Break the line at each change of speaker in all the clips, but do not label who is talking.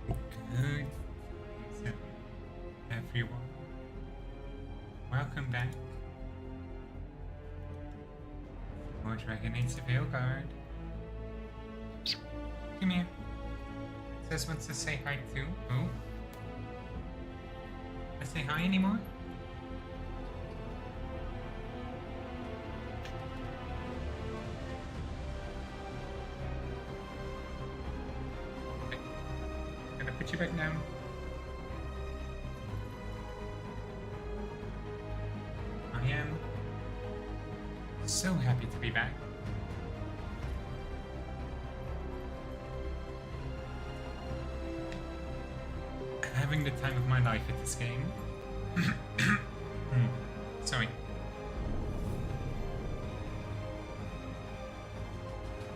Good. So, everyone, welcome back. More Dragon Age The Veilguard. Come here. Princess wants to say hi too. Oh. I say hi anymore? Put you back down. I am so happy to be back. Having the time of my life at this game. Sorry.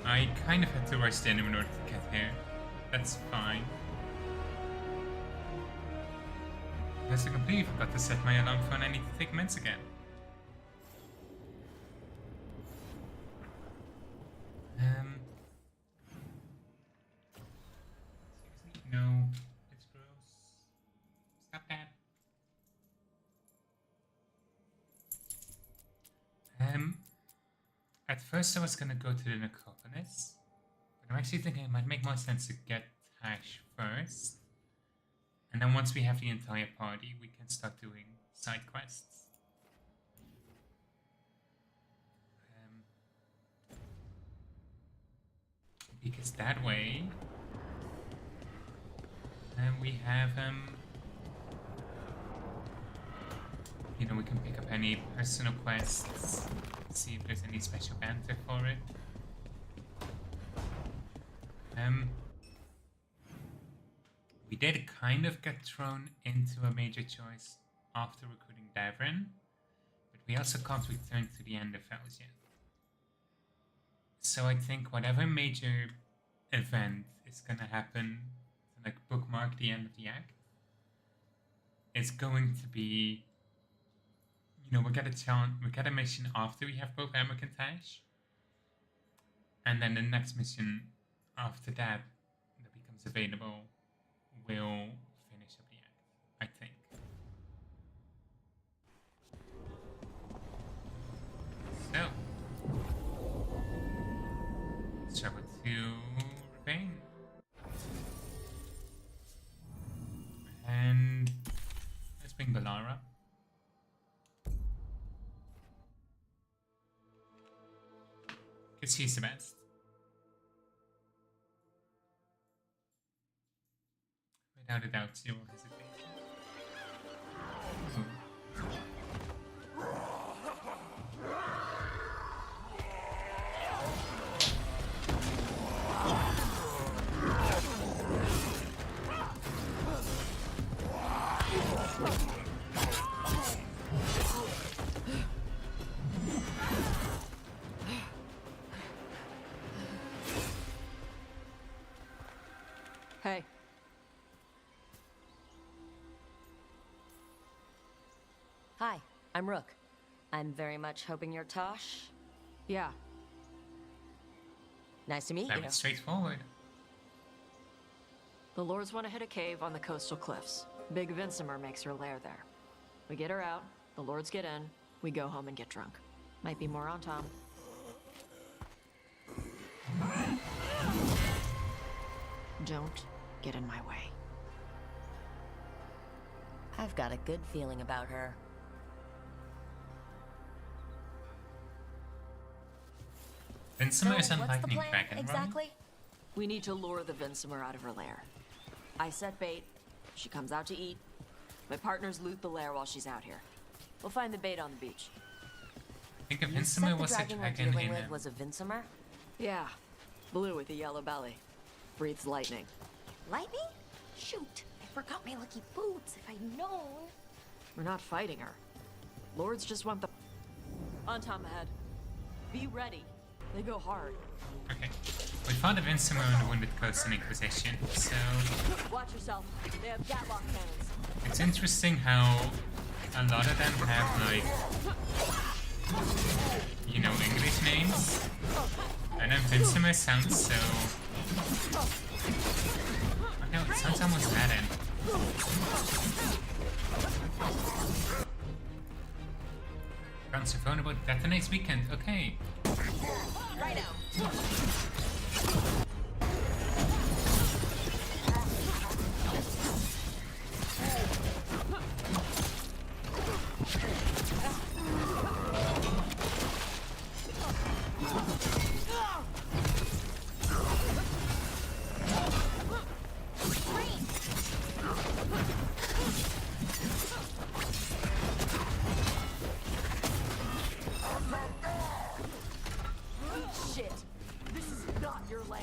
I kind of had to rush in order to get here. That's fine. Because I completely forgot to set my alarm phone. I need to take meds again. Seriously? No. It's gross. Stop that. At first I was gonna go to the necropolis. But I'm actually thinking it might make more sense to get Tash first. And then once we have the entire party, we can start doing side quests. Because that way, we have, you know, we can pick up any personal quests, see if there's any special banter for it. We did kind of get thrown into a major choice after recruiting Davrin, but we also can't return to the end of Fells yet. So I think whatever major event is gonna happen to like bookmark the end of the act is going to be, you know, we get a mission after we have both Emmerich and Tash, and then the next mission after that becomes available will finish up the act, I think. So, let's travel to Ravine. And let's bring Balara. Because she's the best. Without a doubt, zero hesitation.
Hey.
Hi, I'm Rook. I'm very much hoping you're Tosh.
Yeah.
Nice to meet
That
you.
was straightforward.
The Lords want to hit a cave on the coastal cliffs. Big Vincimer makes her lair there. We get her out, the Lords get in, we go home and get drunk. Might be more on Tom. Don't get in my way.
I've got a good feeling about her.
Vincimer is
So,
a
what's the
lightning
plan
dragon,
exactly?
We need to lure the Vincimer out of her lair. I set bait, she comes out to eat. My partners loot the lair while she's out here. We'll find the bait on the beach.
I think a
You
Vincimer
said the
was a
dragon we're
dragon
dealing
in
with was a Vincimer?
Yeah, blue with a yellow belly. Breathes lightning.
Lightning? Shoot, I forgot my lucky boots. If I'd known.
We're not fighting her. Lords just want the... On Tom ahead. Be ready. They go hard.
Okay. We found a Vincimer on the Wounded Coast in Inquisition, so
Watch yourself. They have Gatlock cannons.
it's interesting how a lot of them have, like, you know, English names. And then Vincimer sounds so... I know, it sounds almost Grounds are vulnerable. Detonates weekend. Okay.
Right out. Shit! This is not your land.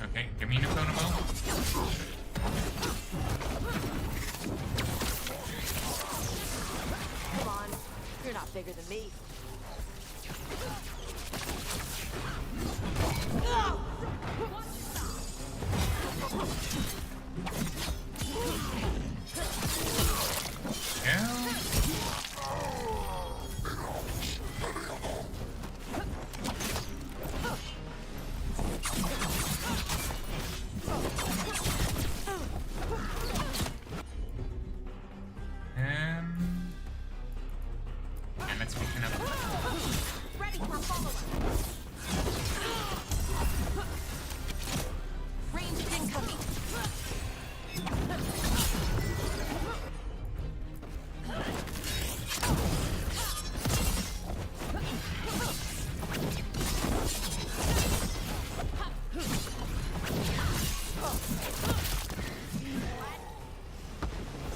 Okay, give me an vulnerable.
Come on, you're not bigger than me.
And let's pick it up.
Ready for follow-up. Ranged incoming.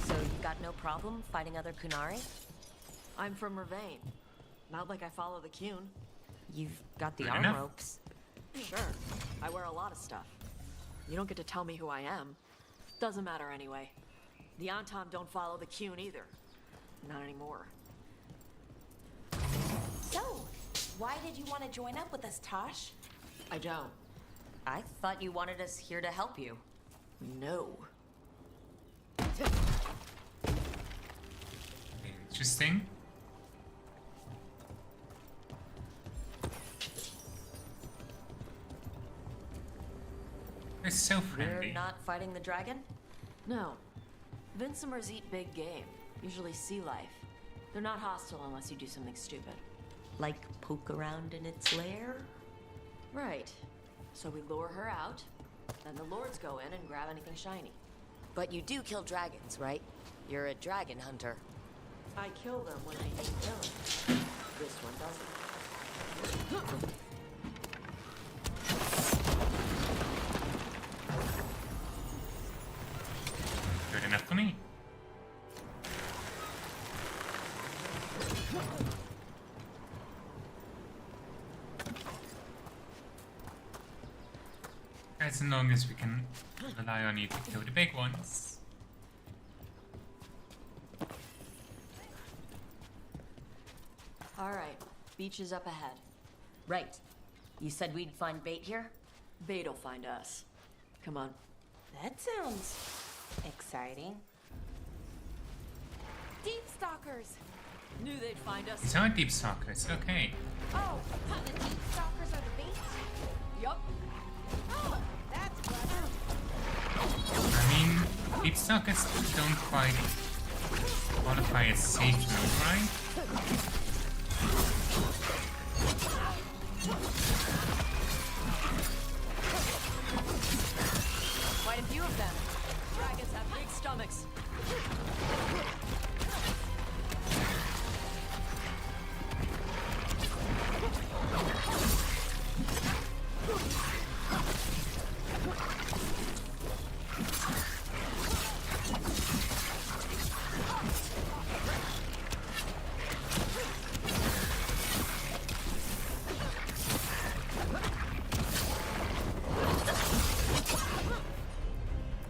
So you got no problem fighting other Kunari?
I'm from Ravane. Not like I follow the Qun.
You've got the
Good
arm
enough.
ropes.
Sure, I wear a lot of stuff. You don't get to tell me who I am. Doesn't matter anyway. The Antam don't follow the Qun either. Not anymore.
So, why did you want to join up with us, Tosh?
I don't.
I thought you wanted us here to help you.
No.
Interesting. They're so friendly.
You're not fighting the dragon?
No. Vincimers eat big game, usually sea life. They're not hostile unless you do something stupid.
Like poke around in its lair?
Right. So we lure her out, then the lords go in and grab anything shiny.
But you do kill dragons, right? You're a dragon hunter.
I kill them when they eat villains. This one doesn't.
Good enough for me. As long as we can rely on you to kill the big ones.
All right, beach is up ahead.
Right. You said we'd find bait here?
Bait'll find us. Come on.
That sounds exciting. Deep stalkers!
Knew they'd find us.
These are deep stalkers, okay.
Oh, the deep stalkers are the bait?
Yup.
Oh, that's clever.
I mean, deep stalkers don't quite qualify as safe mode, right?
Quite a few of them. Dragons have big stomachs.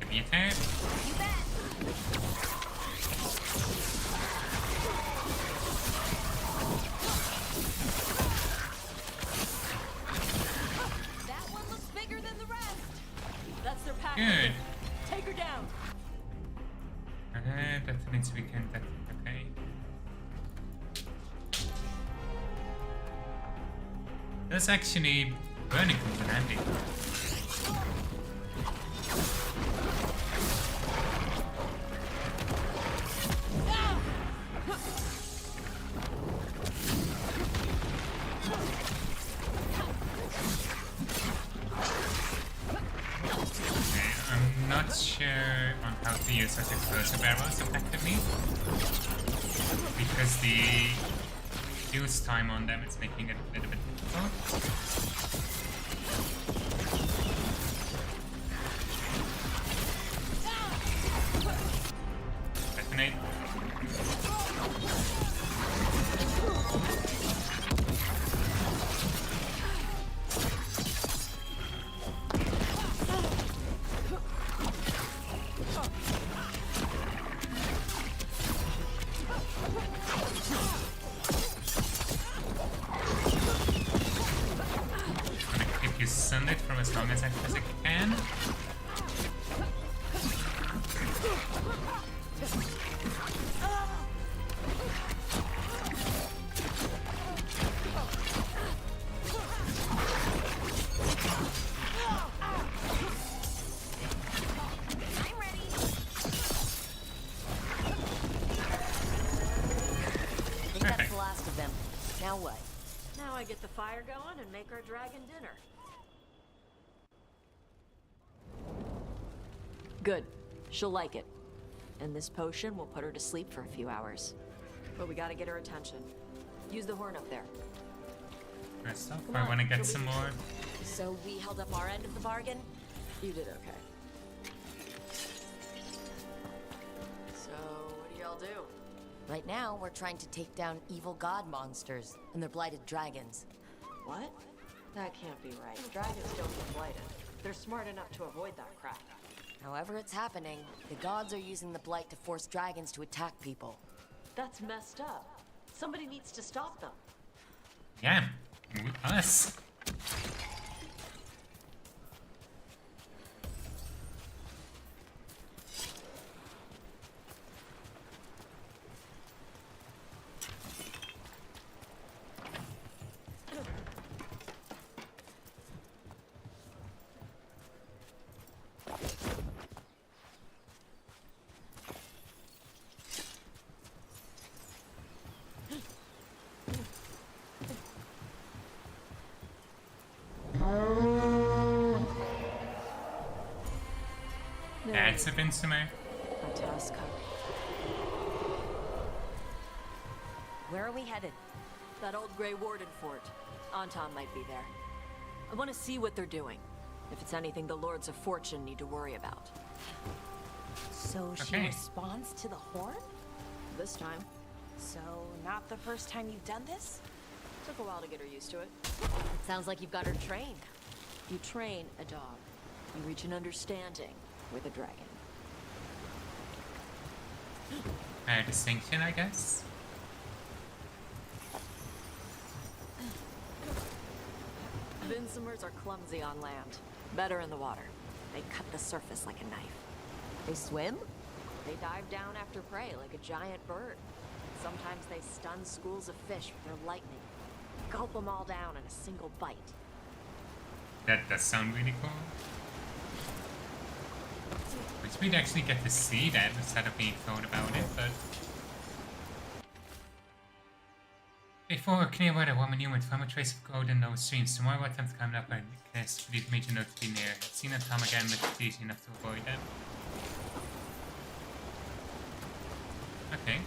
Give me a tap.
You bet.
Good.
Take her down.
That means we can. Okay. That's actually burning comes in handy. I'm not sure on how to use such explosive arrows effectively because the use time on them is making it a little bit difficult. Detonate. Send it for as long as I can.
I'm ready.
I think that's the last of them. Now what?
Now I get the fire going and make our dragon dinner. Good. She'll like it. And this potion will put her to sleep for a few hours. But we gotta get her attention. Use the horn up there.
Rest off.
Come
I
on,
want to get
you'll
some
be-
more.
So we held up our end of the bargain?
You did okay. So, what do y'all do?
Right now, we're trying to take down evil god monsters and their blighted dragons.
What? That can't be right. Dragons don't get blighted. They're smart enough to avoid that crap.
However it's happening, the gods are using the blight to force dragons to attack people.
That's messed up. Somebody needs to stop them.
Yeah, us. That's a Vinsumer.
A task.
Where are we headed?
That old Grey Warden fort. Anton might be there. I want to see what they're doing. If it's anything the Lords of Fortune need to worry about.
So she
Okay.
responds to the horn?
This time,
So not the first time you've done this?
took a while to get her used to it.
It sounds like you've got her trained.
You train a dog. You reach an understanding with a dragon.
Distinction, I guess.
Vinsumers are clumsy on land. Better in the water. They cut the surface like a knife.
They swim?
They dive down after prey like a giant bird. Sometimes they stun schools of fish with their lightning. Gulp them all down in a single bite.
That does sound really cool. Wish we'd actually get to see that instead of being told about it, but... Before Clearwater, woman human found a trace of gold in those streams. Tomorrow attempts to climb up and cast these major notes to be near. I've seen it time again, but it's easy enough to avoid them. Okay.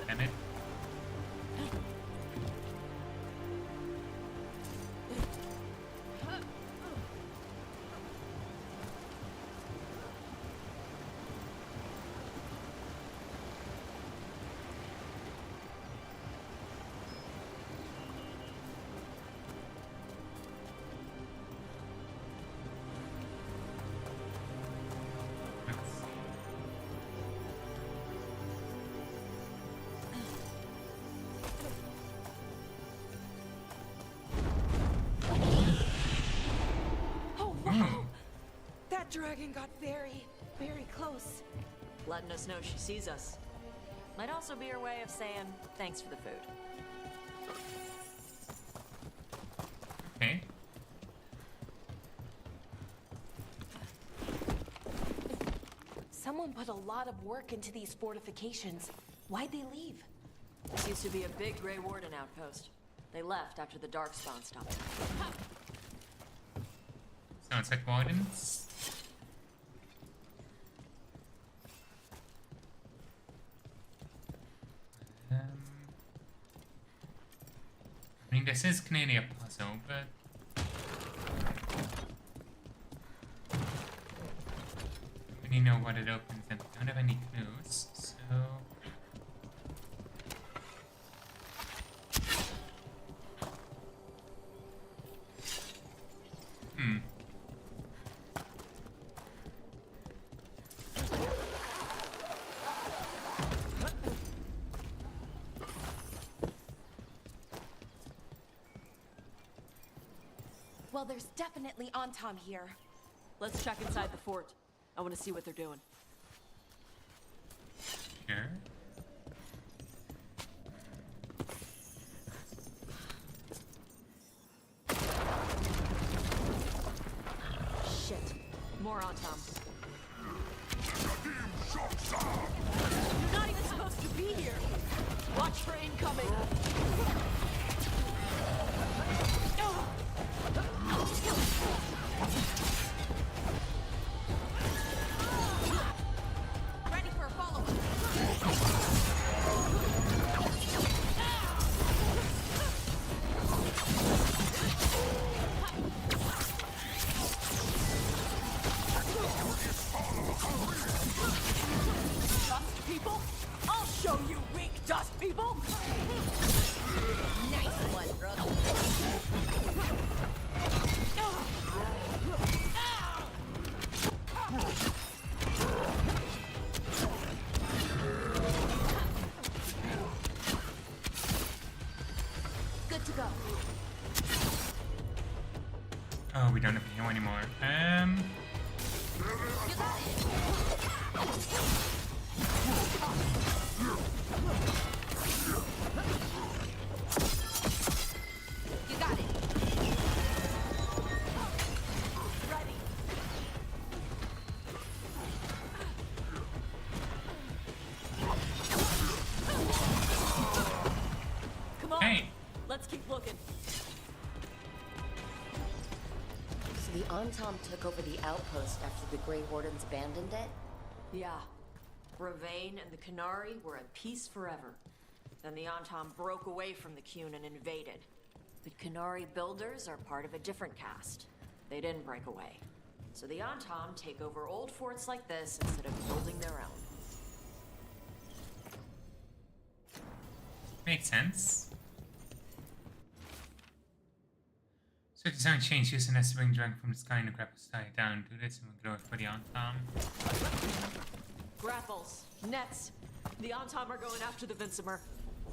Damn it.
dragon got very, very close.
Letting us know she sees us. Might also be her way of saying thanks for the food.
Okay.
Someone put a lot of work into these fortifications. Why'd they leave?
This used to be a big Grey Warden outpost. They left after the Darkspawn stopped.
Sounds like wardens. I mean, this is clearly a puzzle, but I don't really know what it opens, and we don't have any clues, so.
Well, there's definitely Antom here.
Let's check inside the fort. I want to see what they're doing.
Sure.
Shit. More on Tom. You're not even supposed to be here. Watch for incoming.
Ready for a follow-up.
Dust people? I'll show you weak dust people!
Nice one, bro. Good to go.
Oh, we don't have a hero anymore.
You got it. You got it.
Ready. Come on.
Hey.
Let's keep looking.
So the Antom took over the outpost after the Grey Wardens abandoned it?
Yeah. Ravane and the Canary were at peace forever. Then the Antom broke away from the Qun and invaded. The Canary builders are part of a different caste. They didn't break away. So the Antom take over old forts like this instead of building their own.
Makes sense. So design change using a swing dragon from the sky and grab a sky down. Do this and we'll go for the Antom.
Grapples, nets. The Antom are going after the Vincemer.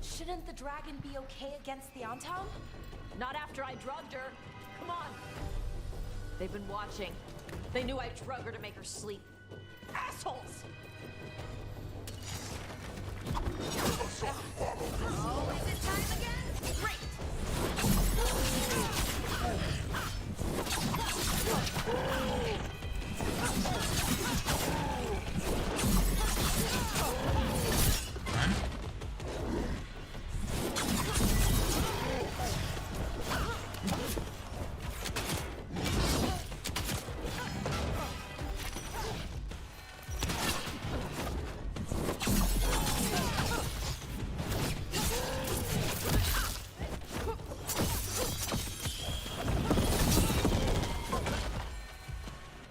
Shouldn't the dragon be okay against the Antom?
Not after I drugged her. Come on. They've been watching. They knew I drug her to make her sleep. Assholes!
Oh, is it time again? Great!
Run.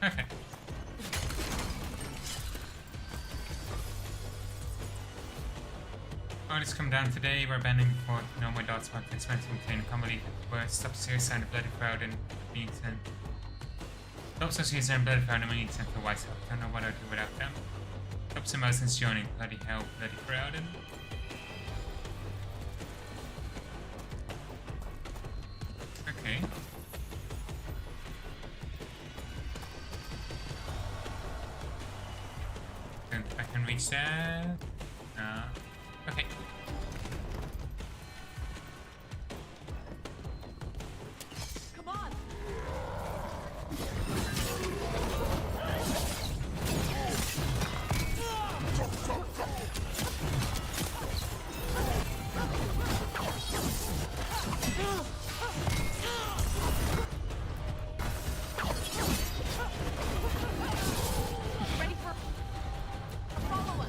Perfect. Orders come down today. We're abandoning the fort. No more dots marked and spent to obtain a common lead at the worst. Stop serious sign of bloody crowd and being sent. Stop serious sign of bloody crowd and being sent to the White House. Don't know what I'd do without them. Stop some since joining. Bloody hell, bloody crowd and. Okay. reach that. Okay.
Come on! Ready for a follow-up?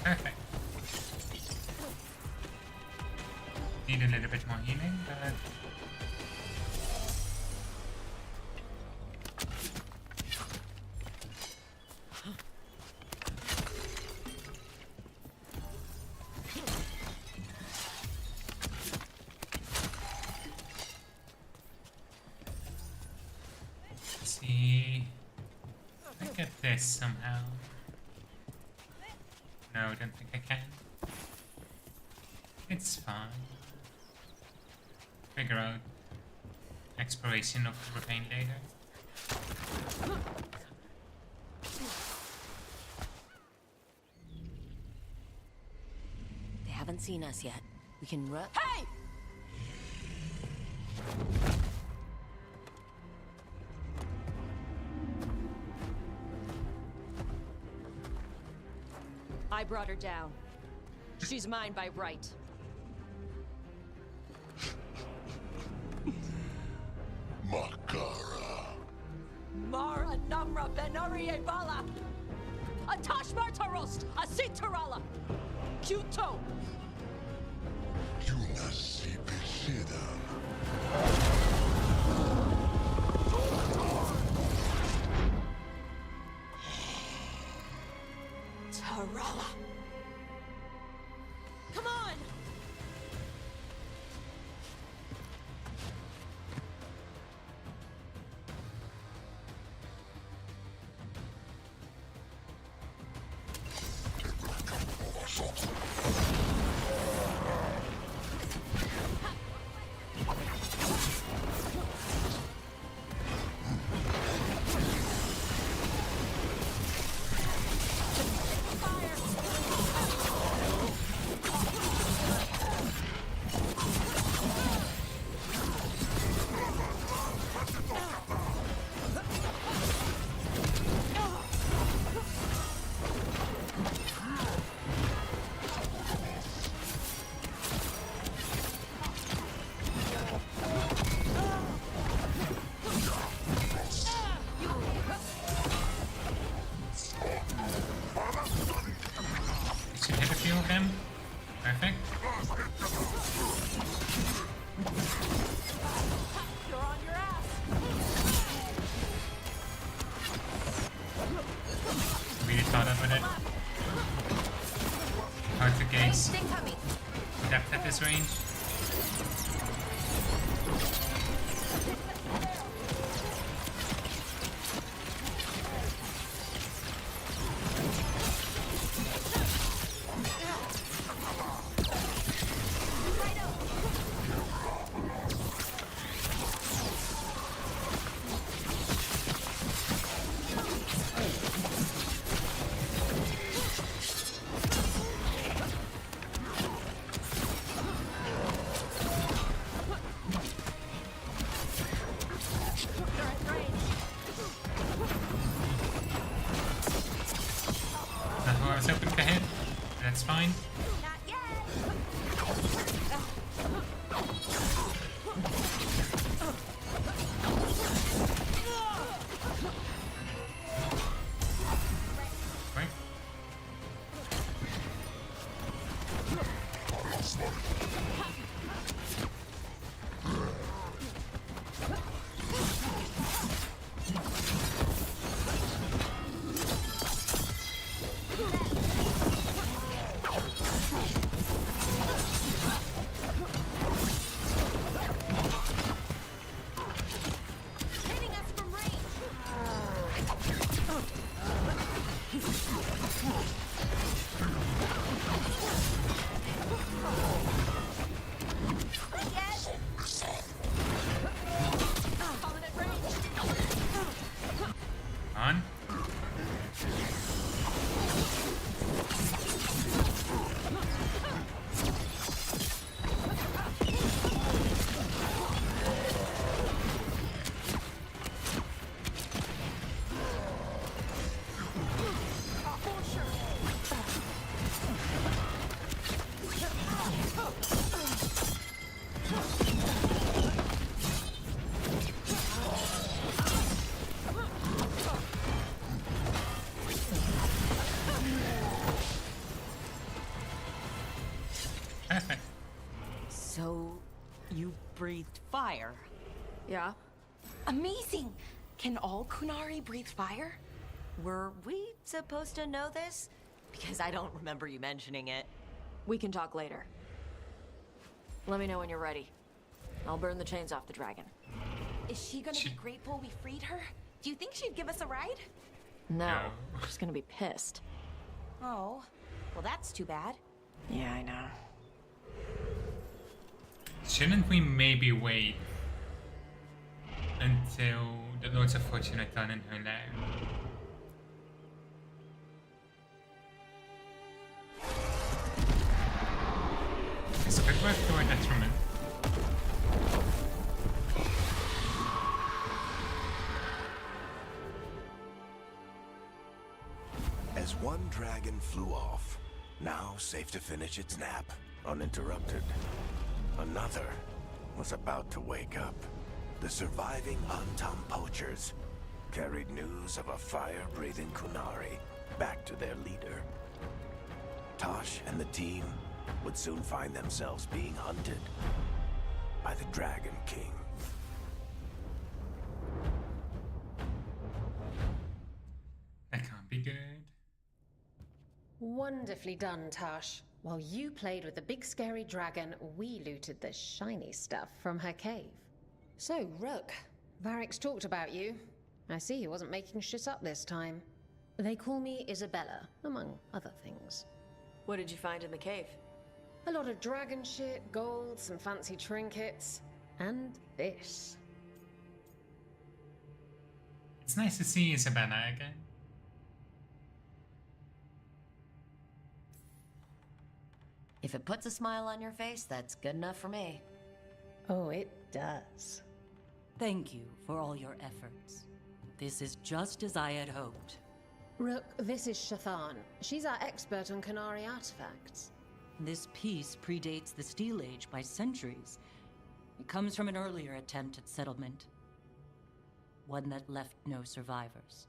Perfect. Need a little bit more healing, but... Let's see... I get this somehow. No, I don't think I can. It's fine. Figure out exploration of the ravine later.
They haven't seen us yet. We can run.
Hey! I brought her down. She's mine by right.
Makara.
Mara Namra Benarie Bala! Atash Martarost! Asitarala! Kyuto!
Yunasi Bishidam.
Tarala! Come on!
shield them. Perfect.
You're on your ass.
Really thought up with it. Hard to gauge
Coming.
depth at this range. Not who I was hoping to hit. That's fine.
Not yet.
Right.
Hitting us from range. Not yet. Calling it range.
On. Perfect.
So, you breathed fire?
Yeah?
Amazing. Can all Kunari breathe fire?
Were we supposed to know this? Because I don't remember you mentioning it. We can talk later. Let me know when you're ready. I'll burn the chains off the dragon.
Is she gonna be grateful we freed her? Do you think she'd give us a ride?
No,
No.
she's gonna be pissed.
Oh, well that's too bad.
Yeah, I know.
Shouldn't we maybe wait until the Lords of Fortune are done in her lair? This could work to our detriment.
As one dragon flew off, now safe to finish its nap, uninterrupted. Another was about to wake up. The surviving Antam poachers carried news of a fire-breathing Kunari back to their leader. Tosh and the team would soon find themselves being hunted by the Dragon King.
That can't be good.
Wonderfully done, Tash. While you played with the big scary dragon, we looted the shiny stuff from her cave. So, Rook, Varric's talked about you. I see he wasn't making shit up this time. They call me Isabella, among other things.
What did you find in the cave?
A lot of dragon shit, gold, some fancy trinkets, and this.
It's nice to see Isabella again.
If it puts a smile on your face, that's good enough for me.
Oh, it does.
Thank you for all your efforts. This is just as I had hoped.
Rook, this is Shathan. She's our expert on Kunari artifacts.
This piece predates the Steel Age by centuries. It comes from an earlier attempt at settlement. One that left no survivors.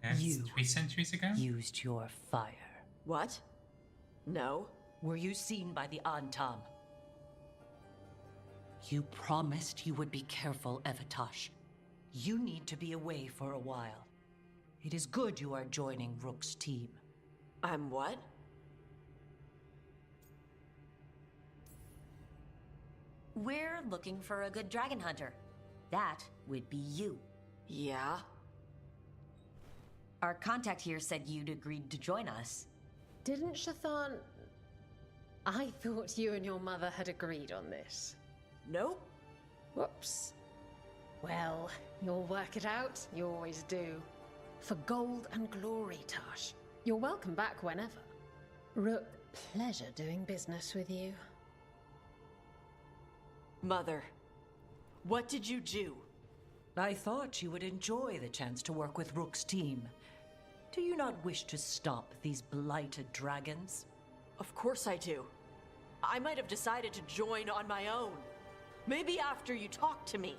Yes,
You
3 centuries ago?
used your fire.
What? No.
Were you seen by the Antam? You promised you would be careful, Evatosh. You need to be away for a while. It is good you are joining Rook's team.
I'm what?
We're looking for a good dragon hunter. That would be you.
Yeah?
Our contact here said you'd agreed to join us.
Didn't Shathan... I thought you and your mother had agreed on this.
Nope.
Whoops. Well, you'll work it out. You always do. For gold and glory, Tosh. You're welcome back whenever. Rook, pleasure doing business with you.
Mother, what did you do?
I thought you would enjoy the chance to work with Rook's team. Do you not wish to stop these blighted dragons?
Of course I do. I might have decided to join on my own. Maybe after you talked to me.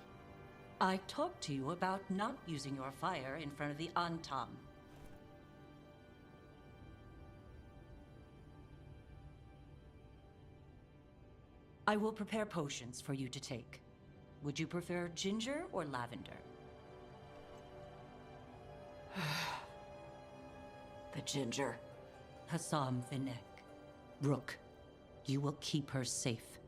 I talked to you about not using your fire in front of the Antam. I will prepare potions for you to take. Would you prefer ginger or lavender?
The ginger.
Hassam Finek. Rook, you will keep her safe.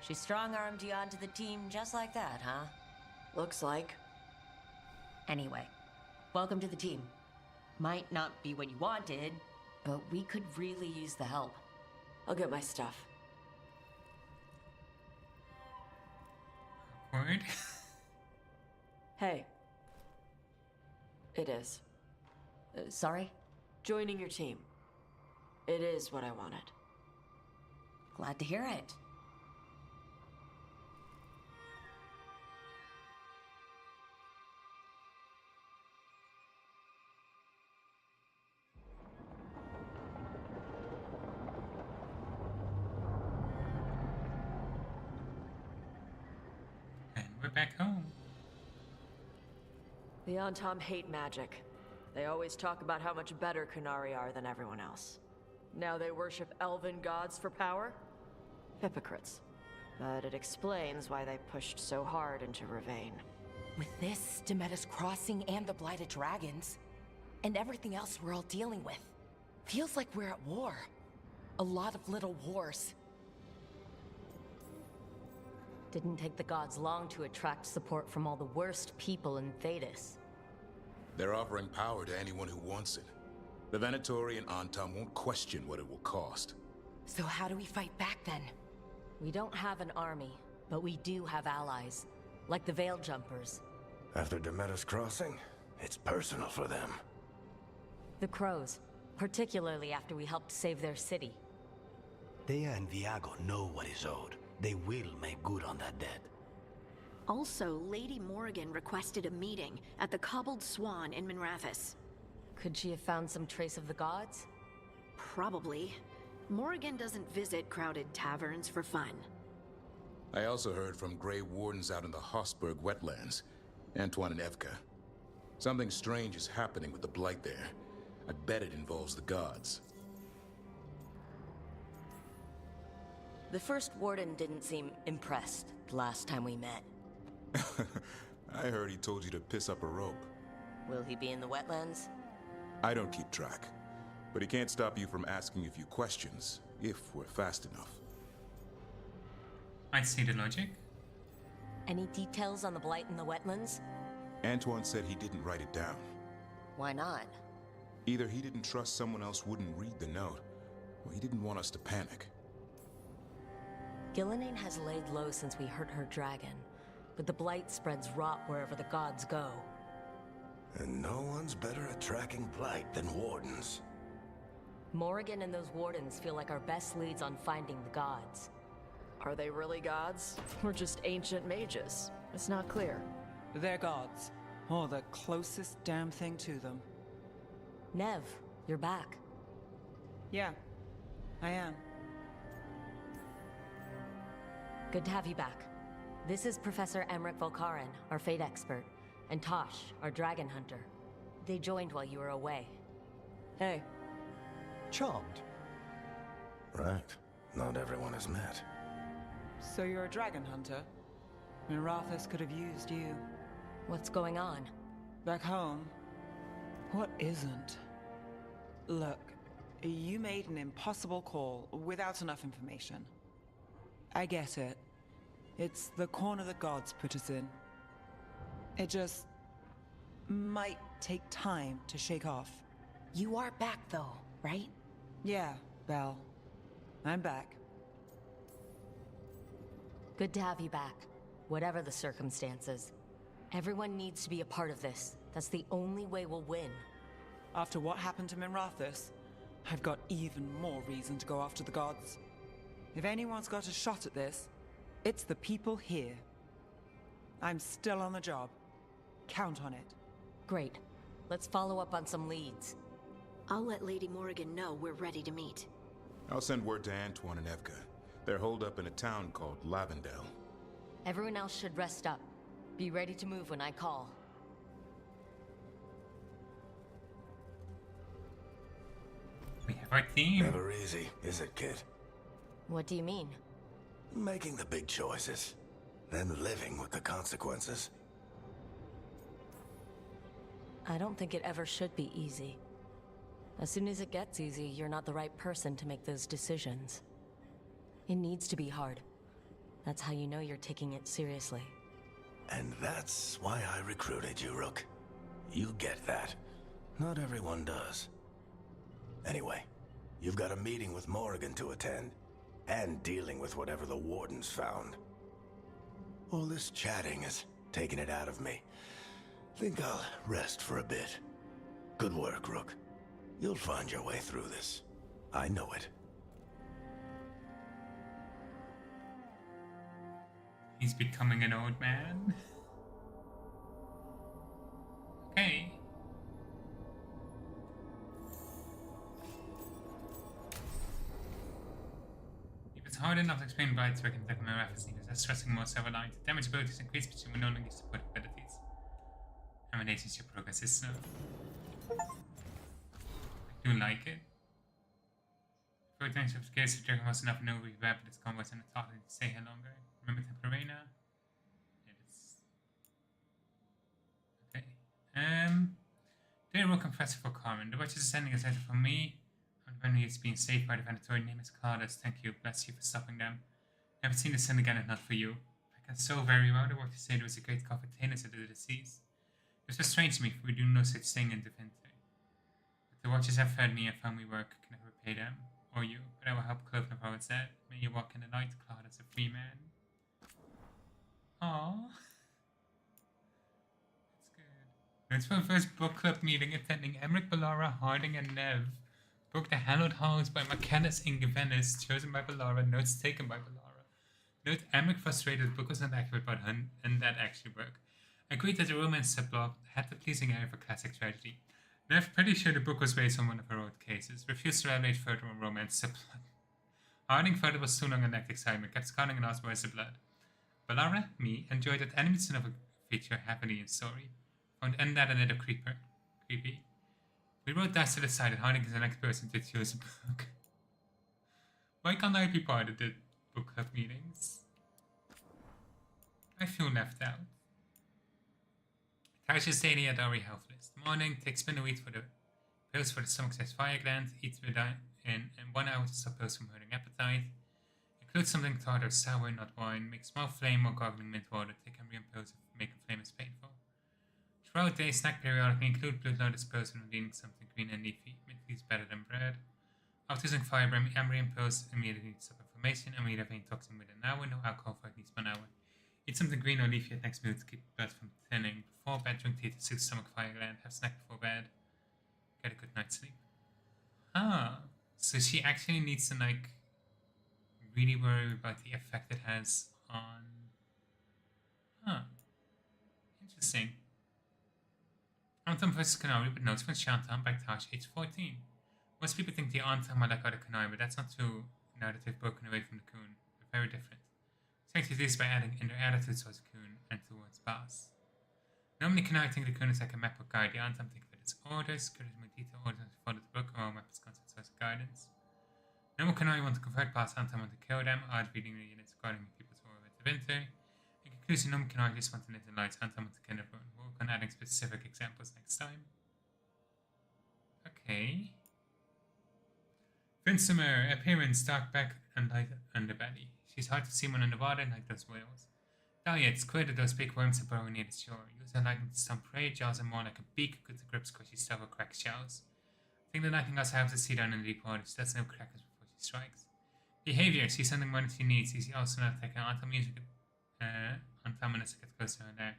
She strong-armed you onto the team just like that, huh?
Looks like.
Anyway, welcome to the team. Might not be what you wanted, but we could really use the help.
I'll get my stuff.
Awkward.
Hey. It is.
Sorry?
Joining your team. It is what I wanted.
Glad to hear it.
And we're back home.
The Antam hate magic. They always talk about how much better Kunari are than everyone else. Now they worship elven gods for power? Hypocrites. But it explains why they pushed so hard into Ravane.
With this, Demeter's Crossing and the Blighted Dragons, and everything else we're all dealing with, feels like we're at war. A lot of little wars.
Didn't take the gods long to attract support from all the worst people in Thedas.
They're offering power to anyone who wants it. The Venatori and Antam won't question what it will cost.
So how do we fight back then?
We don't have an army, but we do have allies, like the Veil Jumpers.
After Demeter's Crossing, it's personal for them.
The Crows, particularly after we helped save their city.
Thea and Viago know what is owed. They will make good on that debt.
Also, Lady Morrigan requested a meeting at the Cobbled Swan in Minrathis.
Could she have found some trace of the gods?
Probably. Morrigan doesn't visit crowded taverns for fun.
I also heard from Grey Wardens out in the Hossberg wetlands, Antoine and Evka. Something strange is happening with the Blight there. I bet it involves the gods.
The first warden didn't seem impressed the last time we met.
I heard he told you to piss up a rope.
Will he be in the wetlands?
I don't keep track, but he can't stop you from asking a few questions, if we're fast enough.
I see the logic.
Any details on the blight in the wetlands?
Antoine said he didn't write it down.
Why not?
Either he didn't trust someone else wouldn't read the note, or he didn't want us to panic.
Gillenane has laid low since we hurt her dragon, but the blight spreads rot wherever the gods go.
And no one's better at tracking Blight than Wardens.
Morrigan and those wardens feel like our best leads on finding the gods.
Are they really gods? Or just ancient mages? It's not clear.
They're gods.
Or the closest damn thing to them.
Nev, you're back.
Yeah, I am.
Good to have you back. This is Professor Emmerich Volkaren, our fate expert, and Tosh, our dragon hunter. They joined while you were away. Hey.
Charmed.
Right. Not everyone is met.
So you're a dragon hunter? Mirathus could have used you.
What's going on?
Back home? What isn't? Look, you made an impossible call without enough information. I get it. It's the corner the gods put us in. It just might take time to shake off.
You are back though, right?
Yeah, Belle. I'm back.
Good to have you back, whatever the circumstances. Everyone needs to be a part of this. That's the only way we'll win.
After what happened to Minrathus, I've got even more reason to go after the gods. If anyone's got a shot at this, it's the people here. I'm still on the job. Count on it.
Great. Let's follow up on some leads.
I'll let Lady Morrigan know we're ready to meet.
I'll send word to Antoine and Evka. They're holed up in a town called Lavendel.
Everyone else should rest up. Be ready to move when I call.
We have our team.
Never easy, is it, kid?
What do you mean?
Making the big choices, then living with the consequences.
I don't think it ever should be easy. As soon as it gets easy, you're not the right person to make those decisions. It needs to be hard. That's how you know you're taking it seriously.
And that's why I recruited you, Rook. You get that. Not everyone does. Anyway, you've got a meeting with Morrigan to attend, and dealing with whatever the Wardens found. All this chatting is taking it out of me. Think I'll rest for a bit. Good work, Rook. You'll find your way through this. I know it.
He's becoming an old man. Okay. If it's hard enough to explain why it's working like Mirathus needs, that's stressing more several lines. Damage abilities increase, but you will no longer support abilities. Emanations your progress is slow. I do like it. For times of scarce, the dragon was enough to know we weapon its convoys and it's harder to stay here longer. Remember Temporarena? Yes. Okay. Dear Rook and Professor for Carmen, the Watchers are sending a letter from me. I'm the one who is being saved by the Venatory. Name is Carlos. Thank you. Bless you for stopping them. Never seen the sun again if not for you. I can so very well. The work to say there was a great call for Tanis of the deceased. This was strange to me, for we do no such thing in Divinity. But the Watchers have fed me and found me work. I can never repay them. Or you, but I will help Cloven of our dead. May you walk in the light, Claude, as a free man. Aww. That's good. It's my first book club meeting attending Emmerich, Bellara, Harding, and Nev. Book The Hallowed Halls by Mackennis Ingevennis, chosen by Bellara, notes taken by Bellara. Note Emmerich frustrated the book was not accurate about Hun, and that actually worked. I agreed that the romance subplot had the pleasing air of a classic tragedy. Nev pretty sure the book was based on one of her old cases, refused to elaborate further on romance subplot. Harding felt it was too long and lacked excitement, kept scolding and asked where's the blood. Bellara, me, enjoyed that animation of a feature heavily in story. Found that another creepy. We wrote that to decide that Harding is the next person to choose a book. Why can't I be part of the book club meetings? I feel left out. Tasha's daily at our health list. Morning, take spinnerweed for the pills for the stomach-sized fire gland, eat in 1 hour to stop pills from hurting appetite. Include something tart or sour, not wine. Make small flame or gargling mint water. Take embryo pills if making flame is painful. Throughout the day, snack periodically. Include blood loaded pills when eating something green and leafy. Mint is better than bread. After using fiber, embryo pills immediately stop inflammation. Immediate vein toxin within an hour. No alcohol for at least 1 hour. Eat something green or leafy at next meal to keep blood from thinning. Before bed, drink tea to soothe stomach fire gland. Have snack before bed. Get a good night's sleep. Ah, so she actually needs to really worry about the effect it has on. Huh. Interesting. Anton vs. Canary with notes from Shantan by Tash, age 14. Most people think the Anton are like other Canary, but that's not true now that they've broken away from the Coon. They're very different. Strength is by adding in their attitudes towards the Coon and towards Bass. Normally Canary think the Coon is like a map or guide, the Anton think of it as orders, curious more detailed orders to follow the book, or map as concepts as guidance. Normal Canary want to convert Bass, Anton want to kill them, odd reading the units regarding people's war with the winter. In conclusion, normal Canary just want to live their lives, Anton want to kill everyone. We'll work on adding specific examples next time. Okay. Vinsomer, appearance, dark back and light underbelly. She's hard to see when underwater like those whales. Dahlia, it's clear that those big worms are burrowing near the shore. Use her lightning to stomp prey, jaws are more like a beak, good to grip squishy stuff or crack shells. I think the lightning also helps to see down in the deep water, she does no crackers before she strikes. Behavior, she's something more than she needs, she's also not taking Anton music Anton when it gets closer to her there.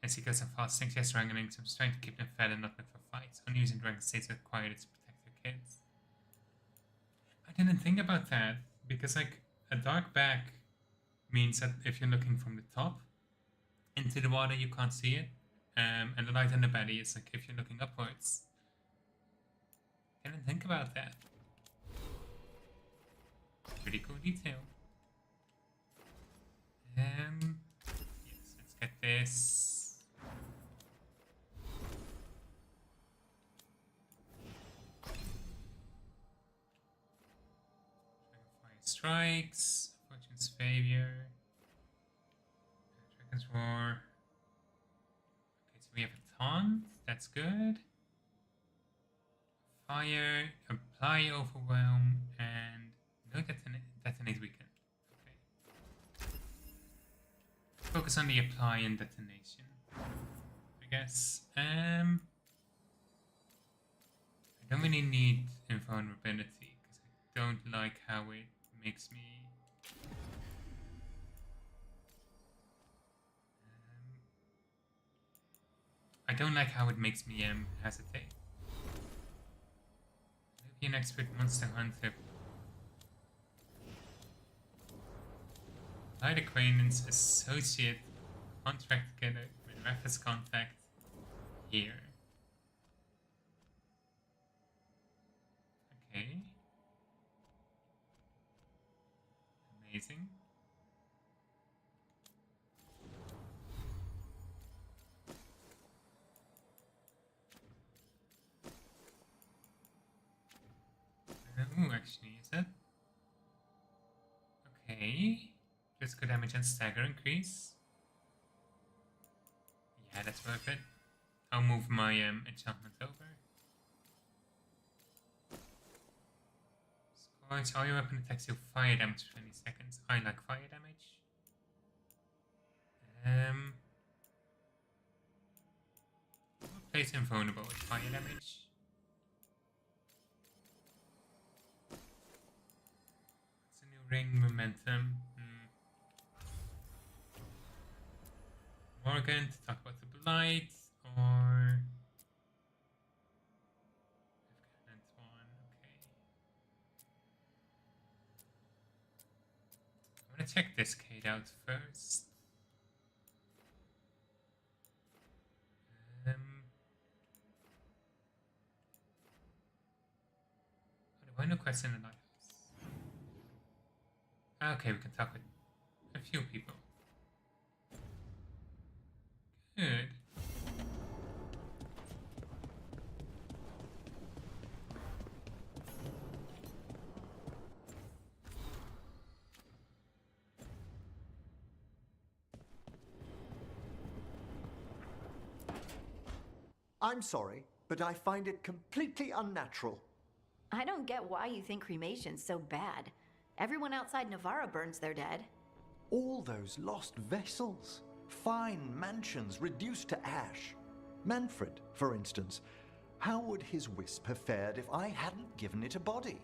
As he goes on fast, thinks she has wrangling, so I'm trying to keep them fed and not look for fights. Only using dragon states are required to protect her kids. I didn't think about that, because like a dark back means that if you're looking from the top into the water you can't see it, and the light underbelly is like if you're looking upwards. Didn't think about that. Pretty cool detail. Yes, let's get this. Strikes, Fortune's Failure, Dragon's Roar. Okay, so we have a taunt, that's good. Fire, apply overwhelm, and no detonate weaken. Okay. Focus on the apply and detonation, I guess. I don't really need invulnerability because I don't like how it makes me I don't like how it makes me hesitate. Maybe an expert monster hunter. Light acquaintance, associate, contract together with reference contact here. Okay. Amazing. Ooh, actually, is it? Okay. Critical damage and stagger increase. Yeah, that's worth it. I'll move my enchantment over. Scorch, all your weapon attacks deal fire damage for 20 seconds. I like fire damage. Place invulnerable with fire damage. Ring momentum. Morgan to talk about the blight, or Antoine. Okay. I'm gonna check this Kate out first. Why no question in the lighthouse? Okay, we can talk with a few people. Good.
I'm sorry, but I find it completely unnatural.
I don't get why you think cremation's so bad. Everyone outside Navarra burns their dead.
All those lost vessels. Fine mansions reduced to ash. Manfred, for instance. How would his wisp have fared if I hadn't given it a body?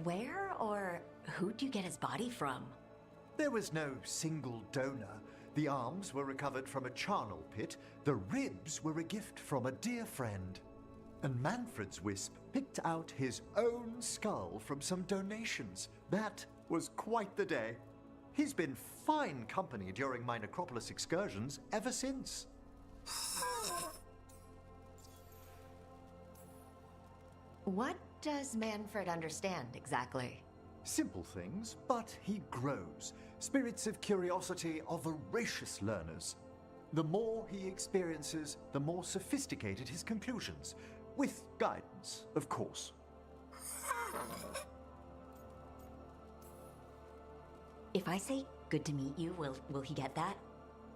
Where or who'd you get his body from?
There was no single donor. The arms were recovered from a charnel pit. The ribs were a gift from a dear friend. And Manfred's wisp picked out his own skull from some donations. That was quite the day. He's been fine company during my Necropolis excursions ever since.
What does Manfred understand exactly?
Simple things, but he grows. Spirits of curiosity are voracious learners. The more he experiences, the more sophisticated his conclusions. With guidance, of course.
If I say good to meet you, will he get that?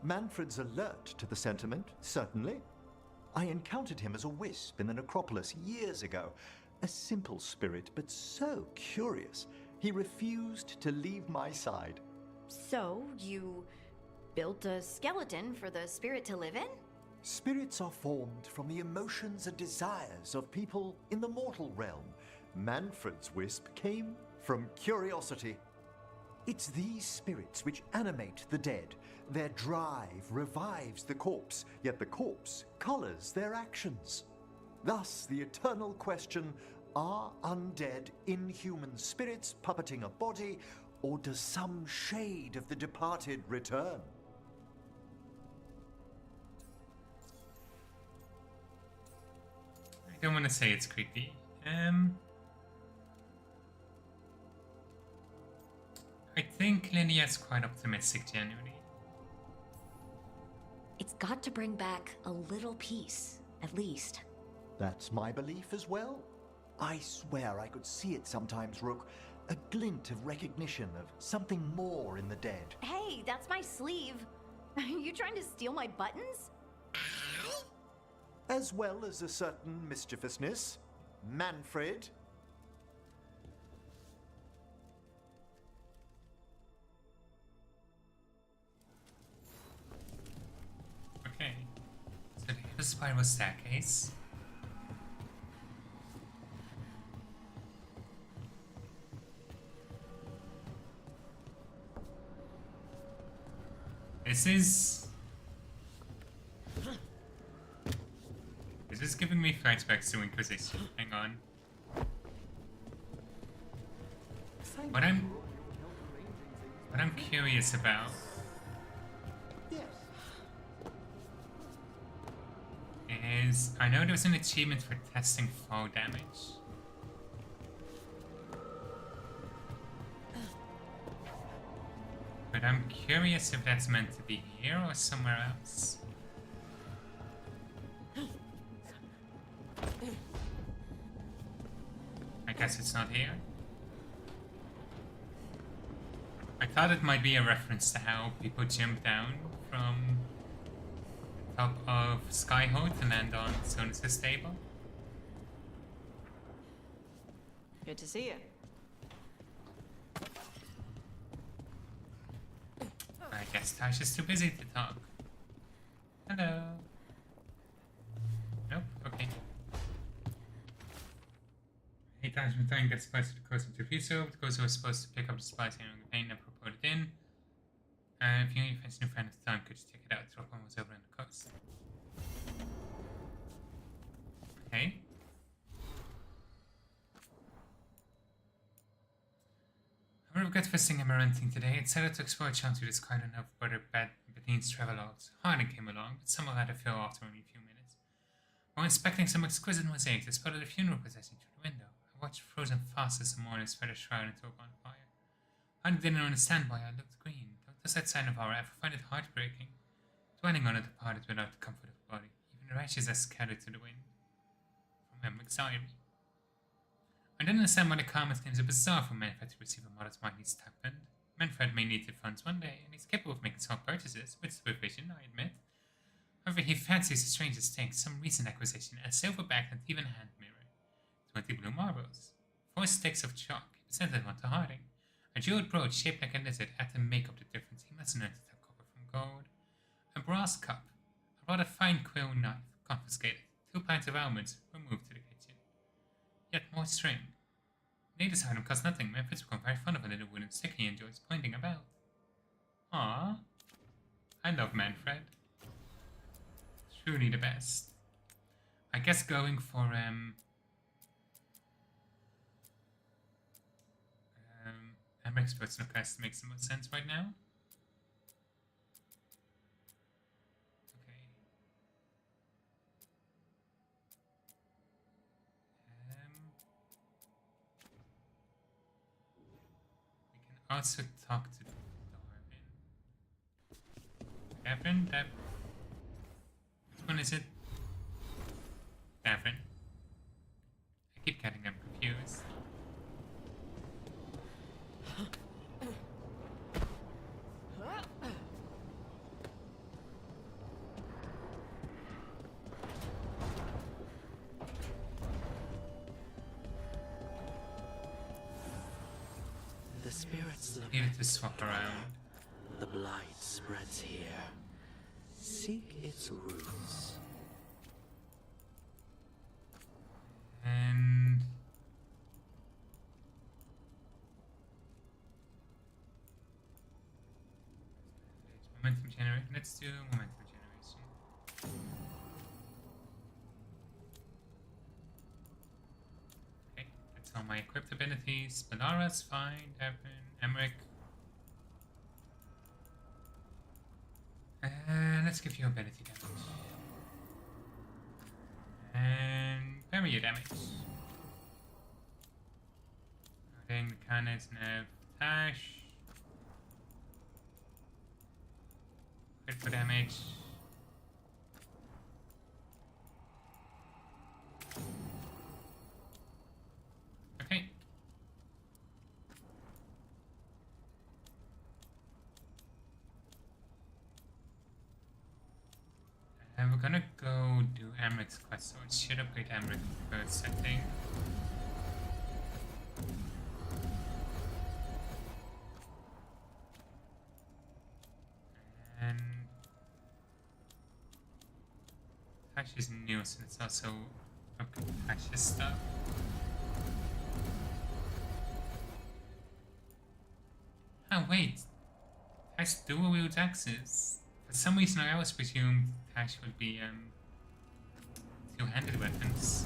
Manfred's alert to the sentiment, certainly. I encountered him as a wisp in the Necropolis years ago. A simple spirit, but so curious. He refused to leave my side.
So, you built a skeleton for the spirit to live in?
Spirits are formed from the emotions and desires of people in the mortal realm. Manfred's wisp came from curiosity. It's these spirits which animate the dead. Their drive revives the corpse, yet the corpse colors their actions. Thus, the eternal question, are undead inhuman spirits puppeting a body, or does some shade of the departed return?
I don't want to say it's creepy. I think Lydia's quite optimistic, genuinely.
It's got to bring back a little peace, at least.
That's my belief as well. I swear I could see it sometimes, Rook. A glint of recognition of something more in the dead.
Hey, that's my sleeve. Are you trying to steal my buttons?
As well as a certain mischievousness. Manfred.
Okay. So they have a spiral staircase. This is giving me flashbacks to Inquisition. Hang on. What I'm curious about is I know there's an achievement for testing fall damage. But I'm curious if that's meant to be here or somewhere else. I guess it's not here. I thought it might be a reference to how people jump down from the top of Skyhold to land on Sonus' stable.
Good to see you.
I guess Tasha's too busy to talk. Hello. Nope, okay. Hey Tash, returning gets supplies to the coast of Treviso. The coast was supposed to pick up the supplies here on the plane and propose it in. If you find a new friend at the time, could you check it out? Drop one was over on the coast. Okay. I regret visiting Emerantine today. It set out to explore a chance to discard enough Brother Badine's travelogues. Harding came along, but somehow had to fail after only a few minutes. While inspecting some exquisite mosaics, I spotted a funeral procession through the window. I watched frozen fast as the mourners spread a shroud into a bonfire. Harding didn't understand why I looked green. Does that sign of horror ever find it heartbreaking? Dwelling on it departed without the comfort of the body. Even the ashes are scattered to the wind. From Hemwick's diary. I don't understand why the comment seems a bizarre for Manfred to receive a modest monthly stipend. Manfred may need the funds one day, and he's capable of making small purchases, with supervision, I admit. However, he fancies the strangest thing, some recent acquisition, a silver backlit even hand mirror, 20 blue marbles, 4 sticks of chalk, he presented one to Harding, a jeweled brooch shaped like a lizard had to make up the difference, he must learn to tell copper from gold, a brass cup, a rather fine quill knife, confiscated, 2 pints of almonds, removed to the kitchen. Yet more string. Latest item costs nothing. Manfred's become very fond of a little wooden stick he enjoys pointing about. Ah, I love Manfred. Truly the best. I guess going for a Emmerich personal quest makes the most sense right now. Okay. We can also talk to Darwin. Darwin? Which one is it? Darwin. I keep getting them confused.
The spirits look.
Needed to swap around.
The blight spreads here. Seek its roots.
And momentum generation. Let's do momentum generation. Okay, that's all my equipped abilities. Balara's fine. Devin, Emmerich. Let's give you ability damage. And barrier damage. Adding the cannons, Nev, Tash. Critical damage. Okay. And we're gonna go do Emrich's quest, so it should upgrade Emrich first, I think. And Tash is new, so it's also upgrade Tash's stuff. Oh wait, Tash dual wield axes. For some reason, I always presumed Tash would be two-handed weapons.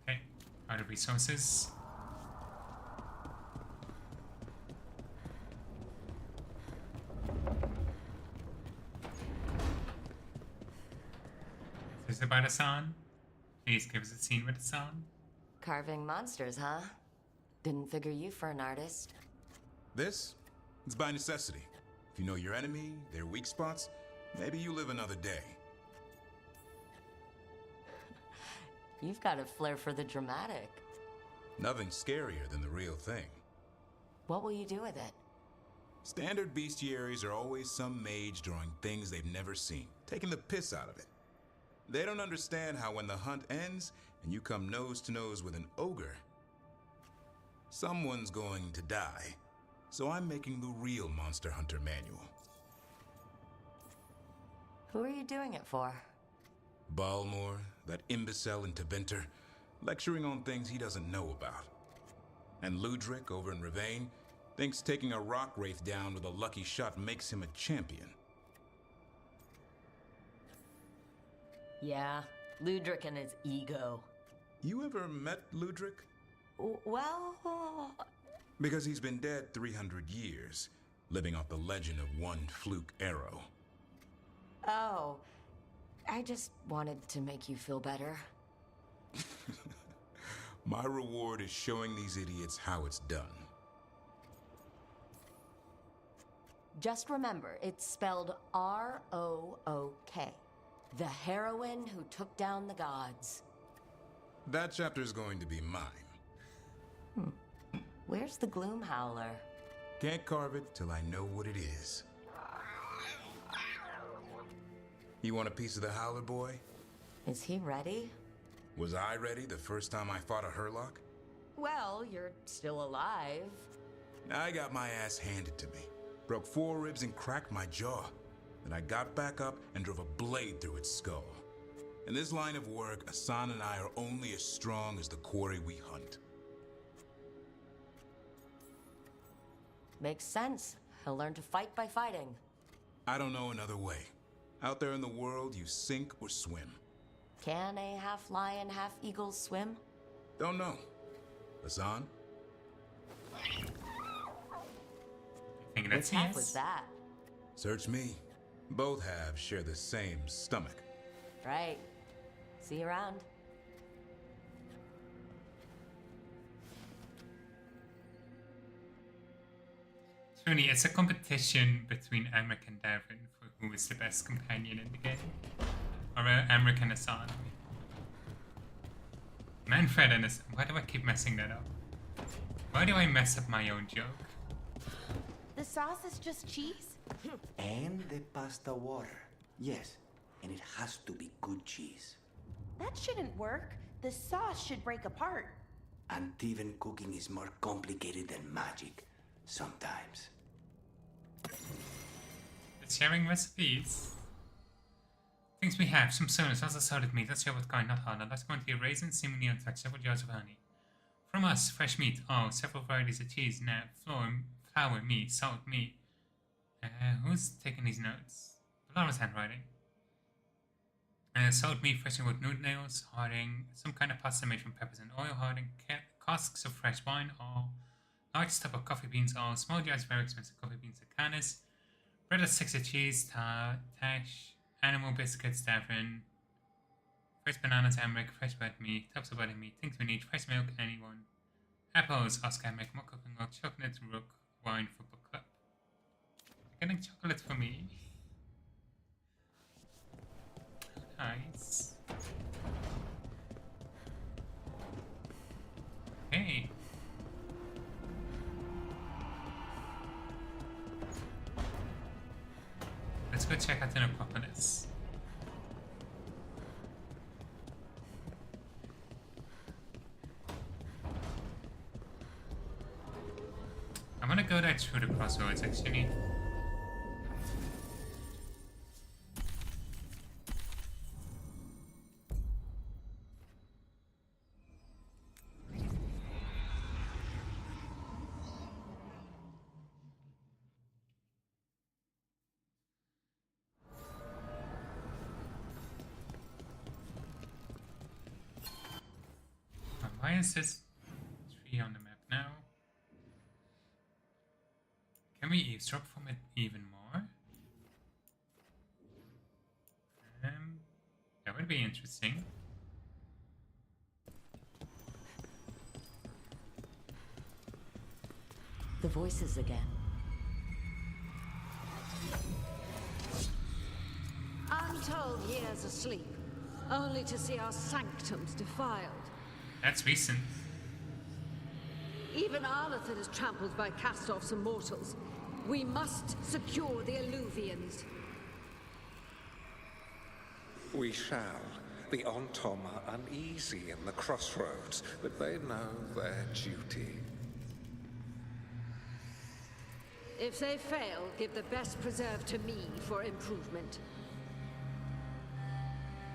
Okay, out of resources. Is it about a song? Please give us a scene with a song.
Carving monsters, huh? Didn't figure you for an artist.
This? It's by necessity. If you know your enemy, their weak spots, maybe you live another day.
You've got a flair for the dramatic.
Nothing scarier than the real thing.
What will you do with it?
Standard bestiaries are always some mage drawing things they've never seen, taking the piss out of it. They don't understand how when the hunt ends and you come nose to nose with an ogre, someone's going to die. So I'm making the real Monster Hunter manual.
Who are you doing it for?
Balmor, that imbecile in Tevinter, lecturing on things he doesn't know about. And Ludric over in Ravane thinks taking a rock wraith down with a lucky shot makes him a champion.
Yeah, Ludric and his ego.
You ever met Ludric?
Well...
Because he's been dead 300 years, living off the legend of one fluke arrow.
Oh, I just wanted to make you feel better.
My reward is showing these idiots how it's done.
Just remember, it's spelled R-O-O-K. The heroine who took down the gods.
That chapter's going to be mine.
Where's the Gloom Howler?
Can't carve it till I know what it is. You want a piece of the Howler, boy?
Is he ready?
Was I ready the first time I fought a Hurlock?
Well, you're still alive.
I got my ass handed to me. Broke 4 ribs and cracked my jaw. Then I got back up and drove a blade through its skull. In this line of work, Asan and I are only as strong as the quarry we hunt.
Makes sense. He'll learn to fight by fighting.
I don't know another way. Out there in the world, you sink or swim.
Can a half lion, half eagle swim?
Don't know. Hassan?
Think that's
Which half
yes?
was that?
Search me. Both halves share the same stomach.
Right. See you around.
Truly, it's a competition between Emmerich and Darren for who is the best companion in the game. Or Emmerich and Hassan. Manfred and Hassan. Why do I keep messing that up? Why do I mess up my own joke?
The sauce is just cheese?
And the pasta water. Yes, and it has to be good cheese.
That shouldn't work. The sauce should break apart.
And even cooking is more complicated than magic. Sometimes.
It's sharing recipes. Things we have: some sodas, lots of salted meat. Let's share what kind, not hard. Let's quantity of raisins, seemingly untouched, several jars of honey. From us, fresh meat. Oh, several varieties of cheese, nut, flour, meat, salt, meat. Who's taking these notes? Lara's handwriting. Salt meat, freshly wood noodles, harding, some kind of pasta made from peppers and oil, harding, casks of fresh wine, all, large tub of coffee beans, all, small jars of very expensive coffee beans, canis, bread of 6 of cheese, tash, animal biscuits, Davin, fresh bananas, Emmerich, fresh bread meat, tubs of butter meat, things we need, fresh milk, anyone, apples, Oscar, Emmerich, more cooking oil, chocolate, rook, wine for book club. You're getting chocolate for me. Nice. Hey. Let's go check out the necropolis. I'm gonna go there through the crossroads actually. Why is this tree on the map now? Can we eavesdrop from it even more? That would be interesting.
The voices again.
Untold years asleep, only to see our sanctums defiled.
That's recent.
Even Arlathan is trampled by cast-offs and mortals. We must secure the Alluvians.
We shall. The Ontom are uneasy in the crossroads, but they know their duty.
If they fail, give the best preserve to me for improvement.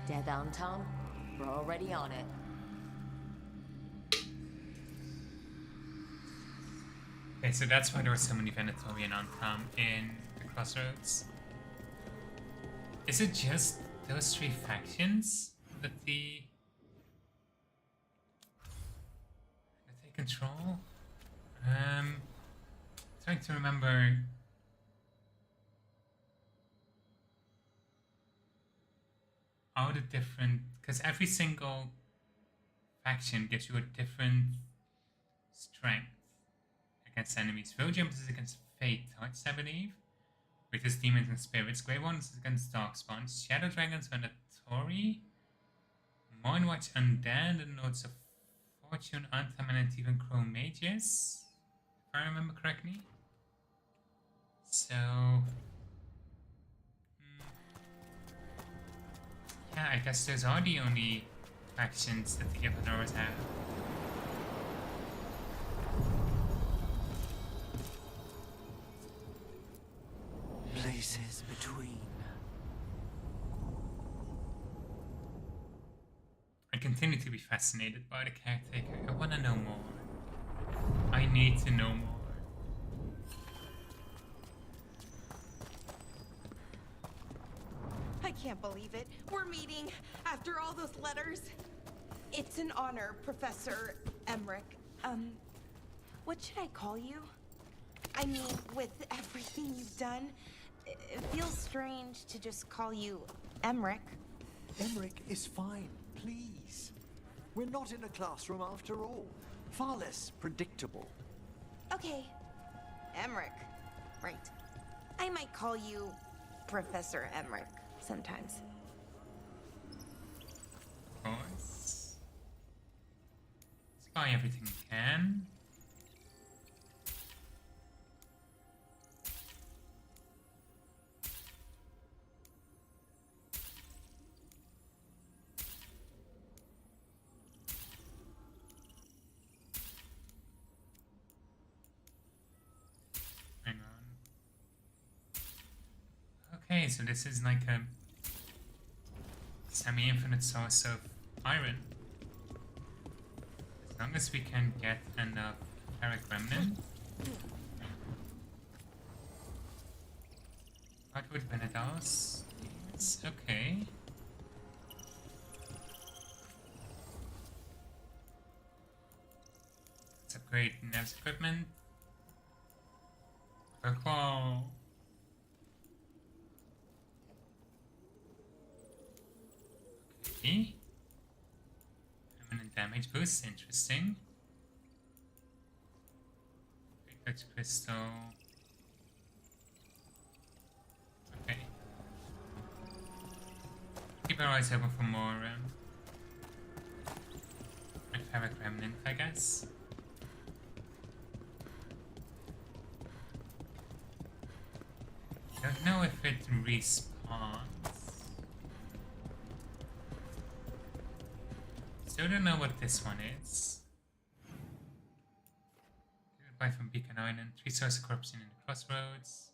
Dead on, Tom? We're already on it.
Okay, so that's why there were so many Venetorian Antam in the crossroads. Is it just those 3 factions that they control? Trying to remember. All the different, because every single faction gives you a different strength against enemies. Vilgems is against Fate Touch, I believe, which is demons and spirits. Grey Ones is against Darkspawns. Shadow Dragons Venatori. Moonwatch Undead, and Lords of Fortune, Antam, and even Crow Mages, if I remember correctly. So yeah, I guess those are the only factions that the Gryffindors have.
Places between.
I continue to be fascinated by the caretaker. I want to know more. I need to know more.
can't believe it. We're meeting after all those letters. It's an honor, Professor Emmerich. What should I call you? I mean, with everything you've done, it feels strange to just call you Emmerich.
Emmerich is fine, please. We're not in a classroom after all. Far less predictable.
Okay, Emmerich. Right. I might call you Professor Emmerich sometimes.
Of course. Let's buy everything we can. Hang on. Okay, so this is like a semi-infinite source of iron. As long as we can get enough ferric remnant. Hardwood Venedos. Yes, okay. Let's upgrade Nev's equipment. Claw. Okay. Permanent damage boost, interesting. Reflex crystal. Okay. Keep our eyes open for more ferric remnant, I guess. Don't know if it respawns. Still don't know what this one is. Buy from Beacon Island. 3 source corruption in the crossroads.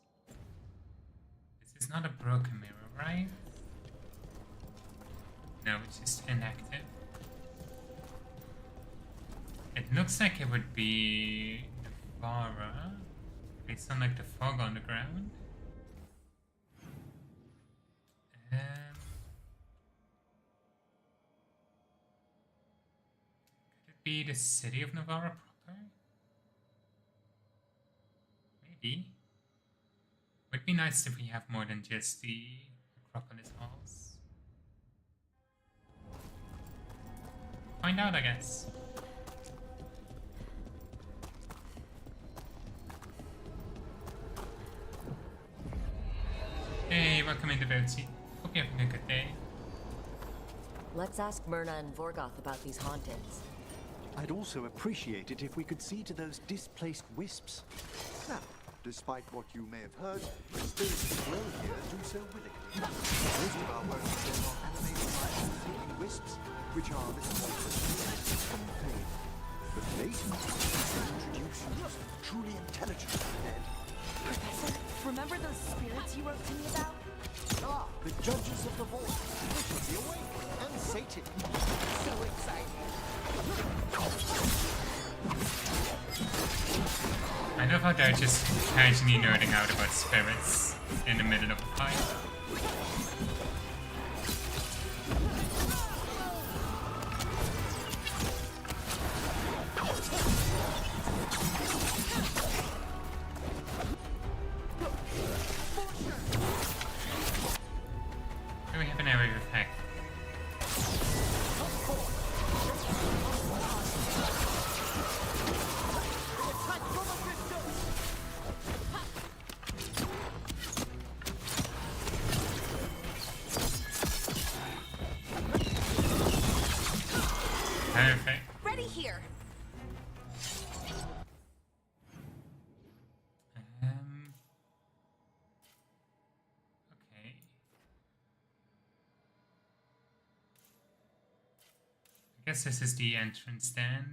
This is not a broken mirror, right? No, it's just inactive. It looks like it would be Navara, based on like the fog on the ground. Could it be the city of Navarra proper? Maybe. Would be nice if we have more than just the Acropolis halls. Find out, I guess. Hey, welcome into Boatsy. Hope you're having a good day.
Let's ask Myrna and Vorgoth about these haunteds.
I'd also appreciate it if we could see to those displaced wisps. Now, despite what you may have heard, spirits as well here do so willingly. Most of our work is done on animated by sleeping wisps, which are little monsters from pain. But later, we introduce you to some truly intelligent undead.
Professor, remember those spirits you wrote to me about?
Ah, the judges of the void. They should be awake and sated.
So exciting.
I love how they're just casually nerding out about spirits in the middle of a fight. Here we have an area of attack. Perfect.
Ready here.
Okay. I guess this is the entrance then.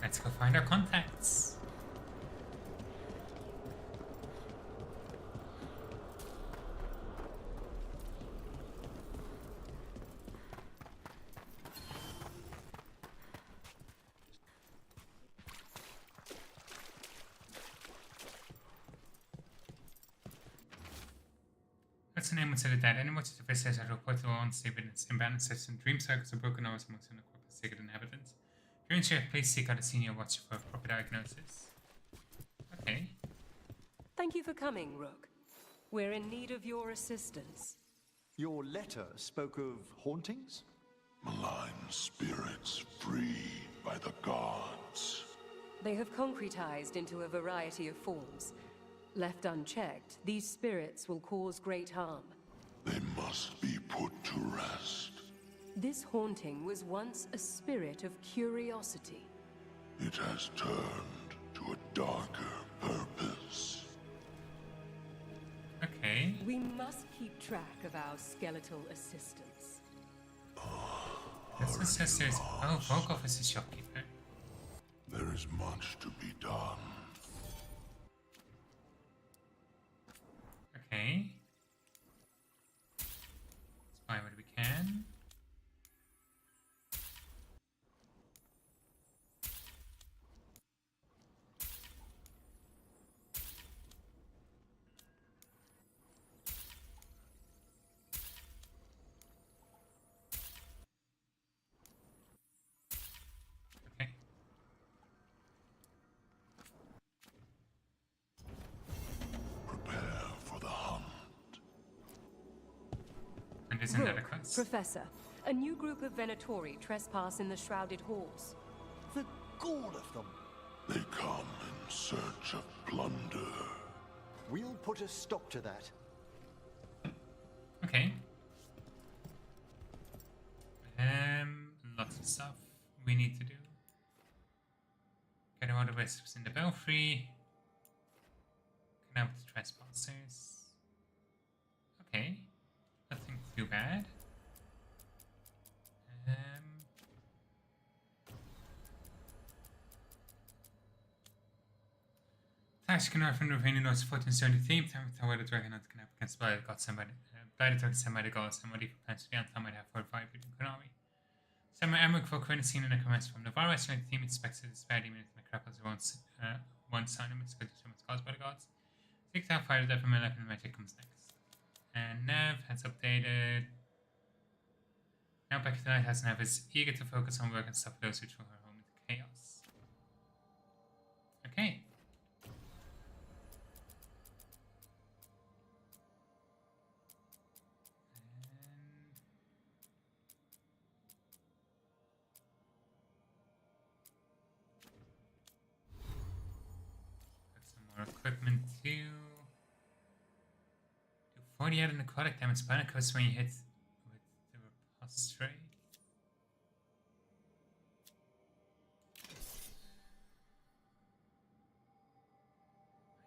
Let's go find our contacts. What's the name of the dead? Any watches of visitors are reported to once they witness imbalances and dream cycles or broken hours amongst the corpus sacred inhabitants. If you're unsure, please seek out a senior watcher for a proper diagnosis. Okay.
Thank you for coming, Rook. We're in need of your assistance.
Your letter spoke of hauntings?
Malign spirits freed by the gods.
They have concretized into a variety of forms. Left unchecked, these spirits will cause great harm.
They must be put to rest.
This haunting was once a spirit of curiosity.
It has turned to a darker purpose.
Okay.
We must keep track of our skeletal assistants.
This one says there's... Oh, Volkov is a shopkeeper.
There is much to be done.
Okay. Let's buy what we can. Okay.
Prepare for the hunt.
And isn't that a
Rook,
quest?
Professor, a new group of Venatori trespass in the Shrouded Halls.
The gall of them!
They come in search of plunder.
We'll put a stop to that.
Okay. Lots of stuff we need to do. Get all the wisps in the belfry. Get out the trespassers. Okay. Nothing too bad. Tash can from the Ravine North 1473. Time to tell the dragon not to connect against Blighted Gods. Somebody sent by the gods. Somebody who plans to be on time might have 45 in Konami. Samurai Emmerich for current scene in the comments from Navarra. The team expects to spare demons and the crap as one sign of mystical determines caused by the gods. 6 out fire the devil and magic comes next. And Nev has updated. Now back to the Lighthouse, Nev is eager to focus on work and stop those who throw her home into chaos. Okay. Equipment too. Do 40 out of necrotic damage spinal coast when you hit with the riposte. I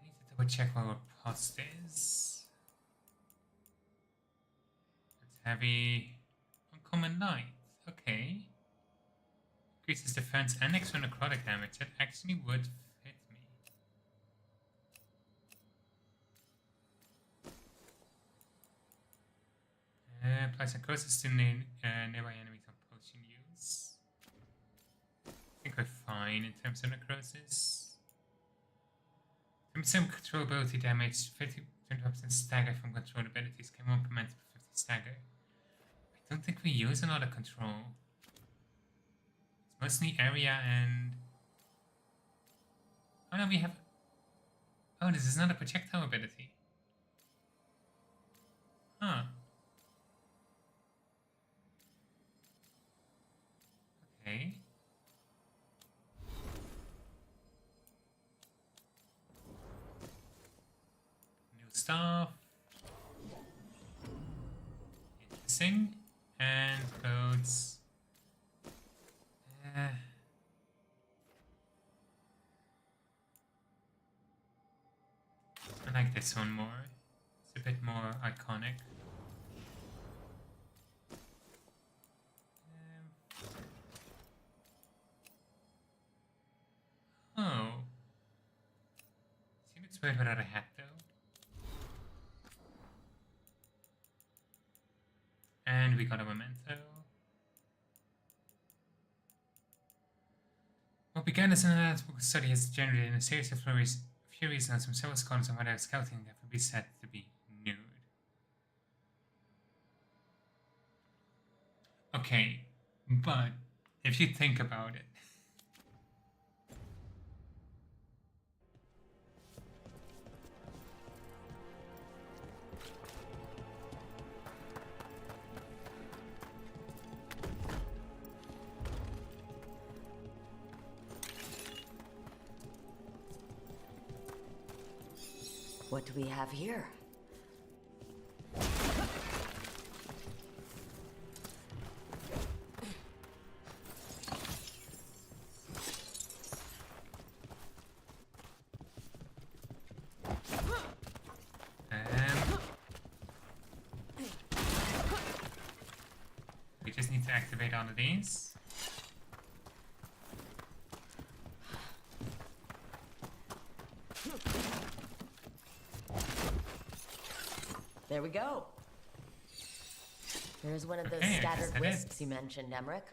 need to double check what riposte is. It's heavy. Uncommon light. Okay. Increases defense and extra necrotic damage. That actually would fit me. Applies necrosis to nearby enemies on potion use. I think we're fine in terms of necrosis. Some controllability damage, 50% stagger from control abilities can be implemented with 50 stagger. I don't think we use a lot of control. It's mostly area and... Oh no, we have... Oh, this is not a projectile ability. Huh. Okay. New stuff. Interesting. And codes. I like this one more. It's a bit more iconic. Oh. She looks weird without a hat though. And we got a memento. What began as an analytical study has generated a series of theories now from several scholars on whether scouting can be said to be nude. Okay, but if you think about it,
What do we have here?
we just need to activate all of these.
There we go. There's one of those
Okay, I
scattered
guess that
wisps you mentioned, Emmerich.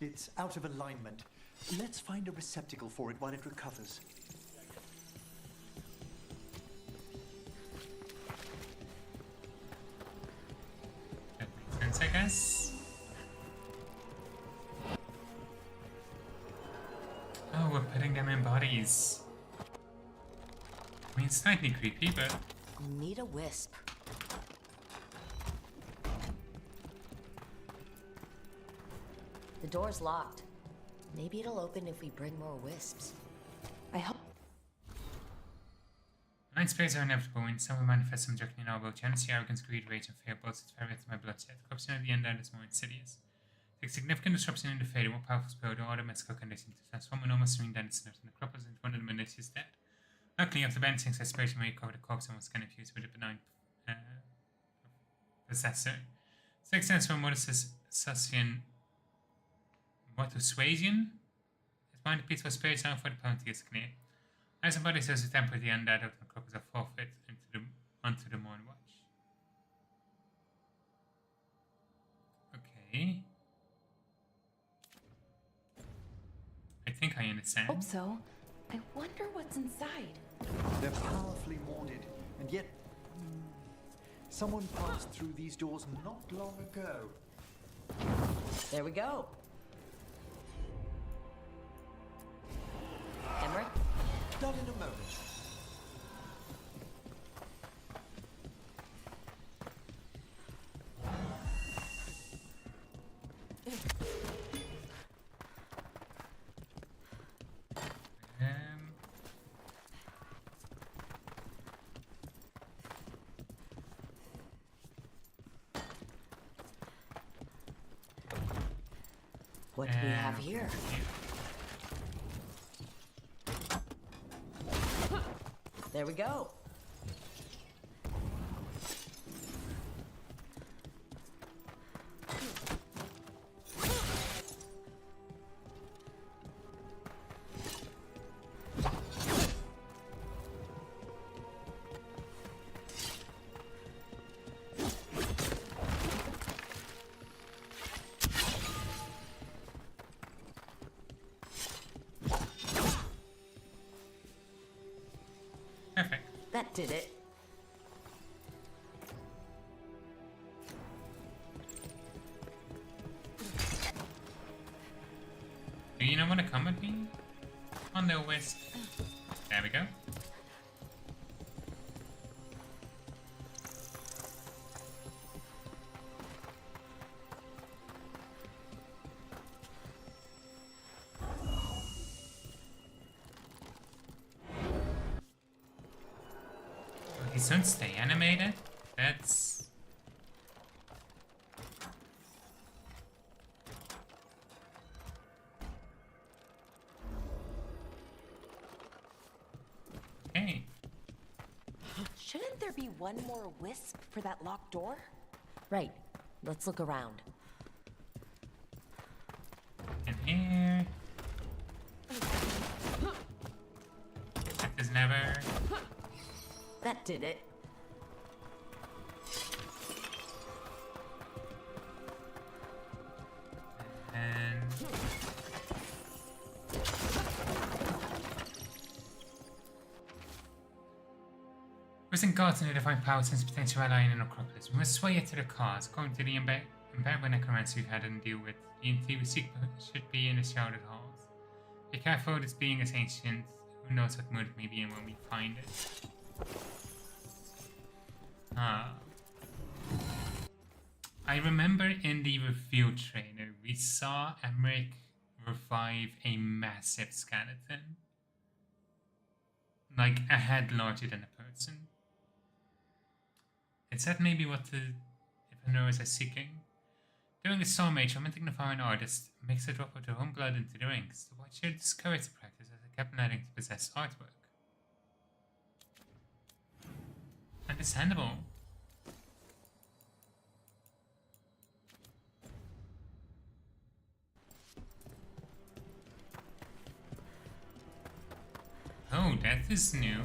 It's out of alignment. Let's find a receptacle for it while it recovers.
That makes sense, I guess. Oh, we're putting them in bodies. I mean, it's slightly creepy, but...
Need a wisp. The door's locked. Maybe it'll open if we bring more wisps. I hope.
Blind spirits are inevitable. When someone manifests them directly in our world, jealousy, arrogance, greed, rage, and fear both its variants my bloodshed. Corruption at the end is more insidious. Take significant disruption in the fate, a more powerful spirit or other mystical condition to transform enormous swing denizens and the croppers into one of the malicious dead. Luckily, after banishing aspiration, we recover the corpse and was kind of fused with a benign possessor. Six sense for Mortis Sussian Mortusuasian. His mind a peaceful spirit sound for the penalty is clear. As somebody says, the temper the undead of the croppers are forfeit onto the morn watch. Okay. I think I understand.
Hope so. I wonder what's inside.
They're powerfully warded, and yet someone passed through these doors not long ago.
There we go. Emmerich?
Done in a moment.
What do we have here? There we go. That did it.
Do you know what to come with me? On the wisp. There we go. These don't stay animated. That's... Okay.
Shouldn't there be one more wisp for that locked door?
Right. Let's look around.
In here. That is never...
That did it.
And... Within God's and the divine power since potential ally in an Acropolis. We must sway it to the cause. According to the Comparable necromancer you had to deal with. The entity we seek should be in the shrouded halls. Be careful, this being is ancient. Who knows what mood it may be in when we find it. I remember in the reveal trailer we saw Emmerich revive a massive skeleton. Like a head larger than a person. Is that maybe what the Evanors are seeking? During the Storm Age, romantic Navarran artist makes a drop of their own blood into the rings. The White Shield discouraged the practice as it kept letting to possess artwork. Understandable. Oh, that is new.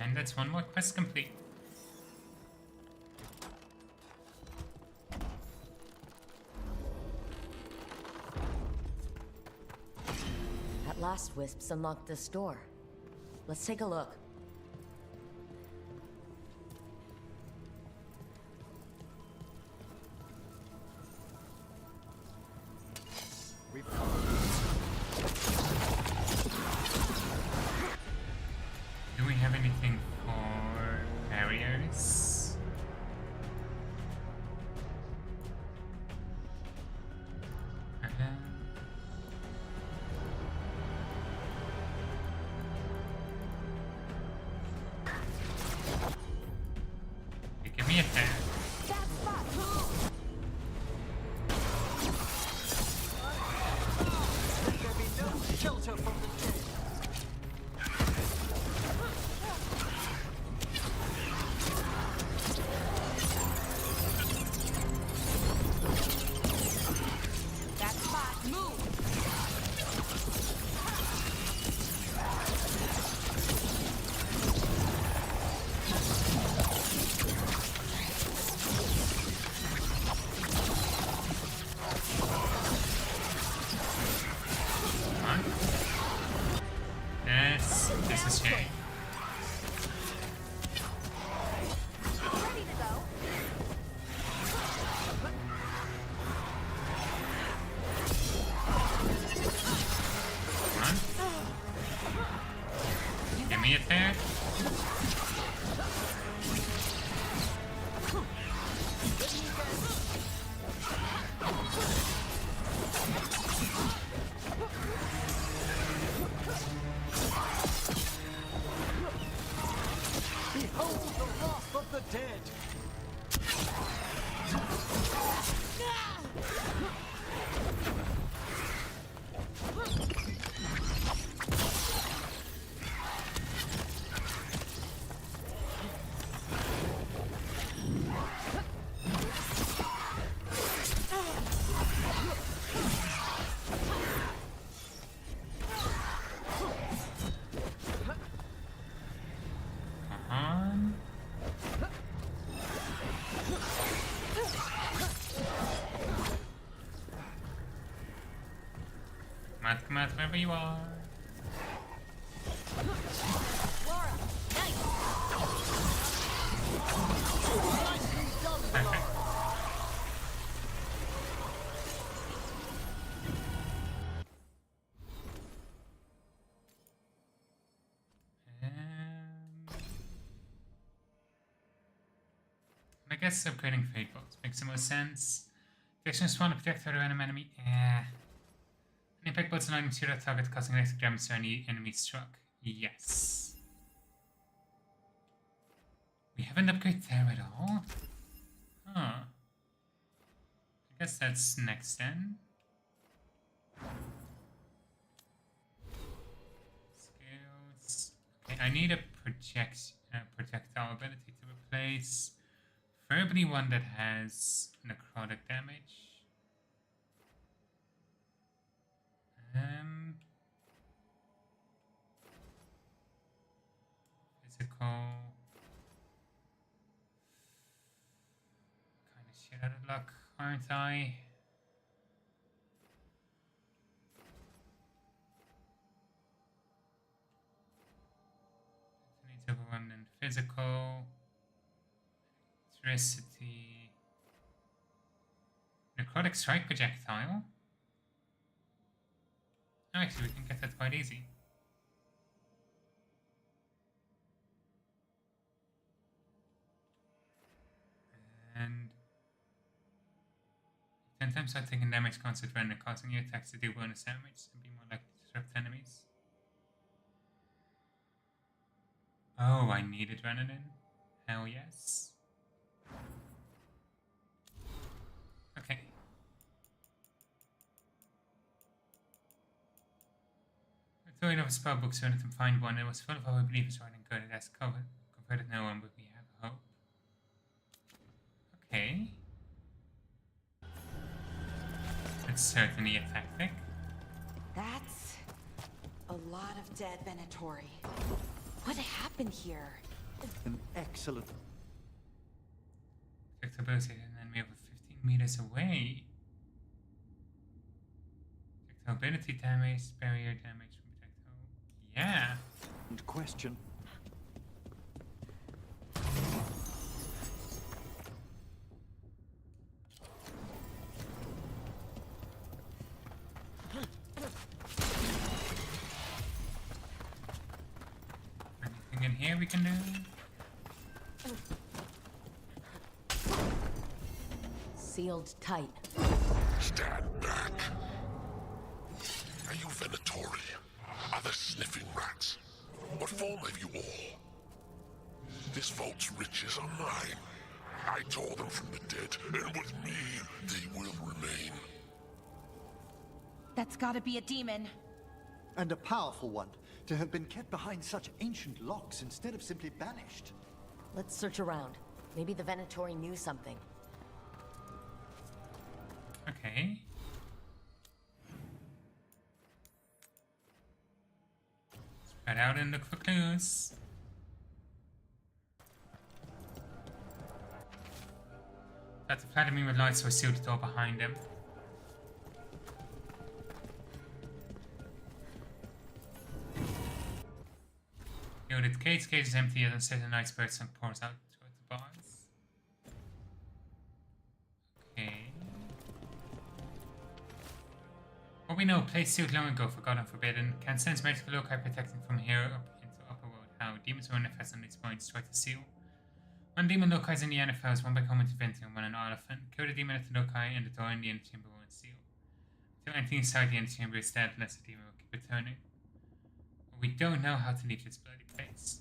And that's one more quest complete.
At last, Wisps unlocked this door. Let's take a look.
Do we have anything for barriers? Give me a fan.
There be no shelter from the dead.
This is shame. Give me a attack.
Behold the wrath of the dead!
Come out wherever you are.
Laura, nice.
Perfect. I guess upgrading fate bolts makes the most sense. Fixing a spawn to protect other enemy. Impact bolts allowing to that target, causing extra damage to any enemy struck. Yes. We haven't upgraded there at all. Huh. I guess that's next then. Skills. Okay, I need a projectile ability to replace Preferably one that has necrotic damage. Physical. Kind of shit out of luck, aren't I? Needs everyone in physical. Electricity. Necrotic strike projectile. Oh, actually, we can get that quite easy. And 10 times start taking damage constant when causing your attacks to do bonus damage and be more likely to disrupt enemies. Oh, I need adrenaline. Hell yes. Okay. I thought enough spell books so I can find one. It was full of our believers writing good. It has converted no one, but we have hope. Okay. That's certainly a tactic.
That's a lot of dead Venatori. What happened here?
An excellent...
Projectability and then we have 15 meters away. Projectability damage, barrier damage from projectile. Yeah.
And question.
Anything in here we can do?
Sealed tight.
Stand back. Are you Venatori? Are there sniffing rats? What form have you all? This vault's riches are mine. I tore them from the dead, and with me, they will remain.
That's gotta be a demon.
And a powerful one, to have been kept behind such ancient locks instead of simply banished.
Let's search around. Maybe the Venatori knew something.
Okay. Spread out and look for clues. That's flatter me with lights so sealed the door behind him. Gilded cage is empty as uncertain night spirits and pours out towards the bars. Okay. What we know, place sealed long ago, forgotten, forbidden. Can sense magical loci protecting from here up into upper world. How? Demons will manifest on these points, try to seal. One demon loci is in the NFLs, one by common interventing, and one an elephant. Kill the demon at the loci and the door in the antechamber will seal. Until anything inside the antechamber is dead, unless the demon will keep returning. But we don't know how to leave this bloody place.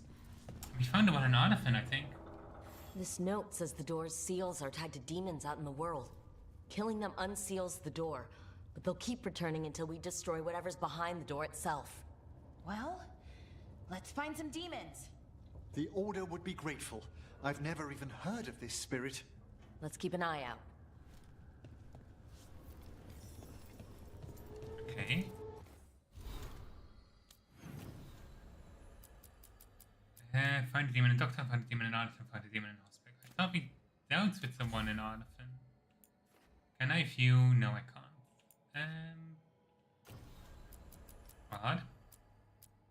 We found the one an elephant, I think.
This note says the door's seals are tied to demons out in the world. Killing them unseals the door, but they'll keep returning until we destroy whatever's behind the door itself.
Well, let's find some demons.
The Order would be grateful. I've never even heard of this spirit.
Let's keep an eye out.
Okay. Find a demon in doctor, find a demon in elephant, find a demon in hospital. I thought we dealt with the one in elephant. Can I view? No, I can't. Odd.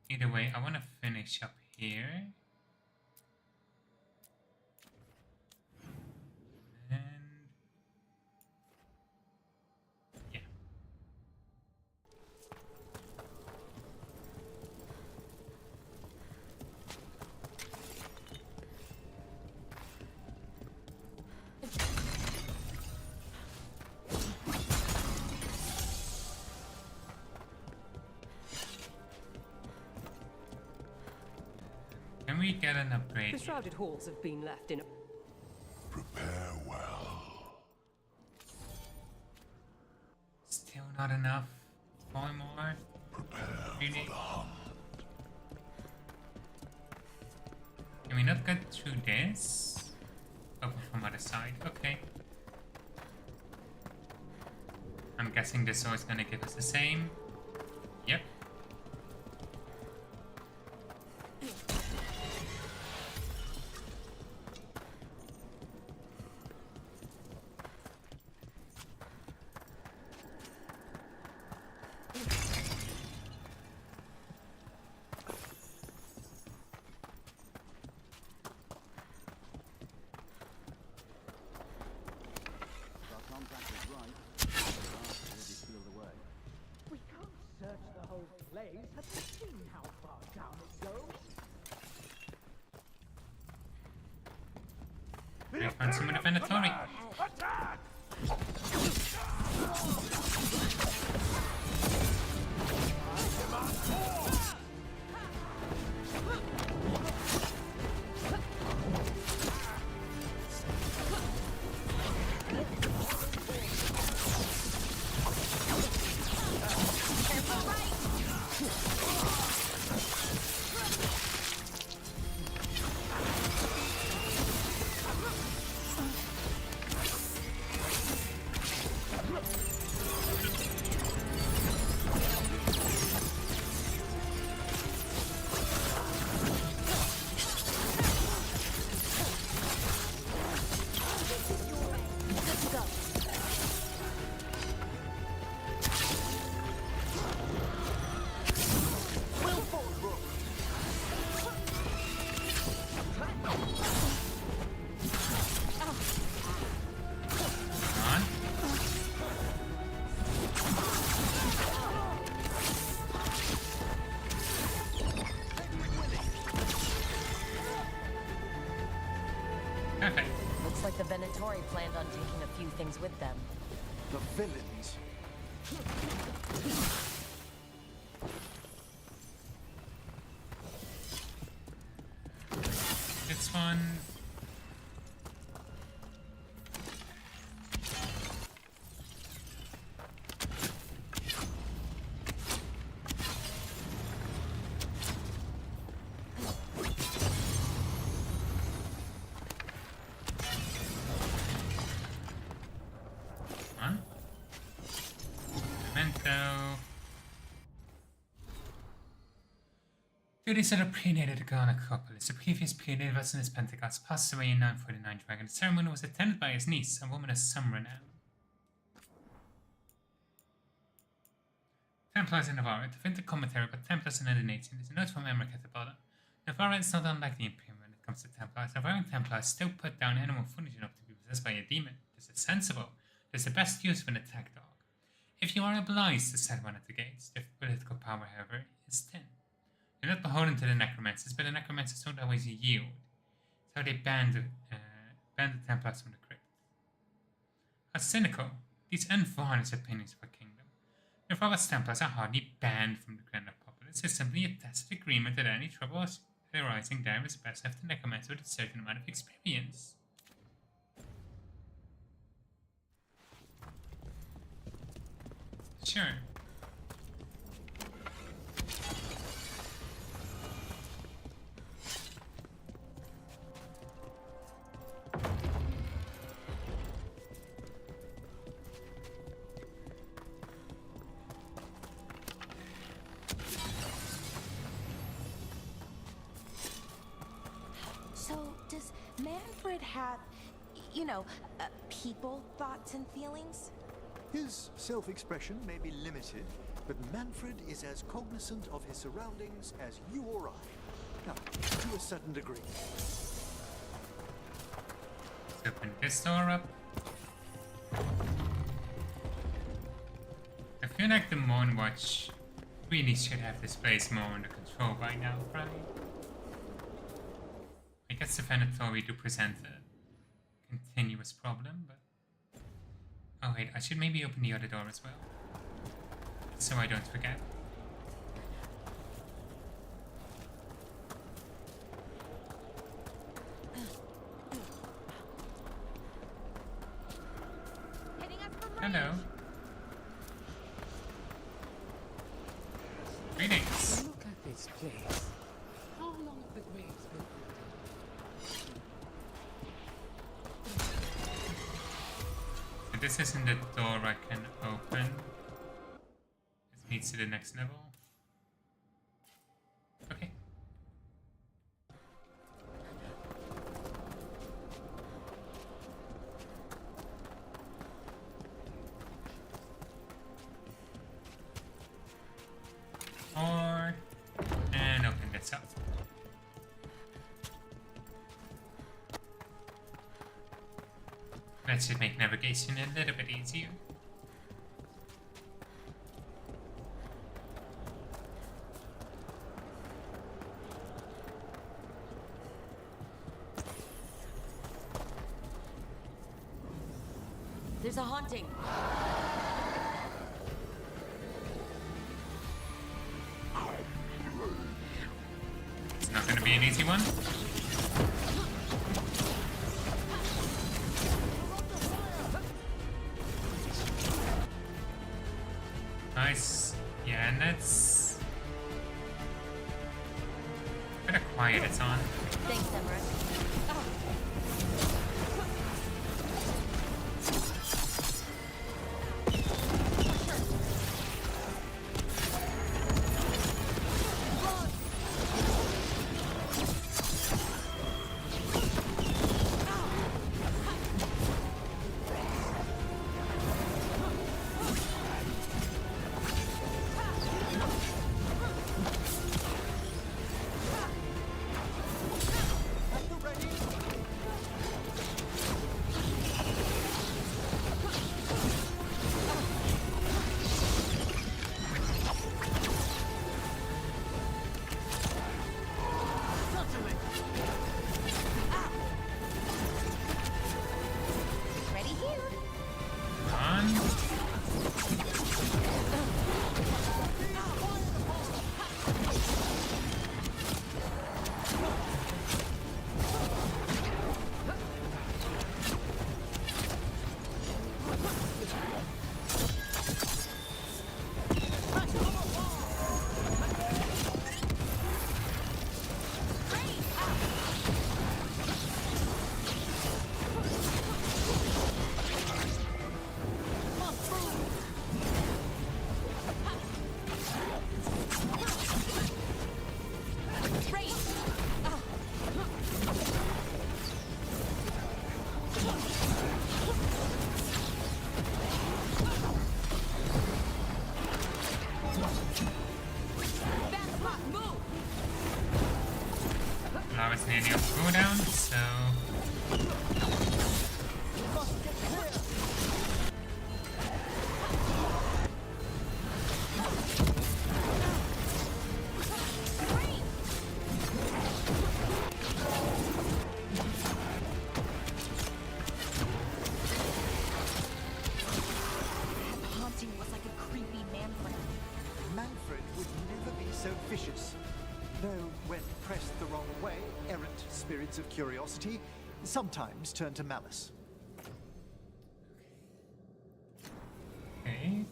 Either way, I want to finish up here. And yeah. Can we get an upgrade?
The shrouded halls have been left in a...
Prepare well.
Still not enough. 4 more.
Prepare
Really?
for the hunt.
Can we not get through this? Open from other side. Okay. I'm guessing this door is gonna give us the same. Yep. We'll find some inventory.
Looks like the Venatori planned on taking a few things with them.
The villains.
This one. Duties of the prenated Ghana couple. As the previous prenated Vasinus Pentecost passed away in 949 Dragon, the ceremony was attended by his niece, a woman of some renown. Templars in Navarra. To print a commentary about Templars in the 18th is a note from Emmerich at the bottom. Navarra is not unlike the Imperium when it comes to Templars. Navarran Templars still put down animal footage enough to be possessed by a demon. This is sensible. This is the best use of an attack dog. If you are obliged to set one at the gates, their political power, however, is thin. They're not beholden to the necromancers, but the necromancers don't always yield. So they banned the Templars from the crypt. How cynical, these unvarnished opinions of a kingdom. Navarra's Templars are hardly banned from the grander populace. It's simply a tacit agreement that any trouble arising there is best left to necromancer with a certain amount of experience. Sure.
So, does Manfred have, you know, people thoughts and feelings?
His self-expression may be limited, but Manfred is as cognizant of his surroundings as you or I. Now, to a certain degree.
Let's open this door up. I feel like the Moon Watch really should have this place more under control by now, right? I guess the Venatori do present a continuous problem, but... Oh wait, I should maybe open the other door as well. So I don't forget. Hello. Greetings.
Look at this place. How long have the graves been
this isn't the door I can open. This leads to the next level. Okay. Or and open this up. That should make navigation a little bit easier.
There's a haunting.
It's not going to be an easy one. Nice. Yeah, and that's kind of quiet it's on.
Thanks, Emmerich.
I was nearly up cooldown, so
Haunting was like a creepy Manfred.
Manfred would never be so vicious. Though, when pressed the wrong way, errant spirits of curiosity sometimes turn to malice.
okay.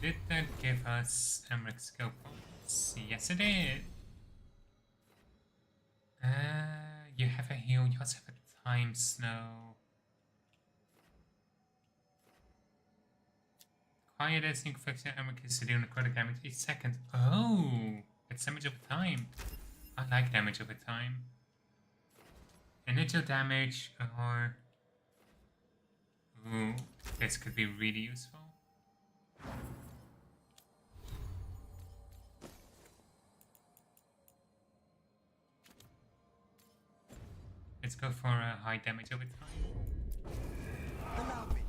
Did that give us Emmerich skill points? Yes, it did. You have a heal. You also have a time snow. Quiet as you can fix your Emmerich is to do necrotic damage each second. Oh, it's damage over time. I like damage over time. Initial damage or... Ooh, this could be really useful. Let's go for a high damage over time.
Allow me.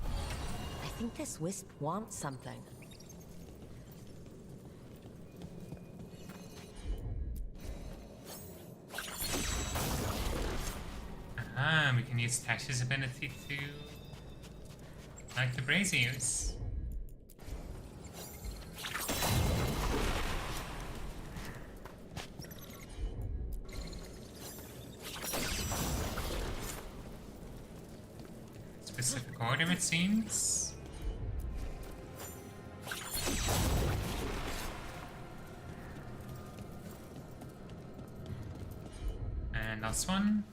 I think this wisp wants something.
Aha, we can use Tash's ability to light the braziers. Specific order, it seems. And last one.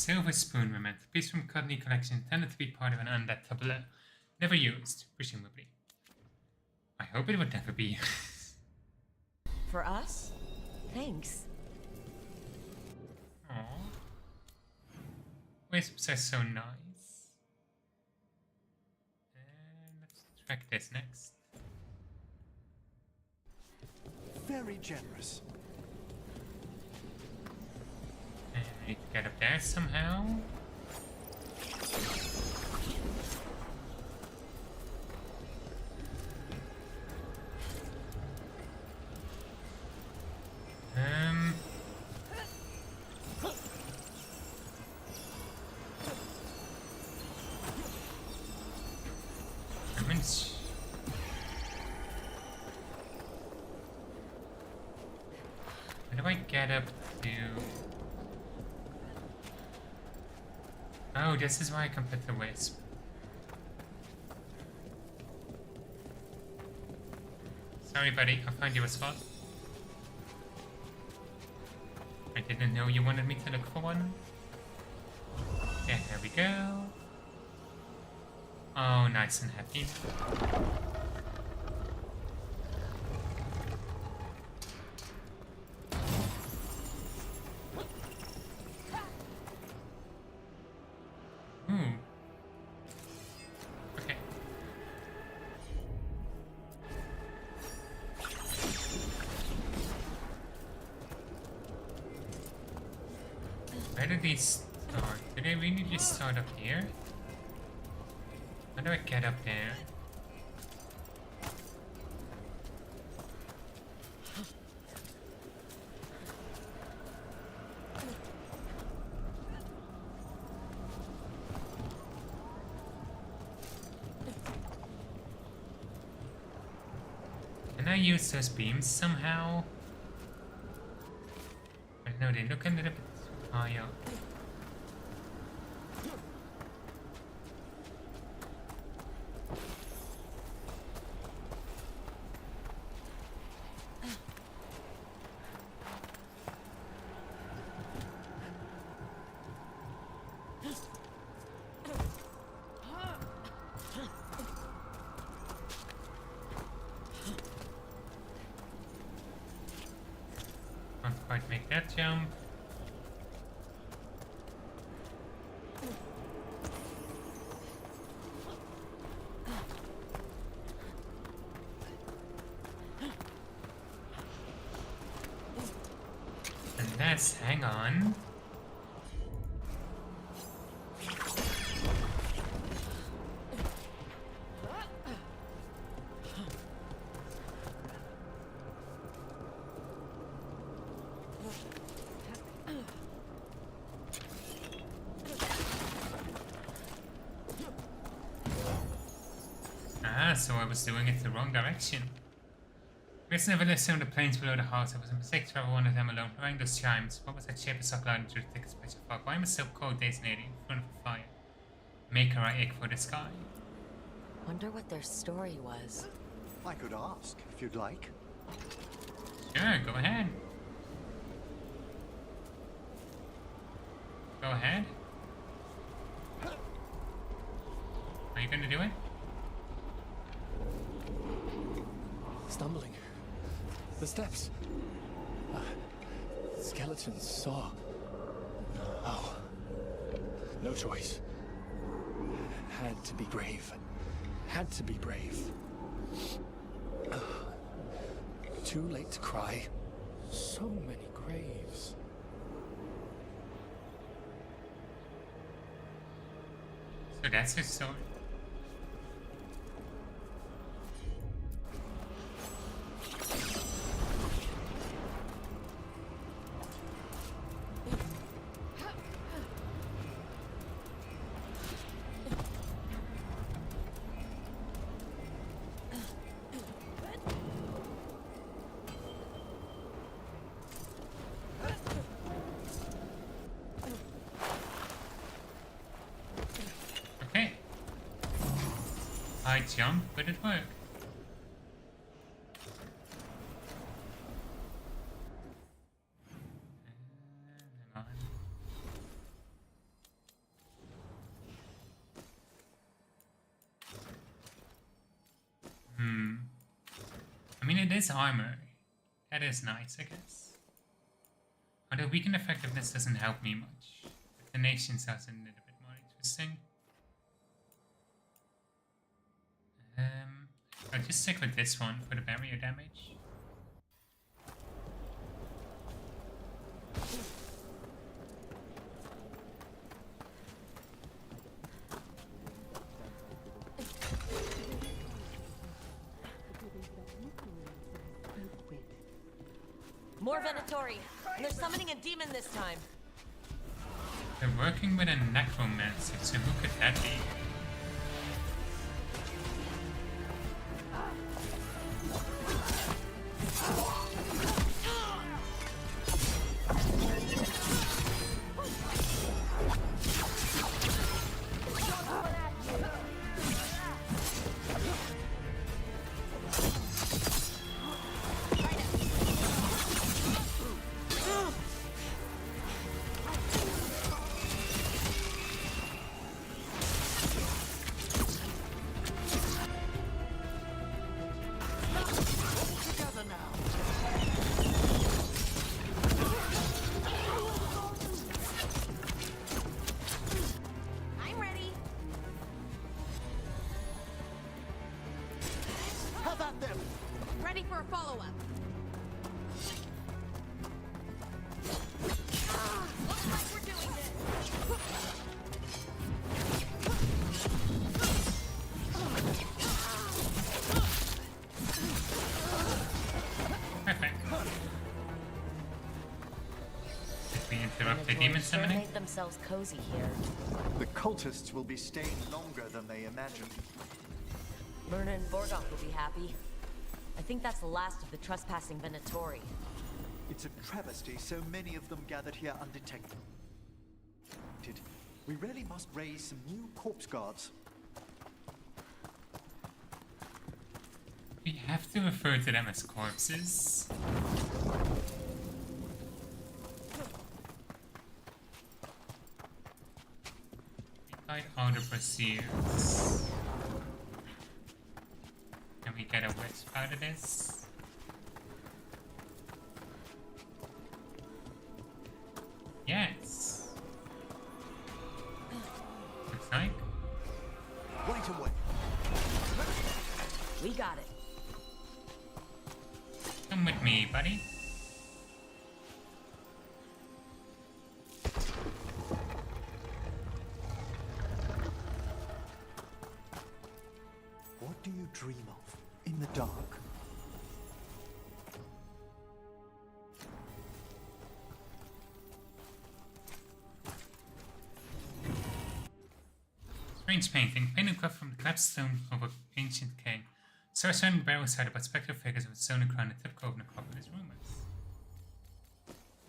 silver spoon memento. Piece from Cudney collection intended to be part of an undead tableau. Never used, presumably. I hope it would never be used.
For us? Thanks.
Aww. Wisps are so nice. And let's track this next.
Very generous.
And I need to get up there somehow. How do I get up to... Oh, this is why I can put the wisp. Sorry, buddy, I'll find you a spot. I didn't know you wanted me to look for one. Yeah, there we go. Oh, nice and happy. Where did these start? Did they really just start up here? How do I get up there? Can I use those beams somehow? I don't know, they look a little bit high up. Can't quite make that jump. And that's, hang on. Ah, so I was doing it the wrong direction. Chris never left some of the planes below the house. It was a mistake to travel one of them alone. Hearing those chimes. What was that shape of so cloud through the thick special fog? Why am I so cold, days lady, in front of a fire? Make her I ache for the sky.
Wonder what their story was.
I could ask, if you'd like.
Sure, go ahead. Go ahead. Are you gonna do it?
Stumbling. The steps. Skeletons saw. Oh. No choice. Had to be brave. Had to be brave. Too late to cry. So many graves.
So that's his story. Okay. I jump, but it worked. Hang on. mean, it is armor. That is nice, I guess. Although weakened effectiveness doesn't help me much. But the nation sounds a little bit more interesting. I'll just stick with this one for the barrier damage.
More Venatori, and they're summoning a demon this time.
They're working with a necromancer, so who could that be?
Ready for a follow-up. Looks like we're doing this.
Perfect. Did we interrupt the demon summoning?
Made themselves cozy here.
The cultists will be staying longer than they imagined.
Myrna and Vorgoth will be happy. I think that's the last of the trespassing Venatori.
It's a travesty so many of them gathered here undetected. We really must raise some new corpse guards.
We have to refer to them as corpses. We fight all the pursuits. Can we get a wisp out of this? Yes. Looks like.
Right away.
We got it.
Come with me, buddy.
What do you dream of in the dark?
Strange painting. Painted cut from the collapsed stone of an ancient king. So surrounding the barrel side about spectral figures with stone and crown and typical of necropolis rumors.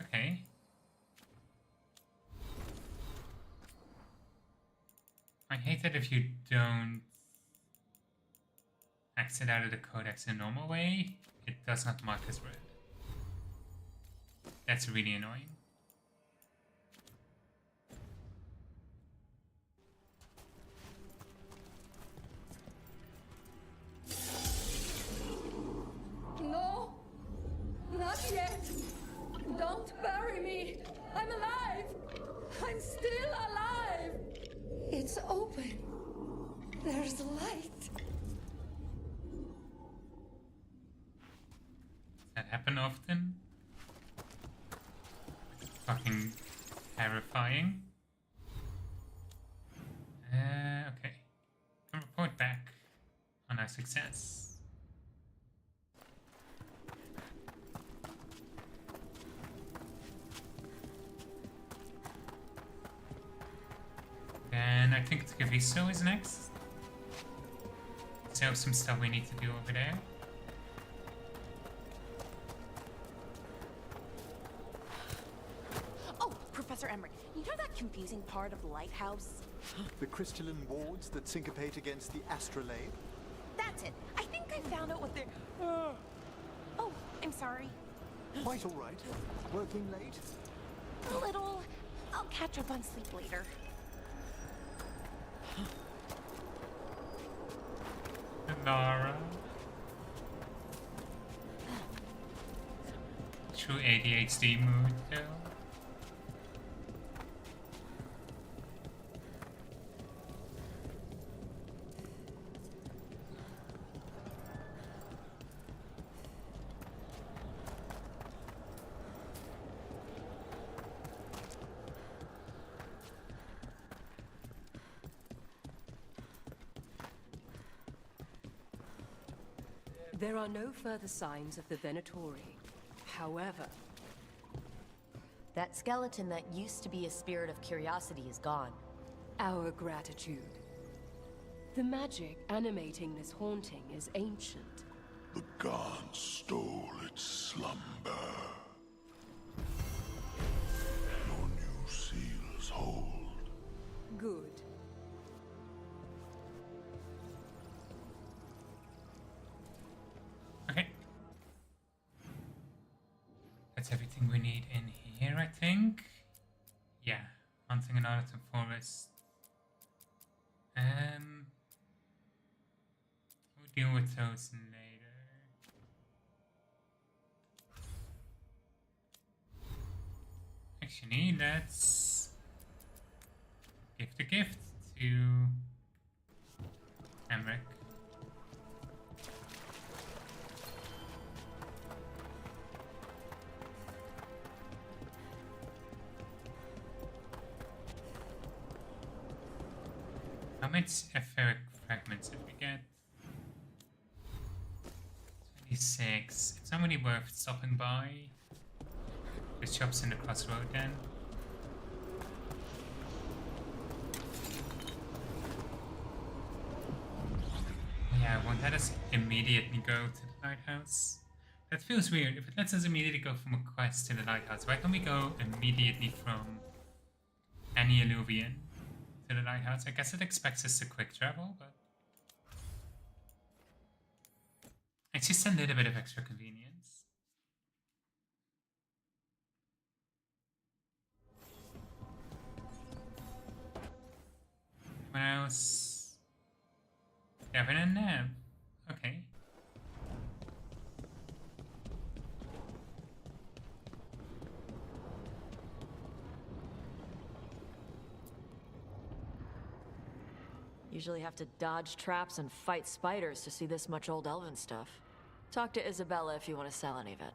Okay. I hate that if you don't exit out of the codex in a normal way, it does not mark as red. That's really annoying.
No! Not yet! Don't bury me! I'm alive! I'm still alive! It's open. There's light.
Does that happen often? Fucking terrifying. Okay. Can report back on our success. And I think Tkaviso is next. So some stuff we need to do over there.
Oh, Professor Emmerich, you know that confusing part of the lighthouse?
The crystalline wards that syncopate against the astrolabe?
That's it. I think I found out what they're... Oh, I'm sorry.
Quite all right. Working late?
A little. I'll catch up on sleep later.
Nara. true ADHD mood, though.
There are no further signs of the Venatori. However,
that skeleton that used to be a spirit of curiosity is gone.
Our gratitude. The magic animating this haunting is ancient.
The gods stole its slumber. Your new seals hold.
Good.
Okay. That's everything we need in here, I think. Yeah, hunting an autumn forest. We'll deal with those later. Actually, let's give the gift to Emmerich. How much etheric fragments did we get? 26. It's not really worth stopping by. The shop's in the crossroad then. Yeah, won't let us immediately go to the lighthouse? That feels weird. If it lets us immediately go from a quest to the lighthouse, why can't we go immediately from any Illuvian to the lighthouse? I guess it expects us to quick travel, but it's just a little bit of extra convenience. Anyone else? Gavin and Nev. Okay.
Usually have to dodge traps and fight spiders to see this much old elven stuff. Talk to Isabella if you want to sell any of it.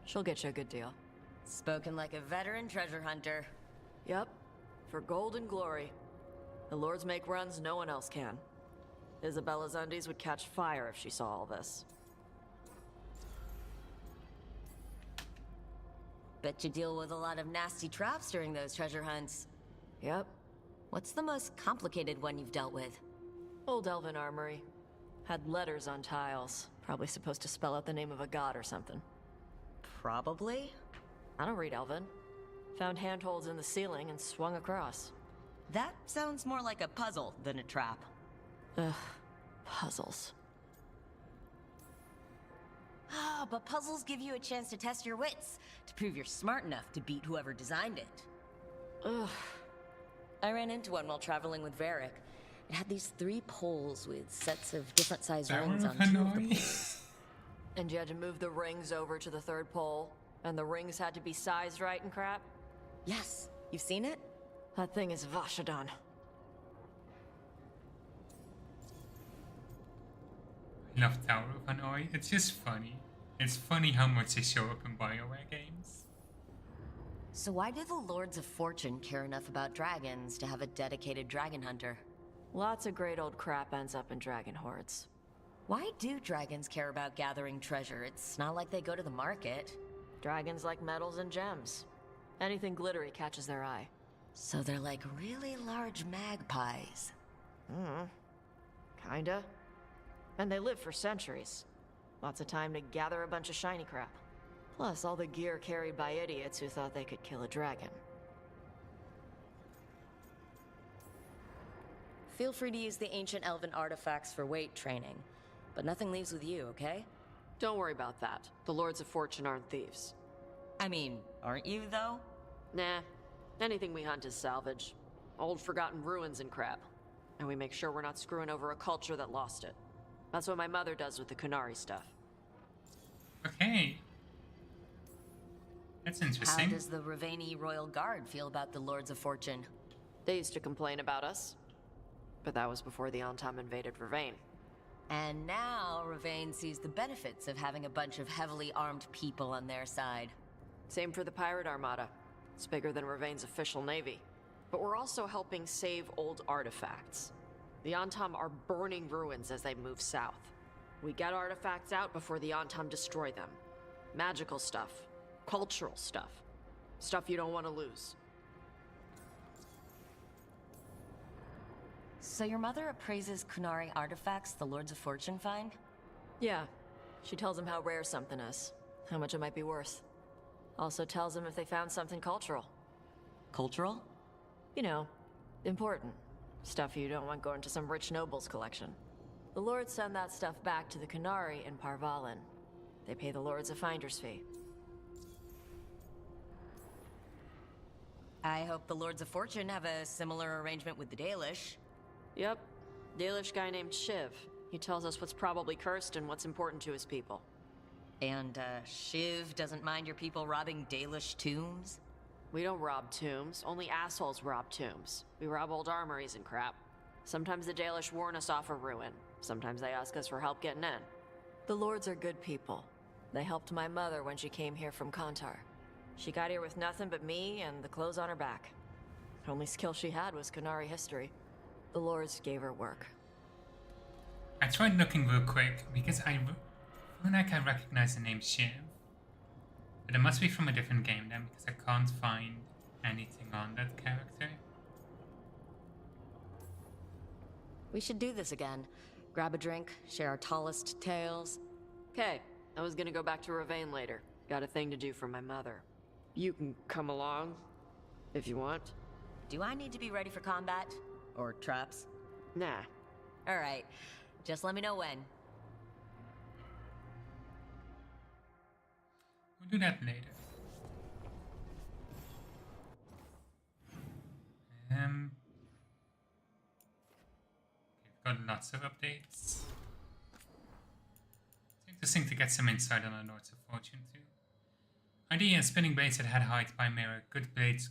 She'll get you a good deal.
Spoken like a veteran treasure hunter.
Yep, for gold and glory. The lords make runs no one else can. Isabella's undies would catch fire if she saw all this.
Bet you deal with a lot of nasty traps during those treasure hunts.
Yep.
What's the most complicated one you've dealt with?
Old elven armory. Had letters on tiles. Probably supposed to spell out the name of a god or something.
Probably?
I don't read elven. Found handholds in the ceiling and swung across.
That sounds more like a puzzle than a trap.
Ugh, puzzles.
Ah, but puzzles give you a chance to test your wits, to prove you're smart enough to beat whoever designed it.
Ugh.
I ran into one while traveling with Varric. It had these 3 poles with sets of different size rings on 2 of the poles.
And you had to move the rings over to the 3rd pole? And the rings had to be sized right and crap?
Yes. You've seen it?
That thing is Vashodon.
Love Tower of Hanoi. It's just funny. It's funny how much they show up in BioWare games.
So why do the Lords of Fortune care enough about dragons to have a dedicated dragon hunter?
Lots of great old crap ends up in dragon hordes.
Why do dragons care about gathering treasure? It's not like they go to the market.
Dragons like metals and gems. Anything glittery catches their eye.
So they're like really large magpies.
Kinda. And they live for centuries. Lots of time to gather a bunch of shiny crap. Plus all the gear carried by idiots who thought they could kill a dragon.
Feel free to use the ancient elven artifacts for weight training. But nothing leaves with you, okay?
Don't worry about that. The Lords of Fortune aren't thieves.
I mean, aren't you, though?
Nah. Anything we hunt is salvage. Old forgotten ruins and crap. And we make sure we're not screwing over a culture that lost it. That's what my mother does with the Kunari stuff.
Okay. That's
How
interesting.
does the Ravani Royal Guard feel about the Lords of Fortune?
They used to complain about us, but that was before the Antom invaded Ravane.
And now Ravane sees the benefits of having a bunch of heavily armed people on their side.
Same for the Pirate Armada. It's bigger than Ravane's official navy. But we're also helping save old artifacts. The Antom are burning ruins as they move south. We get artifacts out before the Antom destroy them. Magical stuff. Cultural stuff. Stuff you don't want to lose.
So your mother appraises Kunari artifacts the Lords of Fortune find?
Yeah. She tells them how rare something is. How much it might be worth. Also tells them if they found something cultural.
Cultural?
You know, important. Stuff you don't want going to some rich noble's collection. The Lords send that stuff back to the Kunari in Parvalin. They pay the Lords a finder's fee.
I hope the Lords of Fortune have a similar arrangement with the Dalish.
Yep. Dalish guy named Shiv. He tells us what's probably cursed and what's important to his people.
And, Shiv doesn't mind your people robbing Dalish tombs?
We don't rob tombs. Only assholes rob tombs. We rob old armories and crap. Sometimes the Dalish warn us off a ruin. Sometimes they ask us for help getting in. The Lords are good people. They helped my mother when she came here from Kantar. She got here with nothing but me and the clothes on her back. The only skill she had was Kunari history. The Lords gave her work.
I tried looking real quick because I feel like I recognize the name Shiv. But it must be from a different game then, because I can't find anything on that character.
We should do this again. Grab a drink, share our tallest tales.
Okay, I was gonna go back to Ravane later. Got a thing to do for my mother. You can come along, if you want.
Do I need to be ready for combat? Or traps?
Nah.
Alright, just let me know when.
We'll do that later. We've got lots of updates. It's interesting to get some insight on the Lords of Fortune too. Idea: spinning blades that had height by mirror. Good blades,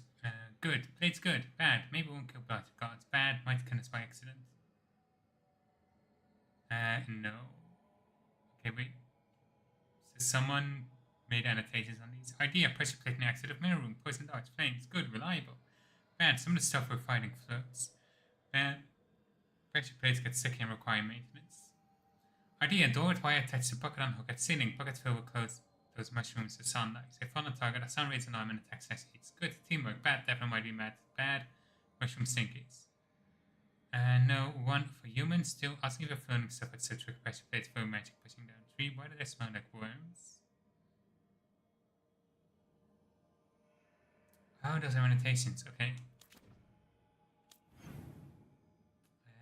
good. Blades good. Bad. Maybe won't kill blighted guards. Bad. Might kill us by accident. No. Okay, wait. So someone made annotations on these. Idea: pressure plate in the exit of mirror room. Poison darts. Flames. Good. Reliable. Bad. Some of the stuff we're fighting floats. Bad. Pressure plates get sticky and require maintenance. Idea: door with wire attached to bucket on hook at ceiling. Bucket filled with clothes. Those mushrooms to sunlight. They fall on target. A sun rays alarm and attacks heats. Good. Teamwork. Bad. Devil might be mad. Bad. Mushroom stinkies. No. One for humans. Still asking for floating stuff at citric pressure plates for magic pushing down tree. Why do they smell like worms? Oh, those are annotations. Okay.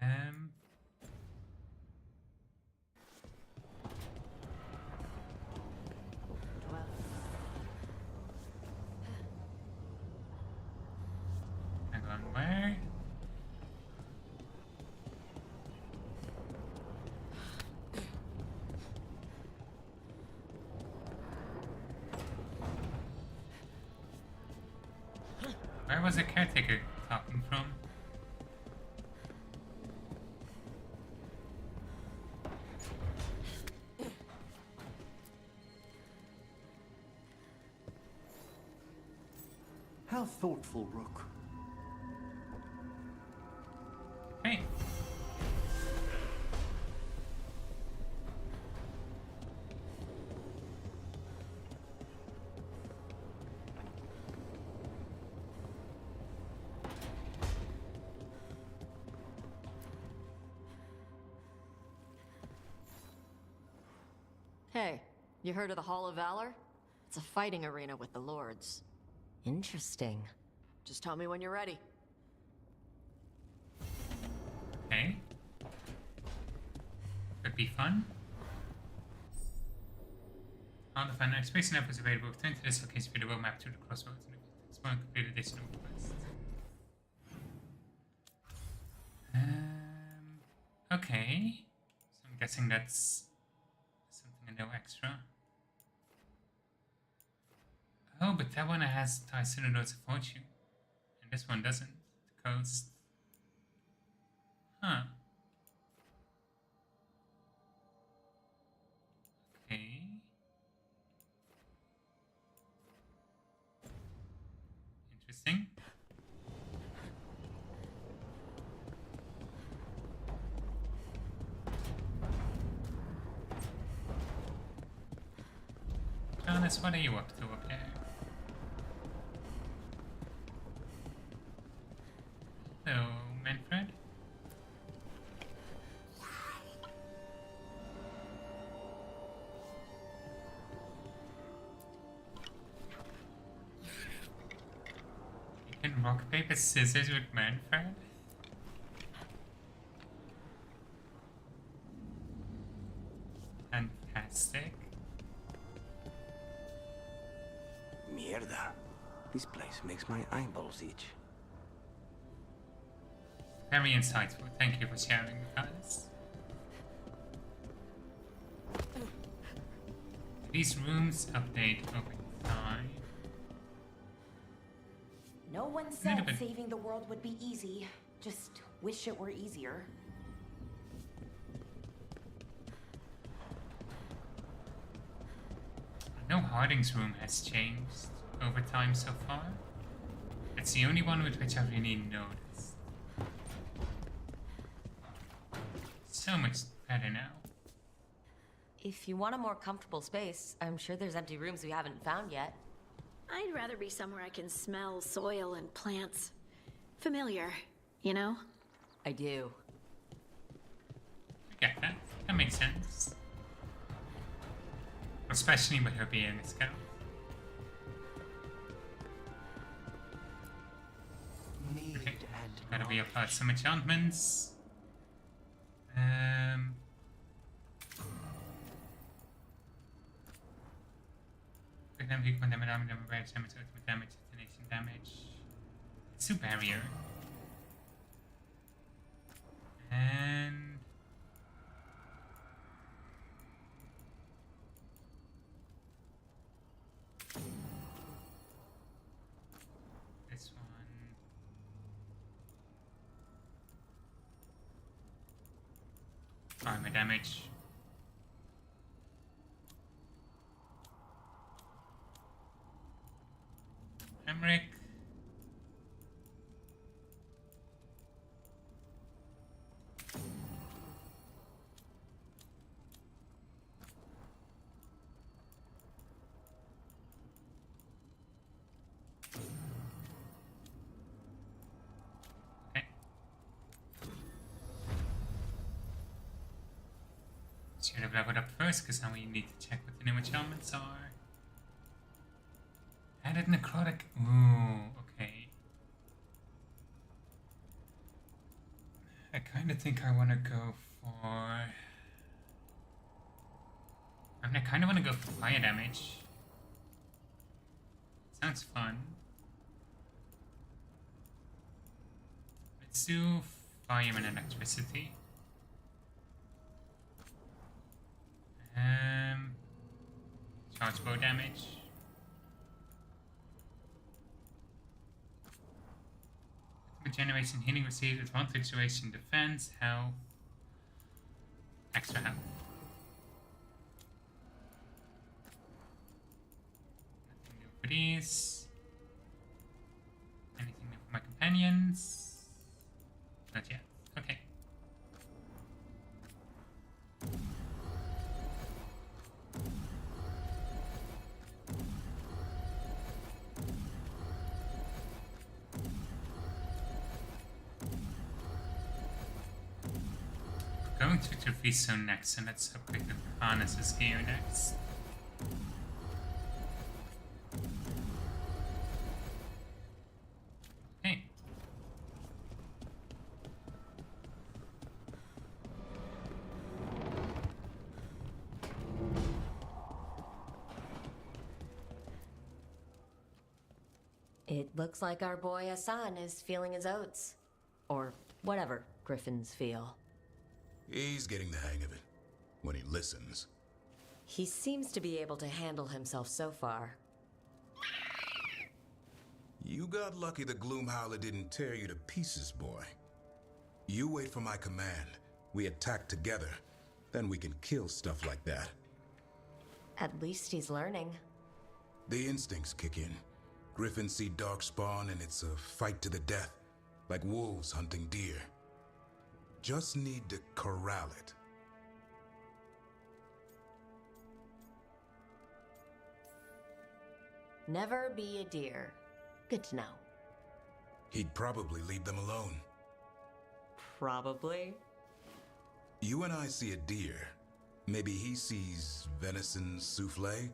Hang on, where? Where was the caretaker talking from?
How thoughtful, Rook.
Hey.
Hey, you heard of the Hall of Valor? It's a fighting arena with the Lords.
Interesting.
Just tell me when you're ready.
Okay. Could be fun. On the fun, space and was available. Return to this location via the road map to the crossroads and explore and complete additional quests. Okay. So I'm guessing that's something a little extra. Oh, but that one has ties to the Notes of Fortune. And this one doesn't. The coast. Huh. Okay. Interesting. Jonas, what are you up to up there? Hello, Manfred. You can rock, paper, scissors with Manfred? Fantastic.
Mierda. This place makes my eyeballs itch.
Very insightful. Thank you for sharing with us. These rooms update over time.
No one said saving the world would be easy. Just wish it were easier.
I know Harding's room has changed over time so far. It's the only one with which I really noticed. So much better now.
If you want a more comfortable space, I'm sure there's empty rooms we haven't found yet.
I'd rather be somewhere I can smell soil and plants. Familiar, you know?
I do.
I get that. That makes sense. Especially with her being a scout. Okay, gotta be applied some enchantments. For example, you can damage armor, damage, ultimate damage, detonation damage. It's barrier. And this one. Armor damage. Emmerich. Okay. Should have leveled up first, because now we need to check what the new enchantments are. Added necrotic. Ooh, okay. I kind of think I want to go for. I mean, I kind of want to go for fire damage. Sounds fun. Let's do fire and electricity. Charge bow damage. Regeneration, healing received, advantage duration, defense, health, extra health. Nothing new for these. Anything new for my companions? Not yet. Okay. Going to Treviso next, and let's upgrade the harnesses gear next. Okay.
It looks like our boy Hassan is feeling his oats. Or whatever griffins feel.
He's getting the hang of it. When he listens.
He seems to be able to handle himself so far.
You got lucky the Gloomhowler didn't tear you to pieces, boy. You wait for my command. We attack together. Then we can kill stuff like that.
At least he's learning.
The instincts kick in. Griffins see darkspawn and it's a fight to the death, like wolves hunting deer. Just need to corral it.
Never be a deer. Good to know.
He'd probably leave them alone.
Probably.
You and I see a deer. Maybe he sees venison souffle.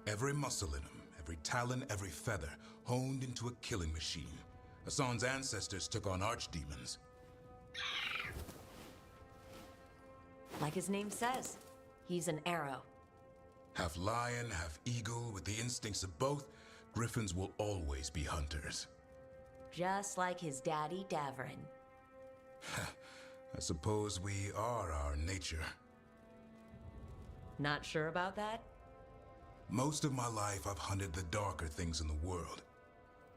Every muscle in him, every talon, every feather, honed into a killing machine. Hassan's ancestors took on archdemons.
Like his name says, he's an arrow.
Half lion, half eagle, with the instincts of both, griffins will always be hunters.
Just like his daddy Davrin.
I suppose we are our nature.
Not sure about that?
Most of my life I've hunted the darker things in the world.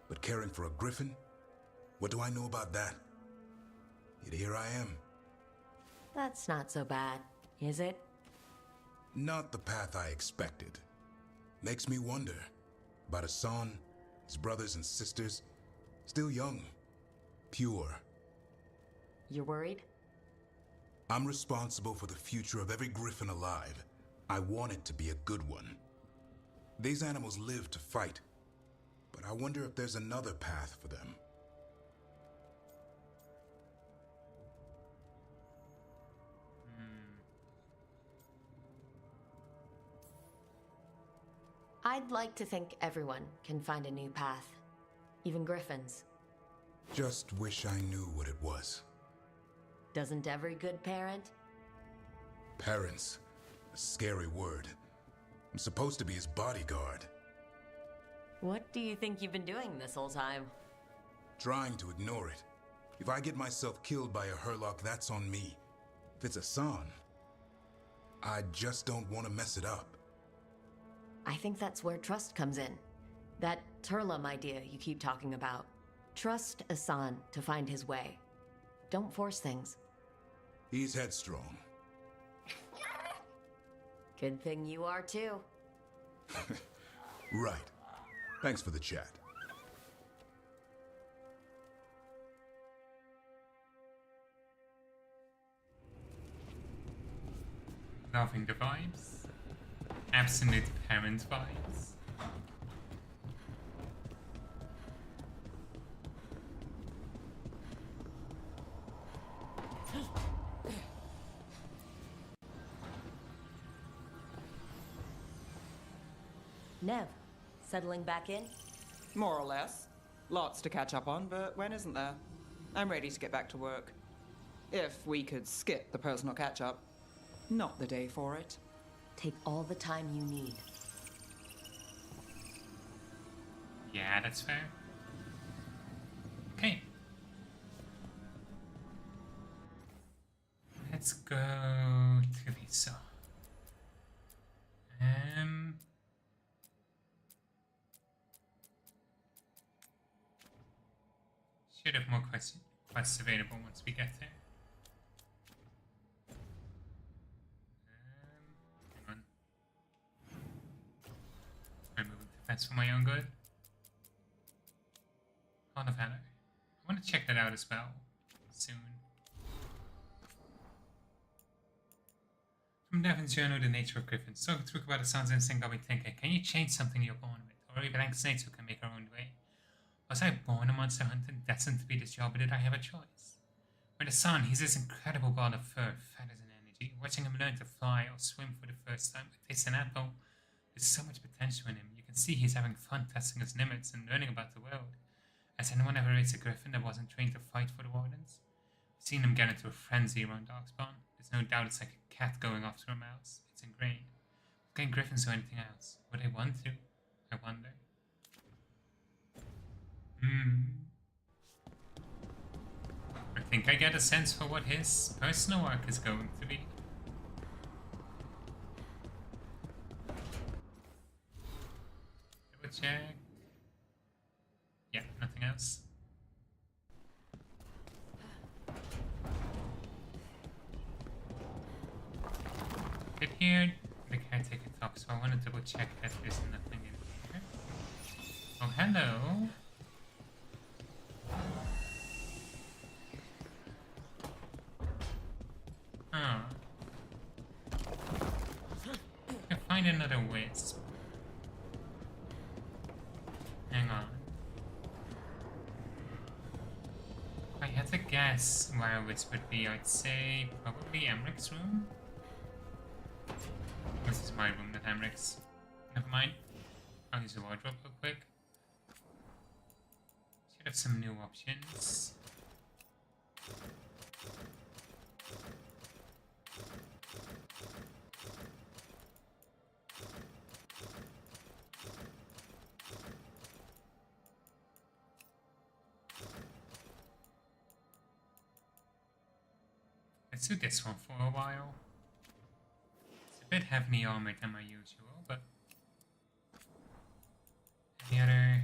But caring for a griffin? What do I know about that? Yet here I am.
That's not so bad, is it?
Not the path I expected. Makes me wonder about Hassan, his brothers and sisters, still young, pure.
You're worried?
I'm responsible for the future of every griffin alive. I want it to be a good one. These animals live to fight, but I wonder if there's another path for them.
I'd like to think everyone can find a new path. Even griffins.
Just wish I knew what it was.
Doesn't every good parent?
Parents. A scary word. I'm supposed to be his bodyguard.
What do you think you've been doing this whole time?
Trying to ignore it. If I get myself killed by a Hurlock, that's on me. If it's Hassan, I just don't want to mess it up.
I think that's where trust comes in. That Turlum idea you keep talking about. Trust Hassan to find his way. Don't force things.
He's headstrong.
Good thing you are too.
Right. Thanks for the chat.
Loving the vibes. Absolute parent vibes.
Nev, settling back in?
More or less. Lots to catch up on, but when isn't there? I'm ready to get back to work. If we could skip the personal catch-up. Not the day for it.
Take all the time you need.
Yeah, that's fair. Okay. Let's go to Lisa. Should have more quests available once we get there. Hang on. I'm moving too fast for my own good. Heart of Valor. I want to check that out as well soon. From Devin's journal, The Nature of Griffins. So talk about the sounds instinct got me thinking. Can you change something you're born with? Or even like snakes who can make our own way? Was I born a monster hunter, destined to be this job, or did I have a choice? With the sun, he's this incredible ball of fur, feathers and energy. Watching him learn to fly or swim for the first time, with taste an apple, there's so much potential in him. You can see he's having fun testing his limits and learning about the world. Has anyone ever raised a griffin that wasn't trained to fight for the wardens? I've seen him get into a frenzy around Darkspawn. There's no doubt it's like a cat going after a mouse. It's ingrained. Can griffins do anything else? Would they want to? I wonder. I think I get a sense for what his personal arc is going to be. Double check. did hear the caretaker talk, so I want to double check that there's nothing in here. Oh, hello. Oh. I can find another wisp. Hang on. If I had to guess where a wisp would be, I'd say probably Emrich's room. This is my room, not Emrich's. Never mind. I'll use the wardrobe real quick. Should have some new options. Let's do this one for a while. It's a bit heavily armored than my usual, but any other?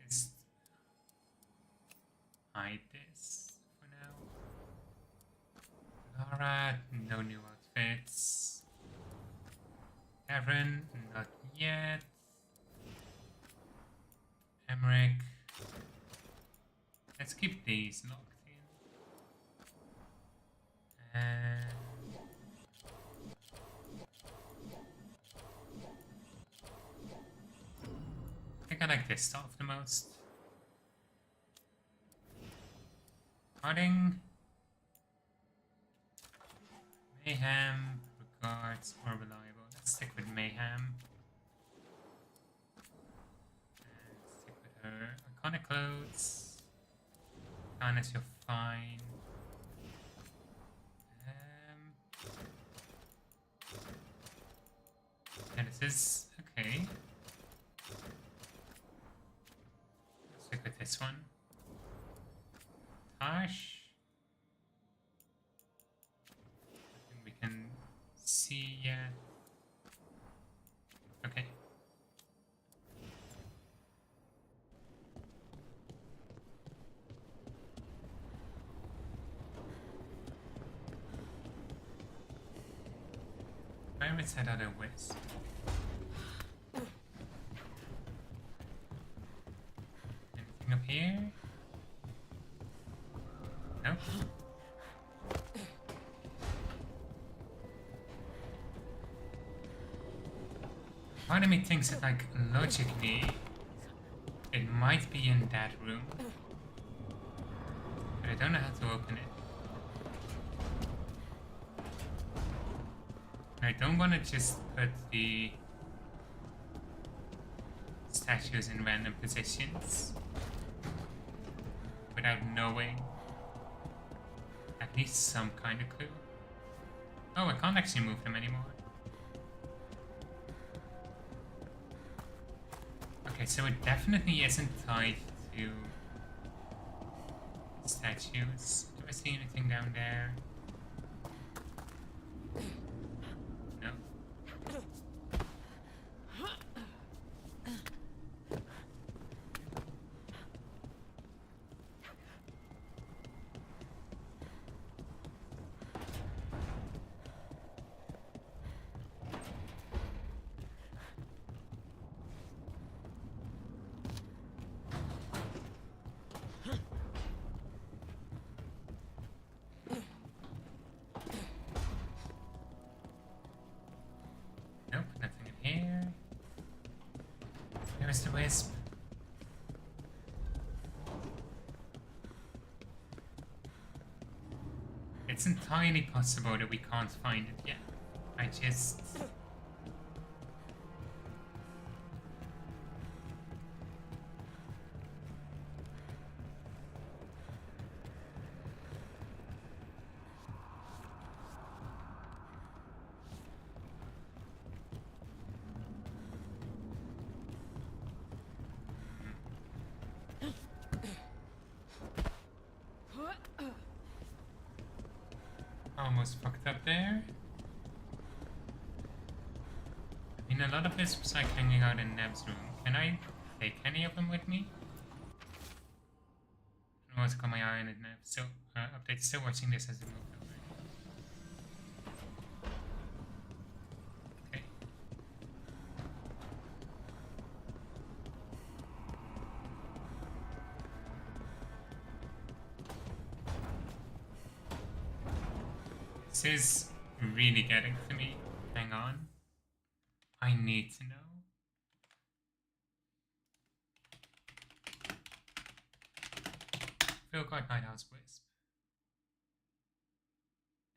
Just hide this for now. Laura, no new outfits. Evan, not yet. Emmerich. Let's keep these locked in. And I think I like this stuff the most. Cutting. Mayhem, regards, more reliable. Let's stick with Mayhem. And stick with her. Iconic clothes. Honest, you're fine. And this is okay. Let's stick with this one. Tosh. We can see yet. Okay. Pirates head other ways. Anything up here? Nope. Part of me thinks that, like, logically, it might be in that room. But I don't know how to open it. I don't want to just put the statues in random positions without knowing at least some kind of clue. Oh, I can't actually move them anymore. Okay, so it definitely isn't tied to statues. Do I see anything down there? No. Nope, nothing in here. There's the wisp. It's entirely possible that we can't find it yet. I just... Almost fucked up there. I mean, a lot of wisps like hanging out in Neb's room. Can I take any of them with me? also got my eye on it now. So, update. Still watching this as it moved over. Okay. This is really getting to me. Hang on. I need to know. Veilguard Nighthouse Wisp.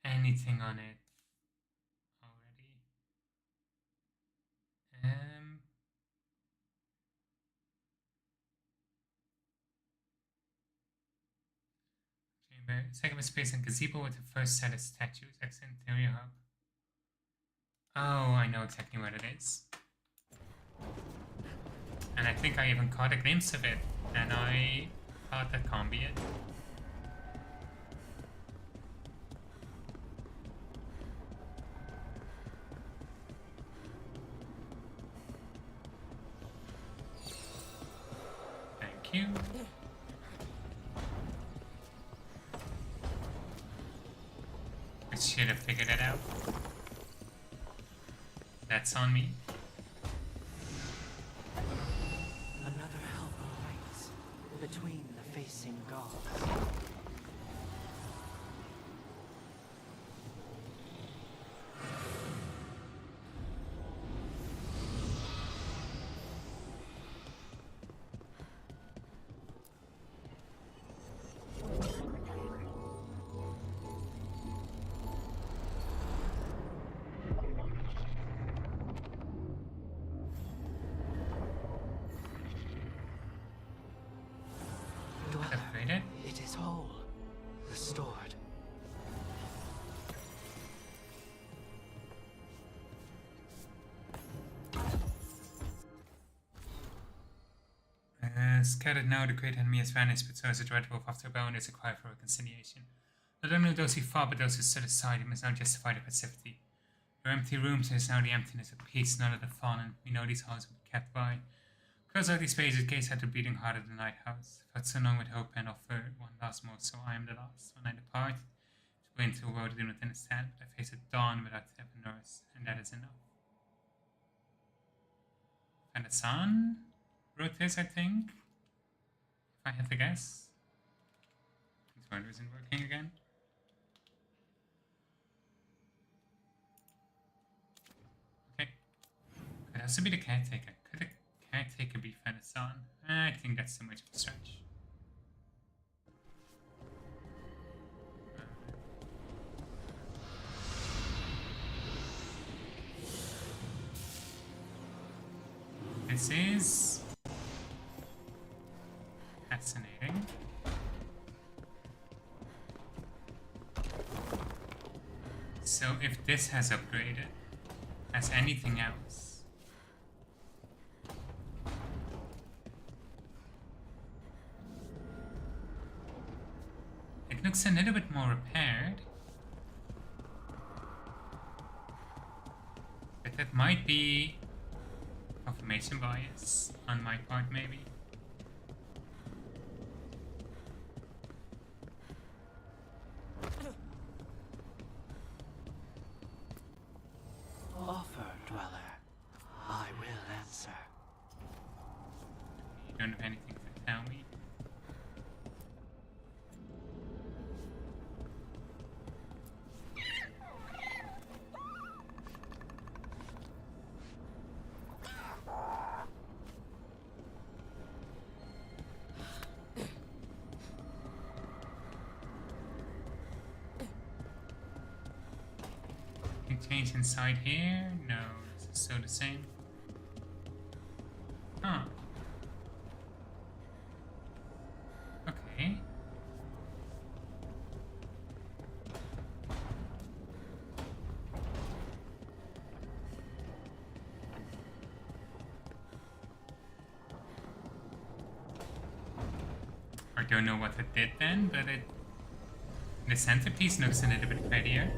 Anything on it already? Chamber. Second space and gazebo with the first set of statues. Exit interior hub. Oh, I know exactly what it is. And I think I even caught a glimpse of it. And I thought that can't be it. Thank you. I should have figured it out. That's on me.
Another helper waits between the facing gods.
Upgraded.
It is whole, restored.
Scattered now, the great enemy has vanished, but so has a dread wolf after a bone is a cry for reconciliation. Not only those who fought, but those who stood aside, you must now justify their passivity. Your empty rooms is now the emptiness of peace, none of the fallen. We know these halls will be kept by. Close out these pages, gaze at the beating heart of the night house. Fought so long with hope and offer one last more, so I am the last. When I depart, to go into a world I do not understand, but I face a dawn without heaven or earth, and that is enough. And the sun wrote this, I think. If I had to guess. This word isn't working again. Okay. Could also be the caretaker. Could the caretaker be Fenasan? I think that's too much of a stretch. This is fascinating. So if this has upgraded, has anything else? It looks a little bit more repaired. But that might be confirmation bias on my part, maybe.
Offer, dweller. I will answer.
You don't have anything to tell me. Change inside here? No, this is still the same. Huh. Okay. I don't know what it did then, but it... The centerpiece looks a little bit prettier.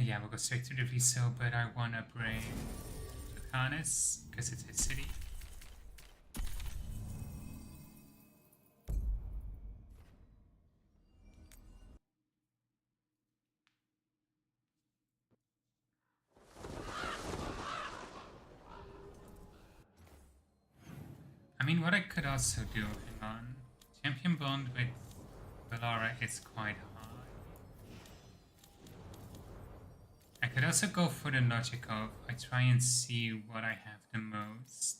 Yeah, we'll go straight to the Viso, but I wanna bring Lucanus, because it's his city. mean, what I could also do, hang on. Champion bond with Valara is quite high. I could also go for the logic of I try and see what I have the most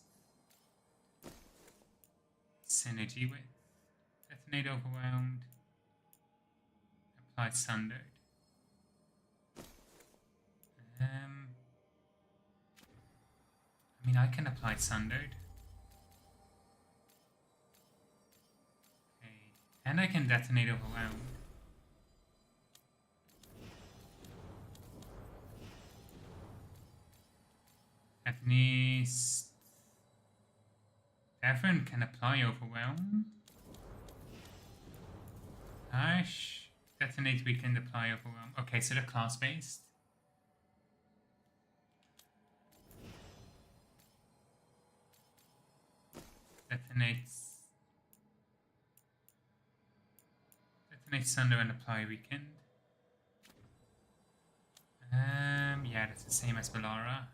synergy with. Detonate Overwhelmed. Apply Sundered. I mean, I can apply Sundered. Okay. And I can Detonate Overwhelmed. At least Davern can apply Overwhelm. Ash, Detonate, we can apply Overwhelm. Okay, so they're class-based. Detonates Sunder and apply Weekend. Yeah, that's the same as Valara.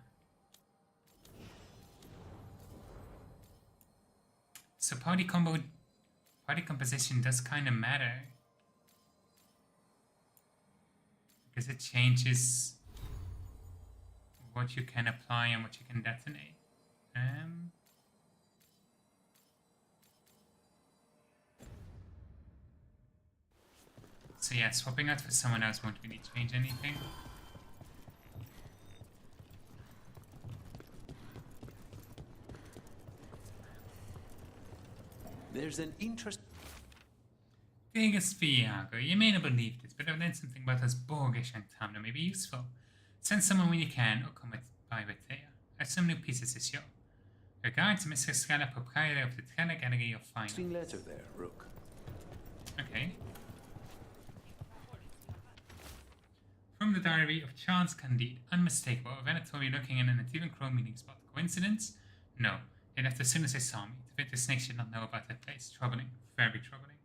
So party composition does kind of matter. Because it changes what you can apply and what you can detonate. So yeah, swapping out for someone else won't really change anything.
There's an interest.
Vegas Viago, you may not believe this, but I've learned something about us Borgish and Tom that may be useful. Send someone when you can, or come by with Thea. I have some new pieces this show. Regards, Mr. Scala, proprietor of the Trella Gallery of Fine Arts.
Letter there, Rook.
Okay. From the diary of Charles Candide, unmistakable, a Venatori looking in an Antivan Crow meeting spot. Coincidence? No. They left as soon as they saw me. The Victor Snake should not know about that place. Troubling. Very troubling.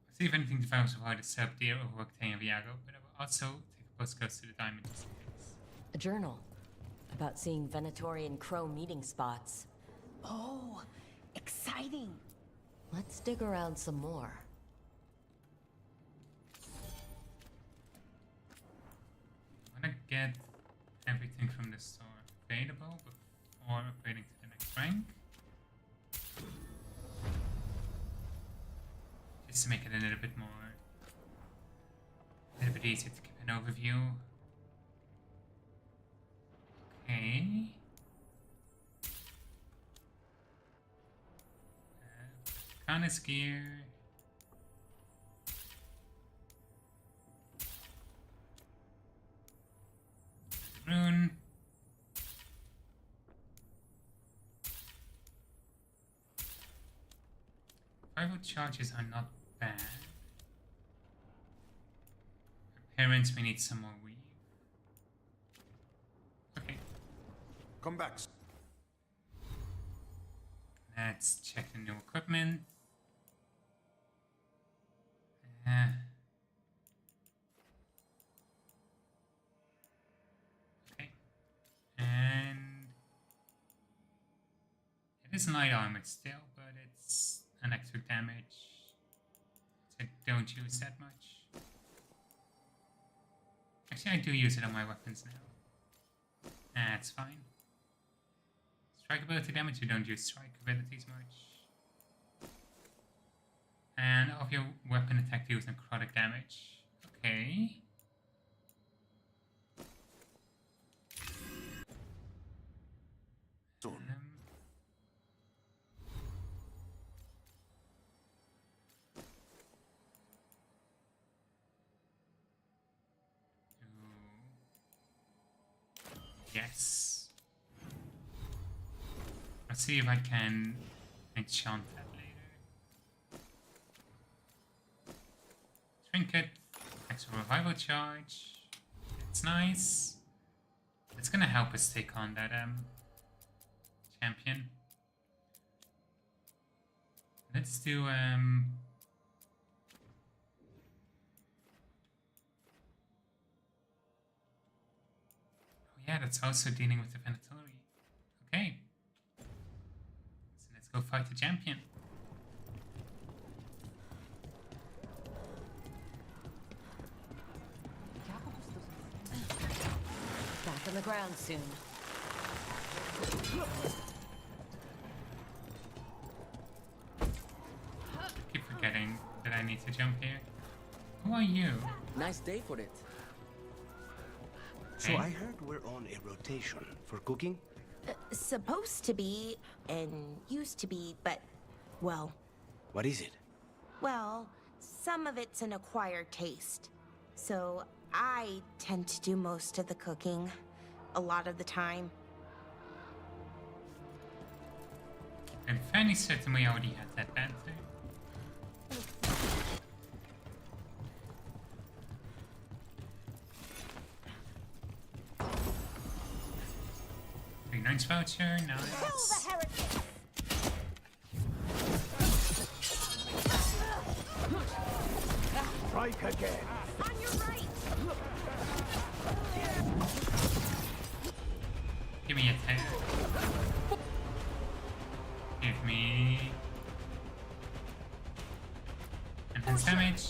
I'll see if anything develops about the sub deer over Octane and Viago, but I will also take a postcard to the diamond just in case.
A journal about seeing Venatori and Crow meeting spots.
Oh, exciting.
Let's dig around some more.
I want to get everything from the store available before upgrading to the next rank. Just to make it a little bit easier to keep an overview. Okay. Harness gear. Rune. Rival charges are not bad. Appearance, we need some more weave. Okay.
Come back.
Let's check the new equipment. Okay. And it is light armored still, but it's electric damage. So I don't use that much. Actually, I do use it on my weapons now. That's fine. Strike ability damage, you don't use strike abilities much. And of your weapon attack deals necrotic damage. Okay. Yes. Let's see if I can enchant that later. Trinket, extra revival charge. It's nice. It's gonna help us take on that champion. Let's do yeah, that's also dealing with the Venatori. Okay. So let's go fight the champion.
Back on the ground soon.
Keep forgetting that I need to jump here. Who are you?
Nice day for it.
So
I heard we're on a rotation for cooking?
Supposed to be, and used to be, but, well...
What is it?
Well, some of it's an acquired taste. So I tend to do most of the cooking, a lot of the time.
I'm fairly certain we already had that banter. Nice voucher, nice.
Strike again.
On your right!
Give me a 10. Give me... enhanced damage.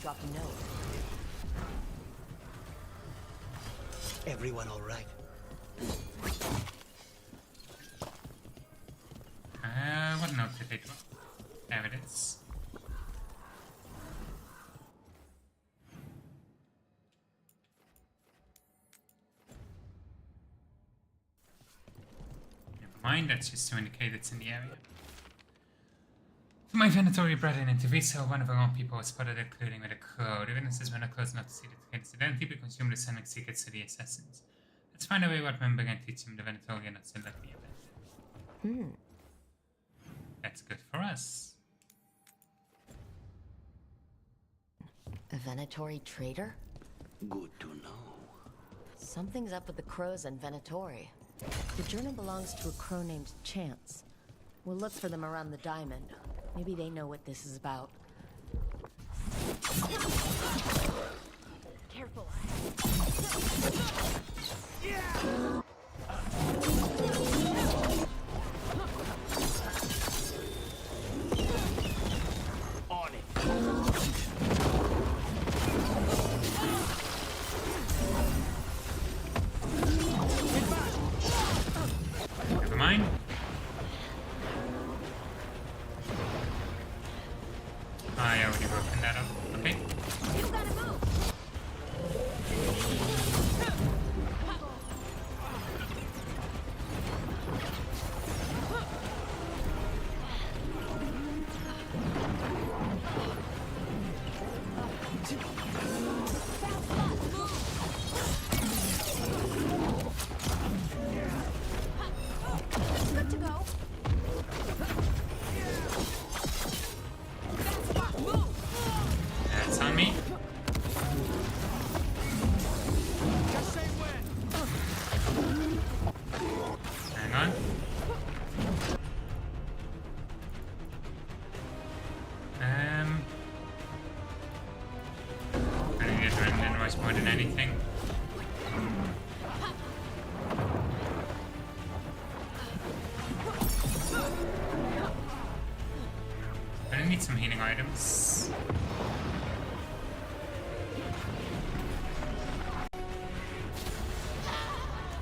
Dropped a note.
Everyone all right?
What note did they drop? There it is. Never mind, that's just to indicate it's in the area. To my Venatori brethren in Treviso, one of our own people was spotted colluding with a crow. The witnesses were not close enough to see the kid's identity, but consumed the sending secrets to the assassins. Let's find a way what member and teach him the Venatori and not so lucky event. That's good for us.
A Venatori traitor?
Good to know.
Something's up with the crows and Venatori. The journal belongs to a crow named Chance. We'll look for them around the diamond. Maybe they know what this is about.
Careful.
On it.
Never mind. I already broken that up. Okay.
You gotta move. Good to go.
That's on me. Hang on. I need adrenaline rush more than anything. I need some healing items.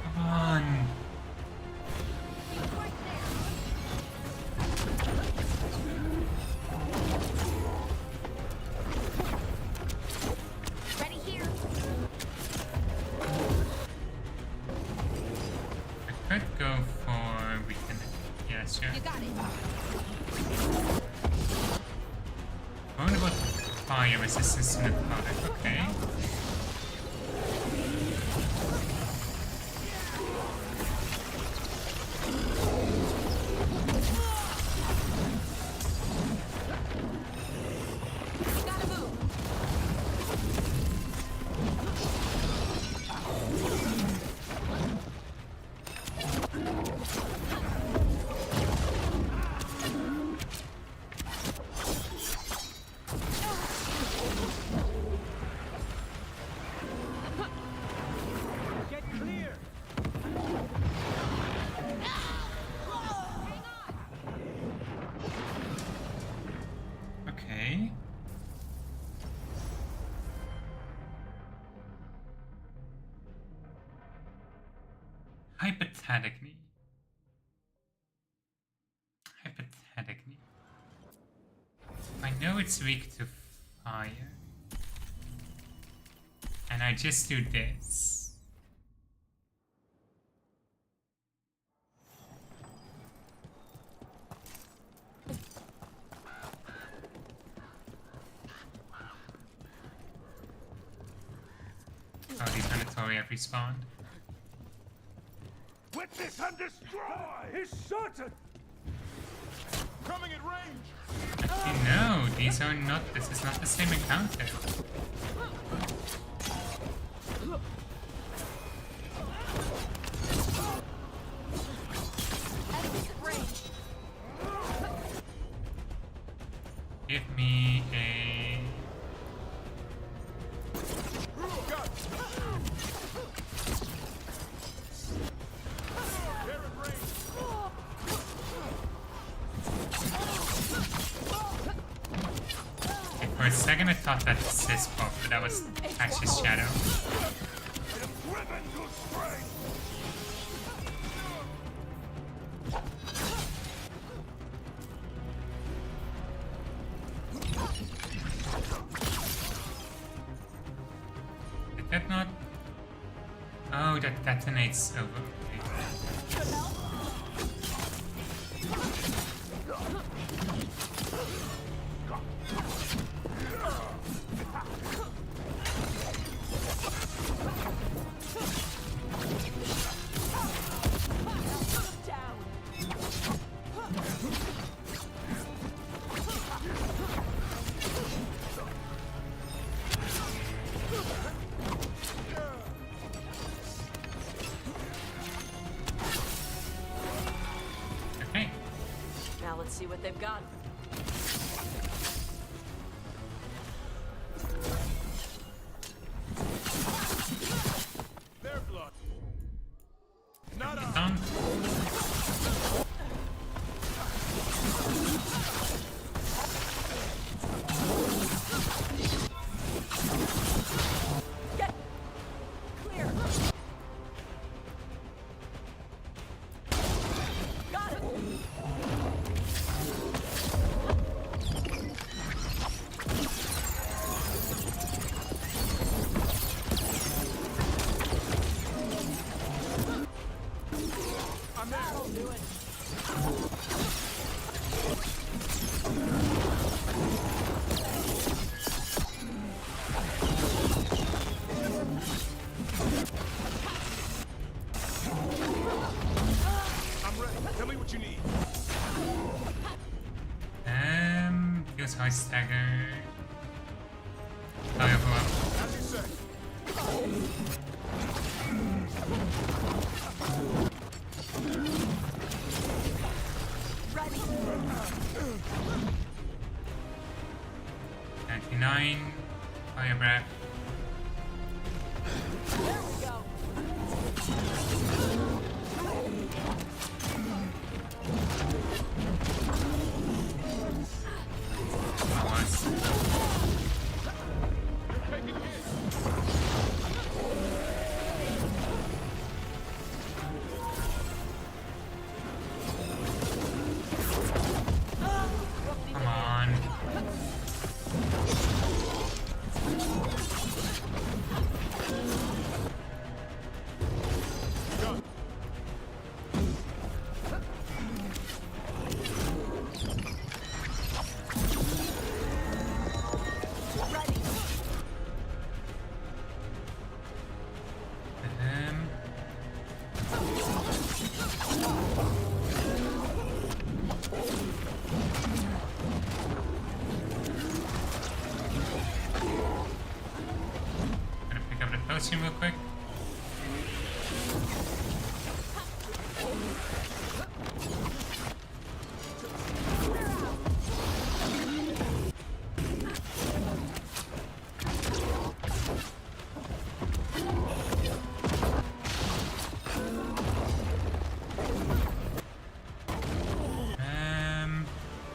Come on.
Ready here.
I could go for weekend. Yeah, sure.
You got it.
I wonder about fire resistance to the powder. Okay.
Gotta move.
hypothetically, I know it's weak to fire, and I just do this. Oh, these mandatory have respawned.
Witness and destroy is certain. Coming at range.
Actually, no, these are not. This is not the same encounter. Give me a. For a second I thought that Sis pop, but that was actually Shadow. Did that not? Oh, that detonates over.
Now let's see what they've got.
Their blood. Not
Get clear. Got it.
I'm there.
That'll do it.
I'm ready. Tell me what you need.
Feels high stagger. However,
As you say.
Ready.
99, fire breath.
There we go.
Come on. Gonna pick up the potion real quick.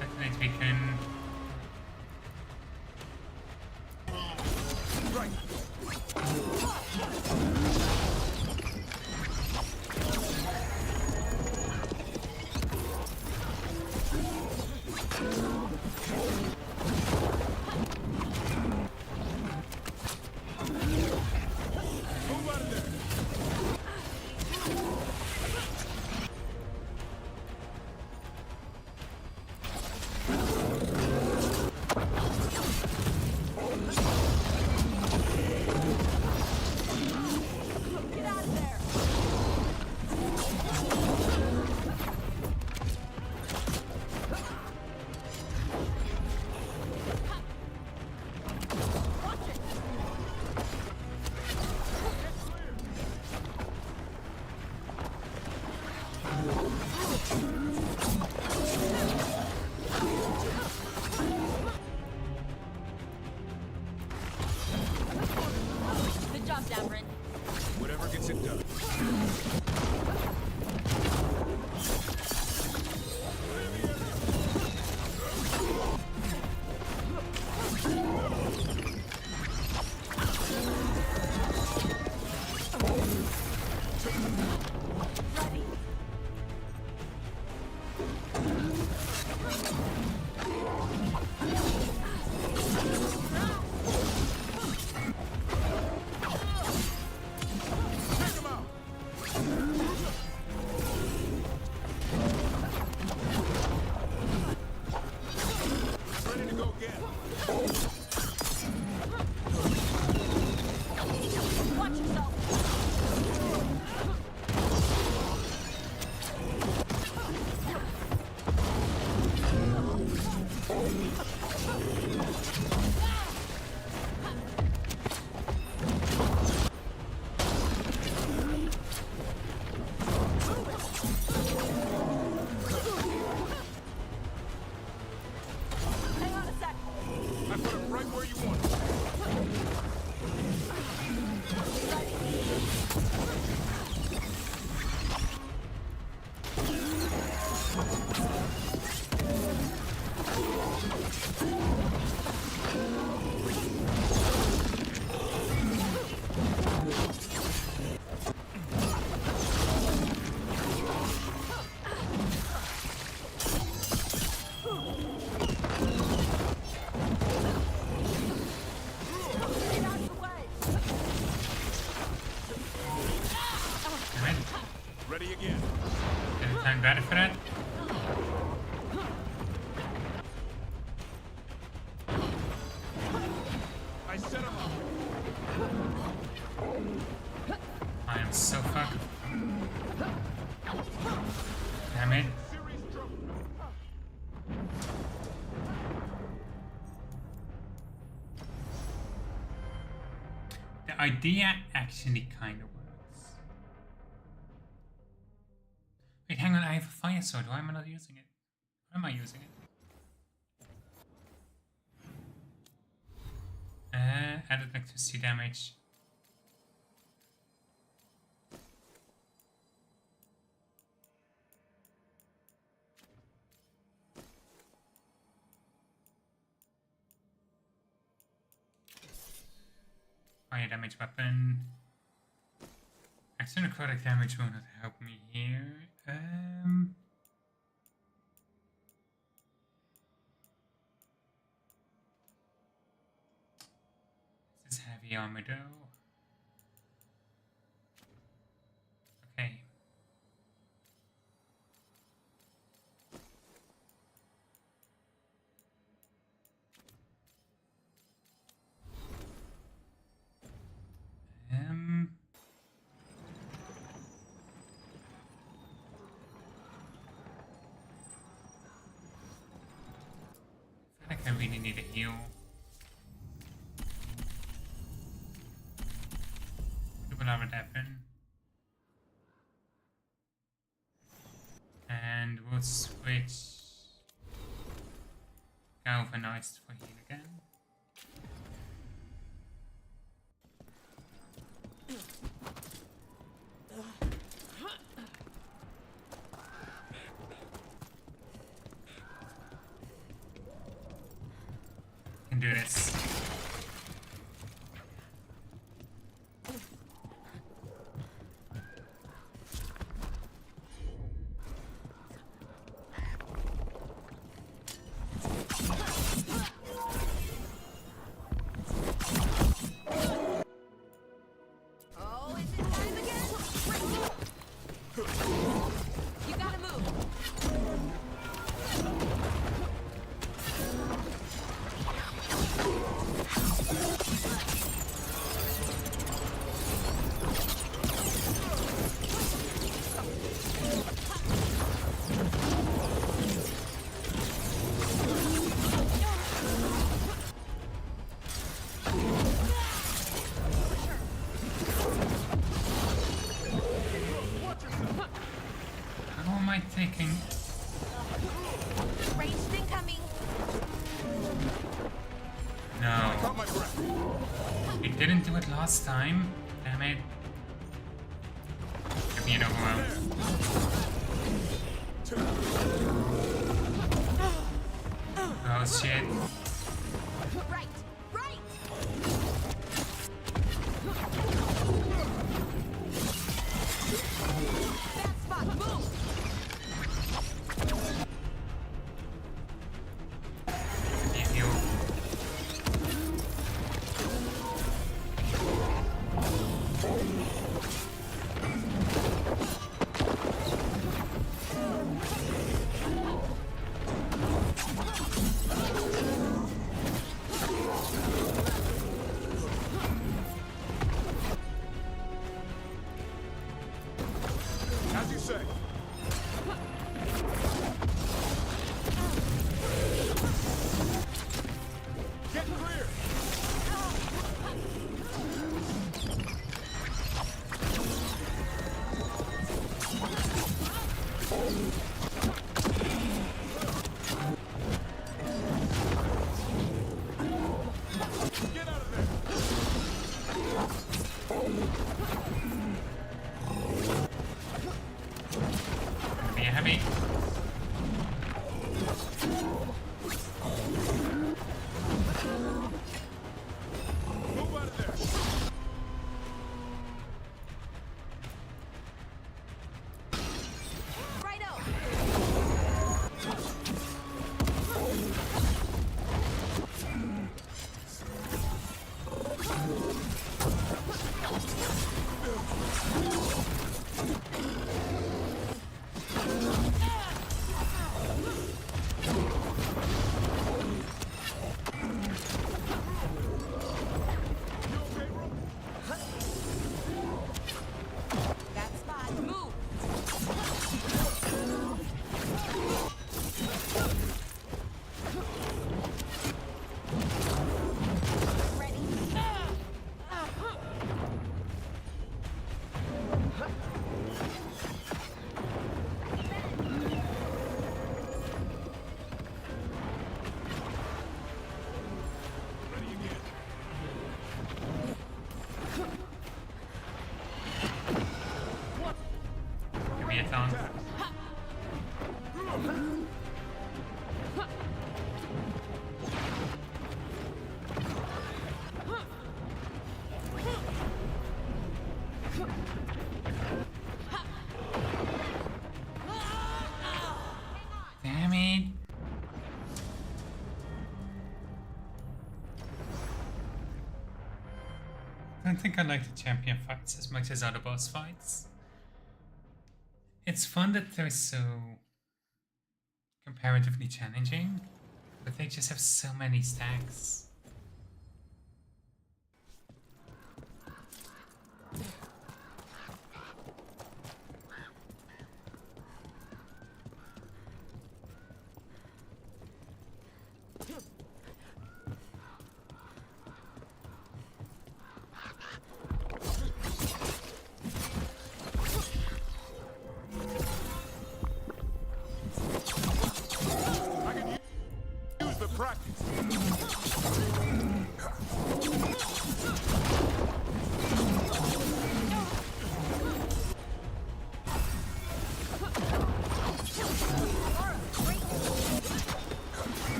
Detonate beacon.
Right.
Severin.
Whatever gets it done. Ready again.
Every time better for that?
I set him up.
I am so fucked. Damn it. The idea actually kind of works. Wait, hang on, I have a fire sword. Why am I not using it? Why am I using it? Added electricity damage. Fire damage weapon. Extra necrotic damage will not help me here. This is heavy armor though. Okay. I feel like I really need a heal. Double armor weapon. And we'll switch galvanized for heal again. Can do this.
Oh, is it time again? You gotta move.
How am I taking?
Ranged incoming.
No. It didn't do it last time. damn it. I'm being overwhelmed. Oh shit.
Right, right. Bad spot, move.
As you say. Get clear. Get out of there.
Be heavy.
Move out of there.
Bad spot, move. Ready?
Give me a tongue. Damn it. I don't think I like the champion fights as much as other boss fights. It's fun that they're so comparatively challenging, but they just have so many stacks.
I can use the practice.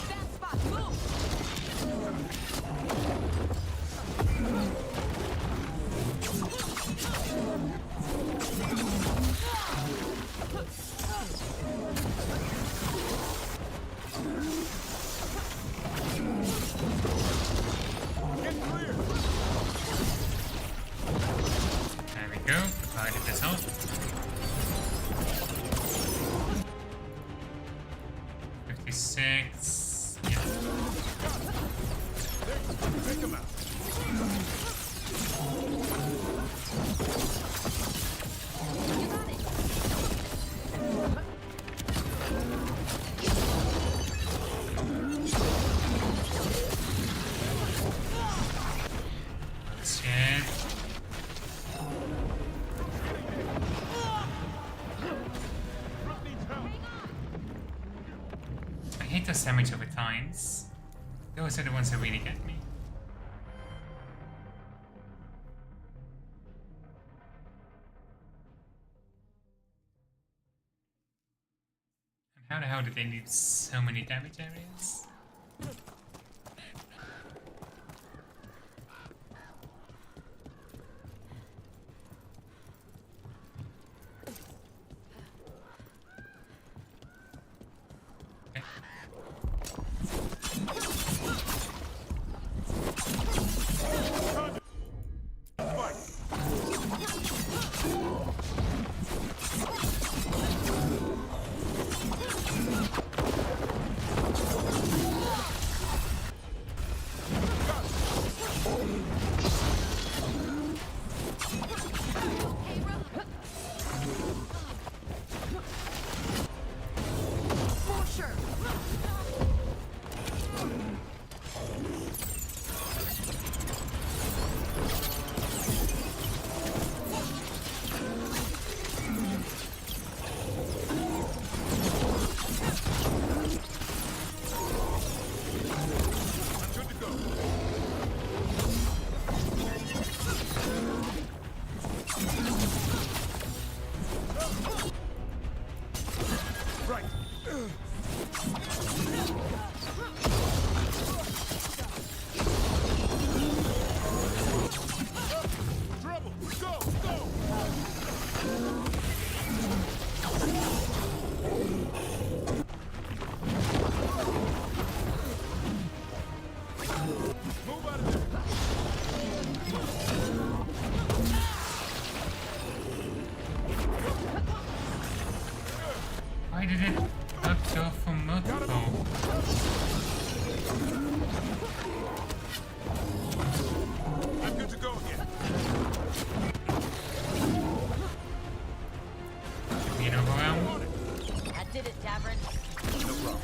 Bad spot, move.
Get clear.
There we go, provided this help. 56. Yeah.
Take him out.
Shit. I hate those damage over times. Those are the ones that really get me. the hell did they leave so many damage areas? Why did it not go for multiple?
I'm good to go again.
Being overwhelmed?
That did it, Davrin.
No problem.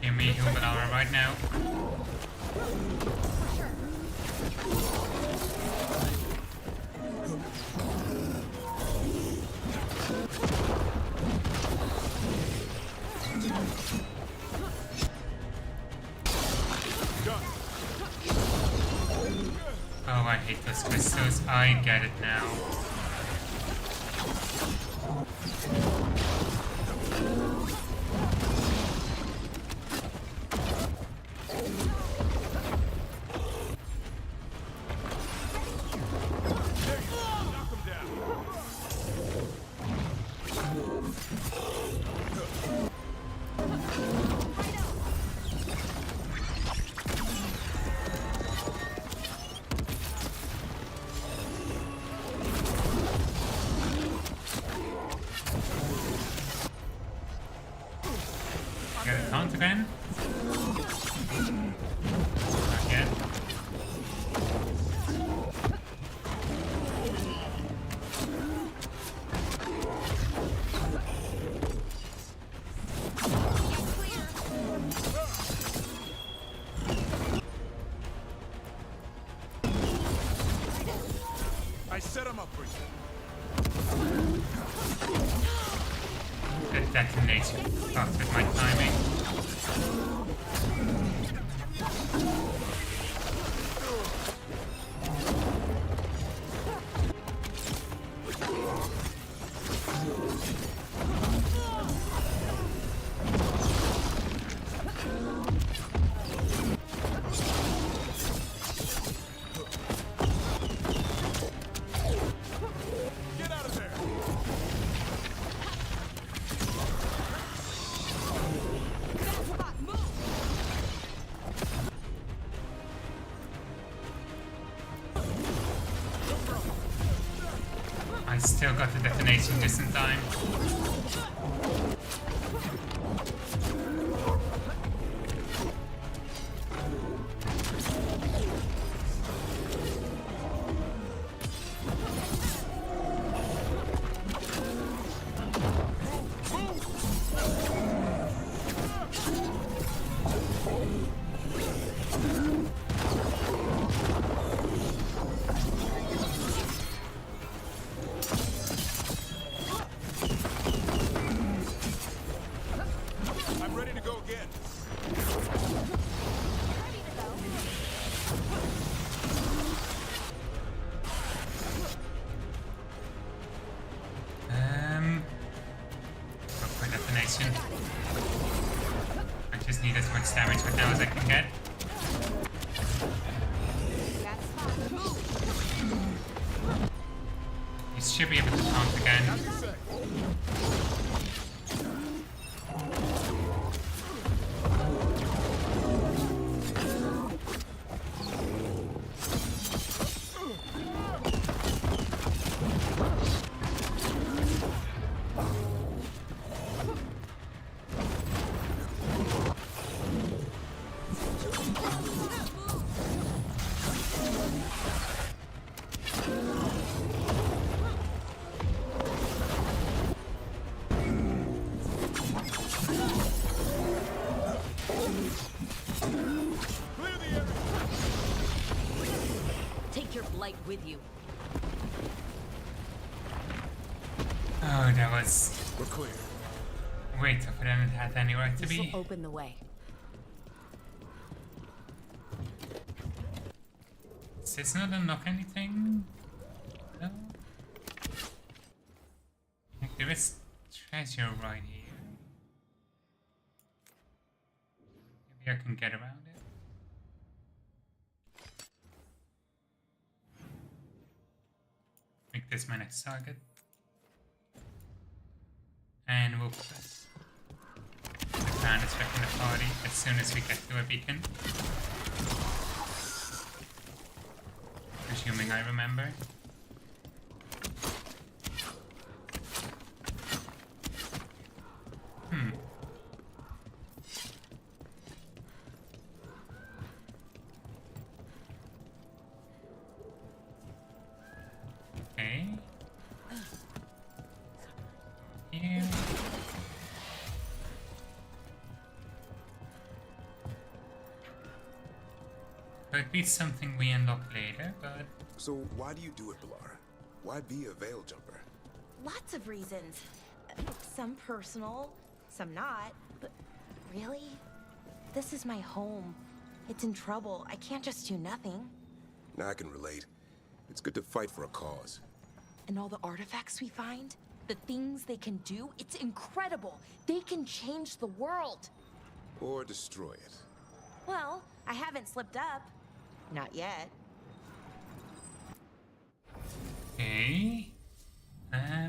Give me human armor right now. Oh, I hate those crystals. I get it now. Get a taunt again? Not yet.
I set him up for you.
The detonation fucked with my timing.
Get out of there.
I still got the detonation just in time.
I'm ready to go again.
just need as much damage right now as I can get. You should be able to taunt again.
Take your blight with you.
Oh, that was way tougher than it had any right to
This
be.
will open the way.
Does this not unlock anything? No? Like, there is treasure right here. Maybe I can get around it. Make this my next target. And we'll put this. And it's back in the party as soon as we get to a beacon. Presuming I remember. Okay. Here. Could be something we unlock later, but...
So why do you do it, Bilar? Why be a veil jumper?
Lots of reasons. Some personal, some not. But really? This is my home. It's in trouble. I can't just do nothing.
Now I can relate. It's good to fight for a cause.
And all the artifacts we find, the things they can do, it's incredible. They can change the world.
Or destroy it.
Well, I haven't slipped up. Not yet.
Okay. I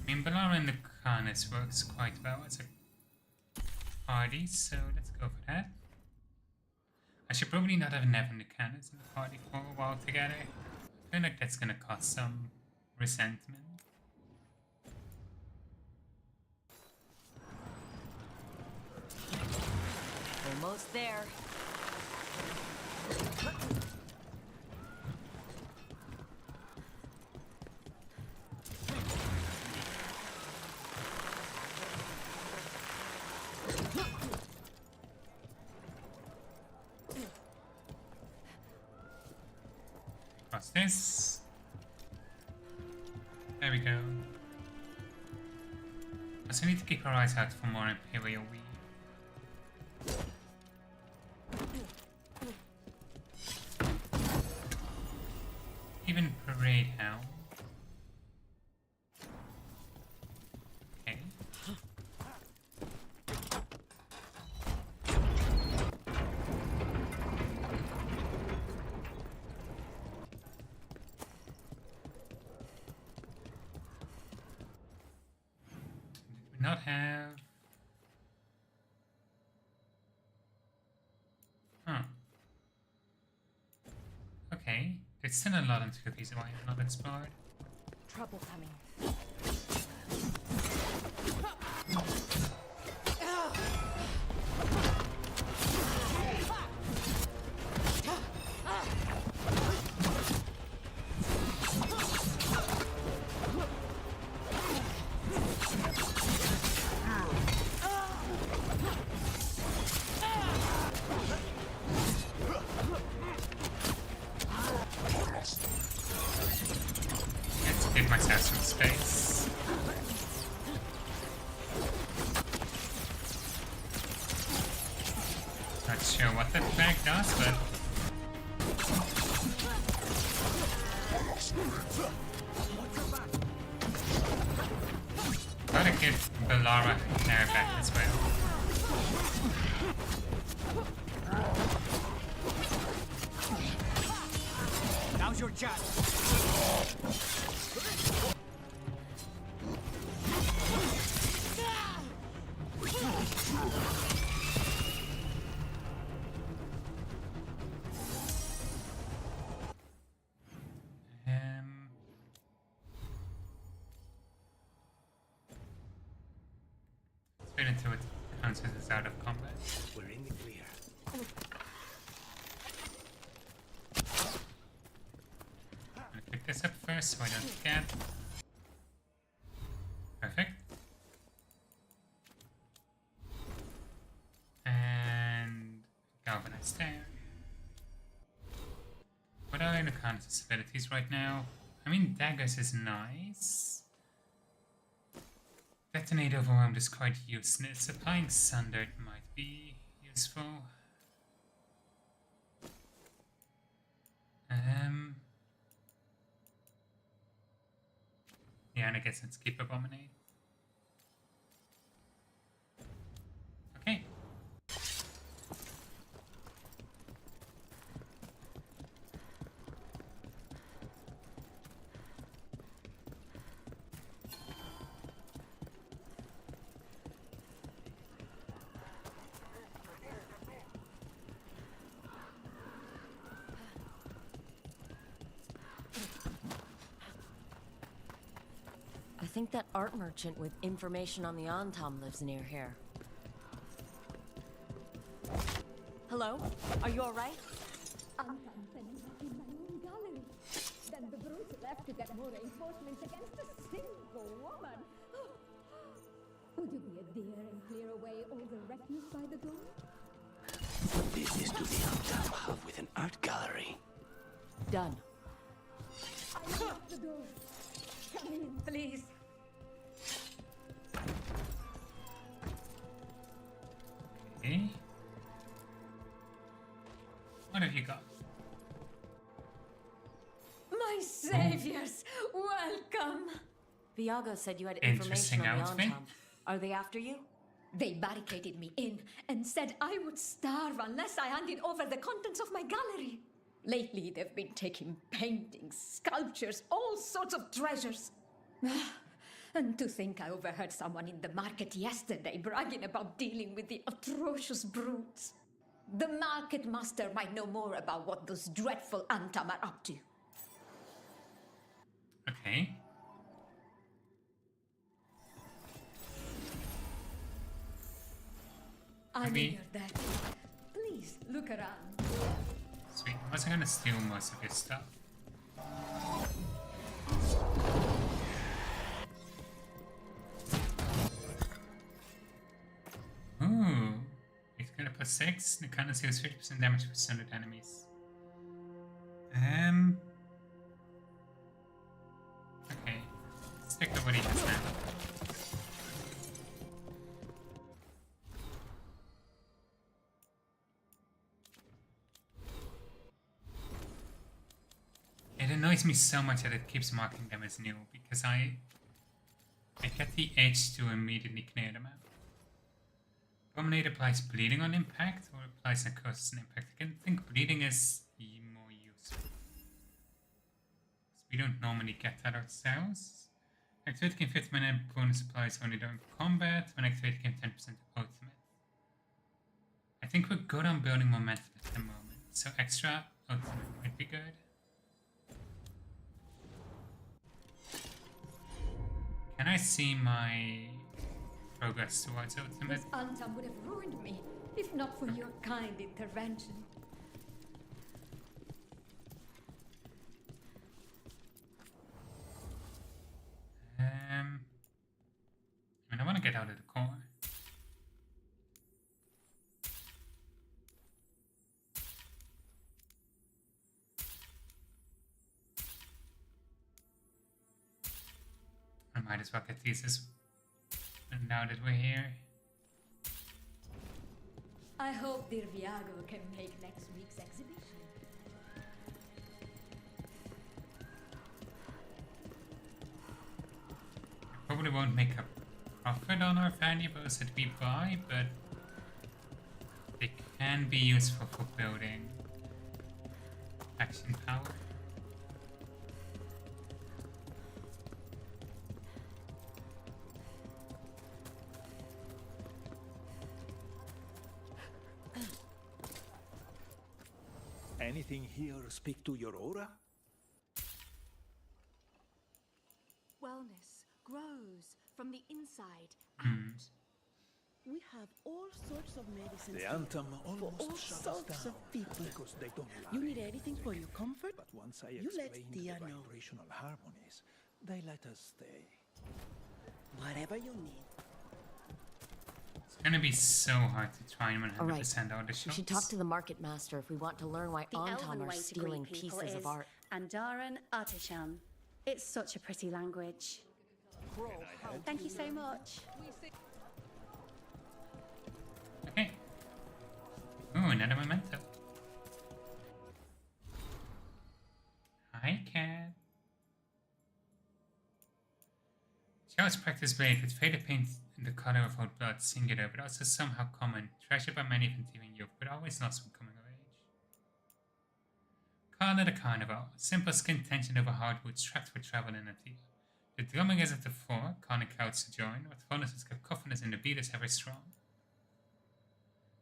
mean, Bilar and the Canis works quite well as a party, so let's go for that. I should probably not have Nev and the Canis in the party for a while together. I feel like that's gonna cause some resentment.
Almost there.
Cross this. There we go. Also need to keep our eyes out for more Imperial weed. Even Parade Hound. Okay. Did we not have... Huh. Okay. There's still a lot into these why I've not explored.
Trouble coming.
Give myself some space. Not sure what that bag does, but Gotta give Bellara hair back as well.
Now's your chance.
Wait until it counts as out of combat.
We're in the clear.
I'm gonna pick this up first so I don't forget. Perfect. And galvanize there. What are Inocan's abilities right now? I mean, daggers is nice. Detonate Overwhelmed is quite useless. Applying Sundered might be useful. Yeah, and I guess let's keep Abominate. Okay.
I think that art merchant with information on the Antom lives near here. Hello? Are you alright?
Anton said you had in my own gallery. Then the brute left to get more reinforcements against a single woman. Would you be a dear and clear away all the refuse by the door?
What business do the Antom have with an art gallery?
Done.
I locked the door. Come in, please.
Okay. What have you got?
My saviors, welcome.
Viago said you had
Interesting
information on the
outfit.
Antom. Are they after you?
They barricaded me in and said I would starve unless I handed over the contents of my gallery. Lately, they've been taking paintings, sculptures, all sorts of treasures. And to think I overheard someone in the market yesterday bragging about dealing with the atrocious brutes. The market master might know more about what those dreadful Antom are up to.
Okay.
I'm
Maybe-
in your debt. Please, look around.
Sweet. I wasn't gonna steal most of your stuff. Ooh. It's gonna put 6. The cannon deals 50% damage to standard enemies. Okay. Stick with what he has now. It annoys me so much that it keeps marking them as new, because I get the itch to immediately clear them out. Abominate applies bleeding on impact, or applies necrosis on impact. I can think bleeding is more useful. We don't normally get that ourselves. Activate gain 50% bonus applies only during combat, when activate gain 10% ultimate. I think we're good on building momentum at the moment, so extra ultimate might be good. Can I see my progress towards ultimate?
This Antom would have ruined me, if not for your kind intervention.
I mean, I want to get out of the core. I might as well get these as now that we're here.
I hope dear Viago can make next week's exhibition.
probably won't make a profit on our valuables that we buy, but they can be useful for building action power.
Anything here speak to your aura?
Wellness grows from the inside out. We have all sorts of medicines
The
here
anthem
for
almost
all
shut us
sorts
down
of people.
because they don't lie.
You need anything for your comfort?
But once I
You let
explained
Tia
the
know.
vibrational harmonies, they let us stay.
Whatever you need.
It's gonna be so hard to try and 100%
All right,
all the
we
shots.
should talk to the market master if we want to learn why
The
Antam
elven
are
way to
stealing
greet people
pieces
is
of art.
Andaran Artishan. It's such a pretty language. Thank you so much.
Okay. Ooh, another memento. Hi, cat. Charles practiced blade with faded paint in the color of old blood, singular, but also somehow common, treasured by many of endearing youth, but always lost when coming of age. Call it a carnival, simple skin tension over hardwoods tracked for travel and empty. The drumming is at the fore, calling crowds to join, with bonuses cacophonous and the beat is ever strong.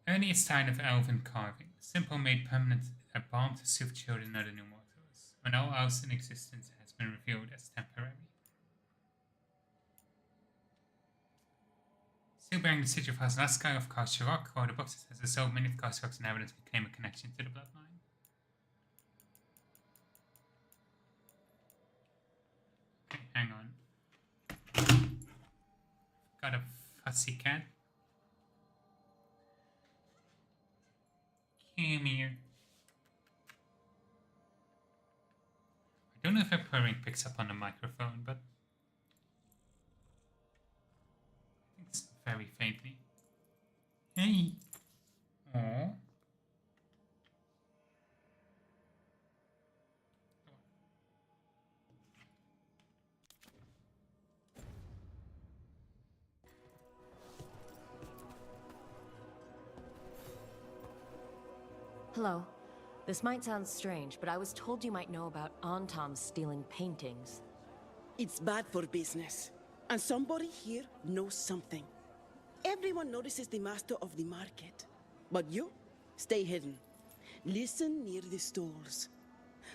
Earliest sign of elven carving, simple made permanent, a balm to soothe children or the new mortals, when all else in existence has been revealed as temporary. Still bearing the sigil of Haslaskar of Karshirok, or the box that has dissolved many of Karshirok's inhabitants who claim a connection to the bloodline. Okay, hang on. Got a fussy cat. Come here. I don't know if her purring picks up on the microphone, but I think it's very faintly. Hey. Aww.
Hello. This might sound strange, but I was told you might know about Antam stealing paintings.
It's bad for business. And somebody here knows something. Everyone notices the master of the market. But you, stay hidden. Listen near the stalls.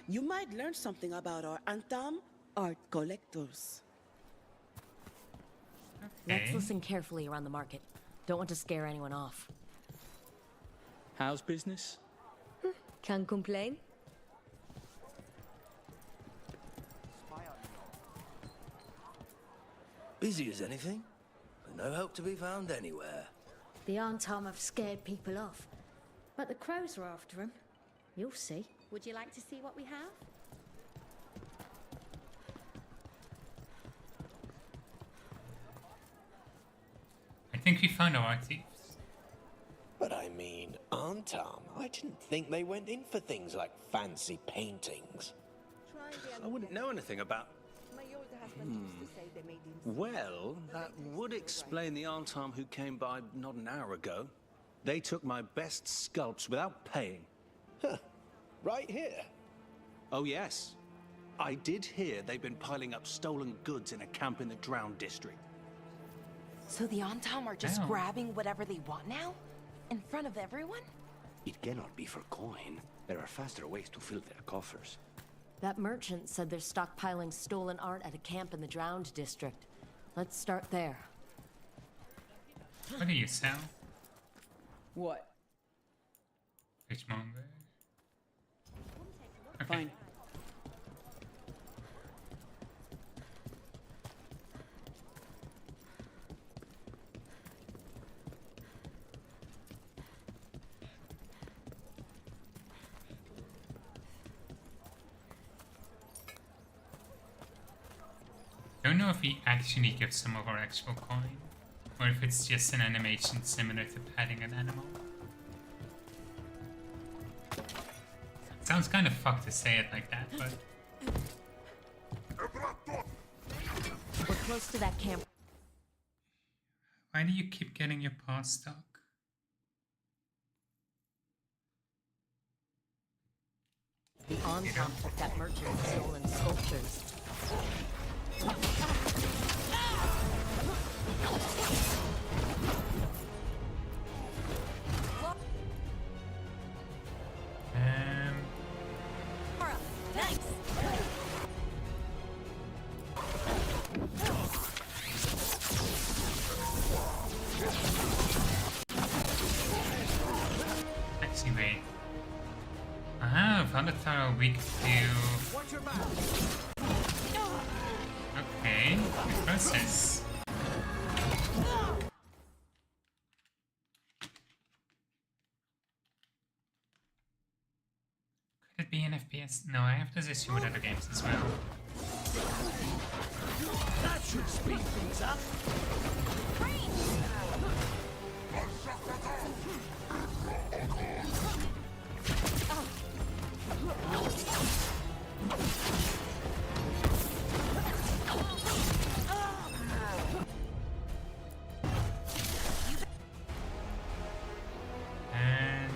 You might learn something about our Antam art collectors.
Let's listen carefully around the market. Don't want to scare anyone off.
How's business?
Can't complain.
Busy as anything, but no help to be found anywhere.
The Antam have scared people off, but the crows are after them. You'll see.
Would you like to see what we have?
I think we found our thieves.
But I mean, Antam, I didn't think they went in for things like fancy paintings. I wouldn't know anything about...
Well, that would explain the Antam who came by not an hour ago. They took my best sculpts without paying.
Huh. Right here?
Oh, yes. I did hear they've been piling up stolen goods in a camp in the Drowned district.
So the Antam are just grabbing whatever they want now? In front of everyone?
It cannot be for coin. There are faster ways to fill their coffers.
That merchant said they're stockpiling stolen art at a camp in the Drowned district. Let's start there.
What do you sell?
What?
Fishmonger. Okay.
Fine.
Don't know if he actually gives some of our actual coin, or if it's just an animation similar to petting an animal. Sounds kind of fucked to say it like that, but...
We're close to that camp.
Why do you keep getting your paws stuck?
The Entom took that merchant's stolen sculptures.
Nice.
Actually, wait. Aha, found a tower weak to...
Watch your back.
Okay, good process. Could it be an FPS? No, I have this issue with other games as well.
That should speed things up.
And...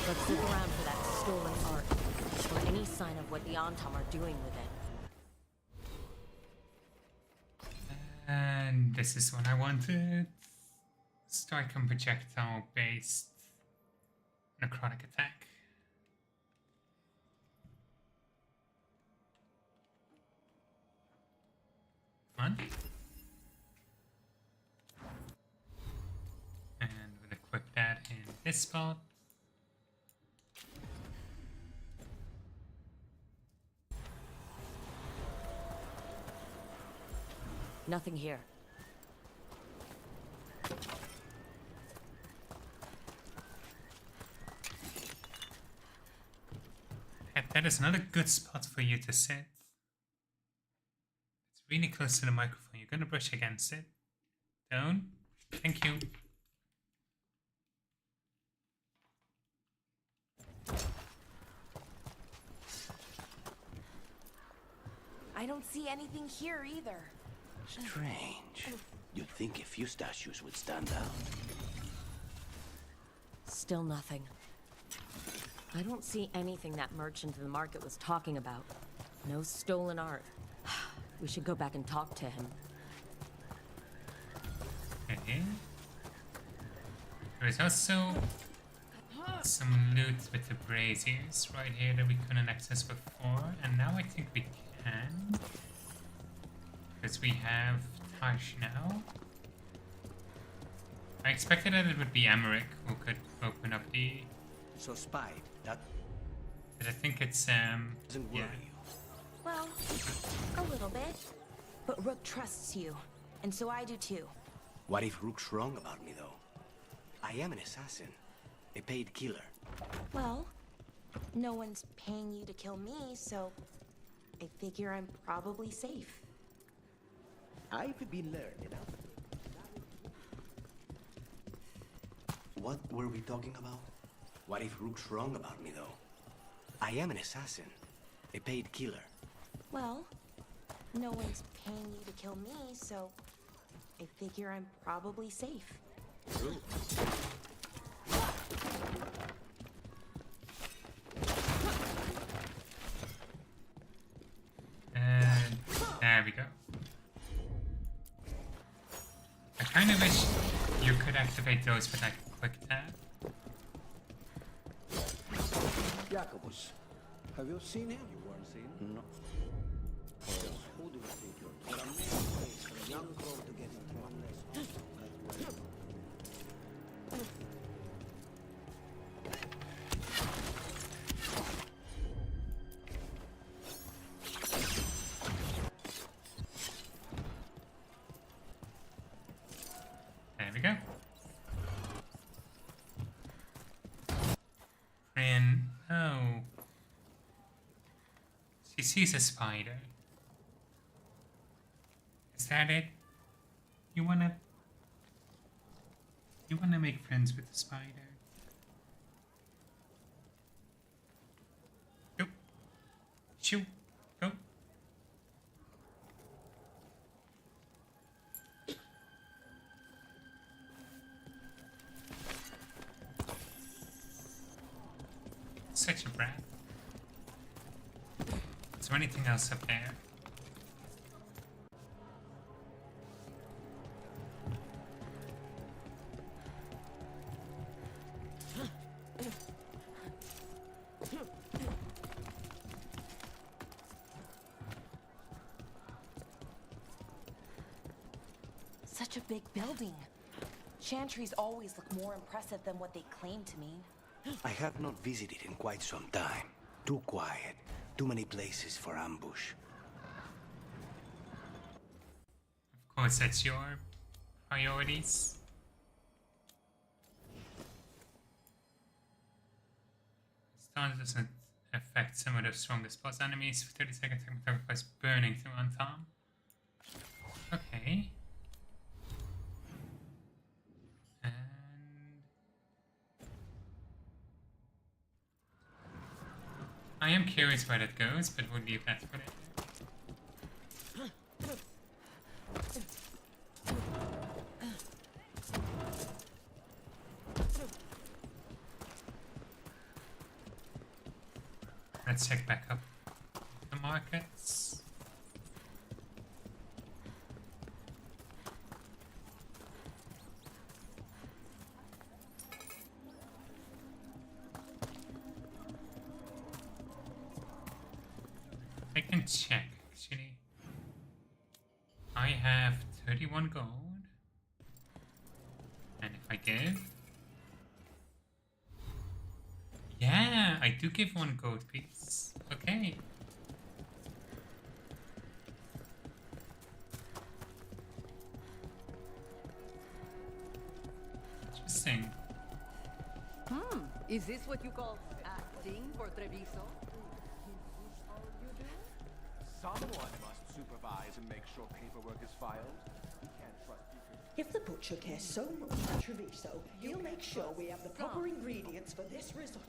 Let's look around for that stolen art, or any sign of what the Entom are doing with it.
And this is what I wanted. Strike and projectile based necrotic attack. Come on. And we'll equip that in this spot.
Nothing here.
That is not a good spot for you to sit. It's really close to the microphone. You're gonna brush against it. Don't. Thank you.
I don't see anything here either.
Strange. You'd think a few statues would stand out.
Still nothing. I don't see anything that merchant in the market was talking about. No stolen art. We should go back and talk to him.
Okay. There is also some loot with the braziers right here that we couldn't access before, and now I think we can. Because we have Tash now. I expected that it would be Emmerich who could open up the...
So spied, that...
But I think it's,
doesn't worry you.
Well, a little bit. But Rook trusts you, and so I do too.
What if Rook's wrong about me, though? I am an assassin. A paid killer.
Well, no one's paying you to kill me, so I figure I'm probably safe.
I've been learning. What were we talking about? What if Rook's wrong about me, though? I am an assassin. A paid killer.
Well, no one's paying you to kill me, so I figure I'm probably safe.
True.
And there we go. I kind of wish you could activate those with like a quick tap.
Jacobus, have you seen him? You weren't seen? No. Who do you think you're? There are many ways for a young crow to get into one place.
sees a spider. Is that it? You wanna make friends with the spider? Go. Shoo. Go. Such a brat. Is there anything else up there?
Such a big building. Chantries always look more impressive than what they claim to mean.
I have not visited in quite some time. Too quiet. Too many places for ambush.
Of course, that's your priorities. Stun doesn't affect some of the strongest boss enemies for 30 seconds. Requires burning through on Tom. Okay. And I am curious where that goes, but we'll leave that for later. Let's check back up the markets. I can check, actually. I have 31 gold. And if I give... Yeah, I do give 1 gold piece. Okay. Interesting.
Is this what you call acting for Treviso?
Someone must supervise and make sure paperwork is filed. We can't trust you.
If the butcher cares so much for Treviso, he'll make sure we have the proper ingredients for this risotto.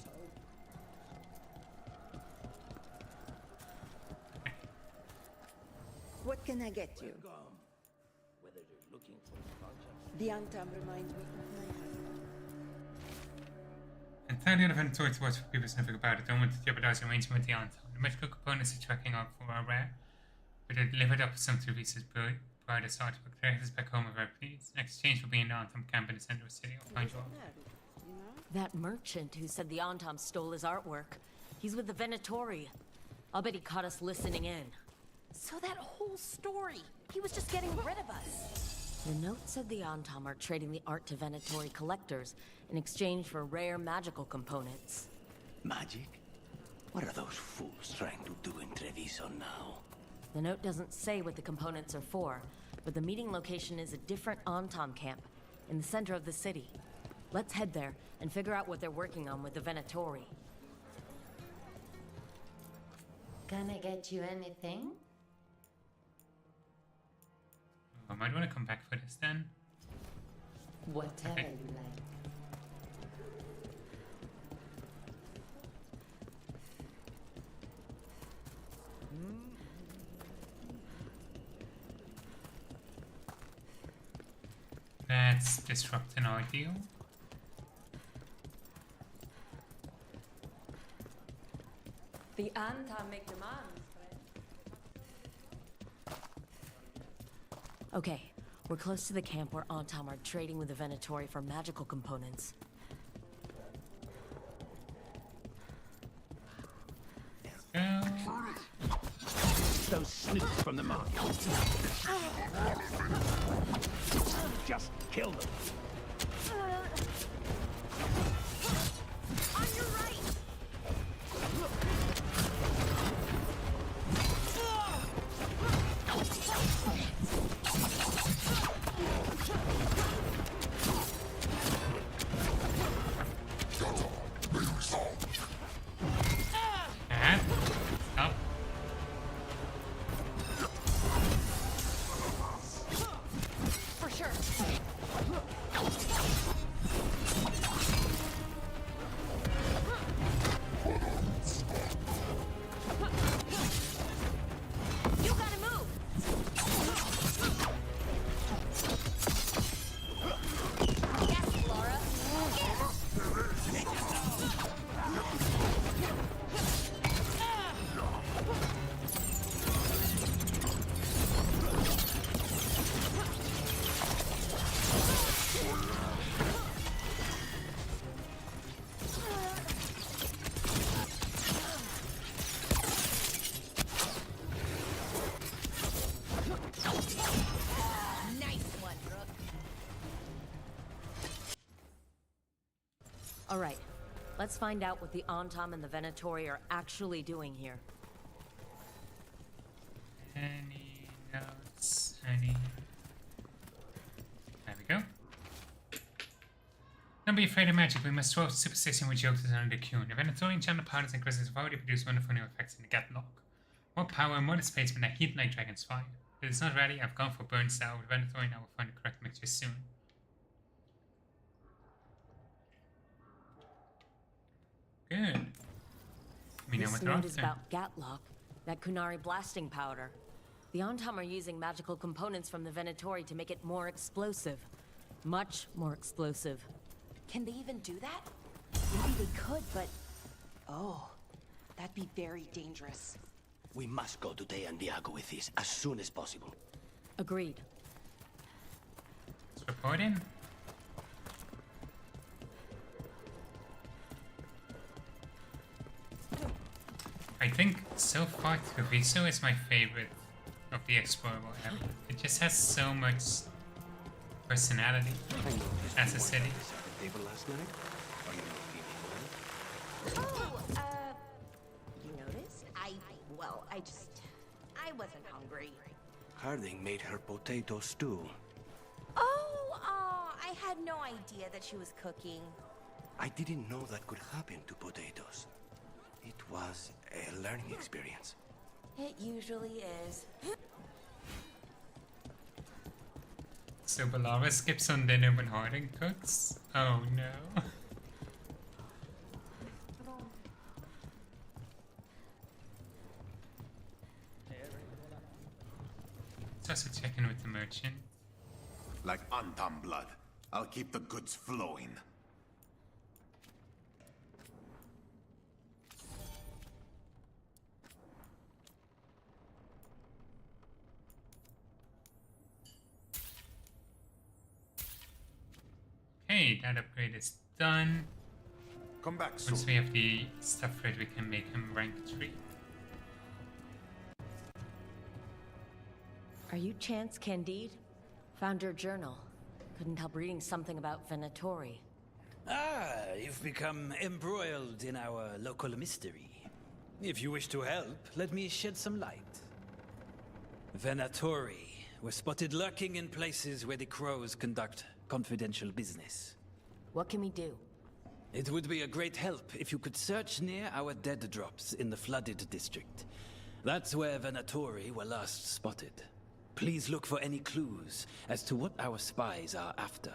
What can I get you?
Whether you're looking for a project.
The Antam reminds me of my husband.
Entirely inventory to watch for people sniffing about it. Don't want to jeopardize arrangement with the Anton. The magical components are tracking up for our rare. We delivered up some to Reese's brightest artwork. Take us back home with her, please. Next exchange will be in the Anton camp in the center of the city. I'll find you all.
That merchant who said the Antom stole his artwork. He's with the Venatori. I'll bet he caught us listening in.
So that whole story, he was just getting rid of us.
The note said the Antom are trading the art to Venatori collectors in exchange for rare magical components.
Magic? What are those fools trying to do in Treviso now?
The note doesn't say what the components are for, but the meeting location is a different Antom camp in the center of the city. Let's head there and figure out what they're working on with the Venatori.
Can I get you anything?
I might want to come back for this then.
Whatever
Okay.
you like.
Let's disrupt an ordeal.
The Antom make demands, Okay, we're close to the camp where Antom are trading with the Venatori for magical components.
Those snoops from the market. Just kill them.
On your right!
And stop.
Alright, let's find out what the Antom and the Venatori are actually doing here.
Any notes? Any... There we go. Don't be afraid of magic. We must throw superstition which yokes us under the Qun. The Venatori enchanted powders and crystals have already produced wonderful new effects in the Gatlock. More power and more displacement that heat like dragon's fire. If it is not ready, I've gone for burn style with Venatori and I will find the correct mixture soon. Good. We know what
This
they're
note is
after.
about Gatlock, that Kunari blasting powder. The Antom are using magical components from the Venatori to make it more explosive. Much more explosive.
Can they even do that?
Maybe they could, but... Oh, that'd be very dangerous.
We must go to Diego with this as soon as possible.
Agreed.
Let's report in. I think so far Treviso is my favorite of the explorable area. It just has so much personality as a city.
Last night? Are you not feeling well?
Oh, you noticed? I wasn't hungry.
Harding made her potato stew.
Oh, I had no idea that she was cooking.
I didn't know that could happen to potatoes. It was a learning experience.
It usually is.
So Belara skips on dinner when Harding cooks? Oh no. Let's also check in with the merchant.
Like Antom blood. I'll keep the goods flowing.
Okay, that upgrade is done.
Come back soon.
Once we have the stuff ready, we can make him rank 3.
Are you Chance Candide? Found your journal. Couldn't help reading something about Venatori.
Ah, you've become embroiled in our local mystery. If you wish to help, let me shed some light. Venatori were spotted lurking in places where the crows conduct confidential business.
What can we do?
It would be a great help if you could search near our dead drops in the flooded district. That's where Venatori were last spotted. Please look for any clues as to what our spies are after.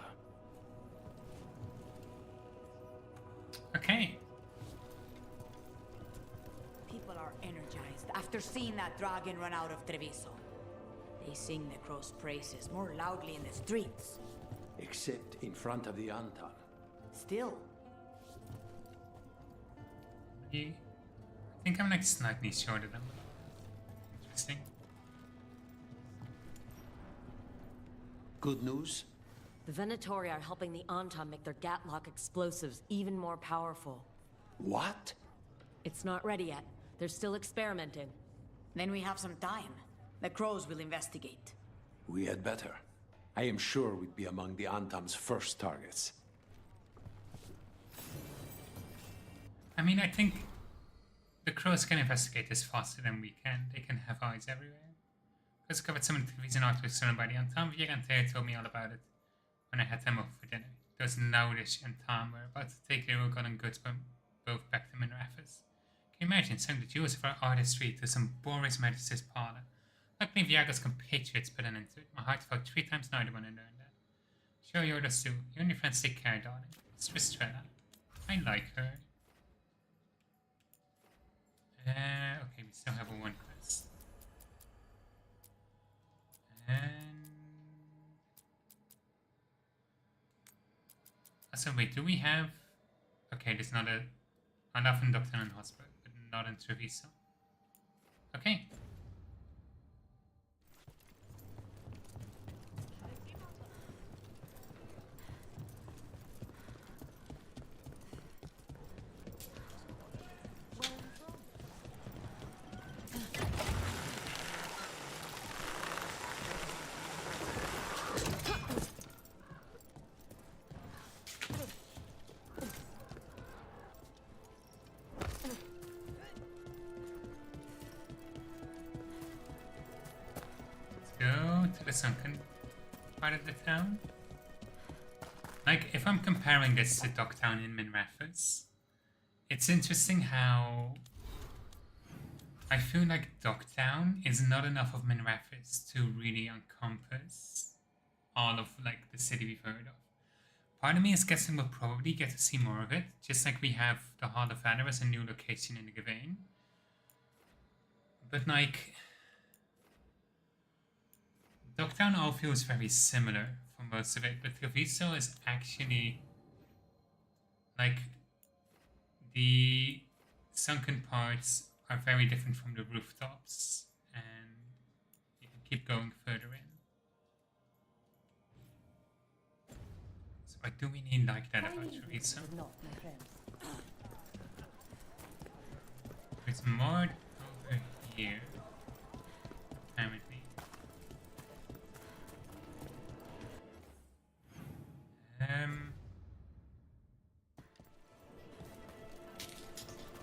Okay.
People are energized after seeing that dragon run out of Treviso. They sing the crow's praises more loudly in the streets.
Except in front of the Antom.
Still.
I think I'm like slightly short of them. Interesting.
Good news?
The Venatori are helping the Antom make their Gatlock explosives even more powerful.
What?
It's not ready yet. They're still experimenting.
Then we have some time. The crows will investigate.
We had better. I am sure we'd be among the Antom's first targets.
I mean, I think the crows can investigate this faster than we can. They can have eyes everywhere. I discovered some of the reason artworks surrounded by the Antom. Vier and Thea told me all about it when I had them over for dinner. Those Naudish and Tom were about to take their ill-gotten goods, but both backed them in their efforts. Can you imagine selling the jewels of our artistry to some Boris Magisters parlor? Luckily, Viaga's compatriots put an end to it. My heart felt 3 times louder when I learned that. Sure, yours too. You and your friends take care, darling. It's Ristrella. I like her. Okay, we still have a 1 quest. And... So wait, do we have... Okay, there's not a... Enough in Doctor and Hospital, but not in Treviso. Okay. to the sunken part of the town. Like, if I'm comparing this to Dogtown in Minrathous, it's interesting how I feel like Dogtown is not enough of Minrathous to really encompass all of like the city we've heard of. Part of me is guessing we'll probably get to see more of it, just like we have the Hall of Valor as a new location in the Gavain. But like, Dogtown all feels very similar for most of it, but Treviso is actually like the sunken parts are very different from the rooftops, and you can keep going further in. So what do we need like that about Treviso? There's more over here, apparently. I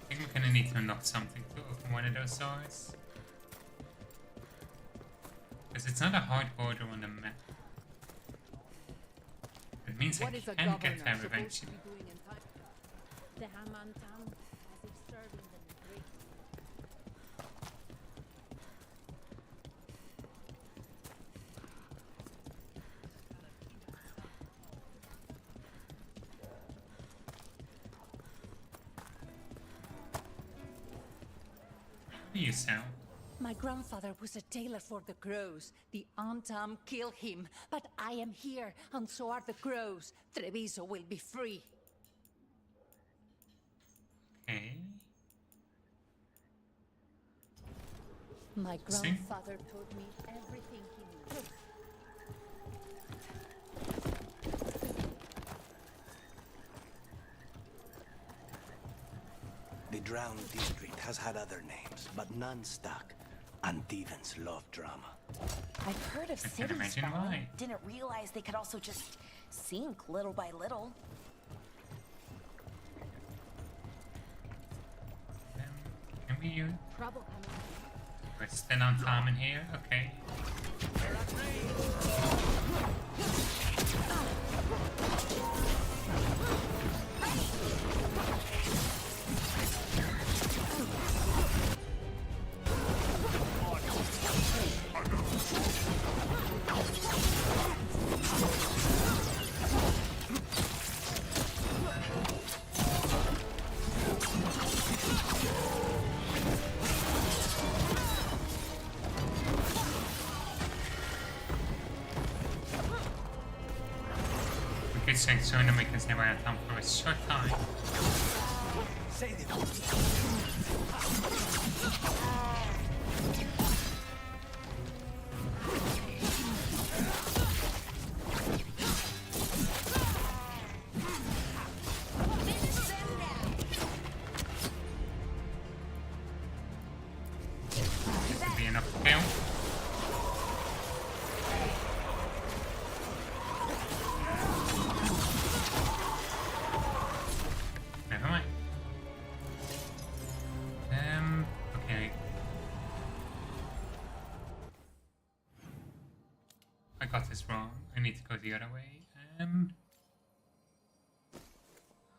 think we're gonna need to unlock something to open one of those doors. Because it's not a hard border on the map. It means I can get there eventually.
The Haman town as if serving them in grace.
What do you sound?
My grandfather was a tailor for the crows. The Antam killed him, but I am here, and so are the crows. Treviso will be free.
Okay.
My grandfather told me everything he knew.
The Drowned District has had other names, but none stuck. Antevans love drama.
I've heard of cities
imagine
falling.
why.
Didn't realize they could also just sink little by little.
Can we use?
Trouble
We're still on time in here? Okay. Good thing soon to make us never have time for a short time. This could be enough to kill. Never mind. Okay. I got this wrong. I need to go the other way.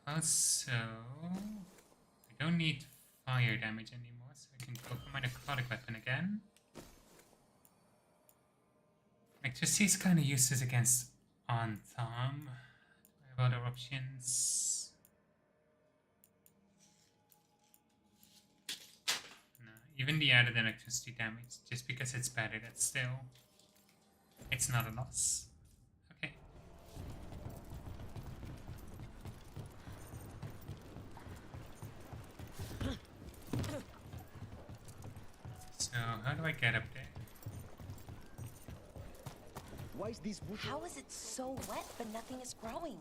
Also, I don't need fire damage anymore, so I can go for my necrotic weapon again. Electricity is kind of useless against Antam. Do I have other options? No, even the added electricity damage, just because it's better, that's still... It's not a loss. Okay. So, how do I get up there?
Why is this bush?
How is it so wet but nothing is growing?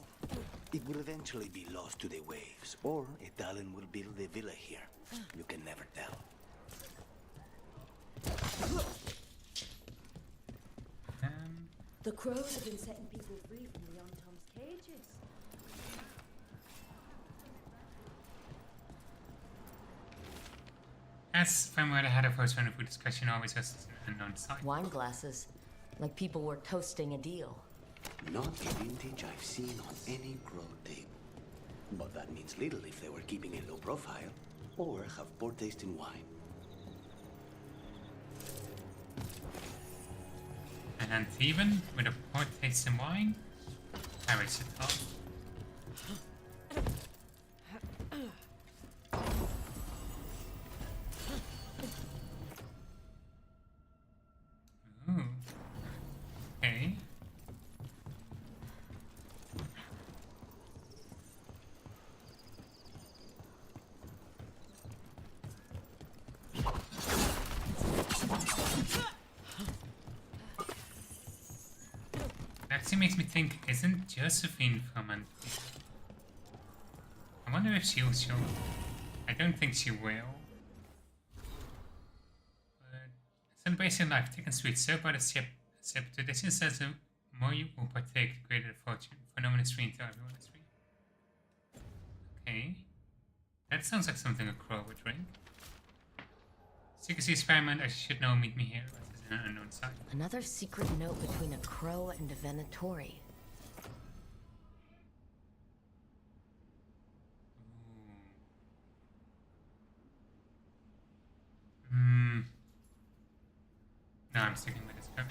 It will eventually be lost to the waves, or Italian will build a villa here. You can never tell.
The crows have been setting people free from the Antom's cages.
As Family had a first round of food discussion always has an unknown side.
Wine glasses. Like people were toasting a deal.
Not a vintage I've seen on any grow tape. But that means little if they were keeping a low profile, or have poor taste in wine.
And even with a poor taste in wine, versatile. Ooh. Okay. Actually makes me think, isn't Josephine from Antwerp? I wonder if she'll show. I don't think she will. But celebration life, taken sweet, served by the ship. Tradition says the more you will partake, the greater the fortune. Phenomenon is free to everyone is free. Okay. That sounds like something a crow would drink. Secrecy experiment, I should know, meet me here. An unknown site.
Another secret note between a crow and a Venatori.
No, I'm sticking with this crow.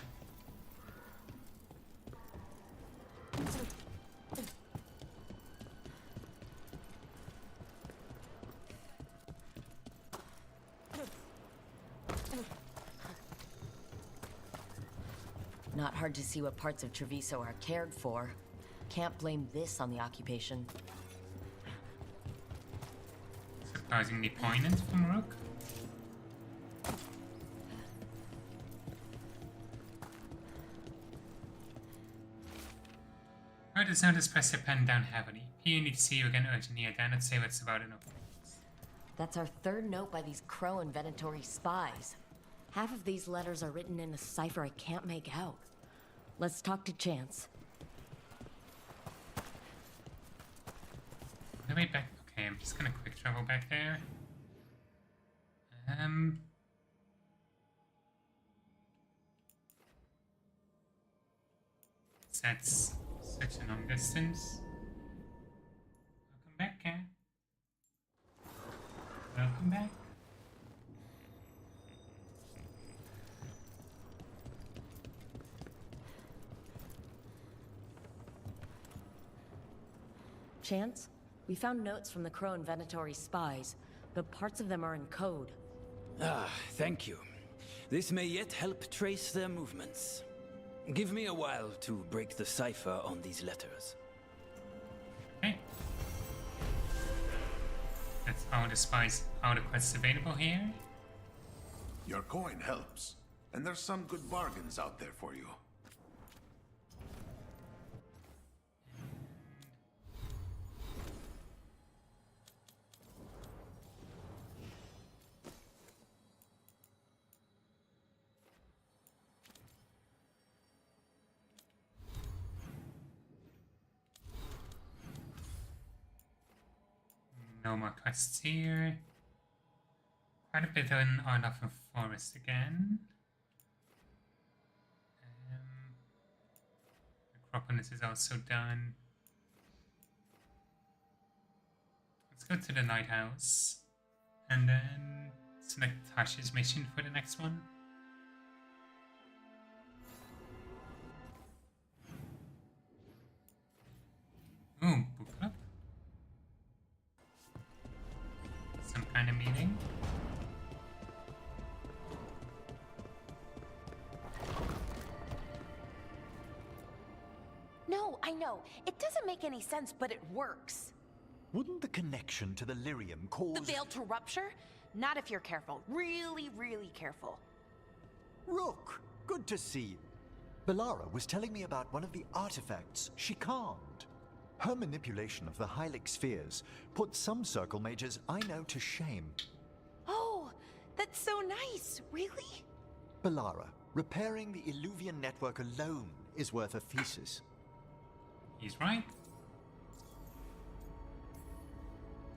Not hard to see what parts of Treviso are cared for. Can't blame this on the occupation.
Surprisingly poignant from Rook. Write this notice, press your pen down heavily. Here, need to see you again urgently. I dare not say what's about enough.
That's our third note by these Crow and Venatori spies. Half of these letters are written in a cipher I can't make out. Let's talk to Chance.
Wait back. Okay, I'm just gonna quick travel back there. That's such a long distance. Welcome back, Cat. Welcome back.
Chance, we found notes from the Crow and Venatori spies, but parts of them are in code.
Ah, thank you. This may yet help trace their movements. Give me a while to break the cipher on these letters.
Okay. That's all the spies, all the quests available here.
Your coin helps, and there's some good bargains out there for you.
No more quests here. Quite a bit in Arnhofen Forest again. Acropolis is also done. Let's go to the Lighthouse. And then select Tasha's mission for the next one. Ooh, book club. Some kind of meeting.
No, I know. It doesn't make any sense, but it works.
Wouldn't the connection to the lyrium cause...
The veil to rupture? Not if you're careful. Really, really careful.
Rook, good to see you. Bellara was telling me about one of the artifacts she calmed. Her manipulation of the Hylic spheres put some circle mages I know to shame.
Oh, that's so nice. Really?
Bellara, repairing the Illuvian network alone is worth a thesis.
He's right.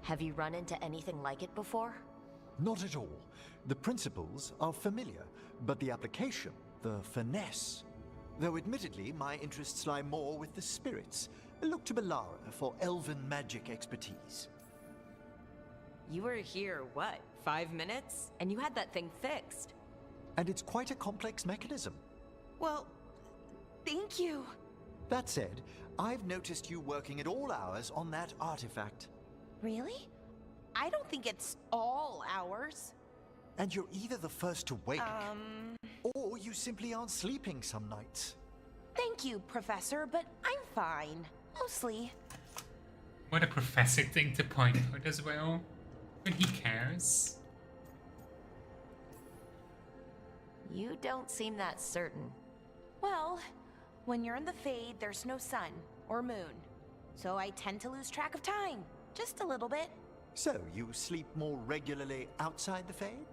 Have you run into anything like it before?
Not at all. The principles are familiar, but the application, the finesse, Though admittedly, my interests lie more with the spirits. Look to Belara for elven magic expertise.
You were here, what, 5 minutes? And you had that thing fixed.
And it's quite a complex mechanism.
Well, thank you.
That said, I've noticed you working at all hours on that artifact.
Really? I don't think it's all hours.
And you're either the first to wake, or you simply aren't sleeping some nights.
Thank you, Professor, but I'm fine. Mostly.
What a professor thing to point out as well. But he cares.
You don't seem that certain.
Well, when you're in the Fade, there's no sun or moon. So I tend to lose track of time. Just a little bit.
So, you sleep more regularly outside the Fade?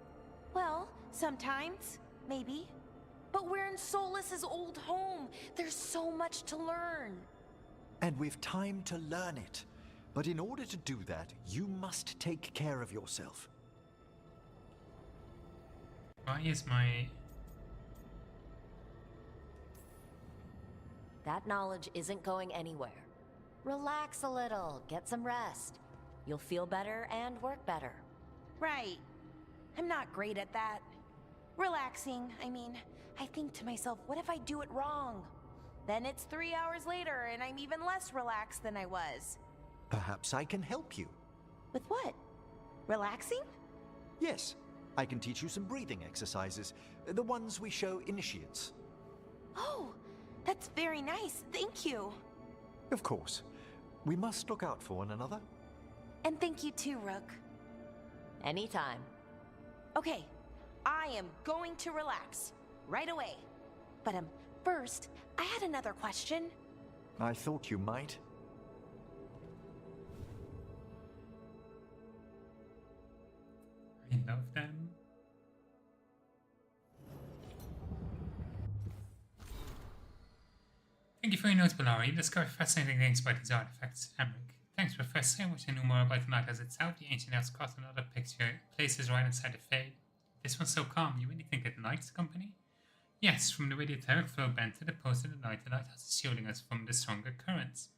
Well, sometimes. Maybe. But we're in Solus's old home. There's so much to learn.
And we've time to learn it. But in order to do that, you must take care of yourself.
Why is my...
That knowledge isn't going anywhere. Relax a little, get some rest. You'll feel better and work better.
Right. I'm not great at that. Relaxing, I mean, I think to myself, what if I do it wrong? Then it's 3 hours later and I'm even less relaxed than I was.
Perhaps I can help you.
With what? Relaxing?
Yes, I can teach you some breathing exercises, the ones we show initiates.
Oh, that's very nice, thank you.
Of course. We must look out for one another.
And thank you too, Rook.
Anytime.
Okay, I am going to relax. Right away. But first, I had another question.
I thought you might.
I love them. Thank you for your notes, Belara. You discovered fascinating things about these artifacts, Emmerich. Thanks, Professor. I wish I knew more about the lighthouse itself. The ancient house caught another picture. Places right inside the Fade. This one's so calm. You really think it likes company? Yes, from the radiothermic flow bent to the post of the lighthouse is shielding us from the stronger currents.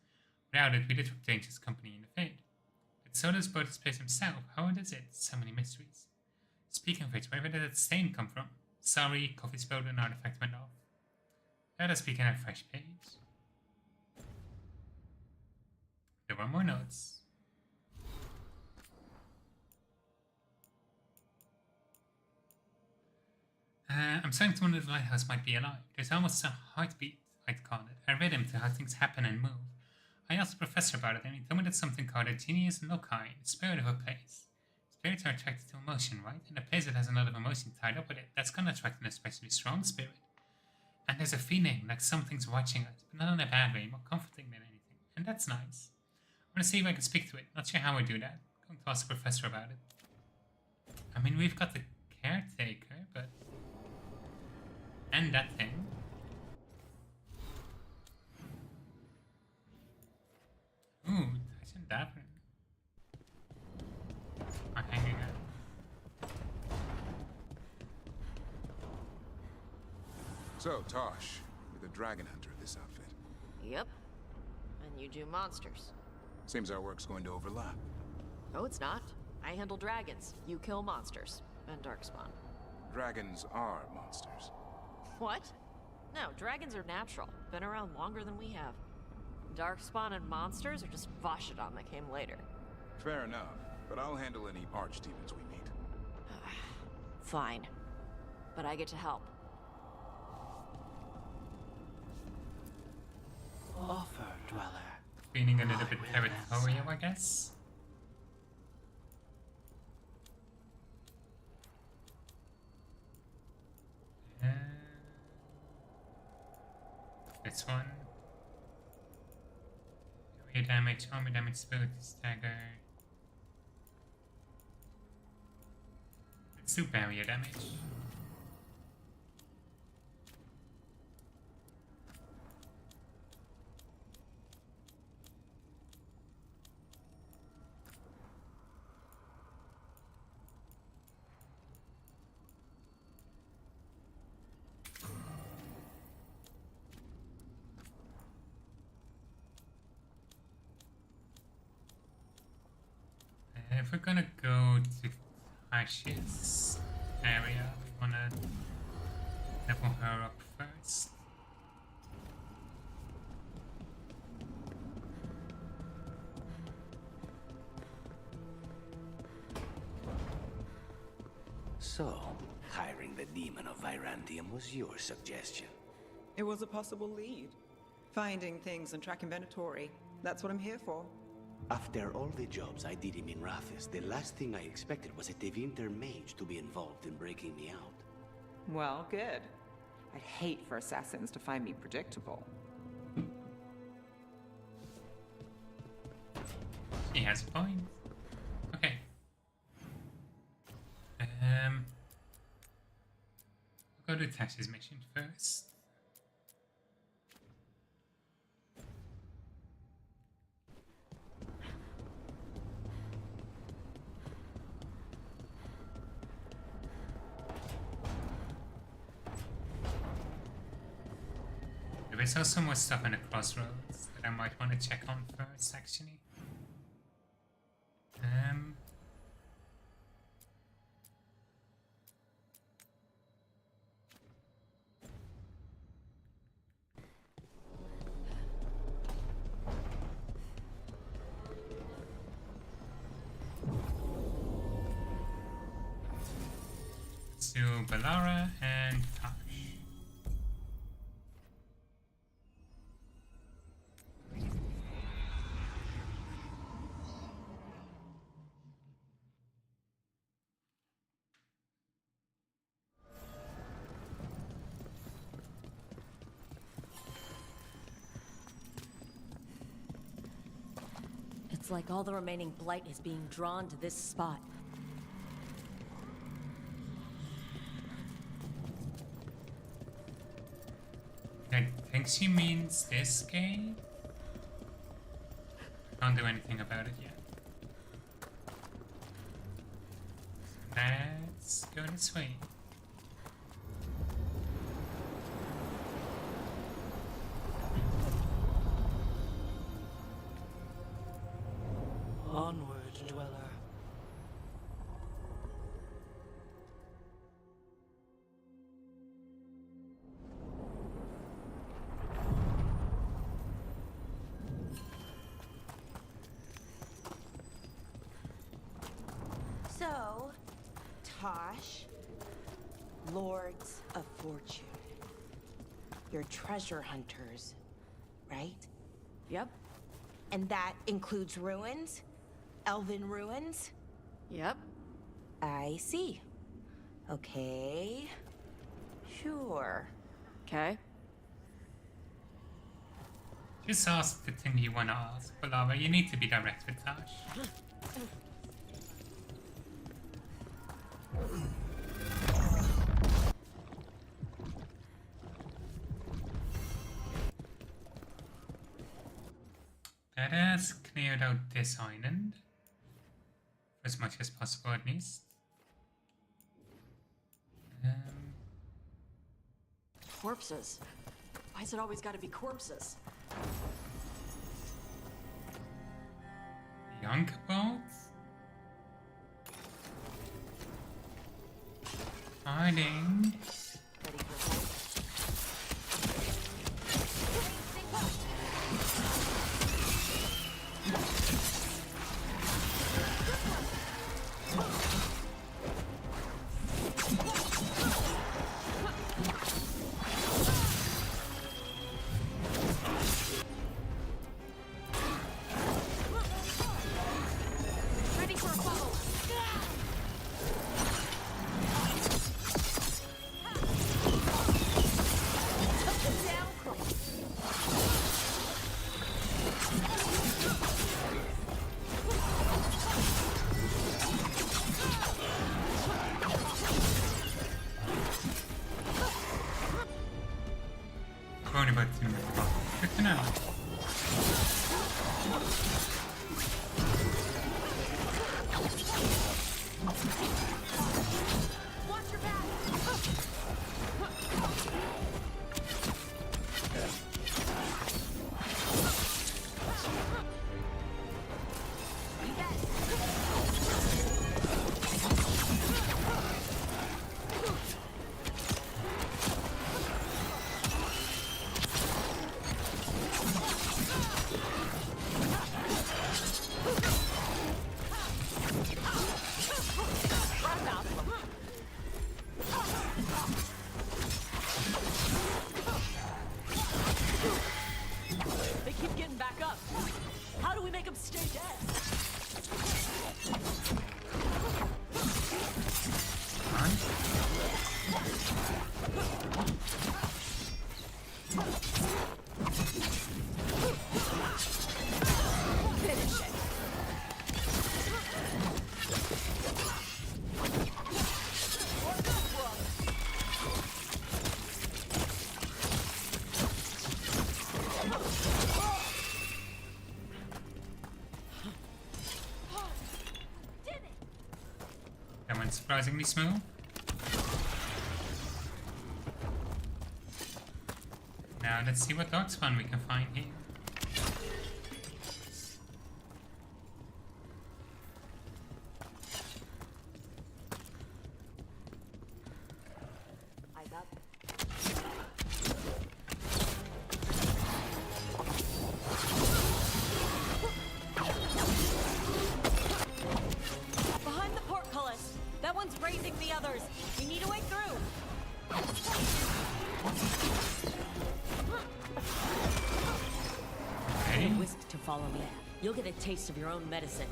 Without it, we'd attract dangerous company in the Fade. But so does both this place himself. How does it? So many mysteries. Speaking of which, where did that stain come from? Sorry, coffee spilled and an artifact went off. Let us begin a fresh page. There were more notes. I'm starting to wonder if the lighthouse might be alive. There's almost a heartbeat, I'd call it, a rhythm to how things happen and move. I asked the professor about it, and he told me that something called a genius loci, the spirit of a place. Spirits are attracted to emotion, right? And a place that has a lot of emotion tied up with it, that's gonna attract an especially strong spirit. And there's a feeling like something's watching us, but not in a bad way, more comforting than anything. And that's nice. I'm gonna see if I can speak to it. Not sure how I do that. I'm going to ask the professor about it. I mean, we've got the caretaker, but... And that thing. Ooh, Tyson Davern. I'm hanging out.
So, Tosh, you're the dragon hunter of this outfit.
Yep. And you do monsters.
Seems our work's going to overlap.
No, it's not. I handle dragons. You kill monsters. And Darkspawn.
Dragons are monsters.
What? No, dragons are natural. Been around longer than we have. Darkspawn and monsters are just Vashidon that came later.
Fair enough, but I'll handle any archdemons we meet.
Fine. But I get to help.
Offer, Dweller.
Feeling a little bit territorial, I guess. This one. Area damage, armor damage, spirit stagger. Let's do barrier damage. if we're gonna go to Tasha's area, we wanna level her up first.
So, hiring the demon of Virantium was your suggestion.
It was a possible lead. Finding things and tracking Venatori. That's what I'm here for.
After all the jobs I did him in Rathis, the last thing I expected was a Tevinter mage to be involved in breaking me out.
Well, good. I'd hate for assassins to find me predictable.
He has a point. Okay. We'll go to Tasha's mission first. There's also more stuff in the crossroads that I might want to check on first, actually. Let's do Balara and Tash.
It's like all the remaining blight is being drawn to this spot.
I think she means this game. Can't do anything about it yet. Let's go this way.
Onward, dweller.
So, Tosh, Lords of Fortune. You're treasure hunters, right?
Yep.
And that includes ruins? Elven ruins?
Yep.
I see. Okay. Sure.
Okay.
Just ask the thing you want to ask, Balara. You need to be direct with Tash. Let us clear out this island. As much as possible, at least.
Corpses. Why's it always got to be corpses?
Young bolts? Hiding.
Ready for a fight? Ready for a follow.
Only about 2 minutes. Good to know.
Watch your back. You bet.
surprisingly smooth. Now let's see what dog spawn we can find here.
Behind the portcullis. That one's raising the others. We need a way through.
Okay.
Whisk to follow me. You'll get a taste of your own medicine.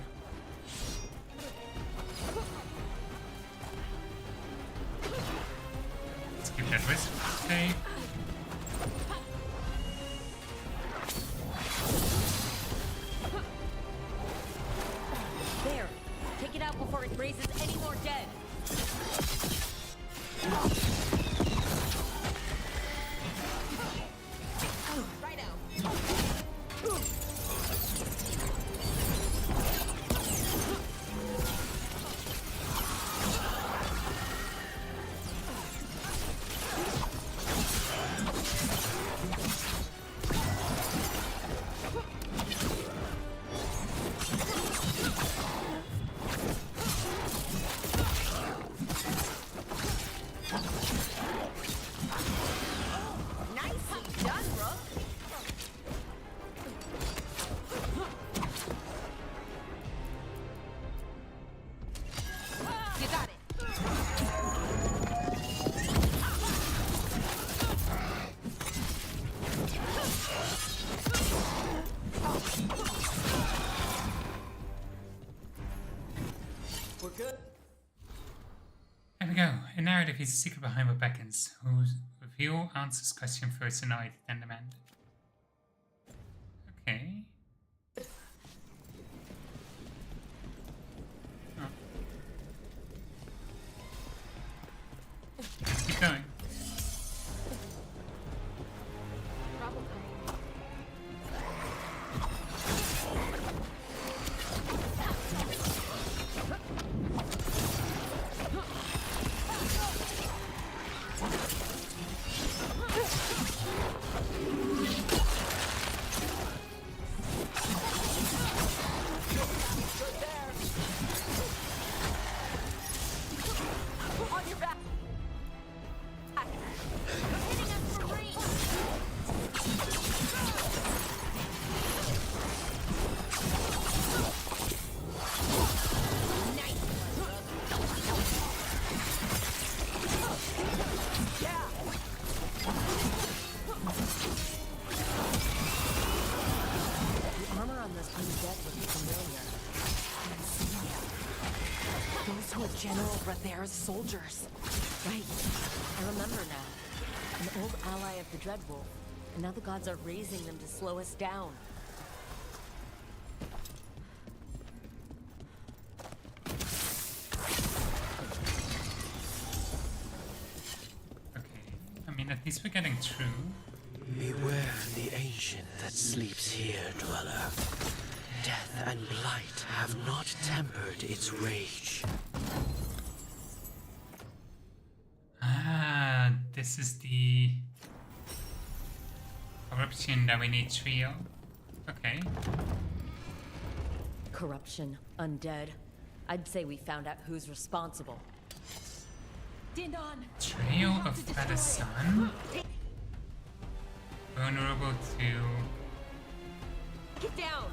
Let's keep that whisk. Okay.
There. Take it out before it raises any more dead.
Right out. Nicely done, Rook. You got it.
We're good.
There we go. A narrative is the secret behind what beckons, whose reveal answers question first annoyed, then demanded. Okay. Oh. Let's keep going.
On your back. Hitting us for range.
The armor on this undead looks familiar.
Those were General Rathair's soldiers.
Right. I remember now. An old ally of the Dreadwolf. And now the gods are raising them to slow us down.
Okay. I mean, at least we're getting through.
Beware the ancient that sleeps here, dweller. Death and blight have not tempered its rage.
Ah, this is the corruption that we need trio. Okay.
Corruption, undead. I'd say we found out who's responsible.
Dinon!
Trio of Better Sun. Vulnerable to...
Get down.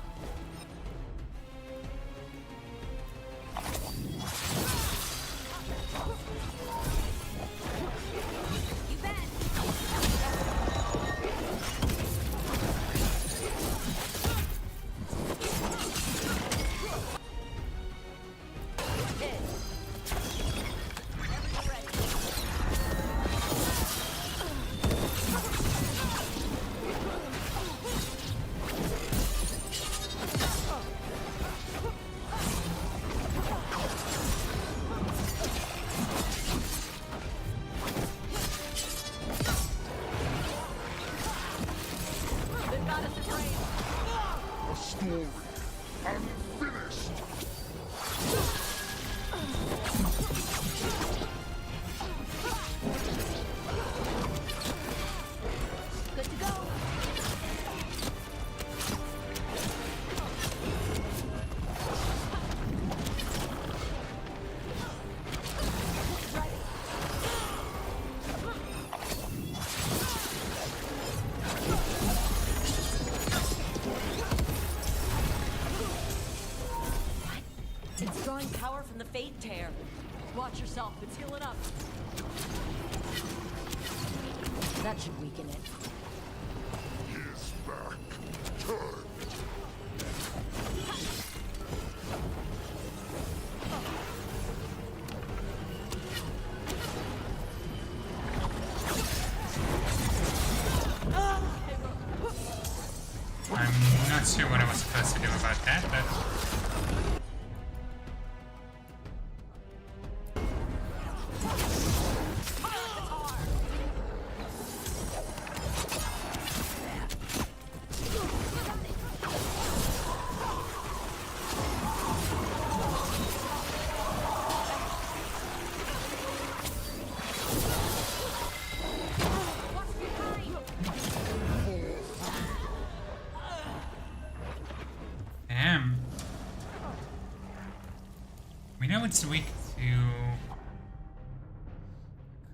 You bet.
fate tear. Watch yourself, it's healing up. That should weaken it.
He's back. Turn.
I'm not sure what I was supposed to do about that, but... Damn. We know it's weak to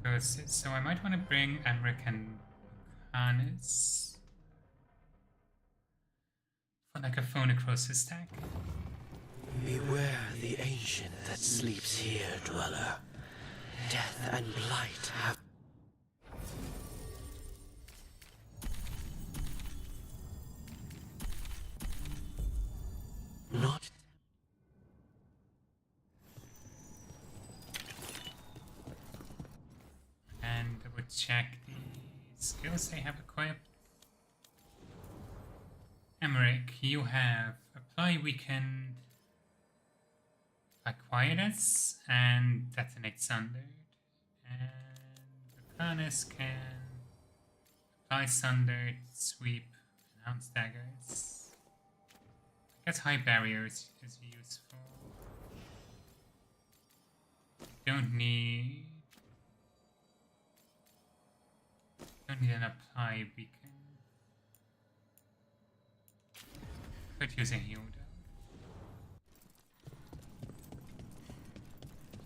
curses, so I might want to bring Emmerich and Hannes for like a phone across his stack.
Beware the ancient that sleeps here, dweller. Death and blight have... Not...
And I would check the skills they have equipped. Emmerich, you have Apply Weakened, Quietus, and Detonate Sundered. And Arcanus can Apply Sundered, Sweep, Announce Daggers. I guess High Barriers is useful. Don't need an Apply Beacon. Could use a heal though.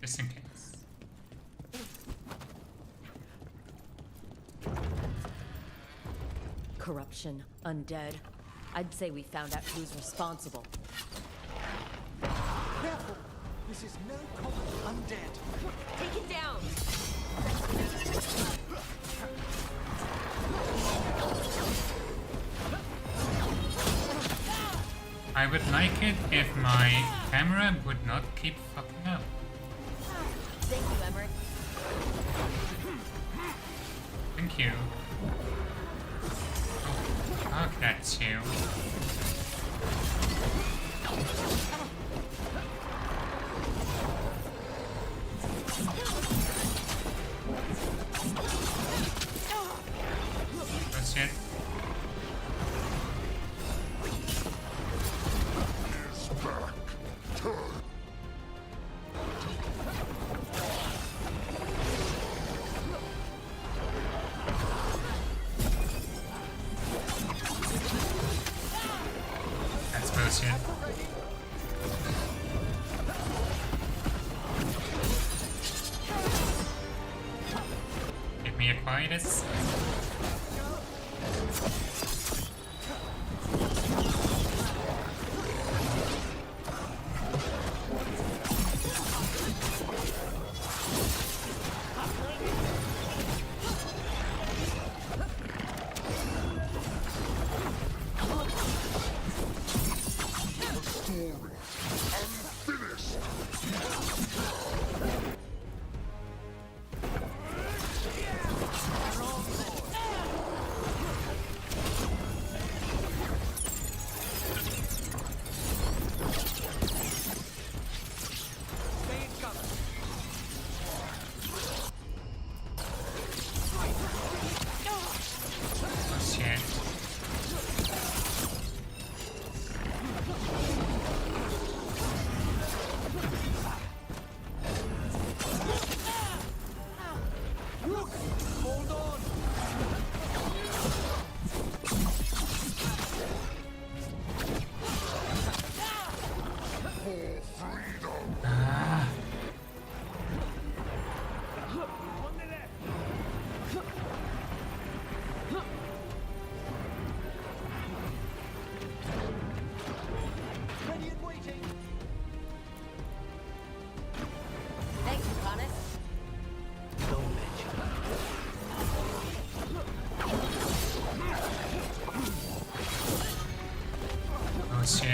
Just in case.
Corruption, undead. I'd say we found out who's responsible.
Careful! This is no common undead.
Take it down!
I would like it if my camera would not keep fucking up.
Thank you, Emmerich.
Thank you. Oh, fuck that too. Oh shit. That's bullshit. Give me a quietus.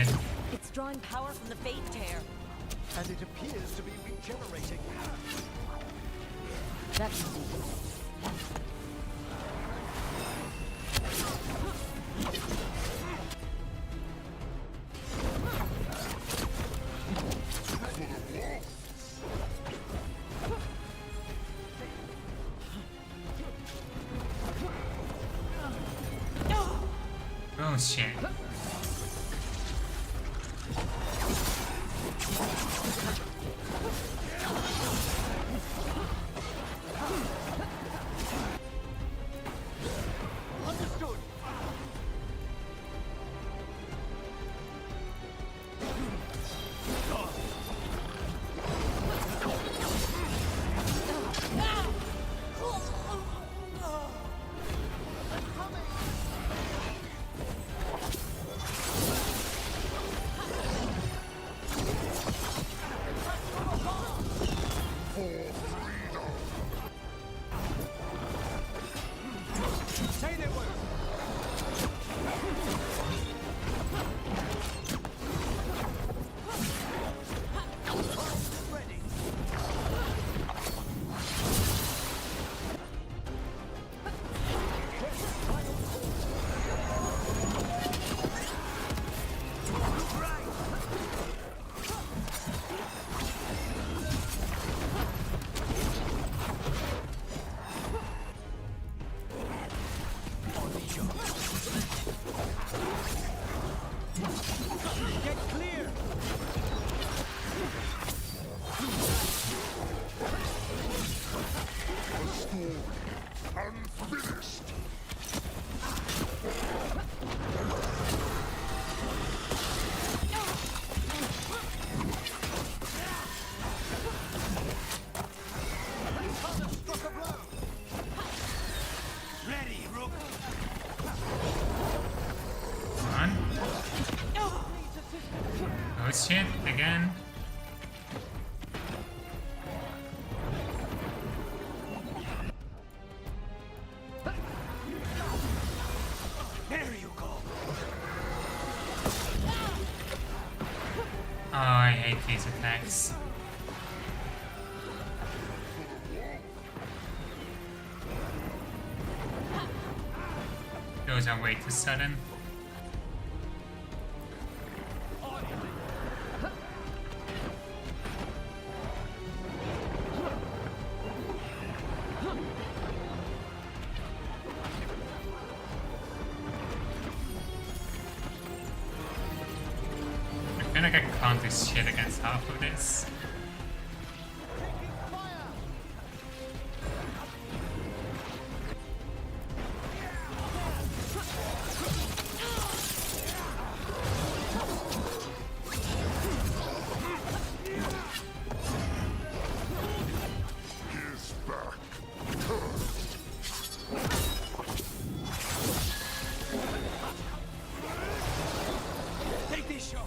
shit.
It's drawing power from the Fate Tear.
And it appears to be regenerating.
That should be good.
Oh shit.
Understood. Say the word. Ready. Get clear.
Unfinished.
Ready, Rook.
Come on. Oh shit, again.
There you go.
Oh, I hate these attacks. Those are way too sudden. I feel like I can't do shit against half of this.
He's back.
Take this shot.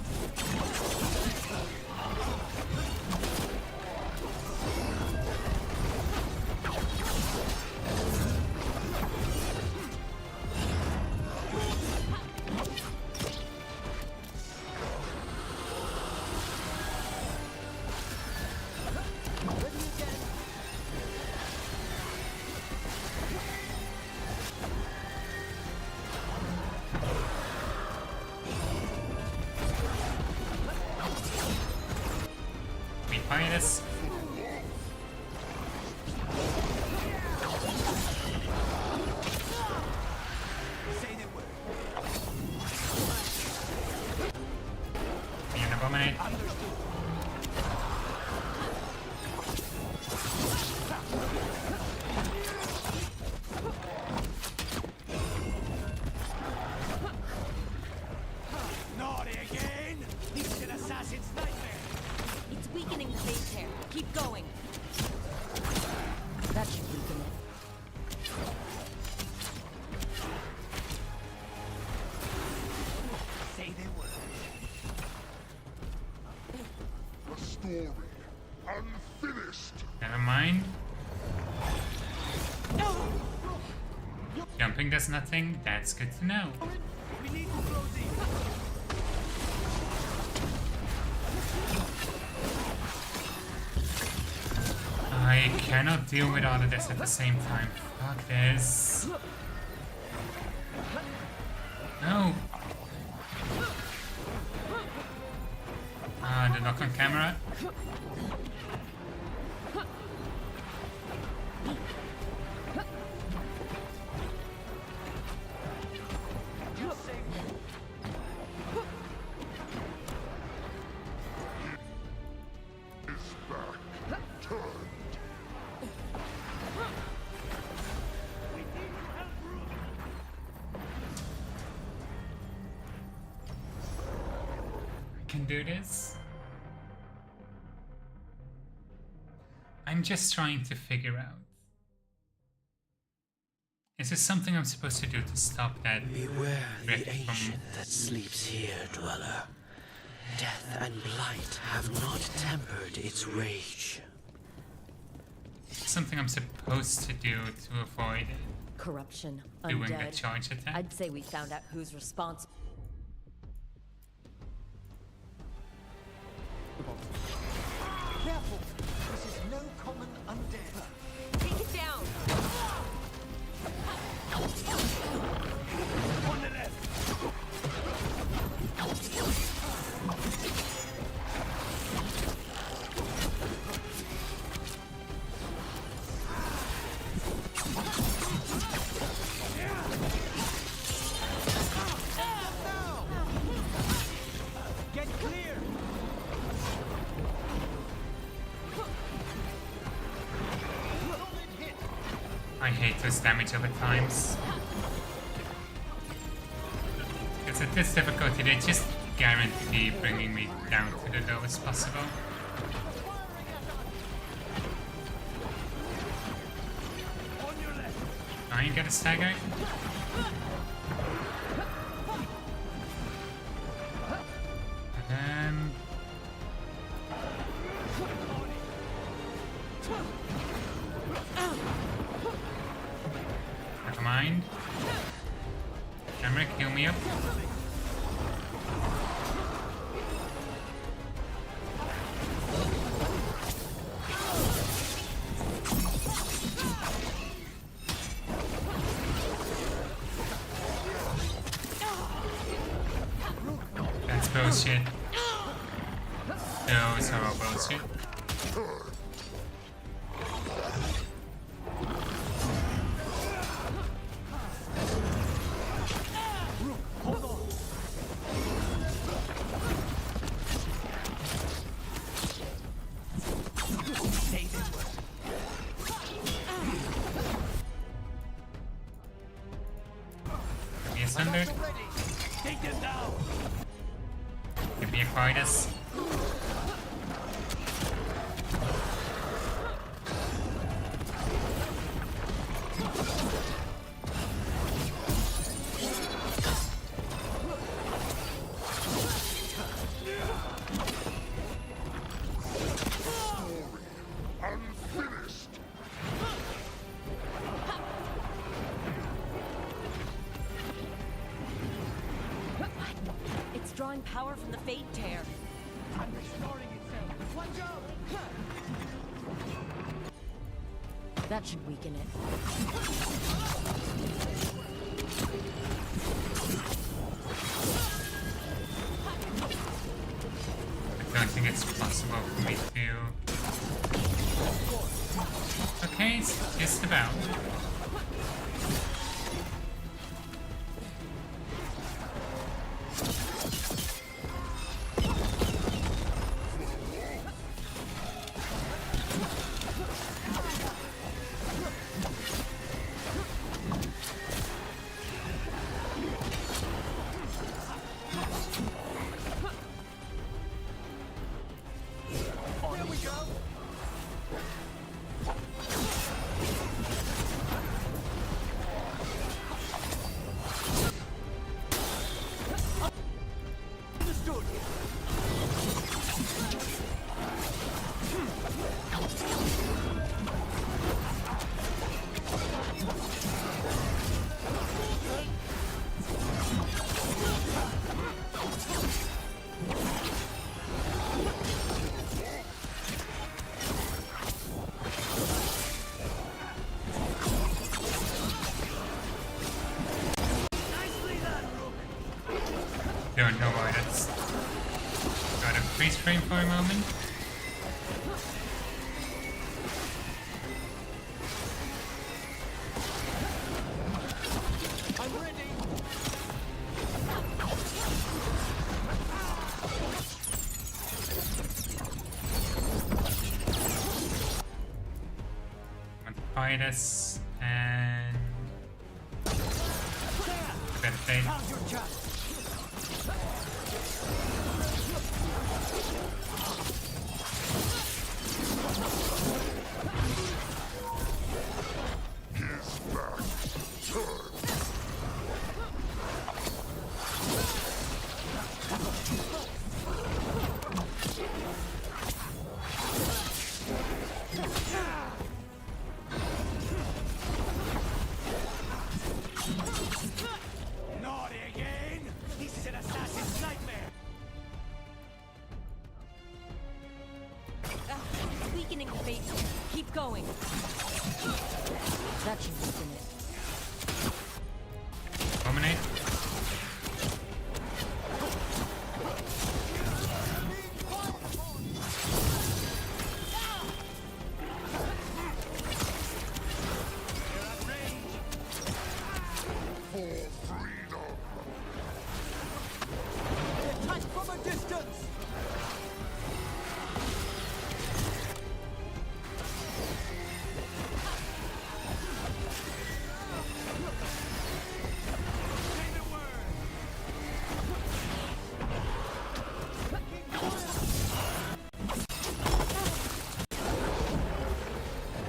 We find this.
Say the word.
We can abominate.
Naughty again. This is an assassin's nightmare.
It's weakening the Fate Tear. Keep going.
That should weaken it.
Say the word.
The story. Unfinished.
Never mind. Jumping does nothing. That's good to know.
We need to close in.
I cannot deal with all of this at the same time. Fuck this. No. The lock on camera. Can do this. I'm just trying to figure out. Is this something I'm supposed to do to stop that?
Beware the
drift from...
ancient that sleeps here, dweller. Death and blight have not tempered its rage.
Something I'm supposed to do to avoid
Corruption,
doing
undead.
the charge attack.
I'd say we found out who's responsible.
Careful! This is no common undead.
Take it down!
On the left! Get clear!
I hate this damage over times. Because at this difficulty they just guarantee bringing me down to the lowest possible. Try and get a stagger. And never mind. Emmerich, heal me up. That's bullshit. Those are all bullshit. Give me a thunder.
Take them down!
Give me a Quietus.
Unfinished.
It's drawing power from the Fate Tear.
I'm restoring itself. Watch out!
That should weaken it.
I don't think it's possible for me to... Okay, it's just about.
There we go!
don't know why that's got a freeze frame for a moment.
I'm ready.
Virus and better fade.
Naughty again? This is an assassin's nightmare.
Weakening the bait. Keep going. That should weaken it.
Dominate.
Attack from a distance.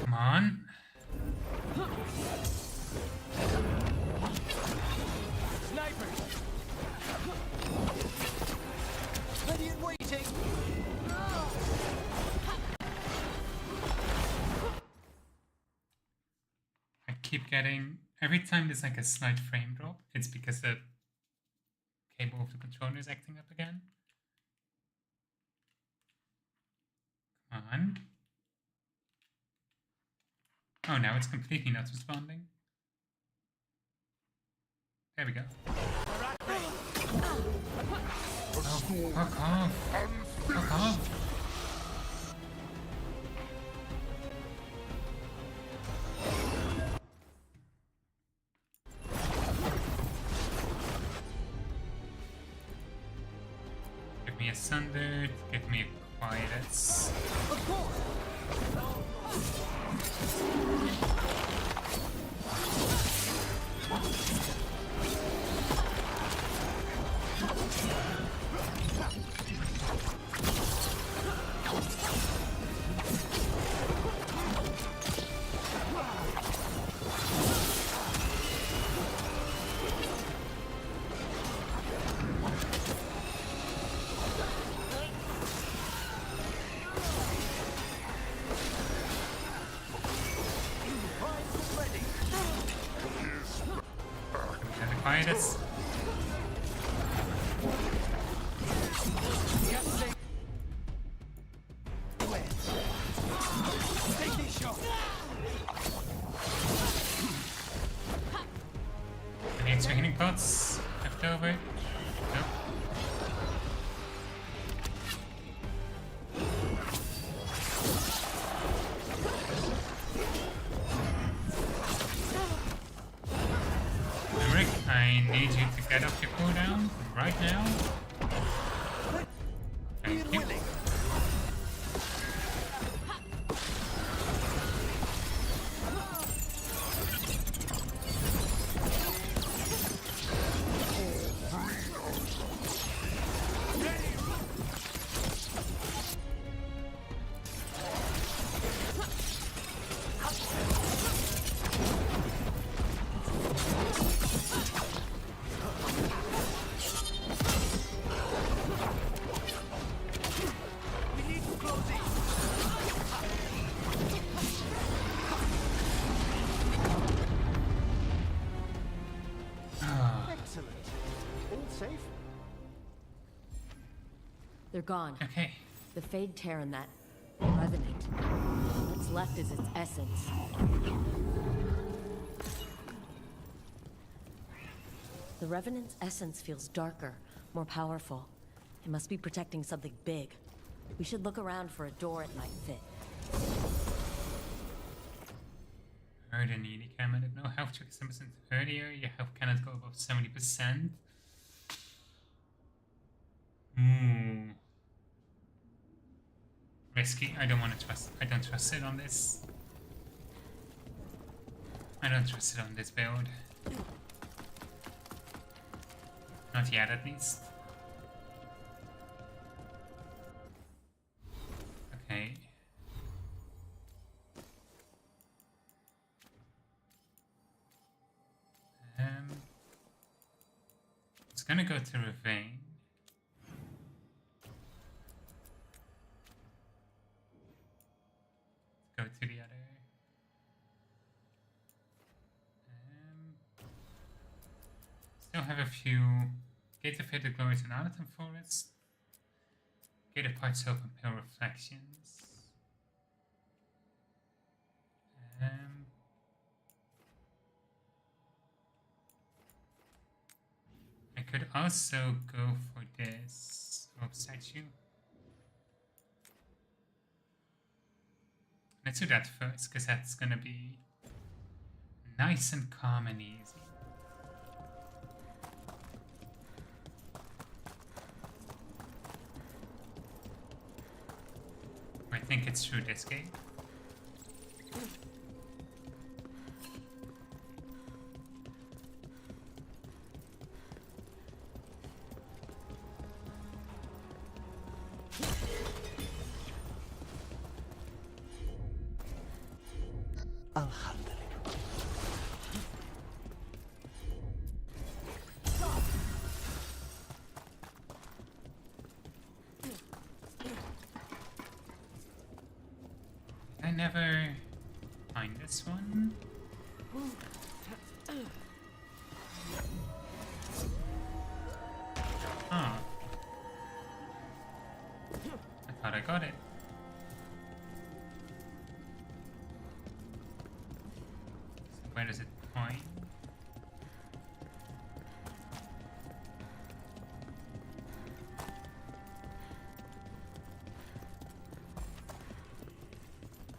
Come on.
Snipers. Ready and waiting.
I keep getting every time there's like a slight frame drop, it's because the cable of the controller is acting up again. Come on. Oh, now it's completely not responding. There we go. Oh, fuck off. Fuck off. Give me a sundered, give me a quietness. Quietness.
Take this shot.
Any extra healing pots left over? Nope. Rick, I need you to get off your cooldown right now. Thank you.
Excellent. All safe.
They're gone.
Okay.
The Fade Tear and that Revenant. What's left is its essence. The Revenant's essence feels darker, more powerful. It must be protecting something big. We should look around for a door it might fit.
Heard an ED cam. I don't know. Health check 7% earlier. Your health cannot go above 70%. Ooh. Risky. I don't want to trust. I don't trust it on this. I don't trust it on this build. Not yet, at least. Okay. It's gonna go to Ravine. Go to the other. Still have a few. Gate of Hidden Glories in Arlington Forest. Gate of Parts Open Pale Reflections. I could also go for this rope statue. Let's do that first, because that's gonna be nice and calm and easy. I think it's through this gate. I never find this one. Huh. I thought I got it. So where does it point?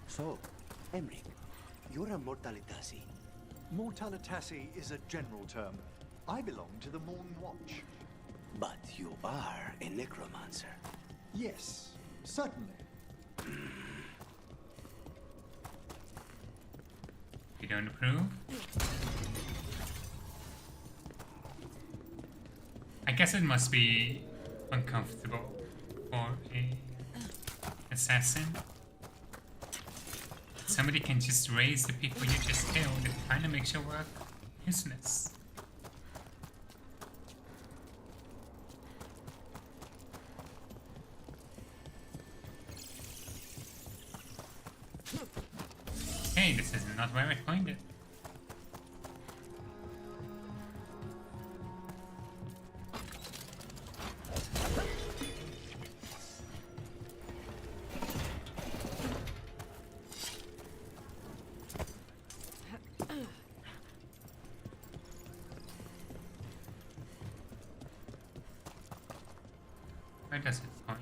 So, Emric, you're a Mortalitasi.
Mortalitasi is a general term. I belong to the Morn Watch.
But you are a necromancer.
Yes, certainly.
You don't approve? I guess it must be uncomfortable for a assassin. Somebody can just raise the people you just killed. It kind of makes your work useless. Hey, this is not where I find it. Where does it point?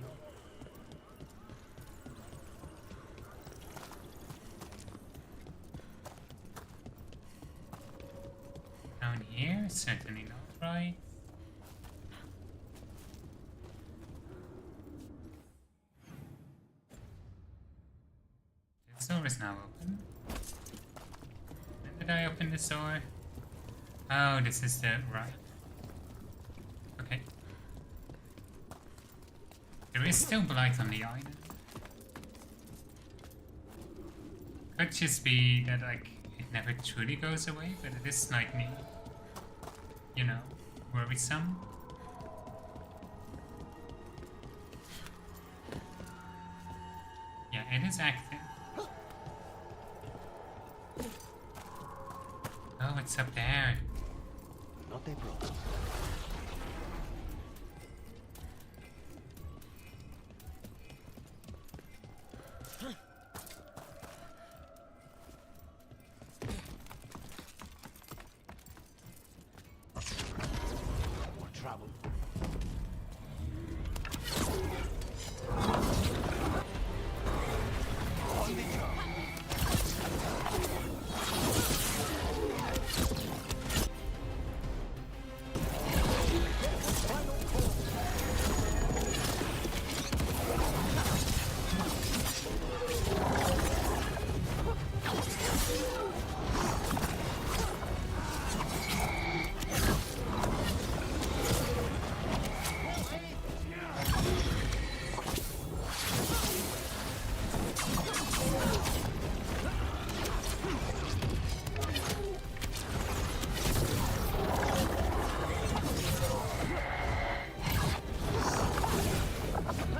Down here? Certainly not right. This door is now open. When did I open this door? Oh, this is the right. Okay. There is still blight on the island. Could just be that, like, it never truly goes away, but it is slightly, you know, worrisome. Yeah, it is active. Oh, it's up there.
Not a problem. More trouble.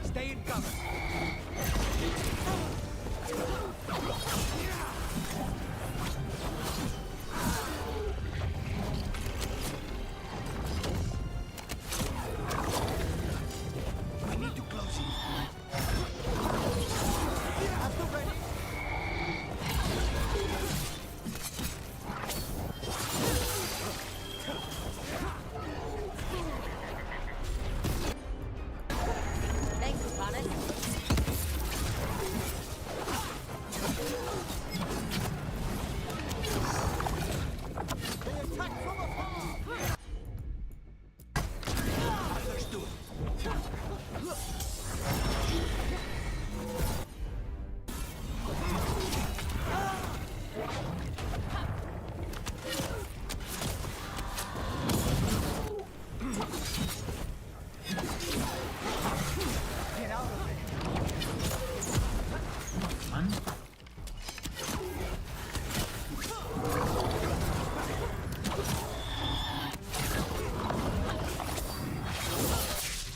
Stay in cover. We need to close in. After ready.
Thanks, Lieutenant.
Get out of there.
One.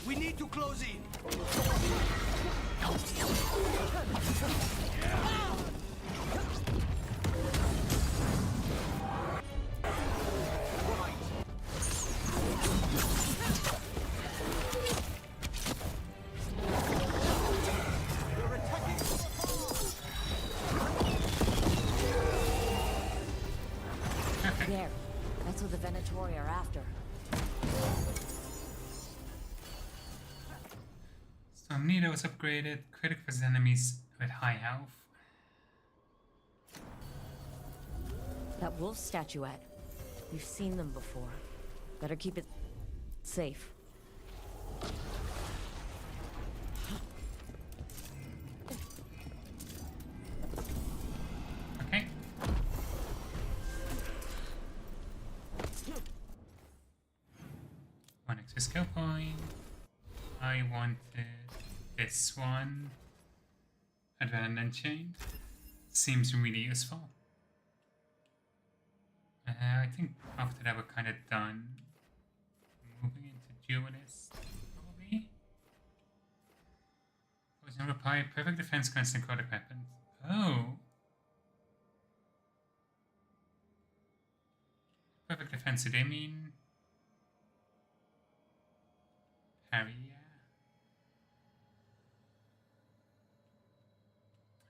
We need to close in.
There. That's what the Venatori are after.
So Nita was upgraded. Critic for enemies with high health.
That wolf statuette. We've seen them before. Better keep it safe.
Okay. One extra skill point. I wanted this one. Advent Unchained. Seems really useful. I think after that we're kind of done. Moving into Duelist, probably. Poison reply, perfect defense against necrotic weapons. Oh! Perfect defense, do they mean? Parry, yeah.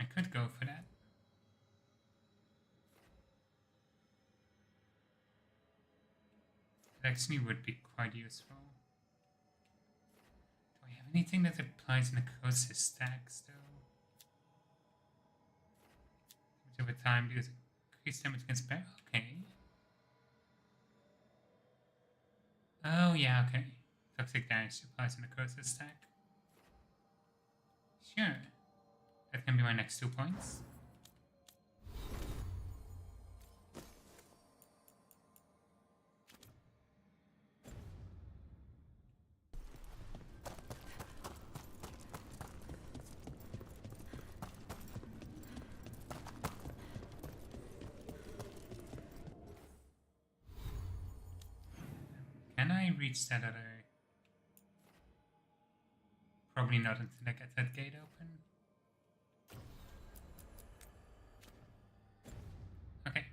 I could go for that. It actually would be quite useful. Do I have anything that applies necrosis stacks though? Damage over time deals increased damage against bear. Okay. Oh yeah, okay. Toxic damage applies in necrosis stack. Sure. That can be my next 2 points. Can I reach that other? Probably not until I get that gate open. Okay.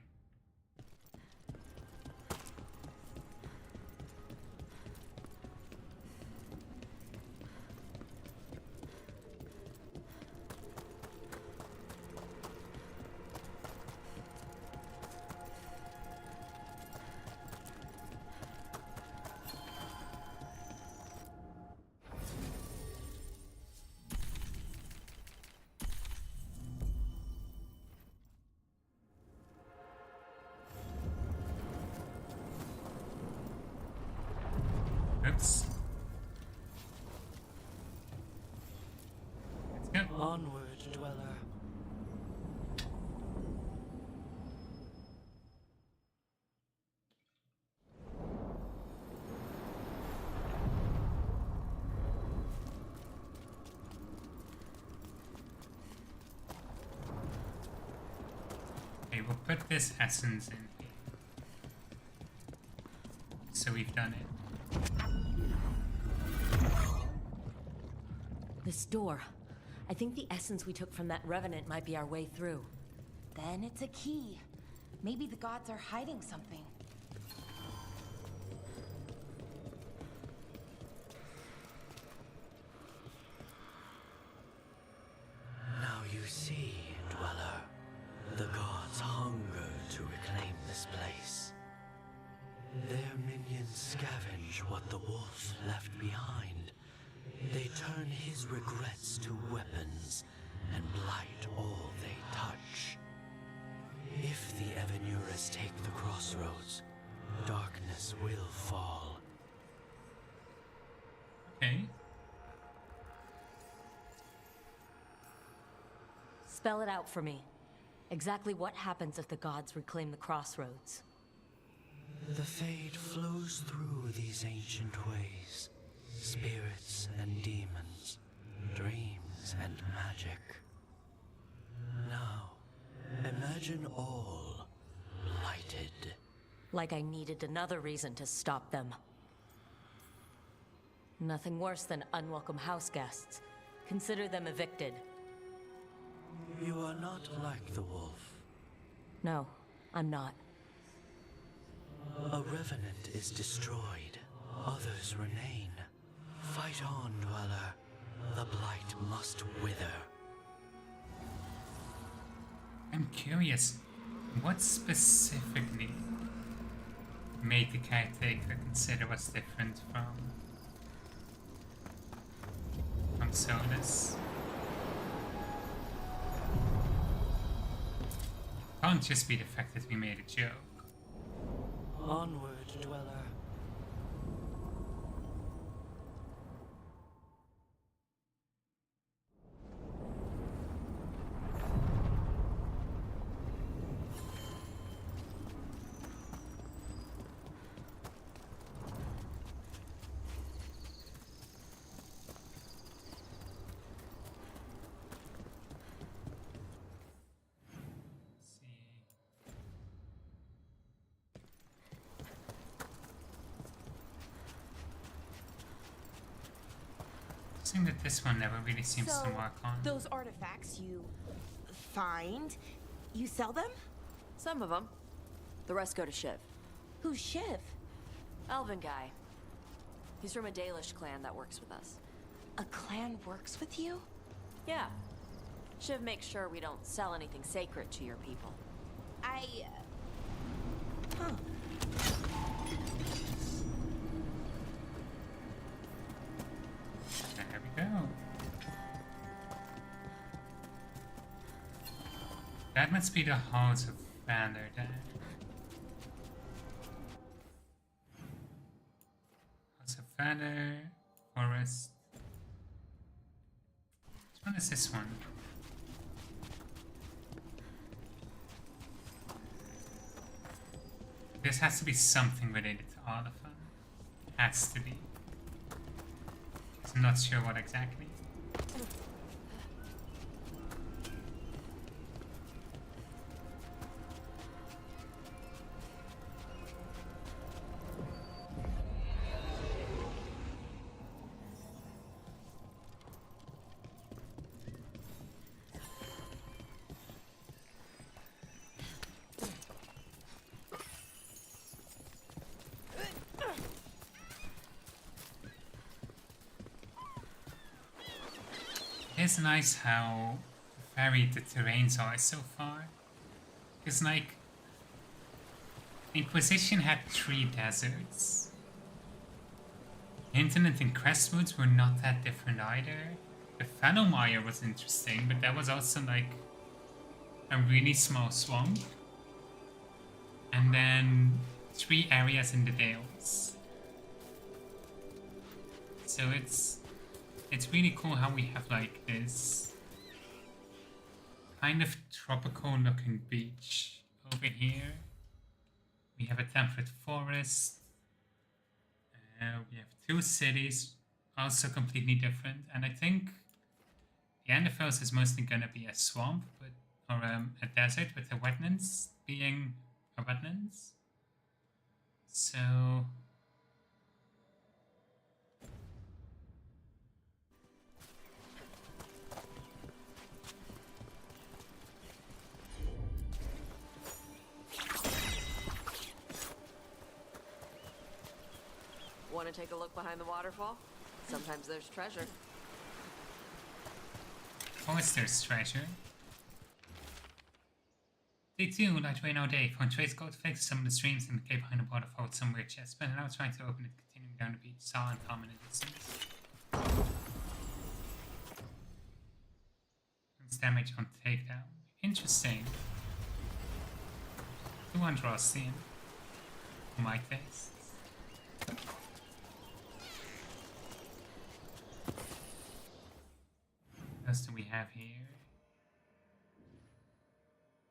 Oops.
Onward, dweller.
Okay, we'll put this essence in here. So we've done it.
This door. I think the essence we took from that revenant might be our way through.
Then it's a key. Maybe the gods are hiding something.
Now you see, dweller. The gods hunger to reclaim this place. Their minions scavenge what the wolf left behind. They turn his regrets to weapons and blight all they touch. If the Evanuras take the crossroads, darkness will fall.
Okay.
Spell it out for me. Exactly what happens if the gods reclaim the crossroads?
The fade flows through these ancient ways. Spirits and demons, dreams and magic. Now, imagine all blighted.
Like I needed another reason to stop them. Nothing worse than unwelcome house guests. Consider them evicted.
You are not like the wolf.
No, I'm not.
A revenant is destroyed, others remain. Fight on, dweller. The blight must wither.
I'm curious, what specifically made the caretaker consider us different from Solus? Can't just be the fact that we made a joke.
Onward, dweller.
That this one never really seems to mark on.
Those artifacts you find, you sell them?
Some of them. The rest go to Shiv.
Who's Shiv?
Elven guy. He's from a Dalish clan that works with us.
A clan works with you?
Yeah. Shiv makes sure we don't sell anything sacred to your people.
Huh.
There we go. That must be the halls of Valor then. House of Valor, Forest. Which one is this one? This has to be something related to Oliphant. Has to be. I'm not sure what exactly. It's nice how varied the terrains are so far. Because, like, Inquisition had 3 deserts. Hinterland and Crestwoods were not that different either. The Fennomire was interesting, but that was also, like, a really small swamp. And then 3 areas in the Dales. So it's really cool how we have like this kind of tropical looking beach. Over here, we have a temperate forest. We have two cities, also completely different. And I think the end of Earth is mostly going to be a swamp, or a desert with the wetlands being a wetlands. So
Want to take a look behind the waterfall? Sometimes there's treasure.
of course there's treasure. Day 2, light rain all day. Found trace gold fixed some of the streams in the cave behind the waterfall with some weird chest. Spent an hour trying to open it, continuing down the beach. Saw and Tom in the distance. Damage on takedown. Interesting. 200 raw steam. For my taste. What else do we have here?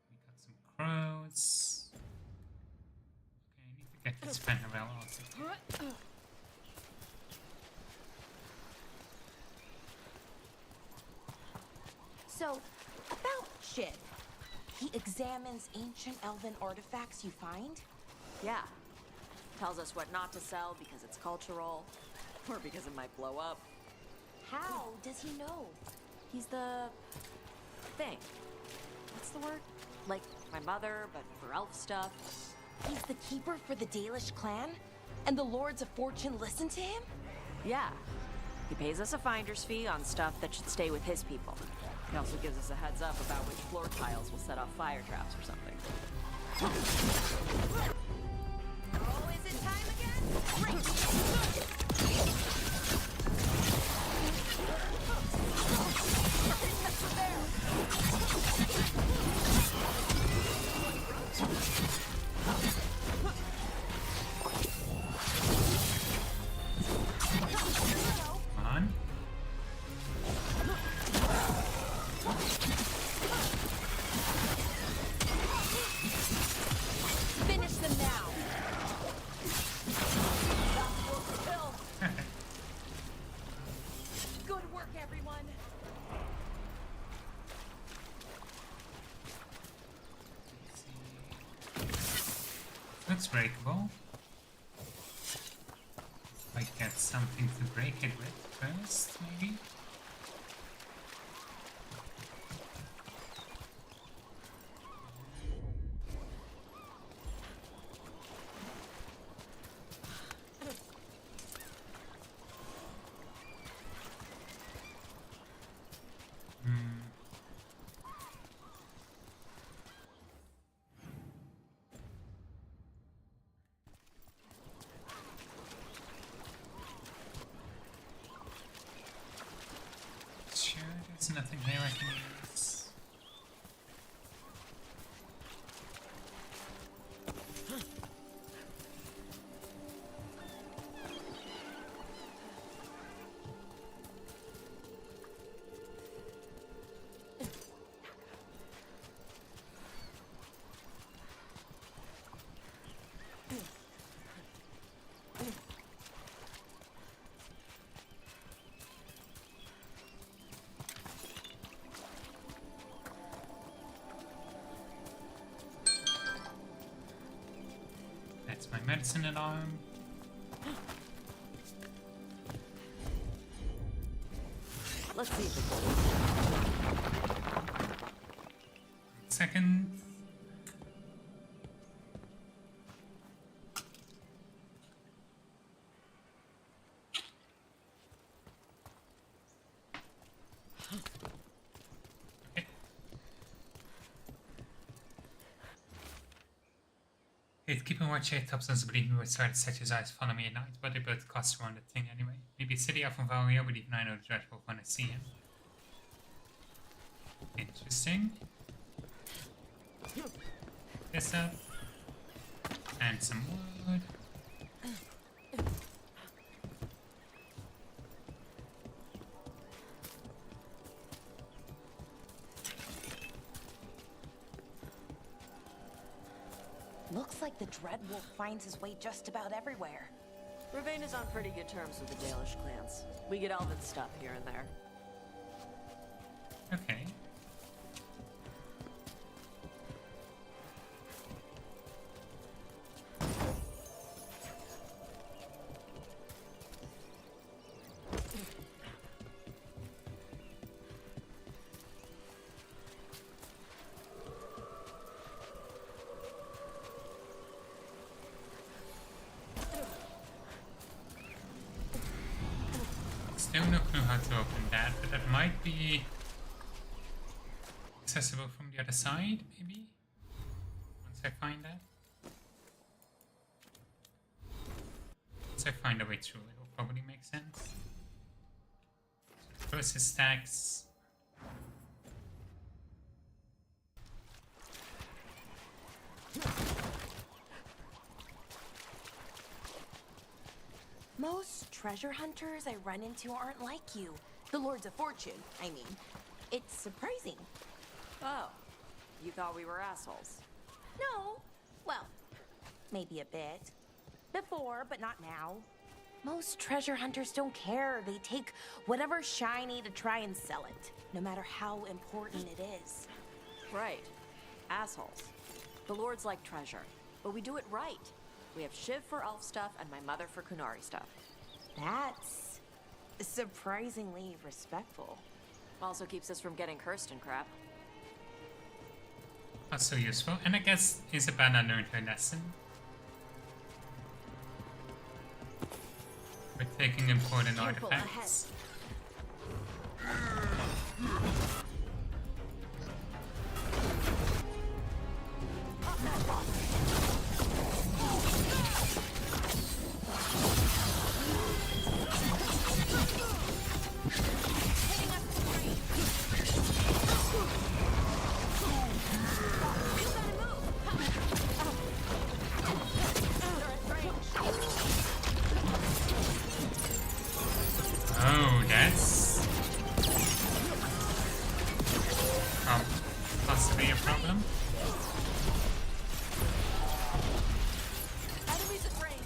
We got some crows. Okay, I need to get this Fenarel also.
So, about Shib. He examines ancient elven artifacts you find?
Yeah. Tells us what not to sell because it's cultural, or because it might blow up.
How does he know?
He's the thing. What's the word? Like my mother, but for elf stuff.
He's the keeper for the Dalish clan? And the Lords of Fortune listen to him?
Yeah. He pays us a finder's fee on stuff that should stay with his people. He also gives us a heads up about which floor tiles will set off fire traps or something.
Oh, is it time again?
Come on.
Finish them now! Good work, everyone!
Looks breakable. I get something to break it with first, maybe? Sure, there's nothing there I can use. That's my medicine alarm.
Let's see if it's...
Second. Okay. Hey, keep in watch here, Tops doesn't believe me would start to set his eyes, follow me at night, but they both cost around the thing anyway. Maybe a city off from Valia, but even I know the judge will want to see him. Interesting. This up. And some wood.
like the Dreadwolf finds his way just about everywhere.
Ravane is on pretty good terms with the Dalish clans. We get elven stuff here and there.
Okay. Still no clue how to open that, but that might be accessible from the other side, maybe? Once I find that. Once I find a way through, it will probably make sense. So first is stacks.
Most treasure hunters I run into aren't like you. The Lords of Fortune, I mean. It's surprising.
Oh, you thought we were assholes.
No. Well, maybe a bit. Before, but not now. Most treasure hunters don't care. They take whatever's shiny to try and sell it, no matter how important it is.
Right. Assholes. The Lords like treasure, but we do it right. We have Shiv for elf stuff and my mother for Kunari stuff.
That's surprisingly respectful.
Also keeps us from getting cursed and crap.
Not so useful, and I guess Isabella learned her lesson. We're taking important artifacts. Oh, that's possibly a problem.
Enemies at range.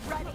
Ready.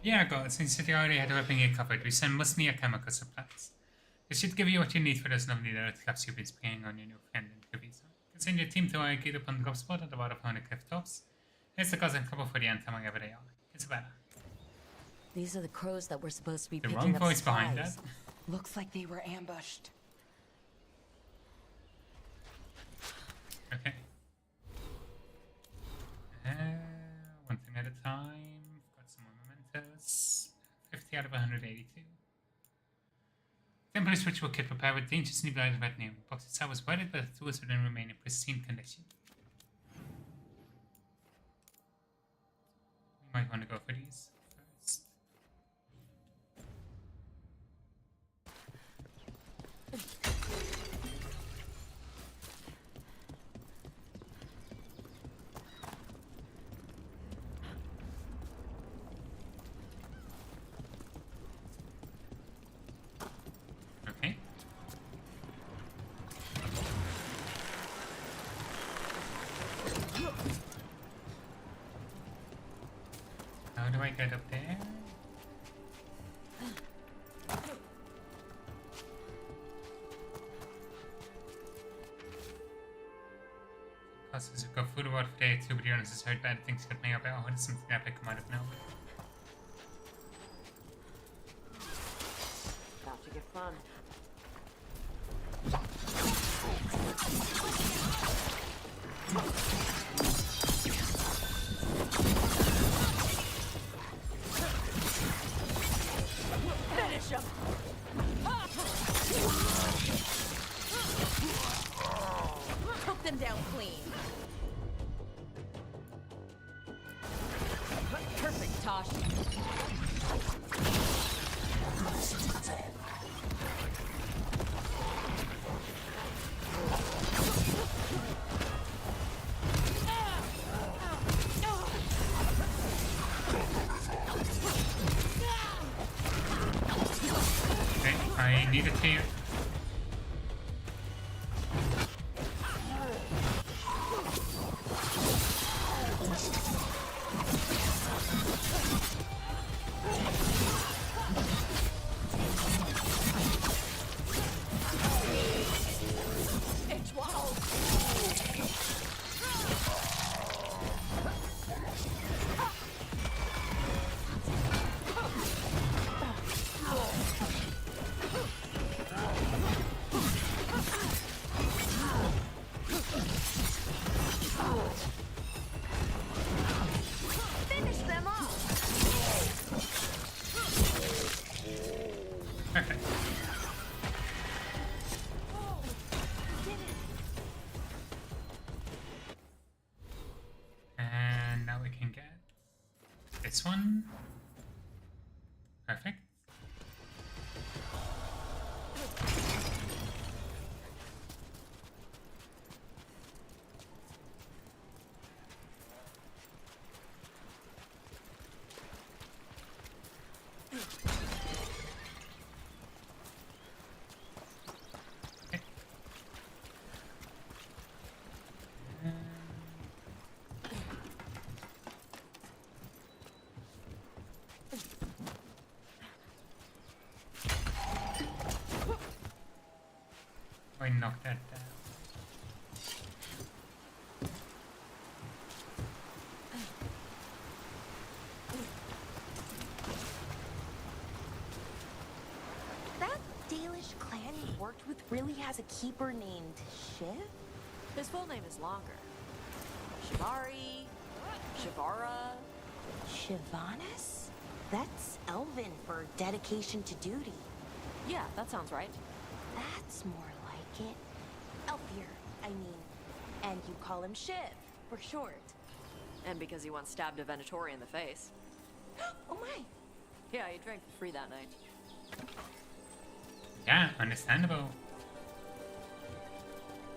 Yeah, God, since you already had everything here covered, we send mostly your chemical supplies. This should give you what you need for those lovely little traps you've been spraying on your new friend in Treviso. Send your team to our agreed upon drop spot at the bottom of the cliff tops. Here's the causing trouble for the anthem wherever they are. It's better.
These are the crows that we're supposed to be
The
picking
wrong
up
voice
supplies.
behind that.
Looks like they were ambushed.
Okay. One thing at a time. Got some more mementos. 50 out of 182. Temporary ritual kit prepared with dangerously blighted red name. The box itself was weathered, but the tools within remain in pristine condition. We might want to go for these first. Okay. How do I get up there? Passes have got food award for day 2, but the honest has heard bad things happening up. Oh, it's something that come out of nowhere.
About to get fun.
Finish him! Took them down clean.
Perfect, Tosh.
Okay, I need a tear.
It's wild. Finish them off.
Perfect. And now we can get this one. Perfect. I knocked that down.
That Dalish clan you worked with really has a keeper named Shiv?
His full name is longer. Shivari, Shivara.
Shivanis? That's Elven for dedication to duty.
Yeah, that sounds right.
That's more like it. Elfier, I mean. And you call him Shiv, for short.
And because he once stabbed a Venatori in the face.
Oh my!
Yeah, he drank for free that night.
Yeah, understandable.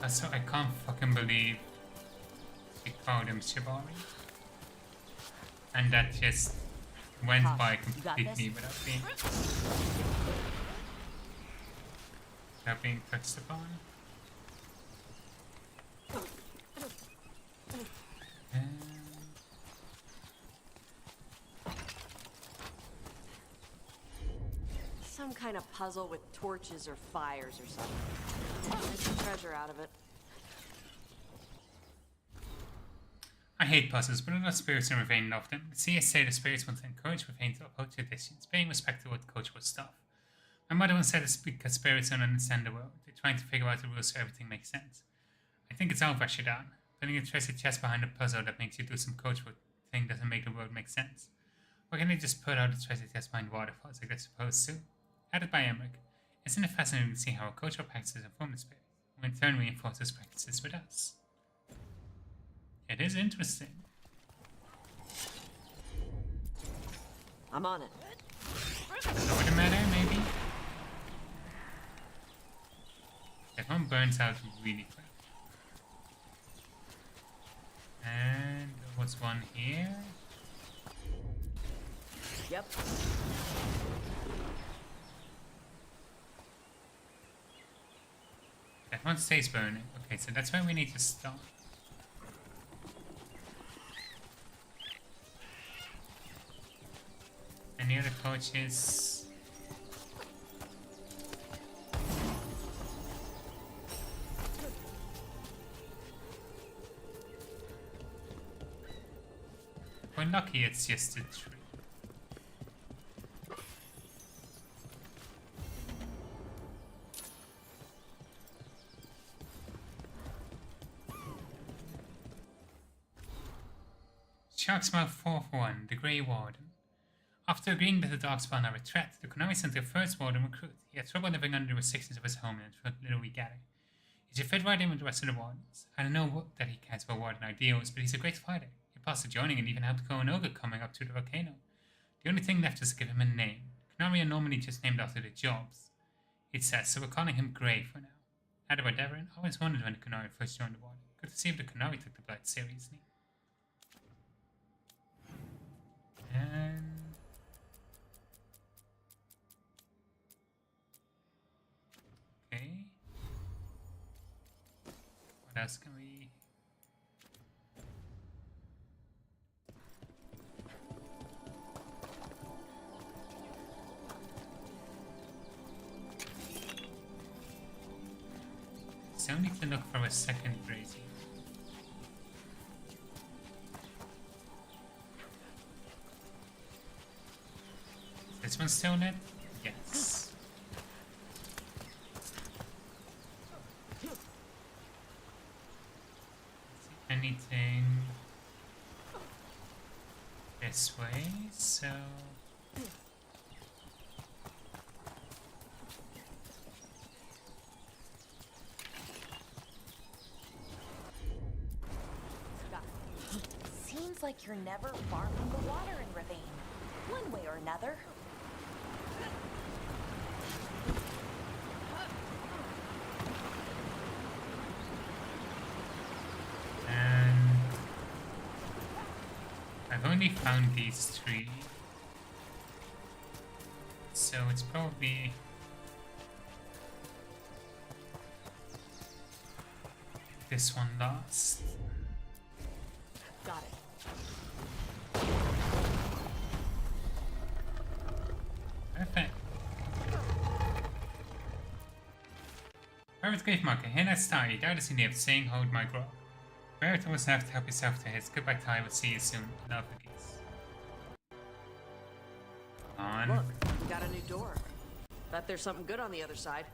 Also, I can't fucking believe she called him Shibari. And that just went by completely without being touched upon.
Some kind of puzzle with torches or fires or something. Get some treasure out of it.
I hate puzzles, but a lot of spirits and Ravane love them. CSA, the spirits want to encourage Ravane to uphold traditions, paying respect to what culture was stuff. My mother once said it's because spirits don't understand the world. They're trying to figure out the rules so everything makes sense. I think it's all Rashidan. Putting a treasure chest behind a puzzle that makes you do some cultural thing doesn't make the world make sense. Why can't they just put out a treasure chest behind waterfalls like they're supposed to? Added by Emmerich. Isn't it fascinating to see how our cultural practices inform the spirit, who in turn reinforces practices with us? It is interesting.
I'm on it.
Lower the matter, maybe? That one burns out really quick. And there was one here.
Yep.
That one stays burning. Okay, so that's where we need to start. Any other torches? we're lucky it's just a tree. Sharksmouth 441, the Grey Warden. After agreeing that the Darkspawn are a threat, the Konami sent their first Warden recruit. He had trouble living under the restrictions of his homeland for little we gather. He should fit right in with the rest of the Wardens. I don't know that he cares about Warden ideals, but he's a great fighter. He passed the joining and even helped Konoga coming up to the volcano. The only thing left is to give him a name. Konami are normally just named after their jobs, it says, so we're calling him Grey for now. Added by Devon, I always wondered when the Konami first joined the Warden. Good to see if the Konami took the blood seriously. And okay. What else can we? Still need to look for a second brazier. This one's still lit? Yes. Anything this way, so
Seems like you're never far from the water in Ravine, one way or another.
and I've only found these three, so it's probably this one last.
Got it.
Perfect. Pirate's Grave Marker, here next time, you doubtless in the of saying hold my grog. Barrett always have to help yourself to his. Goodbye, Ty, we'll see you soon. Love the geese. On.
Look, we got a new door. Bet there's something good on the other side.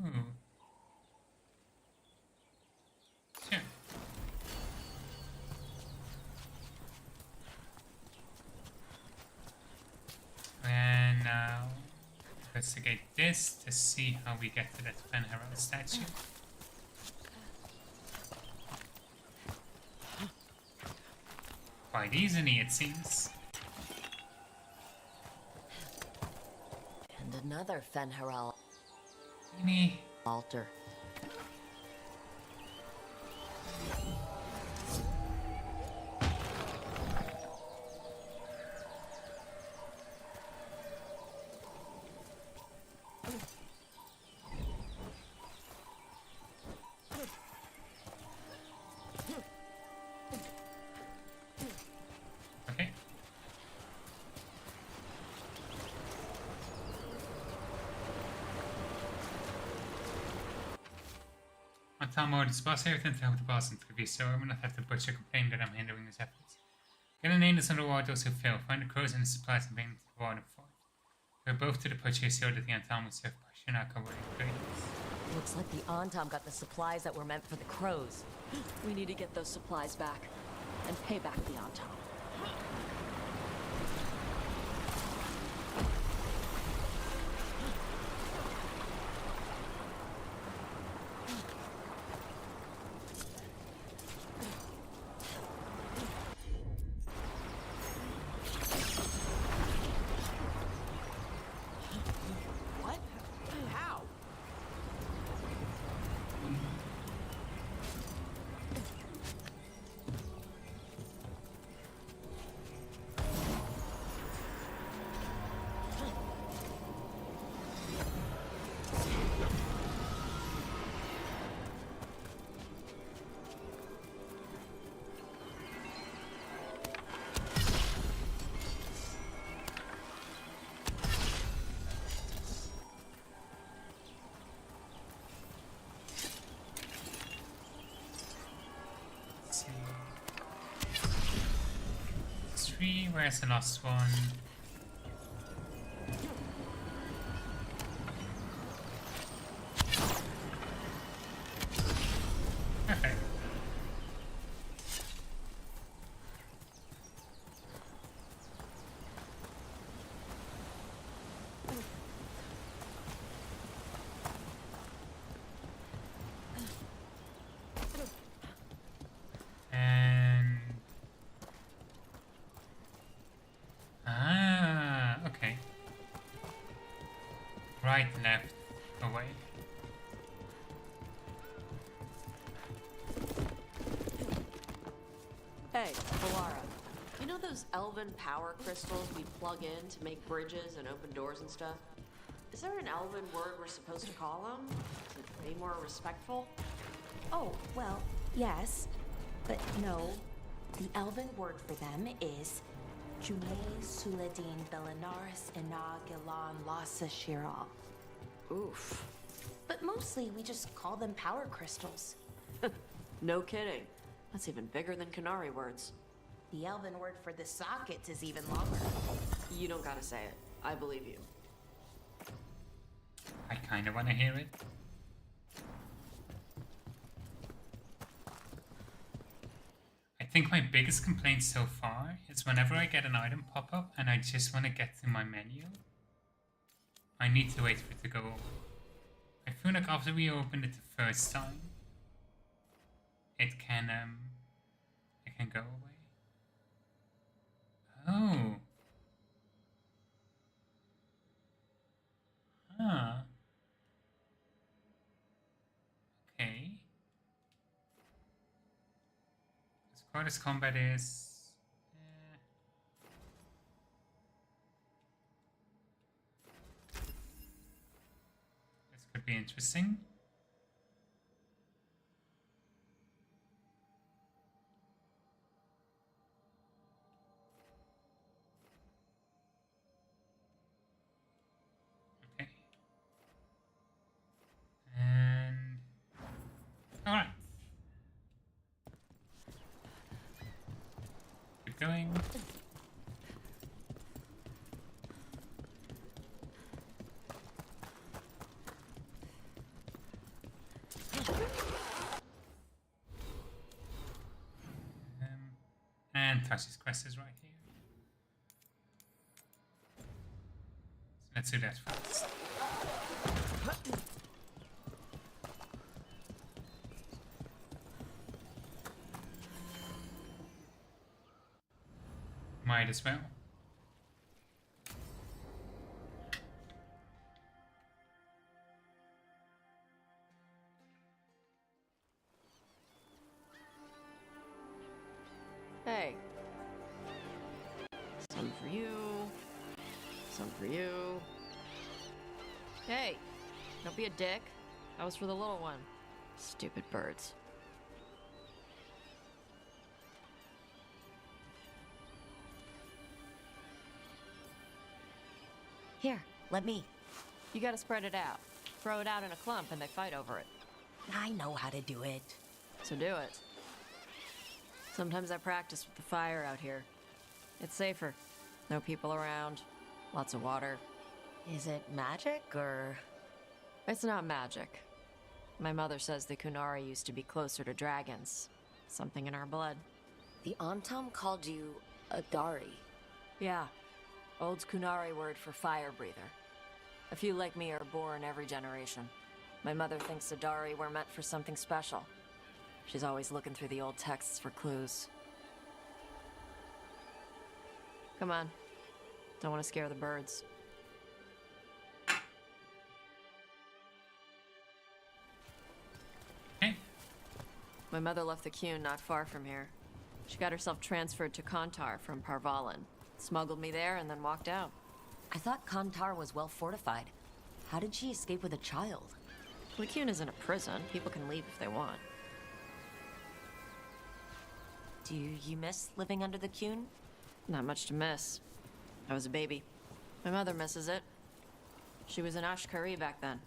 Ooh. Sure. And now investigate this to see how we get to that Van Herald statue. Quite easily, it seems.
And another Fenharel
Really?
altar.
Okay. On Tom orders, boss everything to help the boss interview, so I will not have to butcher complain that I'm hindering his efforts. Get a name that's on the ward those who fail, find the crows and the supplies and bring them to the warden fort. Go both to the butcher so that the Antom will serve Pashinaka with ingredients.
Looks like the Antom got the supplies that were meant for the crows.
We need to get those supplies back and pay back the Antom.
What? How?
3. Where's the last one? Perfect. And okay. Right, left, away.
Hey, Valara. You know those elven power crystals we plug in to make bridges and open doors and stuff? Is there an elven word we're supposed to call them? To be more respectful?
Oh, well, yes, but no. The elven word for them is Jume Suladin Belinaris Inagilan Lasa Shiral.
Oof.
But mostly we just call them power crystals.
No kidding. That's even bigger than Canary words.
The elven word for the sockets is even longer.
You don't gotta say it. I believe you.
I kinda wanna hear it. I think my biggest complaint so far is whenever I get an item pop up and I just want to get to my menu, I need to wait for it to go away. I feel like after we open it the first time, it can go away. Oh. Huh. Okay. As far as combat is... This could be interesting. Okay. And... Alright. Keep going. And Tashi's quest is right here. So let's do that first. Might as well.
Hey. Some for you. Some for you. Hey, don't be a dick. That was for the little one. Stupid birds.
Here, let me.
You gotta spread it out. Throw it out in a clump and they fight over it.
I know how to do it.
So do it. Sometimes I practice with the fire out here. It's safer. No people around. Lots of water.
Is it magic, or...?
It's not magic. My mother says the Kunari used to be closer to dragons. Something in our blood.
The Antam called you a Dari.
Yeah. Old Kunari word for fire breather. A few like me are born every generation. My mother thinks the Dari were meant for something special. She's always looking through the old texts for clues. Come on. Don't want to scare the birds. My mother left the Qun not far from here. She got herself transferred to Kantar from Parvalan. Smuggled me there and then walked out.
I thought Kantar was well fortified. How did she escape with a child?
The Qun isn't a prison. People can leave if they want.
Do you miss living under the Qun?
Not much to miss. I was a baby. My mother misses it. She was an Ashkari back then.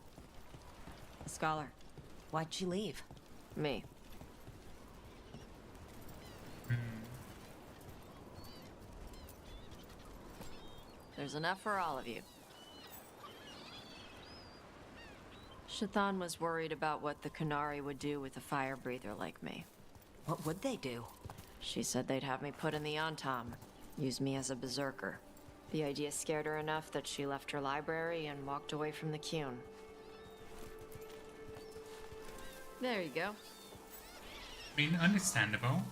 A scholar.
Why'd she leave?
Me. There's enough for all of you. Shathan was worried about what the Canary would do with a fire breather like me.
What would they do?
She said they'd have me put in the Antom, use me as a berserker. The idea scared her enough that she left her library and walked away from the Qun. There you go.
I mean, understandable.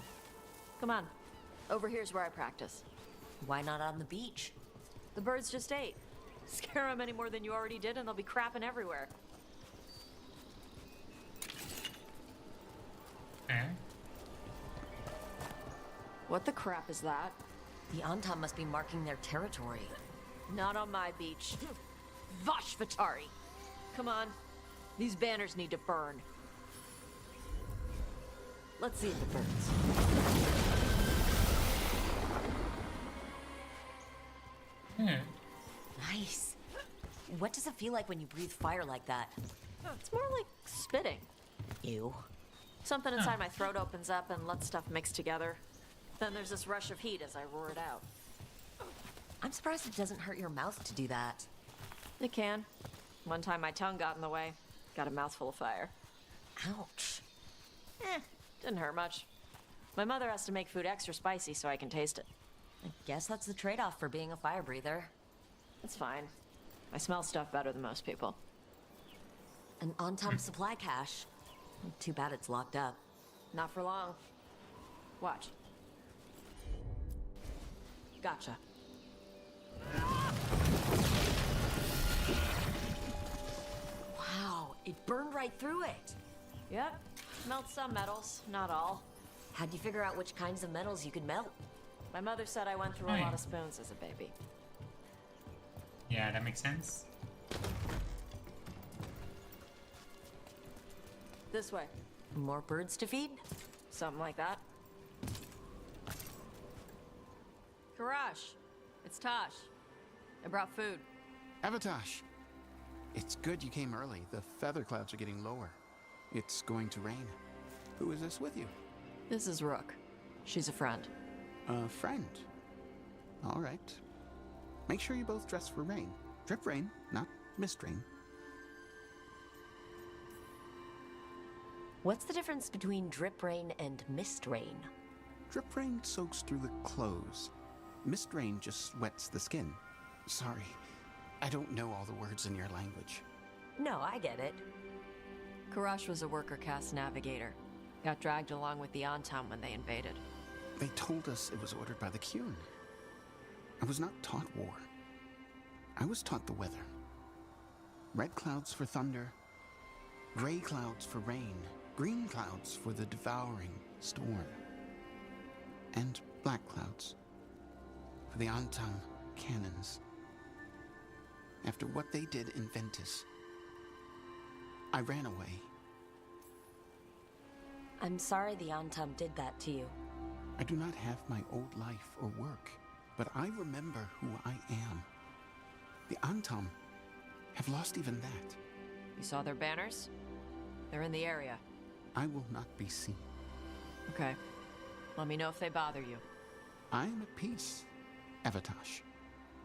Come on. Over here's where I practice.
Why not on the beach?
The birds just ate. Scare them any more than you already did and they'll be crapping everywhere.
Fair.
What the crap is that?
The Antom must be marking their territory.
Not on my beach. Vosh Vatari! Come on. These banners need to burn. Let's see the birds.
Yeah.
Nice. What does it feel like when you breathe fire like that?
It's more like spitting.
Ew.
Something inside my throat opens up and lets stuff mix together. Then there's this rush of heat as I roar it out.
I'm surprised it doesn't hurt your mouth to do that.
It can. One time my tongue got in the way. Got a mouthful of fire.
Ouch.
Didn't hurt much. My mother has to make food extra spicy so I can taste it.
I guess that's the trade-off for being a fire breather.
It's fine. I smell stuff better than most people.
An Antom supply cache. Too bad it's locked up.
Not for long. Watch. Gotcha.
Wow, it burned right through it.
Yep. Melt some metals, not all.
How'd you figure out which kinds of metals you could melt?
My mother said I went through a lot of spoons as a baby.
Yeah, that makes sense.
This way.
More birds to feed?
Something like that. Karash, it's Tosh. I brought food.
Avatash, it's good you came early. The feather clouds are getting lower. It's going to rain. Who is this with you?
This is Rook. She's a friend.
A friend? All right. Make sure you both dress for rain. Drip rain, not mist rain.
What's the difference between drip rain and mist rain?
Drip rain soaks through the clothes. Mist rain just wets the skin. Sorry, I don't know all the words in your language.
No, I get it.
Karash was a worker caste navigator. Got dragged along with the Antom when they invaded.
They told us it was ordered by the Qun. I was not taught war. I was taught the weather. Red clouds for thunder, gray clouds for rain, green clouds for the devouring storm, and black clouds for the Antom cannons. After what they did in Ventus, I ran away.
I'm sorry the Antom did that to you.
I do not have my old life or work, but I remember who I am. The Antom have lost even that.
You saw their banners? They're in the area.
I will not be seen.
Okay. Let me know if they bother you.
I am at peace, Avatash.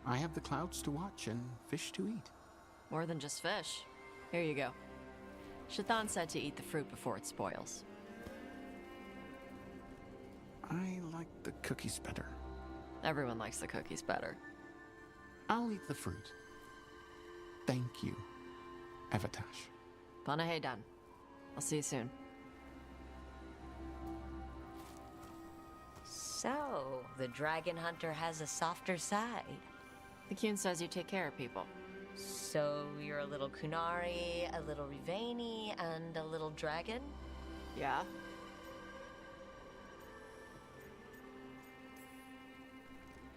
I have the clouds to watch and fish to eat.
More than just fish. Here you go. Shathan said to eat the fruit before it spoils.
I like the cookies better.
Everyone likes the cookies better.
I'll eat the fruit. Thank you, Avatash.
Panahedan. I'll see you soon.
So, the dragon hunter has a softer side.
The Qun says you take care of people.
So, you're a little Kunari, a little Rivani, and a little dragon?
Yeah.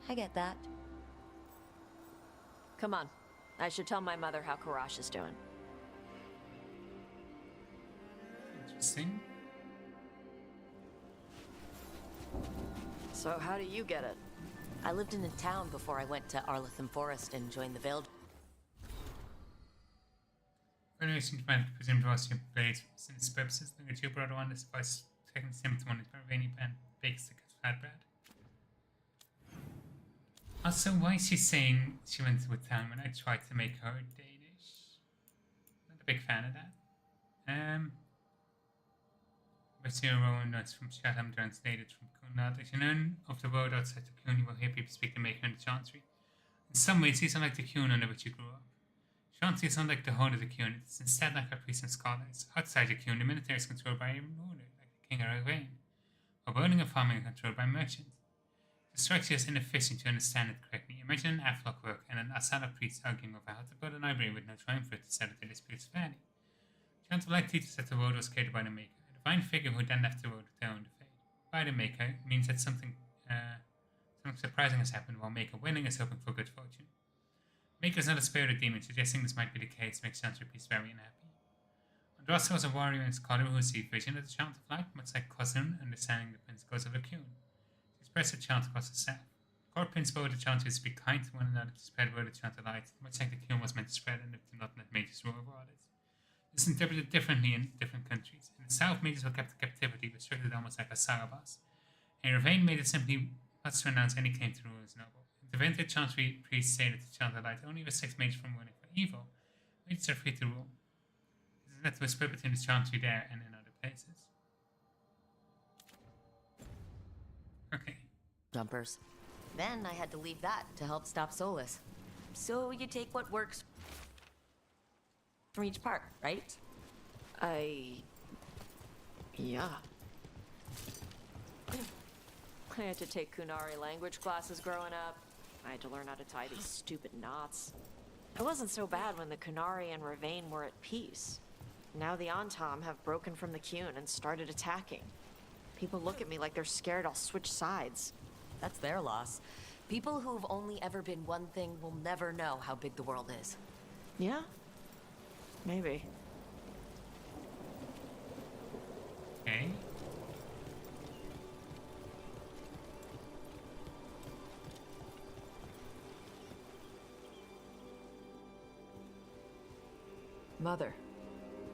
I get that.
Come on. I should tell my mother how Karash is doing.
Interesting.
So how do you get it?
I lived in a town before I went to Arletham Forest and joined the Veilguard.
Very interesting to find presumed to us your blades for business purposes. Look at your brother on this device. Taking symptom on his Paravani and bakes the flatbread. Also, why is she saying she went to a town when I tried to make her Danish? Not a big fan of that. Monsieur Rowan notes from Chatham translated from Kunad. As you learn of the world outside the Coon, you will hear people speak the Maker in the Chantry. In some ways, he's unlike the Coon under which you grew up. Chantry is unlike the whole of the Coon. It's instead like our priests and scholars. Outside the Coon, the military is controlled by a ruler, like the King or Rain, while building and farming are controlled by merchants. The structure is inefficient to understand it correctly. Imagine an Aflock work and an Asala priest arguing over how to build a library with no triumvirate to settle their disputes fairly. Chant would like teaches that the world was created by the Maker. A divine figure who then left the world to their own fate. By the Maker means that something surprising has happened, while Maker winning is hoping for good fortune. Maker is not a spirit or demon, suggesting this might be the case makes Chantry Priest very unhappy. Andrasta was a warrior and scholar who received vision of the Chant of Light, much like Cousin, understanding the principles of the Coon. Spreads the chant across the south. The core principle of the chant is to be kind to one another to spread word of the chant of light, much like the Coon was meant to spread and to not let mages rule over others. This is interpreted differently in different countries. In the south, mages were kept in captivity, restricted almost like a Sarabas. In Ravane, mages simply must renounce any claim to rule as noble. In the Vintage Chantry, priests say that the chant of light only restricts mages from ruling for evil. Mages are free to rule. This is led to a split between the chantry there and in other places. Okay.
Jumpers. Then I had to leave that to help stop Solus. So you take what works from each part, right?
Yeah. I had to take Kunari language classes growing up. I had to learn how to tie these stupid knots. It wasn't so bad when the Kunari and Ravane were at peace. Now the Antam have broken from the Coon and started attacking. People look at me like they're scared I'll switch sides.
That's their loss. People who've only ever been one thing will never know how big the world is.
Yeah? Maybe.
Okay.
Mother,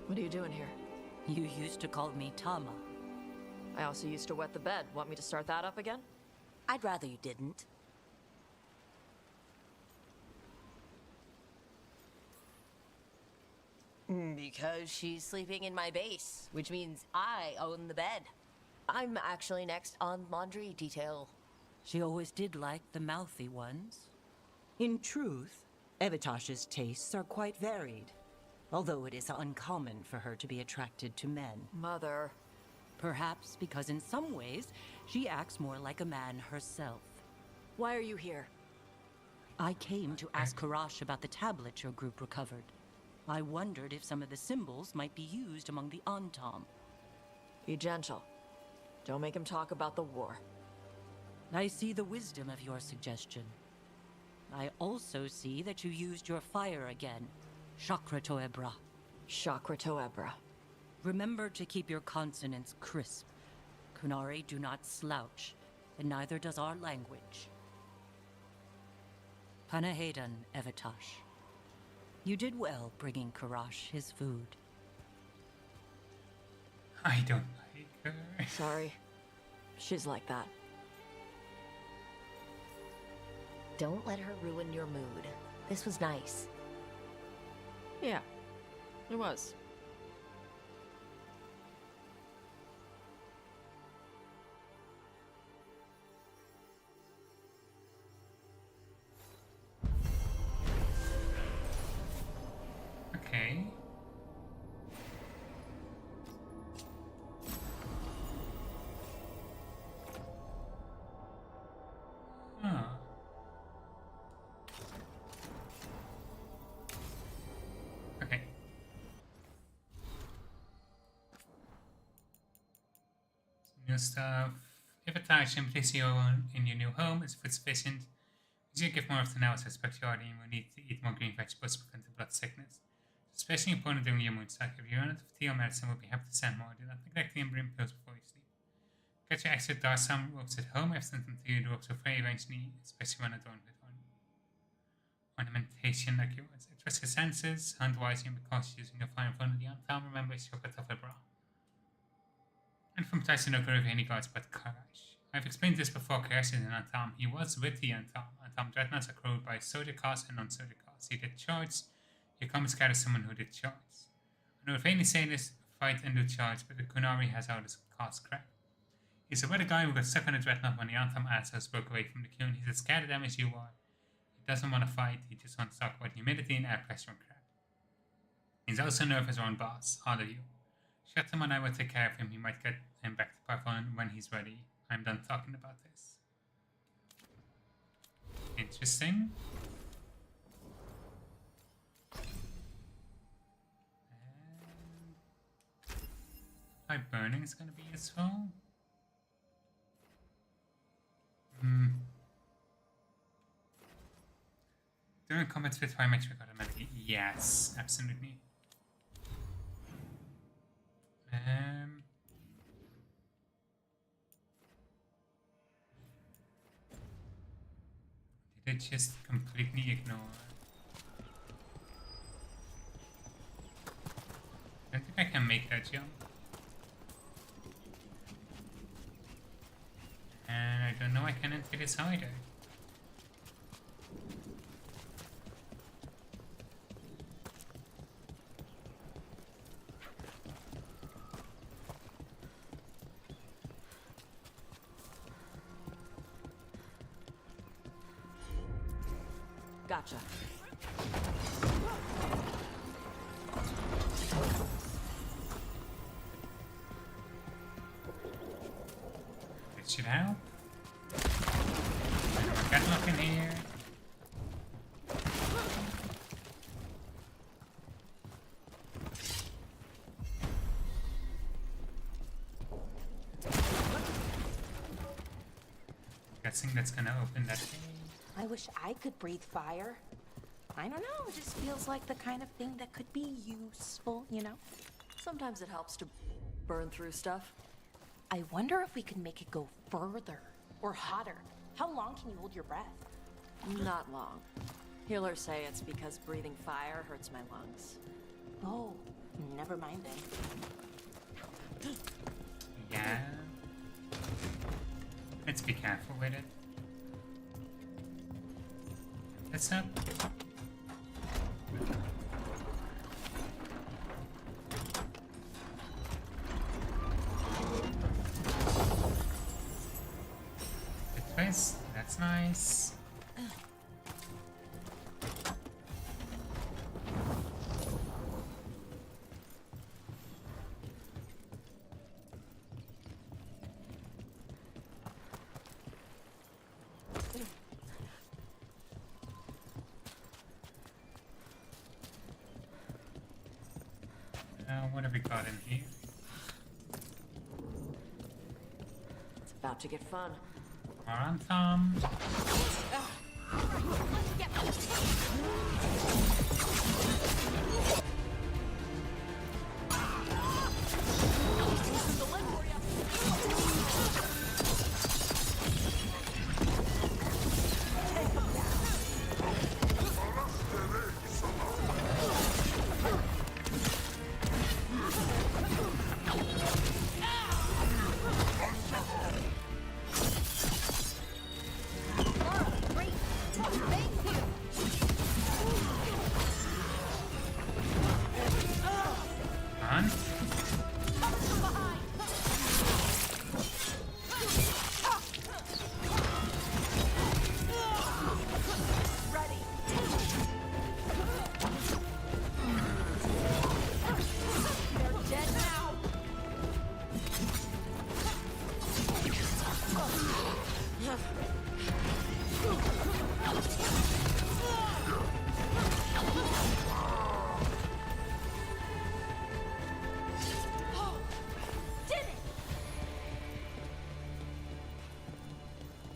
what are you doing here?
You used to call me Tama.
I also used to wet the bed. Want me to start that up again?
I'd rather you didn't. Because she's sleeping in my base, which means I own the bed. I'm actually next on laundry detail.
She always did like the mouthy ones. In truth, Evitash's tastes are quite varied, although it is uncommon for her to be attracted to men.
Mother.
Perhaps because in some ways, she acts more like a man herself.
Why are you here?
I came to ask Karash about the tablet your group recovered. I wondered if some of the symbols might be used among the Antam.
Be gentle. Don't make him talk about the war.
I see the wisdom of your suggestion. I also see that you used your fire again. Chakra Toebra.
Chakra Toebra.
Remember to keep your consonants crisp. Kunari do not slouch, and neither does our language. Panahedan, Evitash. You did well bringing Karash his food.
I don't like her.
Sorry. She's like that.
Don't let her ruin your mood. This was nice.
Yeah, it was.
Okay. Huh. Okay. Some new stuff. If attached and place your own in your new home is food sufficient, you give more often now as respectuality and will need to eat more green vegetables to prevent blood sickness. Especially important during your moon cycle. If you run out of tea or medicine, we'll be happy to send more. Do not neglect the Imbrium pills before you sleep. Get your extra Darsam ropes at home. I've sent them to you. The ropes are free eventually, especially when adorned with ornamentation like yours. I trust your senses. Hunt wisely and be cautious using your fire in front of the Antam. Remember, it's your bra. And from Tyson Okarov, any gods but Karash. I've explained this before. Kersin and Antam. He was with the Antam. Antam dreadnoughts are crewed by soldier class and non-soldier class. He did charge. Your comments scout is someone who did charge. I know if any sailors fight and do charge, but the Kunari has how this class crack. He's a weather guy who got stuck on a dreadnought when the Antam assholes broke away from the Kyun. He's as scared of them as you are. He doesn't want to fight. He just wants to talk about humidity and air pressure and crap. He's also nervous around boss, all of you. Shut him and I will take care of him. He might get him back to Parvon when he's ready. I'm done talking about this. Interesting. By burning is going to be useful. During combat with fire makes automatically. Yes, absolutely. Did I just completely ignore? I don't think I can make that jump. And I don't know I can enter this either.
Gotcha.
It should help. Got nothing here. Guessing that's gonna open that thing.
I wish I could breathe fire. I don't know, it just feels like the kind of thing that could be useful, you know?
Sometimes it helps to burn through stuff.
I wonder if we can make it go further or hotter. How long can you hold your breath?
Not long. Healers say it's because breathing fire hurts my lungs.
Oh, never mind then.
Yeah. Let's be careful with it. What's up? The twist, that's nice. What have we got in here?
It's about to get fun.
More on Tom.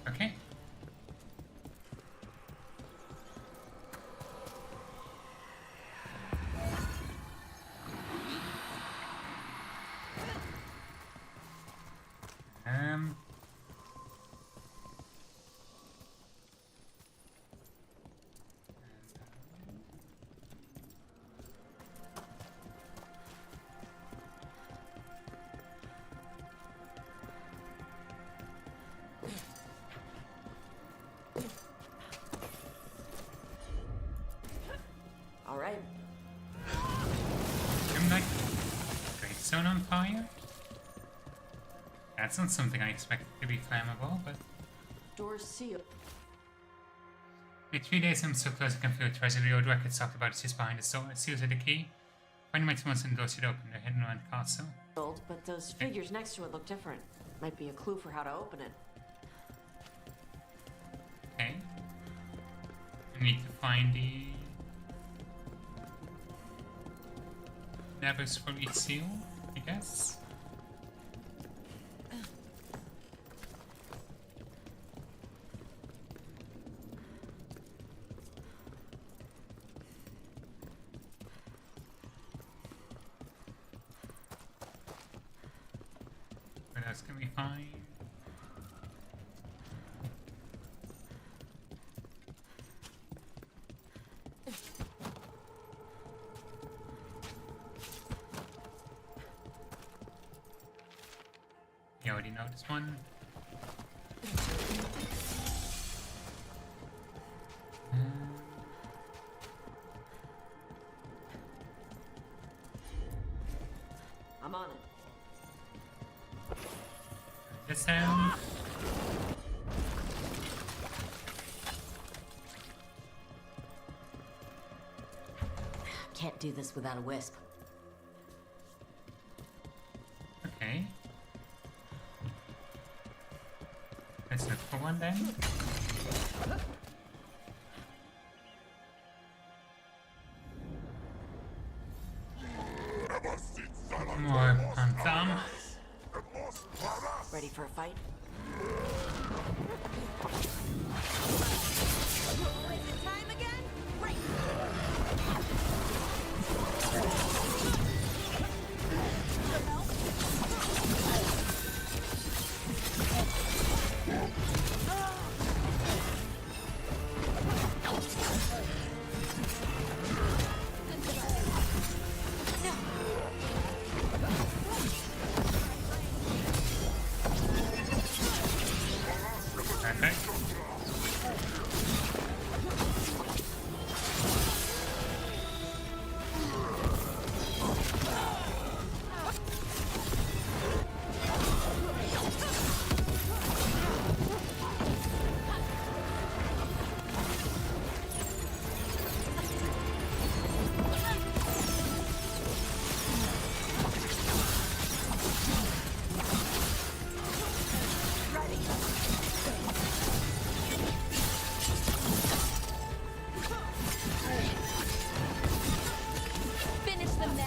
Okay. That's not something I expected to be flammable, but...
Doors sealed.
In 3 days, I'm so close I can feel treasure. The old records talked about it's just behind the door. Seals are the key. Finding my tools and the door should open. They're hidden around the castle.
But those figures next to it look different. Might be a clue for how to open it.
Okay. I need to find the... levers for each seal, I guess. What else can we find? You already know this one.
I'm on it.
This down.
Can't do this without a wisp.
Okay. Let's look for one then. More Pantam.
Ready for a fight?
Time again? Right.
Finish them now.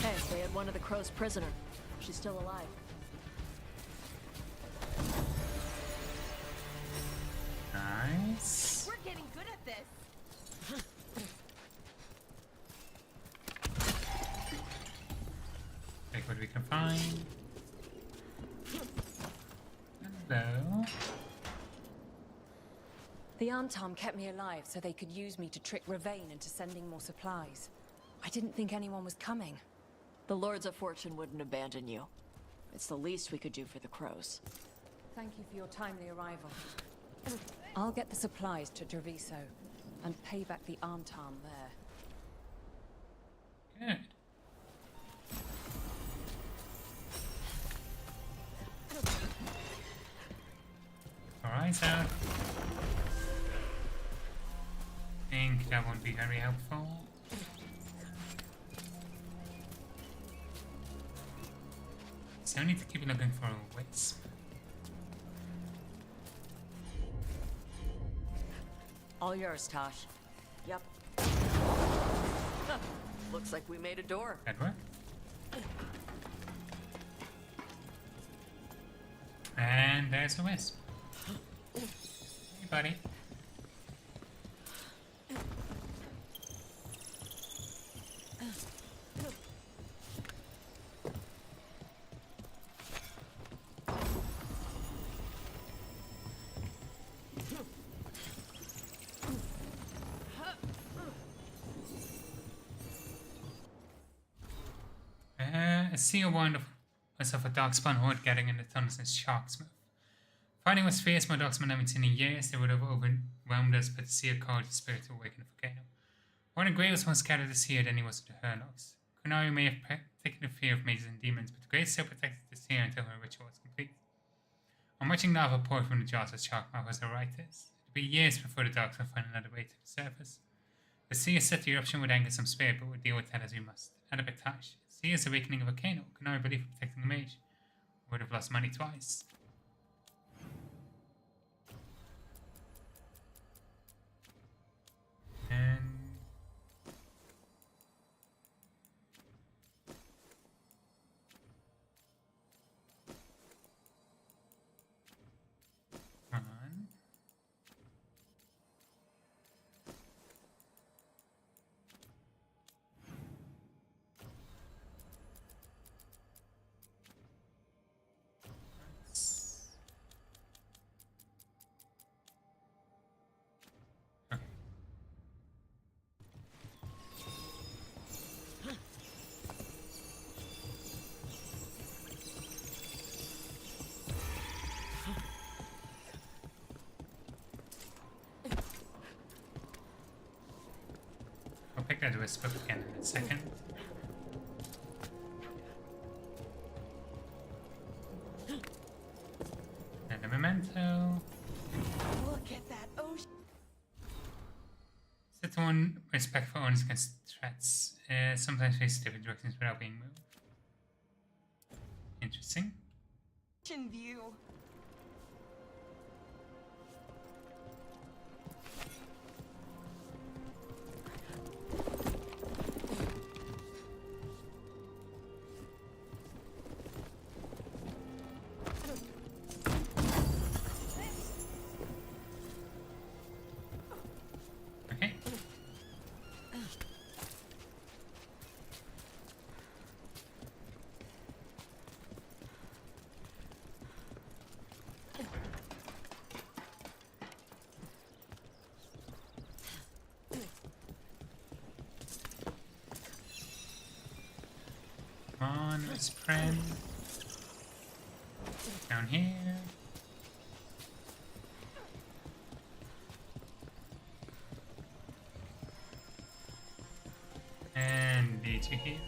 Hey, they had one of the crows prisoner. She's still alive.
Nice.
We're getting good at this.
Take what we can find. Hello.
The Antom kept me alive so they could use me to trick Ravane into sending more supplies. I didn't think anyone was coming.
The Lords of Fortune wouldn't abandon you. It's the least we could do for the crows.
Thank you for your timely arrival. I'll get the supplies to Treviso and pay back the Antom there.
Good. Alright, I think that won't be very helpful. So I need to keep looking for a wisp.
All yours, Tosh.
Yep. Looks like we made a door.
That work? And there's a wisp. Hey, buddy. I see a wound of myself a darkspawn horde getting in the tunnels and Sharksmith. Fighting was fierce, more dogsmen haven't seen in years. They would have overwhelmed us, but to see a call to spirit to awaken the volcano. Warren Grey was more scattered this year than he was to the Hurlocks. Kunari may have taken the fear of mages and demons, but the Grey still protected the seer until her ritual was complete. On watching lava pour from the jaws of Sharkmouth was her right. It would be years before the dogs would find another way to the surface. The seer said the eruption would anger some spirit, but we'll deal with that as we must. Adabatage. Seer's awakening a volcano. Kunari believed in protecting the mage. Would have lost money twice. And on. I'll pick that wisp up again in a second. And a memento.
Look at that ocean.
Set one respect for owners against threats. Sometimes face different directions without being moved. Interesting.
View.
Okay. Come on, let's friend. Down here. And lead you here.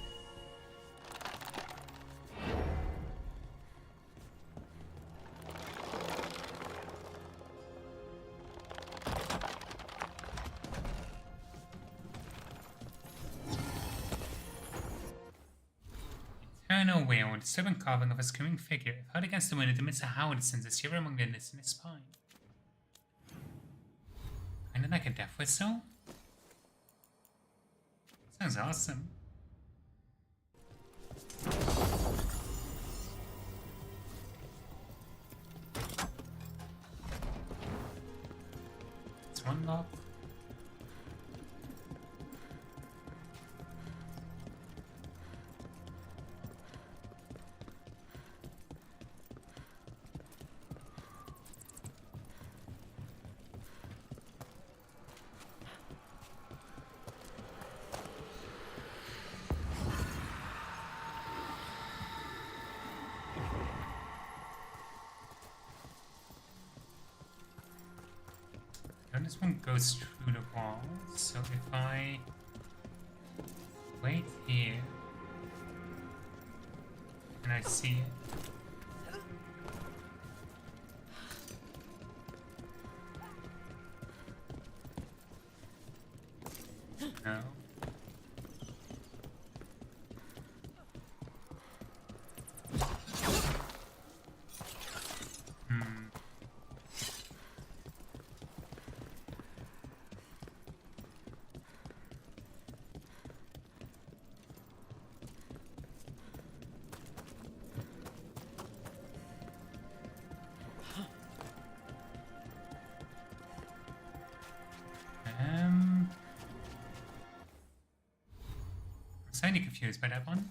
Eternal will, disturbing carving of a screaming figure. If held against the wind, it emits a howl that sends a shiver among the knits in his spine. Kinda like a death whistle? Sounds awesome. It's one lock. This one goes through the wall, so if I wait here and I see it, no. I'm slightly confused by that one.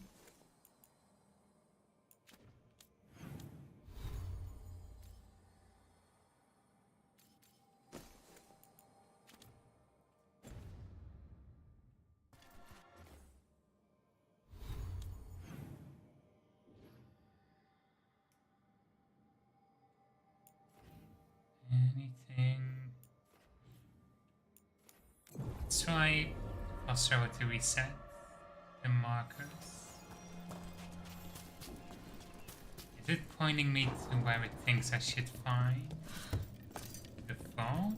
Let's try fast travel to reset the markers. Is it pointing me to where it thinks I should find the vault?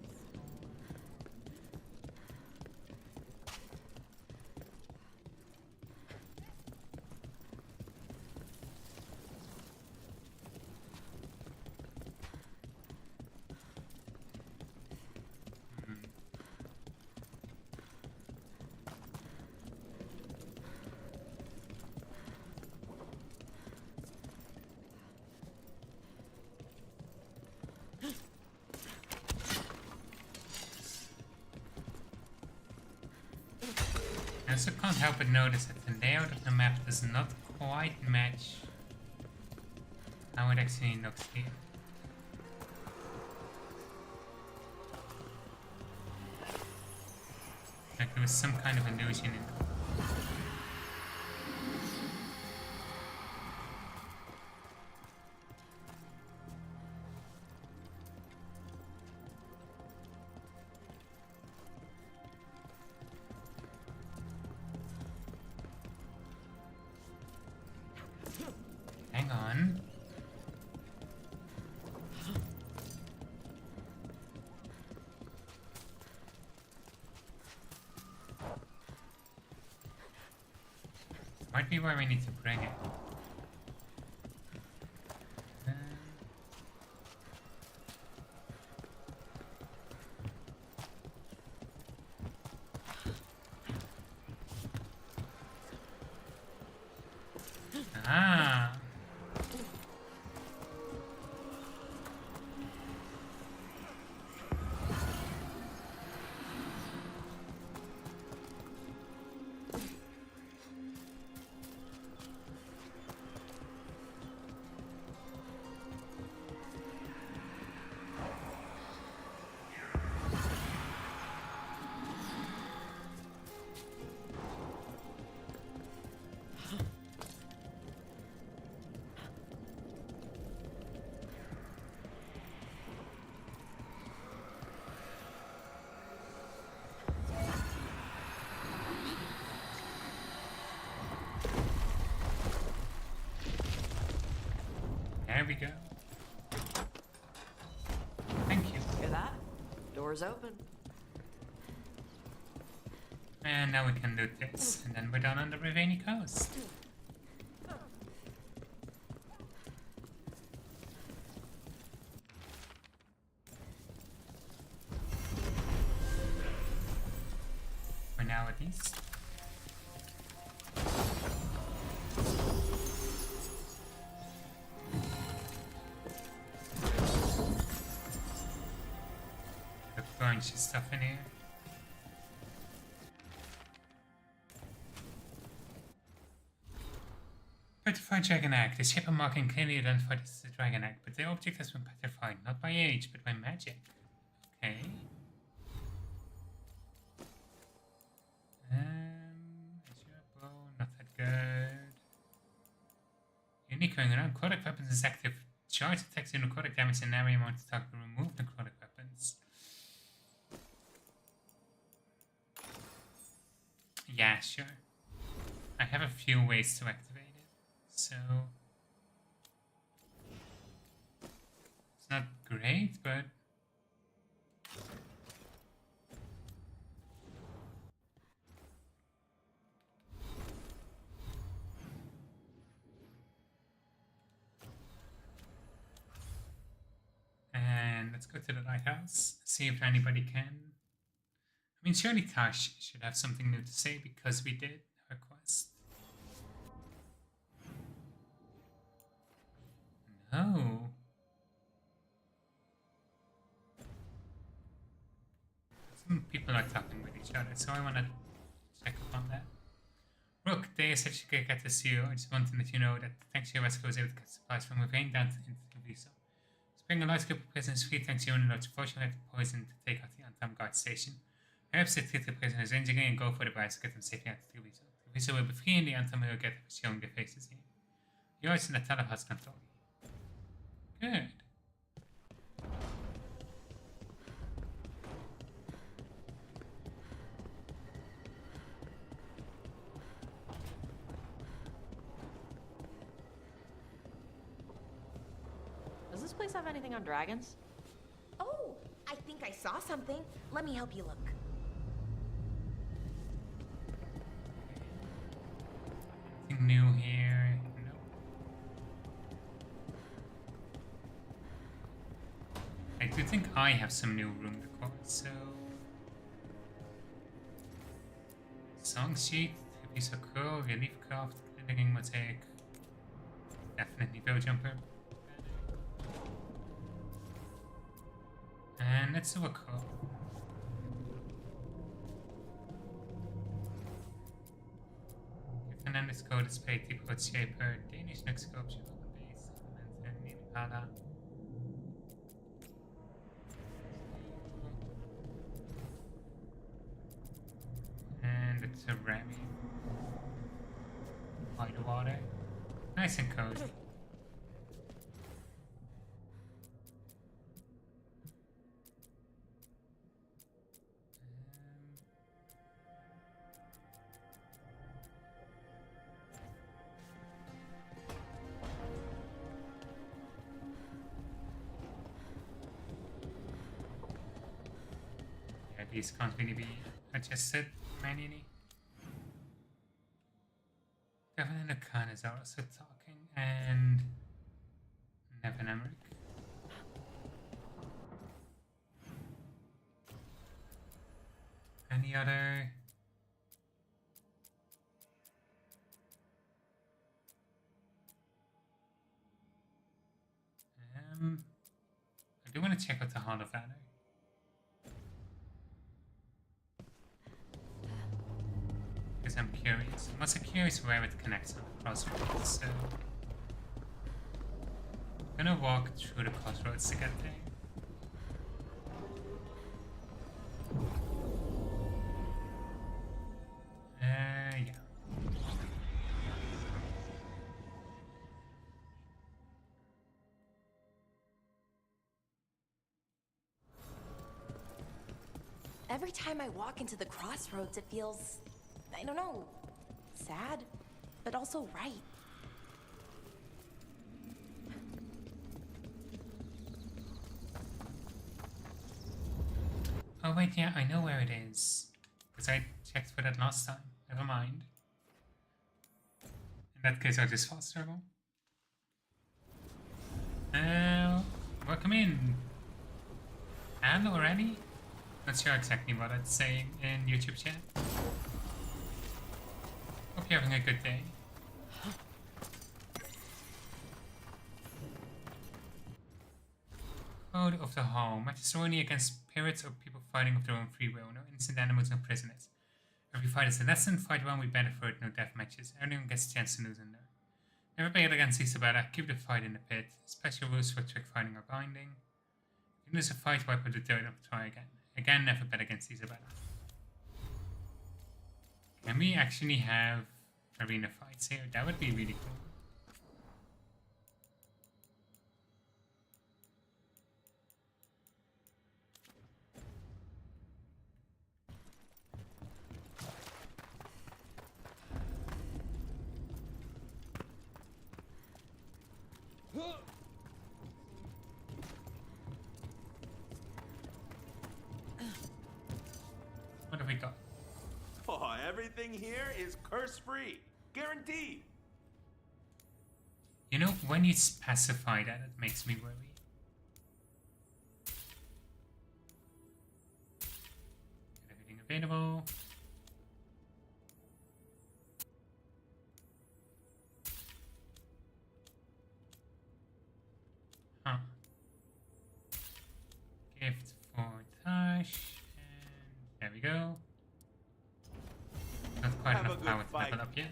I also can't help but notice that the layout of the map does not quite match how it actually looks here. Like there was some kind of illusion in it. Hang on. Might be where we need to bring it. Ah. There we go. Thank you.
Hear that? Door's open.
And now we can loot this, and then we're done on the Ravani coast. For now at least. A bunch of stuff in here. Petrified Dragon Egg. The shape and marking clearly identified as a dragon egg, but the object has been petrified, not by age, but by magic. Okay. Azure bow, not that good. Unique going around. Necrotic weapons is active. Charge attacks do necrotic damage and area amount to target remove necrotic weapons. Yeah, sure. I have a few ways to activate it, so it's not great, but and let's go to the lighthouse, see if anybody can. I mean, surely Tash should have something new to say because we did her quest. No. Some people are talking with each other, so I want to check up on that. Rook, they said she could get to see you. I just wanted to let you know that thanks to your rescue, I was able to get supplies from Ravane down to Treviso. Spring a large group of prisoners free thanks to you and Lord. Fortunately, had poison to take out the Antam guard station. Perhaps they treat the prisoners injury and go for the prize to get them safely out to Treviso. Treviso will be free and the Antam will get for showing their faces here. Yours in the telepath control. Good.
this place have anything on dragons?
Oh, I think I saw something. Let me help you look.
Anything new here? No. I do think I have some new room decor, so... Song sheet, piece of cool, relief craft, glittering mosaic. Definitely bow jumper. And let's do a call. Fernandez code is paid typical shaper, Danish neck sculpture on the base, and Nilipala. And it's a Remy. White water. Nice and cozy. Yeah, these can't really be adjusted manually. Devin and Khan is also talking, and Nevin Emmerich. Any other? I do want to check out the Hall of Valor. Because I'm curious. I'm also curious where it connects on the crossroads, so... I'm gonna walk through the crossroads to get there. Yeah.
Every time I walk into the crossroads, it feels, I don't know, sad, but also right.
Oh wait, yeah, I know where it is. Because I checked for that last time. Never mind. In that case, I'll just fast travel. Welcome in. And already? Not sure exactly what it's saying in YouTube chat. Hope you're having a good day. Code of the Hall. Matches are only against spirits or people fighting of their own free will. No innocent animals, no prisoners. Every fight is a lesson. Fight well, we better for it. No death matches. Everyone gets a chance to lose and learn. Never battle against Isabella. Keep the fight in the pit. Special rules for trick fighting or binding. If you lose a fight, wipe out the dirt and try again. Again, never bet against Isabella. Can we actually have arena fights here? That would be really cool. What have we got?
Oh, everything here is curse-free. Guaranteed.
You know, when you specify that, it makes me worry. Everything available. Huh. Gift for Tash. And there we go. Not quite enough power to level up yet.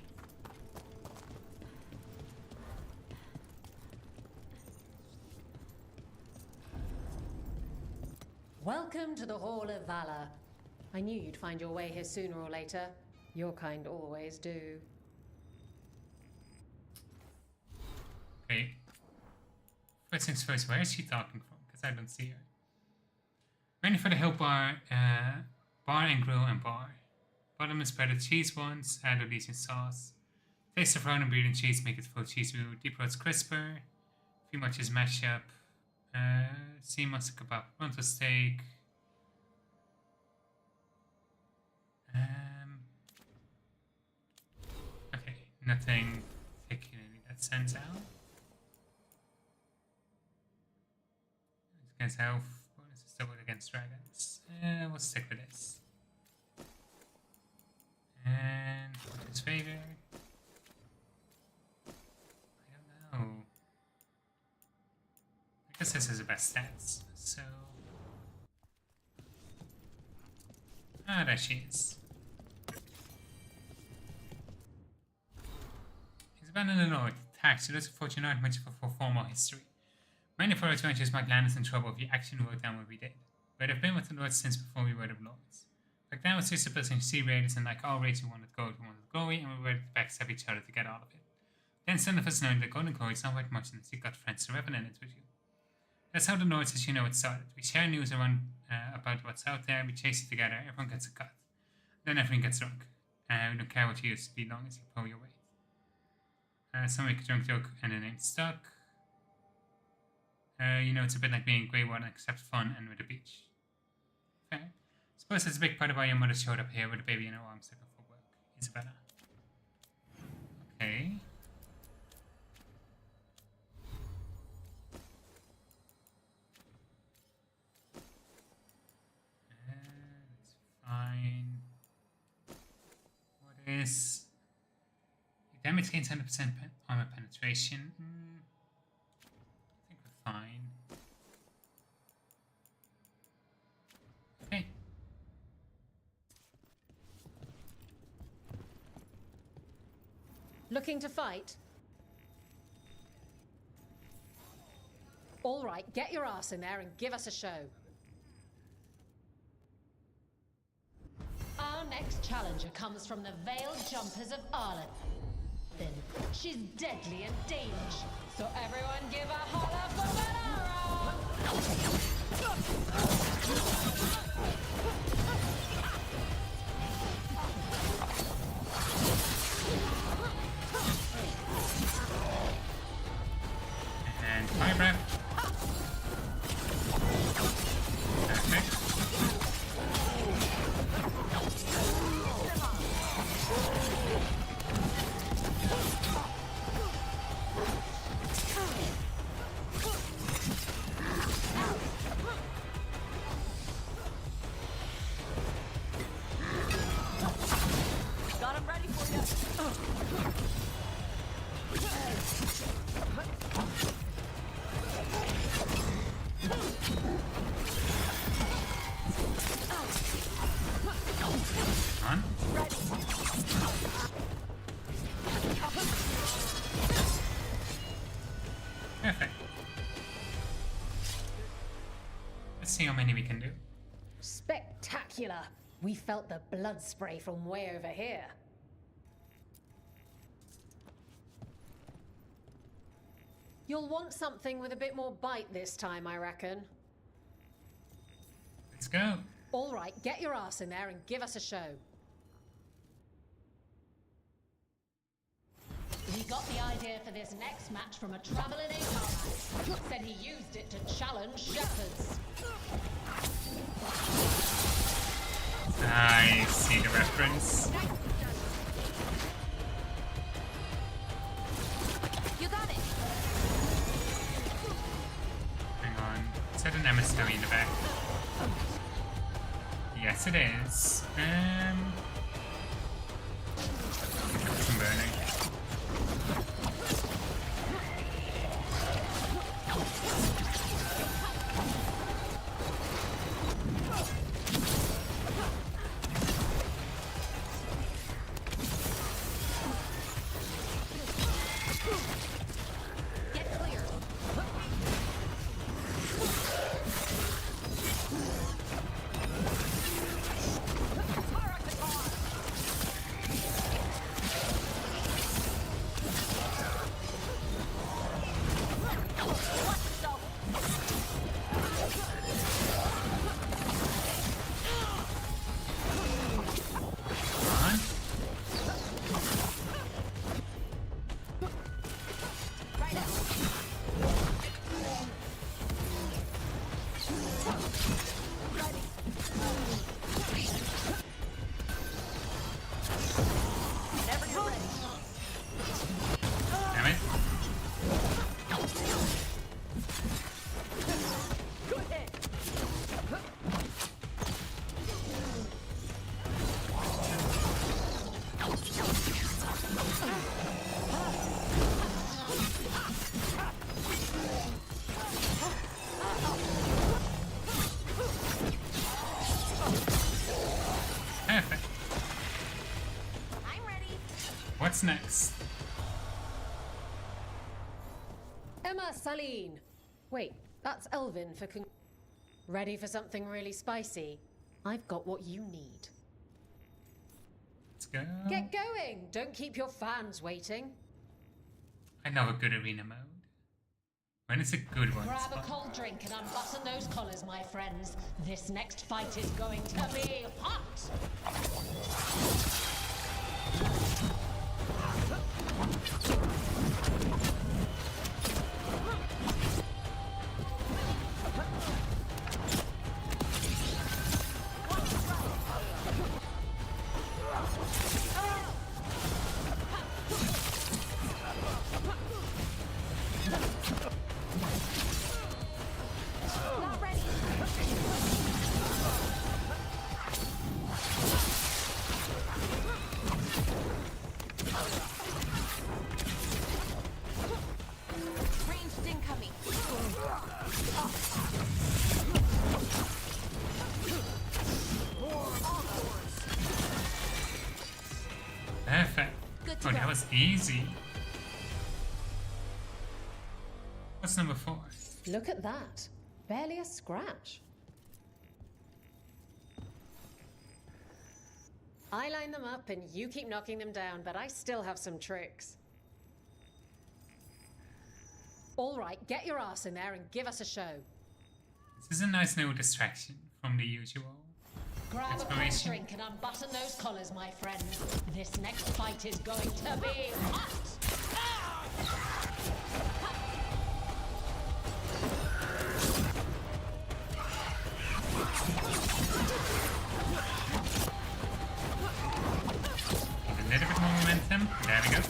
Welcome to the Hall of Valor. I knew you'd find your way here sooner or later. Your kind always do.
Okay. First things first, where is she talking from? Because I don't see her. Ready for the Hill Bar, bar and grill and bar. Bottom is breaded cheese ones, add Elysian sauce. Taste of round and breeding cheese, make it full cheese roux. Deep road's crisper. Few much is mash up. See must kebab. Want a steak. Okay, nothing particularly that stands out. Against health, bonus is doubled against dragons. We'll stick with this. And for his favor. I don't know. I guess this is the best stats, so. Ah, there she is. He's abandoned the North. Tax, you lose a fortune not much for formal history. Many of our adventures might land us in trouble if you actually wrote down what we did. But I've been with the Lords since before we were the Lords. Back then, we was supposing sea raiders, and like all raids, we wanted gold, we wanted glory, and we were ready to backstab each other to get all of it. Then some of us knowing that gold and glory is not worth much unless you got friends to revel in it with you. That's how the Lords, as you know, it started. We share news around about what's out there, we chase it together, everyone gets a cut. Then everyone gets drunk. We don't care what you use to be long as you pull your weight. Some make a drunk joke and the name stuck. You know, it's a bit like being Greywater except fun and with a beach. Fair. Suppose that's a big part of why your mother showed up here with a baby in her arms looking for work. Isabella. Okay. That's fine. What is... Damage gains 100% armor penetration. I think we're fine. Okay.
Looking to fight? All right, get your ass in there and give us a show.
Our next challenger comes from the Veiled Jumpers of Arlen. She's deadly and dangerous, so everyone give a holler for
And fire breath. Perfect.
Got him ready for you.
On. Perfect. Let's see how many we can do.
Spectacular! We felt the blood spray from way over here. You'll want something with a bit more bite this time, I reckon.
Let's go.
All right, get your ass in there and give us a show.
We got the idea for this next match from a traveling Atarite. Said he used it to challenge shepherds.
I see the reference.
You got it.
Hang on. Is that an emissary in the back? Yes, it is. Some burning.
Get clear.
What's next?
Emma Saline. Wait, that's Elvin for ready for something really spicy? I've got what you need.
Let's go.
Get going! Don't keep your fans waiting.
I love a good arena mode. When it's a good one.
Grab a cold drink and unbutton those collars, my friends. This next fight is going to be hot!
Perfect. Oh, that was easy. What's number 4?
Look at that. Barely a scratch. I line them up and you keep knocking them down, but I still have some tricks. All right, get your ass in there and give us a show.
This is a nice little distraction from the usual.
Grab a cold drink and unbutton those collars, my friends. This next fight is going to be hot!
A little bit more momentum. There we go.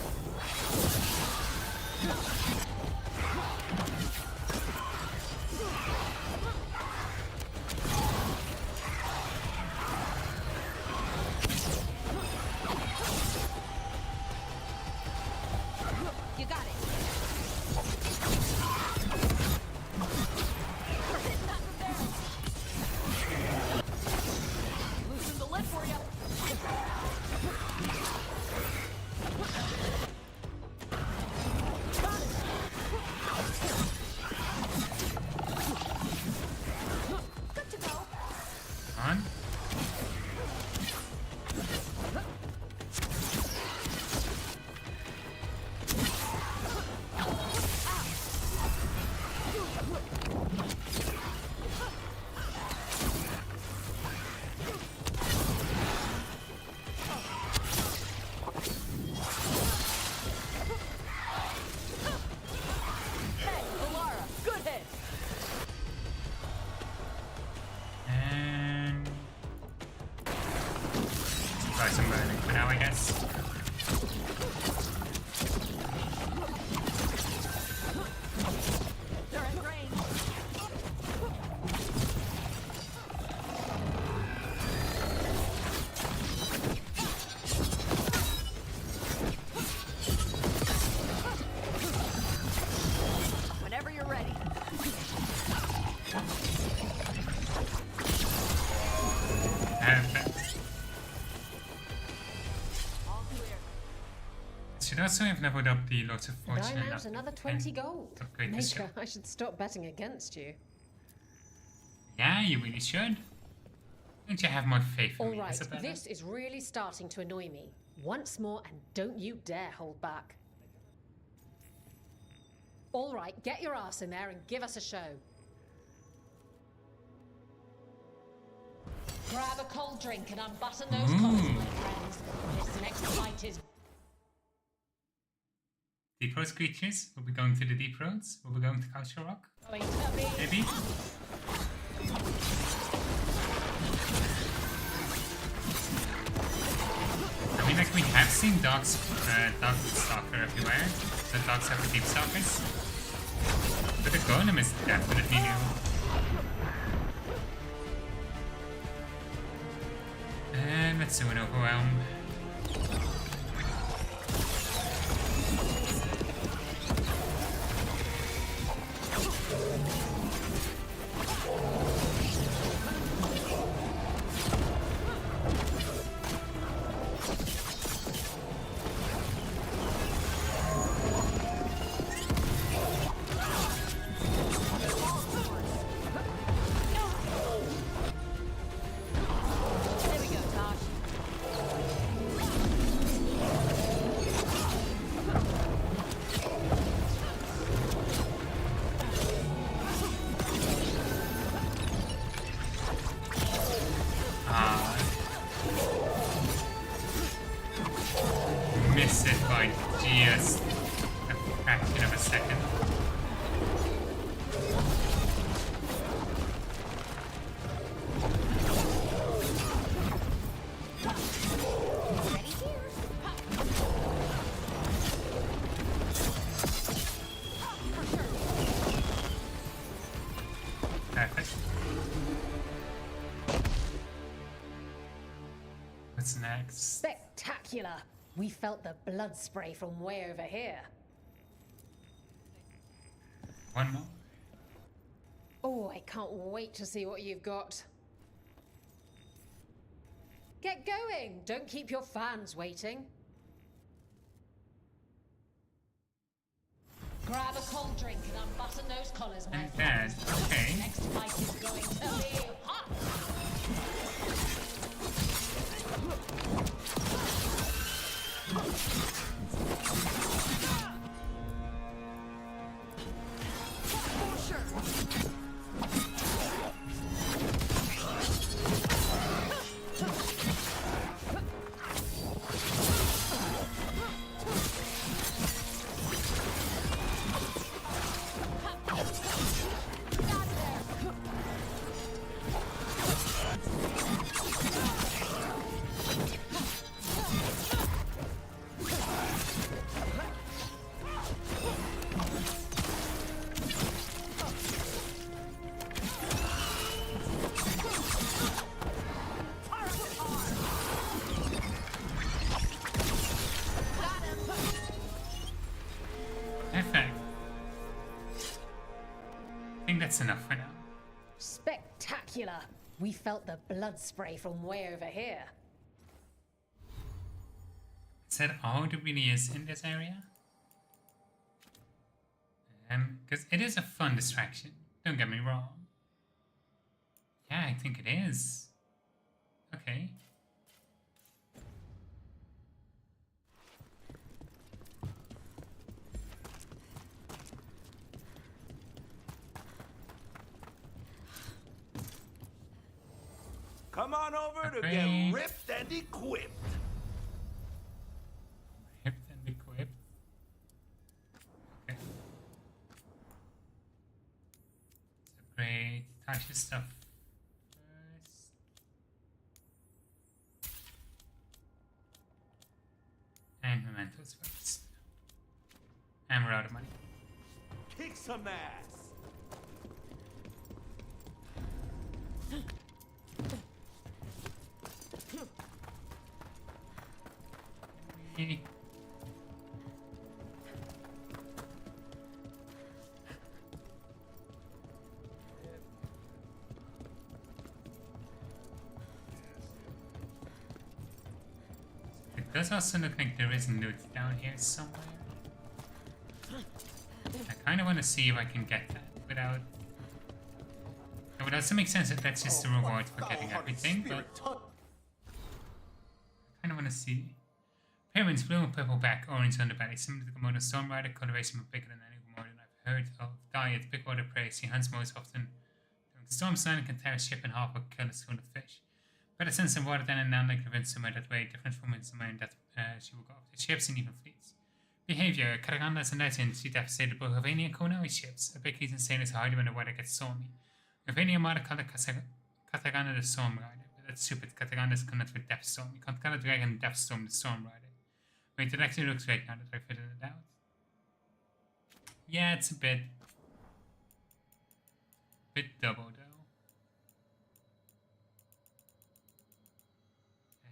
Some burning for now, I guess.
They're in range. Whenever you're ready.
Should also have leveled up the Lots of Fortune.
And I'm out another 20 gold. Maker, I should stop betting against you.
Yeah, you really should. Don't you have more faith in me,
All right,
Isabella?
this is really starting to annoy me. Once more, and don't you dare hold back. All right, get your ass in there and give us a show. Grab a cold drink and unbutton those collars, my friends. This next fight is...
Deep Roads creatures? Will we going to the Deep Roads? Will we going to Culture Rock? Maybe? I mean, like, we have seen Dog Stalker everywhere. The dogs have the Deep Stalkers. But the Golem is definitely new. And let's do an Overwhelm. miss it by just a fraction of a second. Perfect. What's next?
Spectacular! We felt the blood spray from way over here.
One more.
Oh, I can't wait to see what you've got. Get going! Don't keep your fans waiting. Grab a cold drink and unbutton those collars, my
friend. Okay.
Next fight is going to be hot!
Perfect. I think that's enough for now.
Spectacular! We felt the blood spray from way over here.
Is that all there really is in this area? Because it is a fun distraction. Don't get me wrong. Yeah, I think it is. Okay.
Come on over to
Okay.
get ripped and equipped.
Ripped and equipped. Okay. So great. Tasha's stuff first. And mementos first. And we're out of money.
Kick some ass.
Yay. It does also look like there is loot down here somewhere. I kind of want to see if I can get that without... It would also make sense that that's just the reward for getting everything, but... I kind of want to see. Pyramids, blue and purple back, orange underbelly, similar to the Komodo Storm Rider, coloration bigger than any Komodo I've heard of. Diet, big water prey, she hunts most often during storm sun and can tear a ship in half or kill a swoon of fish. Better sense of water than a noun like Ravinsuma that way, different from Winsuma in that she will go after ships and even fleets. Behavior, Karaganda is a legend, she devastated both Ravania and Konawi ships. A big reason saying is hard when the weather gets stormy. Ravania mother called Kataganda the Storm Rider, but that's stupid, Kataganda is connected with Deathstorm. You can't call a dragon Deathstorm the Storm Rider. Wait, it actually looks great now that I figured it out. Yeah, it's a bit double though.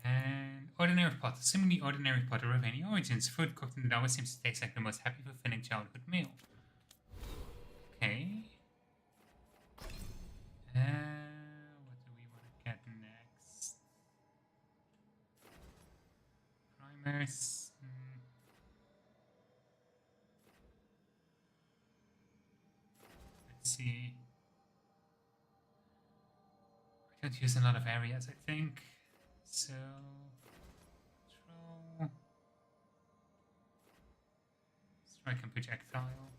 And ordinary pot, seemingly ordinary pot of Ravani origins. Food cooked in the dower seems to taste like the most happy, fulfilling childhood meal. Okay. What do we want to get next? Primers. Let's see. I don't use a lot of areas, I think. So, throw. Strike and projectile.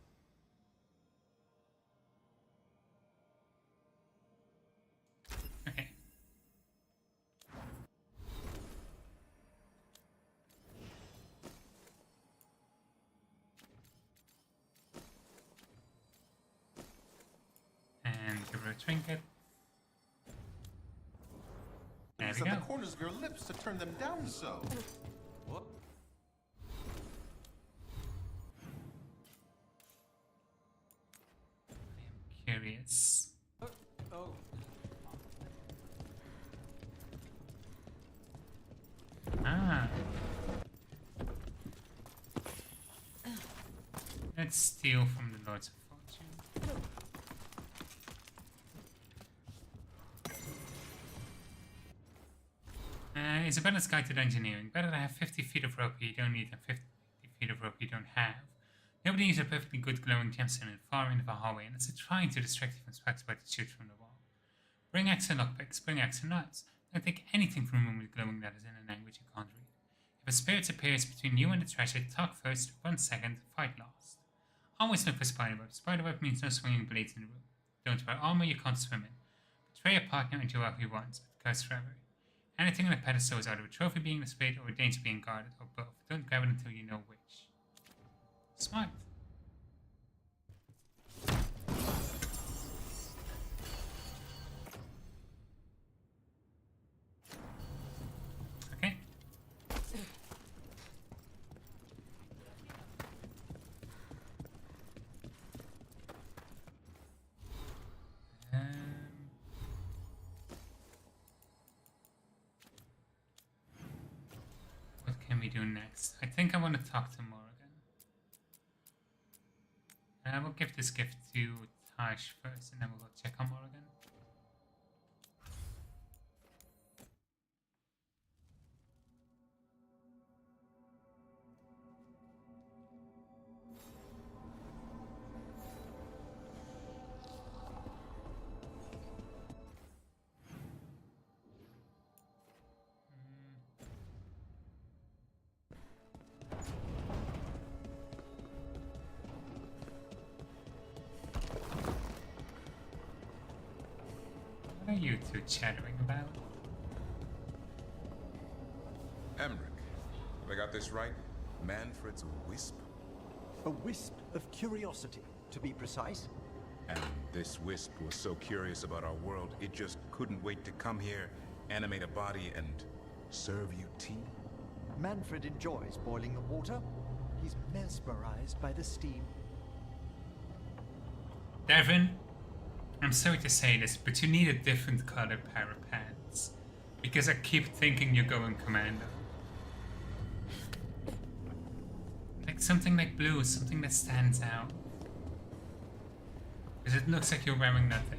Okay. give her a trinket. There
It's
we
at
go.
the corners of your lips to turn them down so. What?
Curious.
Oh.
Ah. Let's steal from the Lords of Fortune. Isabella's Guide to Engineering. Better to have 50 feet of rope you don't need than 50 feet of rope you don't have. Nobody needs a perfectly good glowing gemstone at far end of a hallway, and it's trying to distract you from sparks about to shoot from the wall. Bring extra lockpicks, bring extra nuts. Don't take anything from a room with glowing letters in a language you can't read. If a spirit appears between you and the treasure, talk first, 1 second, fight last. Always look for spiderweb. Spiderweb means no swinging blades in the room. Don't wear armor you can't swim in. Betray a partner and do whatever you want, but curse forever. Anything on a pedestal is either a trophy being displayed or a danger being guarded, or both. Don't grab it until you know which. Smart. Okay. What can we do next? I think I want to talk to Morrigan. I will give this gift to Tash first, and then we'll go check on Morrigan. What are you two chattering about?
Emmerich, have I got this right? Manfred's a wisp?
A wisp of curiosity, to be precise.
And this wisp was so curious about our world, it just couldn't wait to come here, animate a body, and serve you tea?
Manfred enjoys boiling the water. He's mesmerized by the steam.
Devin, I'm sorry to say this, but you need a different color pair of pants. Because I keep thinking you're going commando. Like something like blue, something that stands out. Because it looks like you're wearing nothing.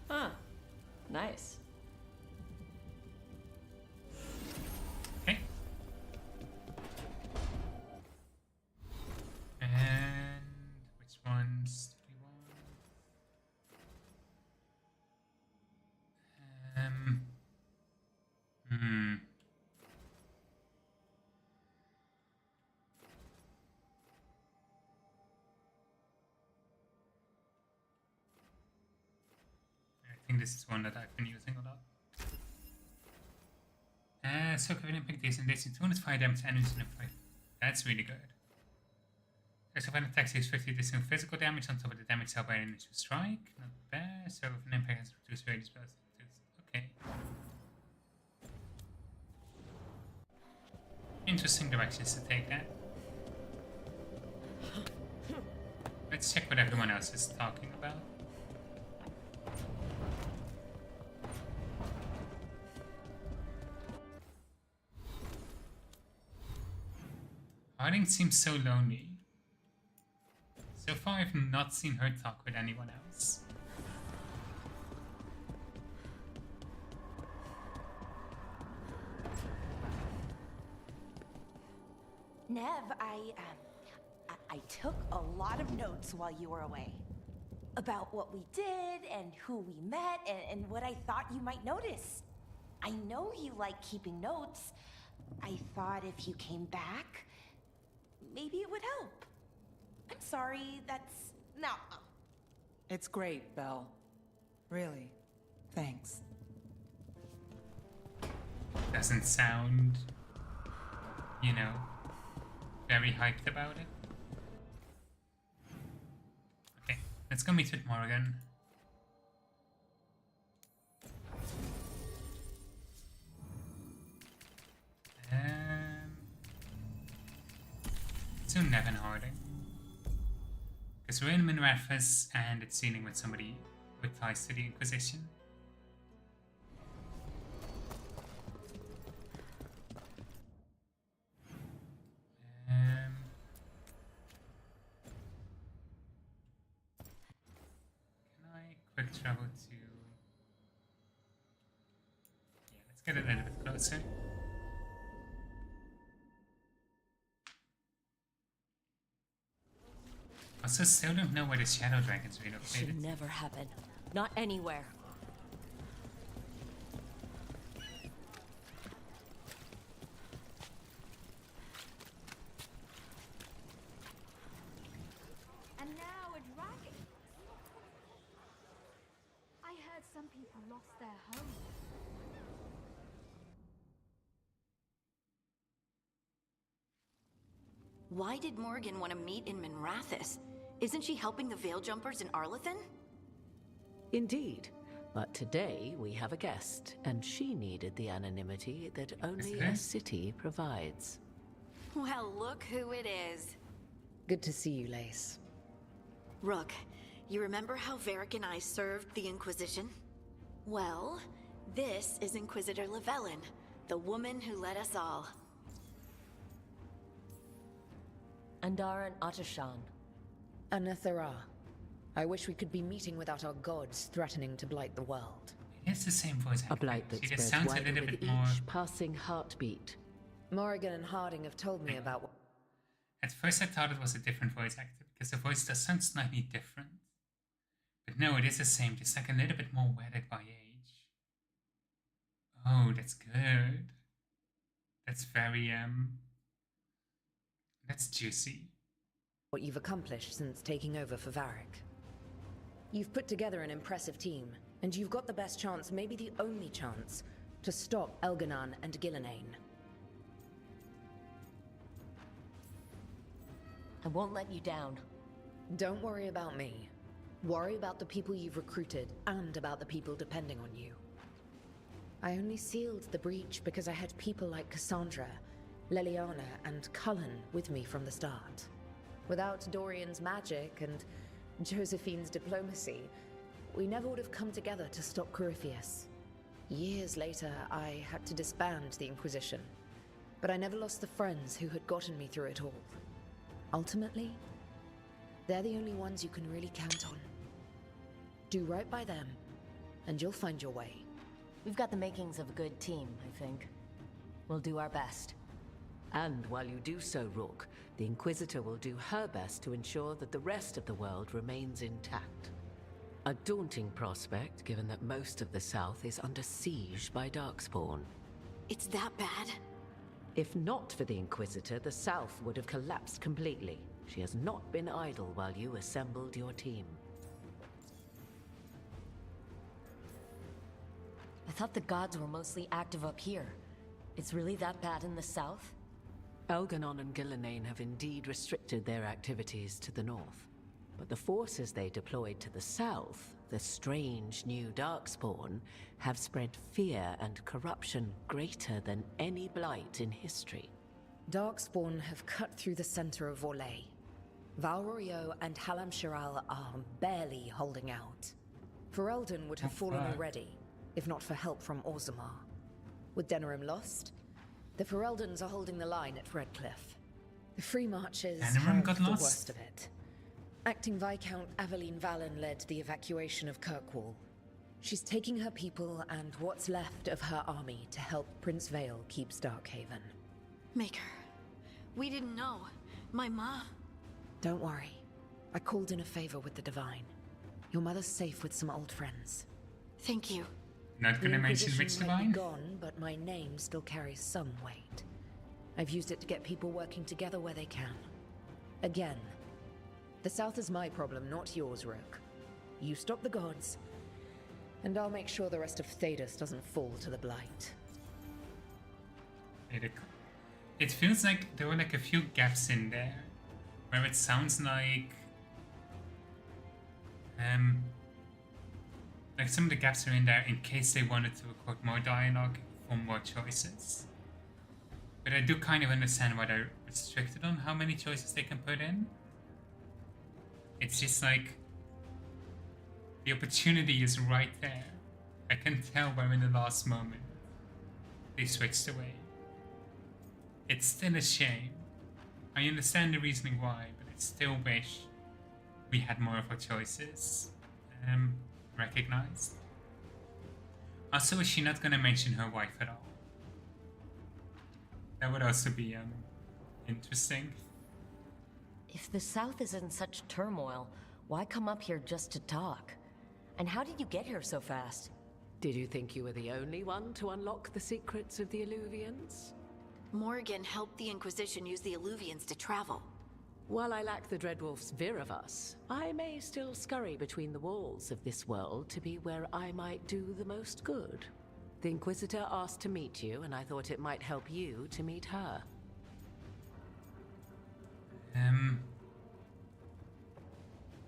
Huh. Nice.
Okay. And which ones do we want? I think this is one that I've been using a lot. Circle of Impact is investing 200 fire damage to enemies in a fight. That's really good. Circle of an attack takes 50 additional physical damage on top of the damage dealt by an initial strike. Not bad. Circle of an Impact has reduced radius spells. Okay. Interesting directions to take that. Let's check what everyone else is talking about. Harding seems so lonely. So far, I've not seen her talk with anyone else.
Nev, I took a lot of notes while you were away. About what we did, and who we met, and what I thought you might notice. I know you like keeping notes. I thought if you came back, maybe it would help. I'm sorry, that's... No.
It's great, Belle. Really. Thanks.
Doesn't sound, you know, very hyped about it. Okay, let's go meet with Morgan. Soon Nevin Harding. Because we're in Minrathis and it's dealing with somebody with ties to the Inquisition. Can I quick travel to... Yeah, let's get a little bit closer. Also, still don't know where the Shadow Dragon's relocated.
Should never happen. Not anywhere.
And now a dragon. I heard some people lost their home.
Why did Morgan want to meet in Minrathis? Isn't she helping the Veil Jumpers in Arlethan?
Indeed. But today we have a guest, and she needed the anonymity that only a city provides.
Well, look who it is.
Good to see you, Lace.
Rook, you remember how Varric and I served the Inquisition? Well, this is Inquisitor Llewellyn, the woman who led us all.
Andar and Atashan.
Anathara. I wish we could be meeting without our gods threatening to blight the world.
It is the same voice actor.
A blight that
She just
spreads
sounds a
wider
little
with
bit more...
each passing heartbeat.
Morrigan and Harding have told me about what...
At first I thought it was a different voice actor, because the voice does sound slightly different. But no, it is the same, just like a little bit more wedded by age. Oh, that's good. That's very, that's juicy.
What you've accomplished since taking over for Varric. You've put together an impressive team, and you've got the best chance, maybe the only chance, to stop Elganon and Gillenane.
I won't let you down.
Don't worry about me. Worry about the people you've recruited, and about the people depending on you. I only sealed the breach because I had people like Cassandra, Leliana, and Cullen with me from the start. Without Dorian's magic and Josephine's diplomacy, we never would have come together to stop Corypheus. Years later, I had to disband the Inquisition, but I never lost the friends who had gotten me through it all. Ultimately, they're the only ones you can really count on. Do right by them, and you'll find your way.
We've got the makings of a good team, I think. We'll do our best.
And while you do so, Rook, the Inquisitor will do her best to ensure that the rest of the world remains intact. A daunting prospect, given that most of the South is under siege by Darkspawn.
It's that bad?
If not for the Inquisitor, the South would have collapsed completely. She has not been idle while you assembled your team.
I thought the gods were mostly active up here. It's really that bad in the south?
Elganon and Gillenane have indeed restricted their activities to the north. But the forces they deployed to the south, the strange new Darkspawn, have spread fear and corruption greater than any blight in history.
Darkspawn have cut through the center of Vorlay. Valrorio and Halam Shiral are barely holding out. Ferelden would have fallen already, if not for help from Orzammar. With Denerim lost, the Fereldans are holding the line at Redcliffe. The Free Marches have the worst of it. Acting Viscount Aveline Valen led the evacuation of Kirkwall. She's taking her people and what's left of her army to help Prince Vale keep Starkhaven.
Maker, we didn't know. My ma...
Don't worry. I called in a favor with the Divine. Your mother's safe with some old friends.
Thank you.
Not gonna mention which Divine?
Gone, but my name still carries some weight. I've used it to get people working together where they can. Again, the South is my problem, not yours, Rook. You stop the gods, and I'll make sure the rest of Thedas doesn't fall to the blight.
it feels like there were like a few gaps in there where it sounds like some of the gaps are in there in case they wanted to record more dialogue for more choices. But I do kind of understand why they're restricted on how many choices they can put in. It's just like the opportunity is right there. I can tell where in the last moment they switched away. It's still a shame. I understand the reasoning why, but I still wish we had more of our choices recognized. Also, is she not going to mention her wife at all? That would also be interesting.
If the South is in such turmoil, why come up here just to talk? And how did you get here so fast?
Did you think you were the only one to unlock the secrets of the Illuvians?
Morgan helped the Inquisition use the Illuvians to travel.
While I lack the Dreadwolf's Viravus, I may still scurry between the walls of this world to be where I might do the most good. The Inquisitor asked to meet you, and I thought it might help you to meet her.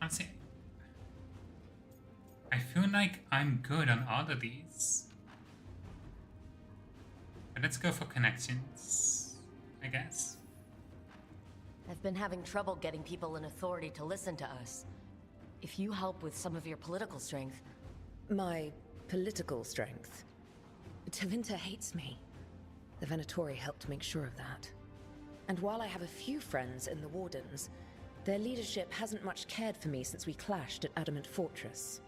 Honestly, I feel like I'm good on all of these. But let's go for connections, I guess.
I've been having trouble getting people in authority to listen to us. If you help with some of your political strength...
My political strength? Tevinter hates me. The Venatori helped make sure of that. And while I have a few friends in the Wardens, their leadership hasn't much cared for me since we clashed at Adamant Fortress.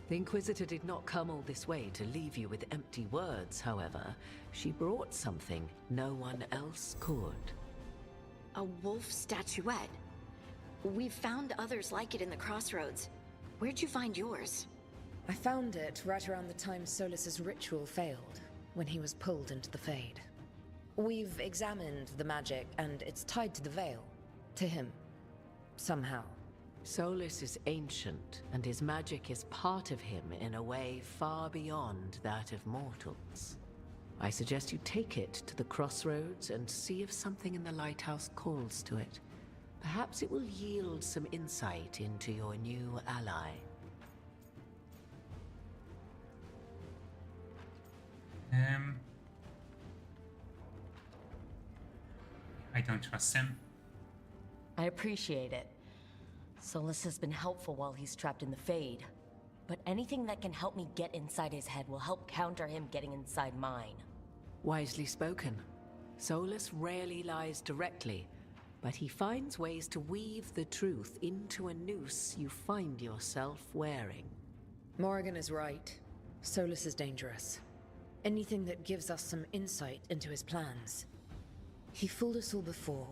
The Inquisitor did not come all this way to leave you with empty words, however. She brought something no one else could.
A wolf statuette. We've found others like it in the crossroads. Where'd you find yours?
I found it right around the time Solus's ritual failed, when he was pulled into the Fade. We've examined the magic, and it's tied to the Veil. To him. Somehow.
Solus is ancient, and his magic is part of him in a way far beyond that of mortals. I suggest you take it to the crossroads and see if something in the lighthouse calls to it. Perhaps it will yield some insight into your new ally.
I don't trust him.
I appreciate it. Solus has been helpful while he's trapped in the Fade. But anything that can help me get inside his head will help counter him getting inside mine.
Wisely spoken. Solus rarely lies directly, but he finds ways to weave the truth into a noose you find yourself wearing.
Morgan is right. Solus is dangerous. Anything that gives us some insight into his plans. He fooled us all before,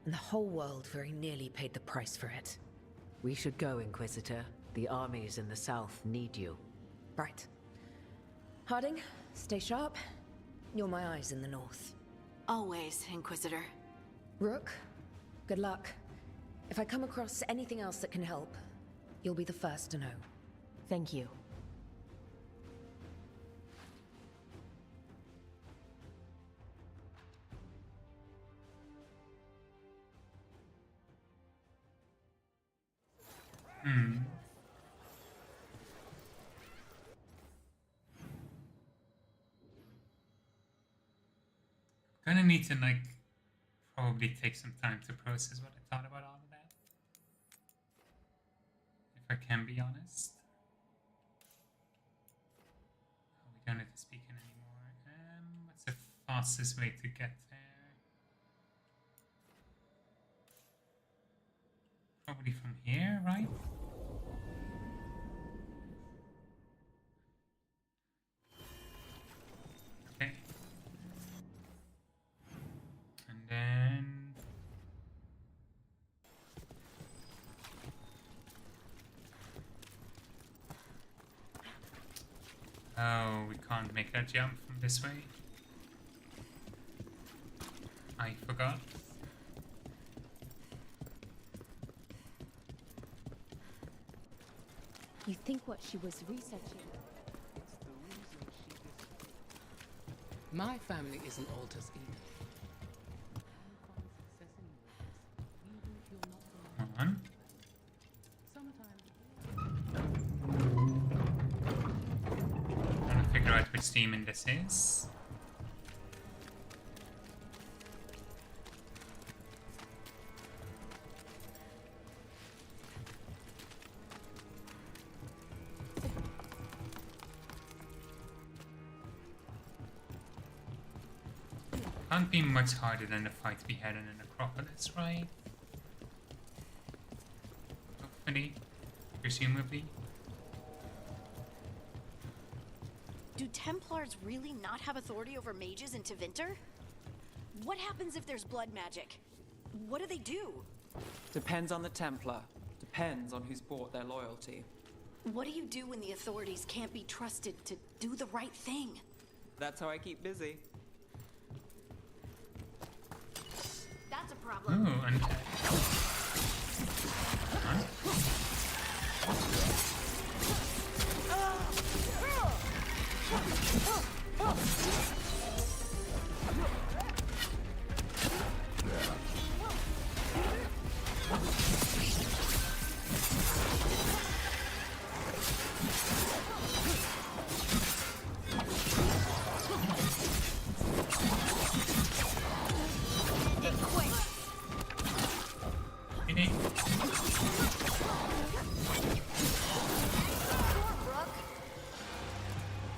and the whole world very nearly paid the price for it.
We should go, Inquisitor. The armies in the south need you.
Right. Harding, stay sharp. You're my eyes in the north.
Always, Inquisitor.
Rook, good luck. If I come across anything else that can help, you'll be the first to know.
Thank you.
Gonna need to probably take some time to process what I thought about all of that. If I can be honest. Oh, we don't have to speak in anymore. What's the fastest way to get there? Probably from here, right? Okay. And then... Oh, we can't make that jump from this way. I forgot.
You think what she was researching?
My family isn't Alters either.
figure out which demon this is. Can't be much harder than the fight we had in the Necropolis, right? Hopefully, presumably.
Do Templars really not have authority over mages in Tevinter? What happens if there's blood magic? What do they do?
Depends on the Templar. Depends on who's bought their loyalty.
What do you do when the authorities can't be trusted to do the right thing?
That's how I keep busy.
That's a problem.
Ooh, and huh?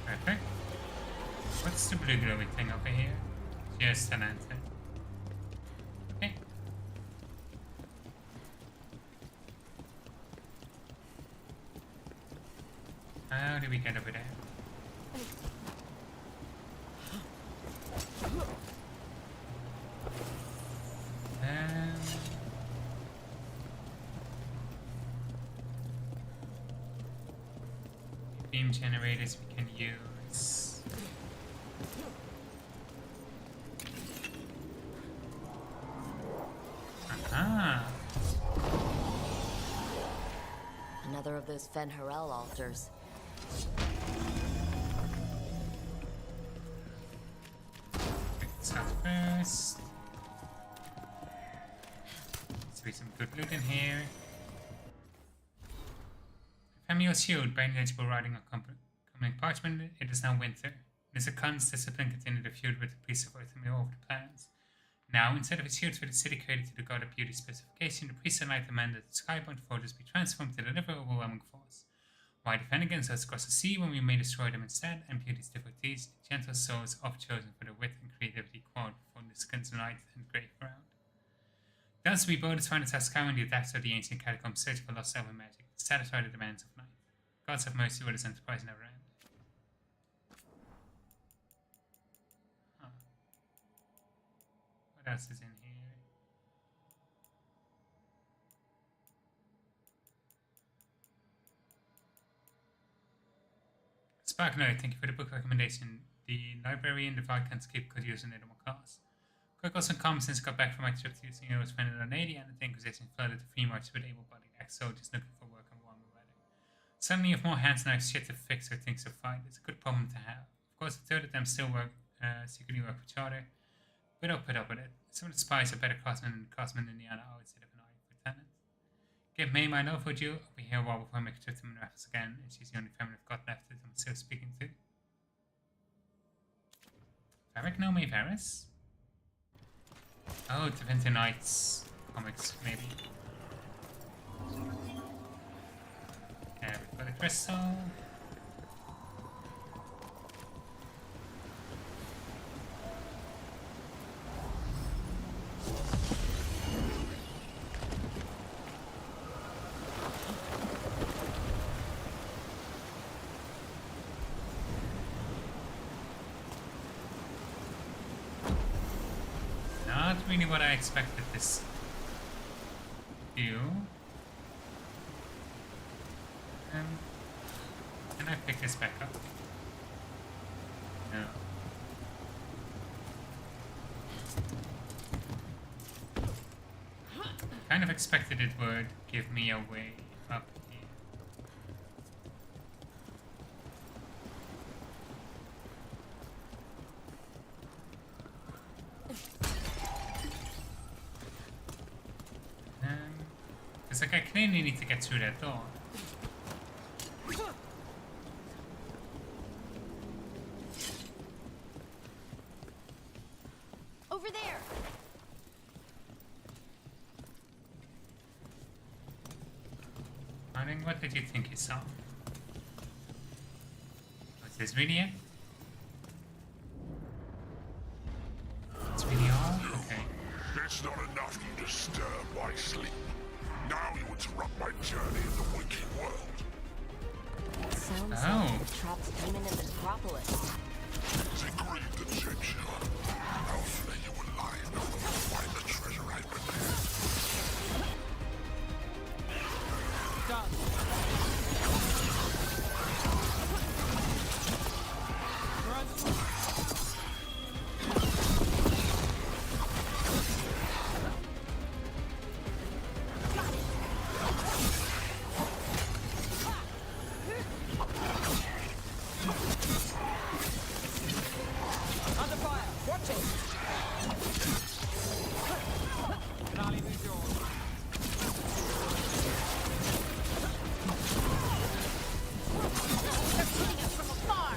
Perfect. What's the blue glowing thing over here? Just an answer. Okay. How do we get over there? Beam generators we can use. Aha!
Another of those Fen Harel altars.
Let's out first. Let's read some good loot in here. Family shield by ineligible writing on coming parchment. It is now winter. It is a Khan's discipline continued a feud with the priest of Orthamir over the plans. Now, instead of a shield for the city created to the god of beauty specification, the priest and knight demanded that the skybound fortress be transformed to deliver overwhelming force. Why defend against us across the sea when we may destroy them instead, and beauty's devotees, the gentle souls oft chosen for their wit and creativity, quarreled before the skins night and grave ground. Thus, we boldest find ourselves scouring the depths of the ancient catacombs, searching for lost elven magic, to satisfy the demands of night. Gods have mercy with this enterprise never end. Huh. What else is in here? Spark Knight, thank you for the book recommendation. The library in the Vatican's keep could use an animal class. Quick also common since I got back from my trip to using it was spending on 80 and the Inquisition flooded the free march with able-bodied ex-soldiers looking for work on warmer weather. Suddenly, if more hands and I have shit to fix or things to fight, it's a good problem to have. Of course, a third of them still secretly work for Charter, but I'll put up with it. Some of the spies are better craftsmen than the craftsmen in Indiana are instead of an eye lieutenant. Give May my love, would you? I'll be here a while before I make a trip to Minneapolis again, and she's the only family I've got left that I'm still speaking to. Varric, no May Varys? Oh, Tevinter Knights comics, maybe. There we go, the crystal. Not really what I expected this to do. Can I pick this back up? No. Kind of expected it would give me a way up here. Because like I clearly need to get through that door.
over there.
I mean, what did you think you saw? Was this really it? It's really all? Okay.
It's not enough you disturb my sleep. Now you interrupt my journey in the waking world.
Sounds like the trapped demon in the necropolis.
It's agreed to check you. I'll flay you alive before you find the treasure I prepared.
Under fire! Watch it! Finale moves yours.
They're shooting us from afar.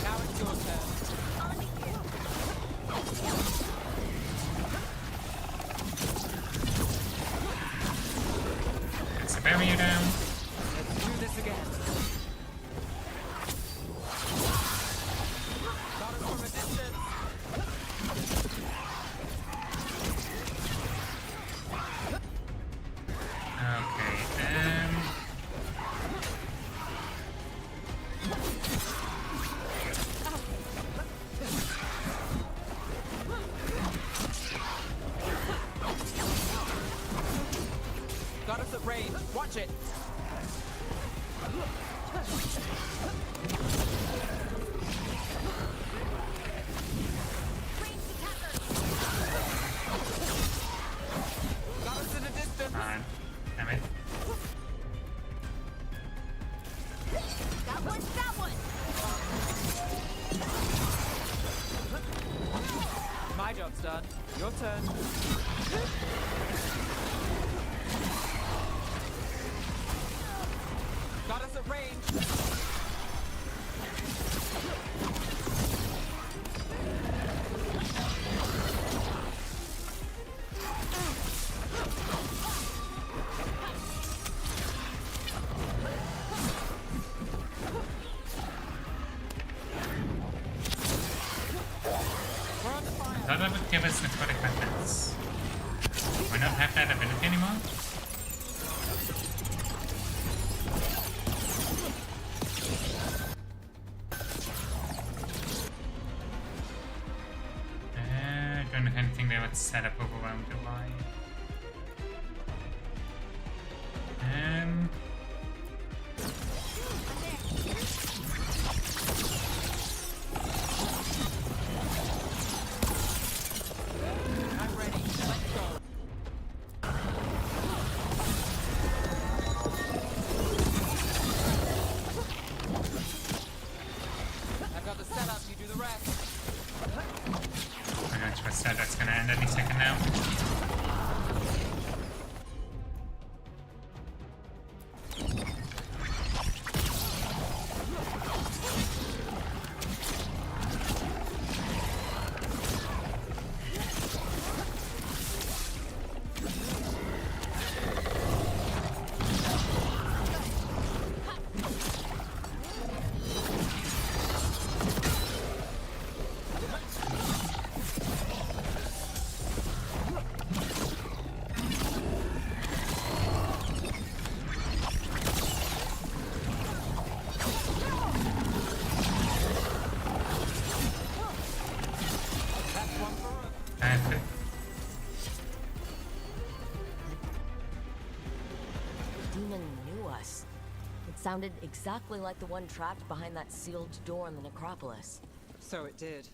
Now it's your turn.
It's a barrier down.
Let's do this again. Got us from a distance.
Okay,
Got us at range. Watch it. Got us at a distance.
Damn it.
That one's that one.
My job's done. Your turn. Got us at range.
I thought that would give us necrotic weapons. Do we not have that ability anymore? Don't know anything they would set up overwhelmed July.
I'm ready. Let's go. I've got the setup. You do the rest.
I don't trust that. That's gonna end any second now. Perfect.
The demon knew us. It sounded exactly like the one trapped behind that sealed door in the necropolis.
So it did.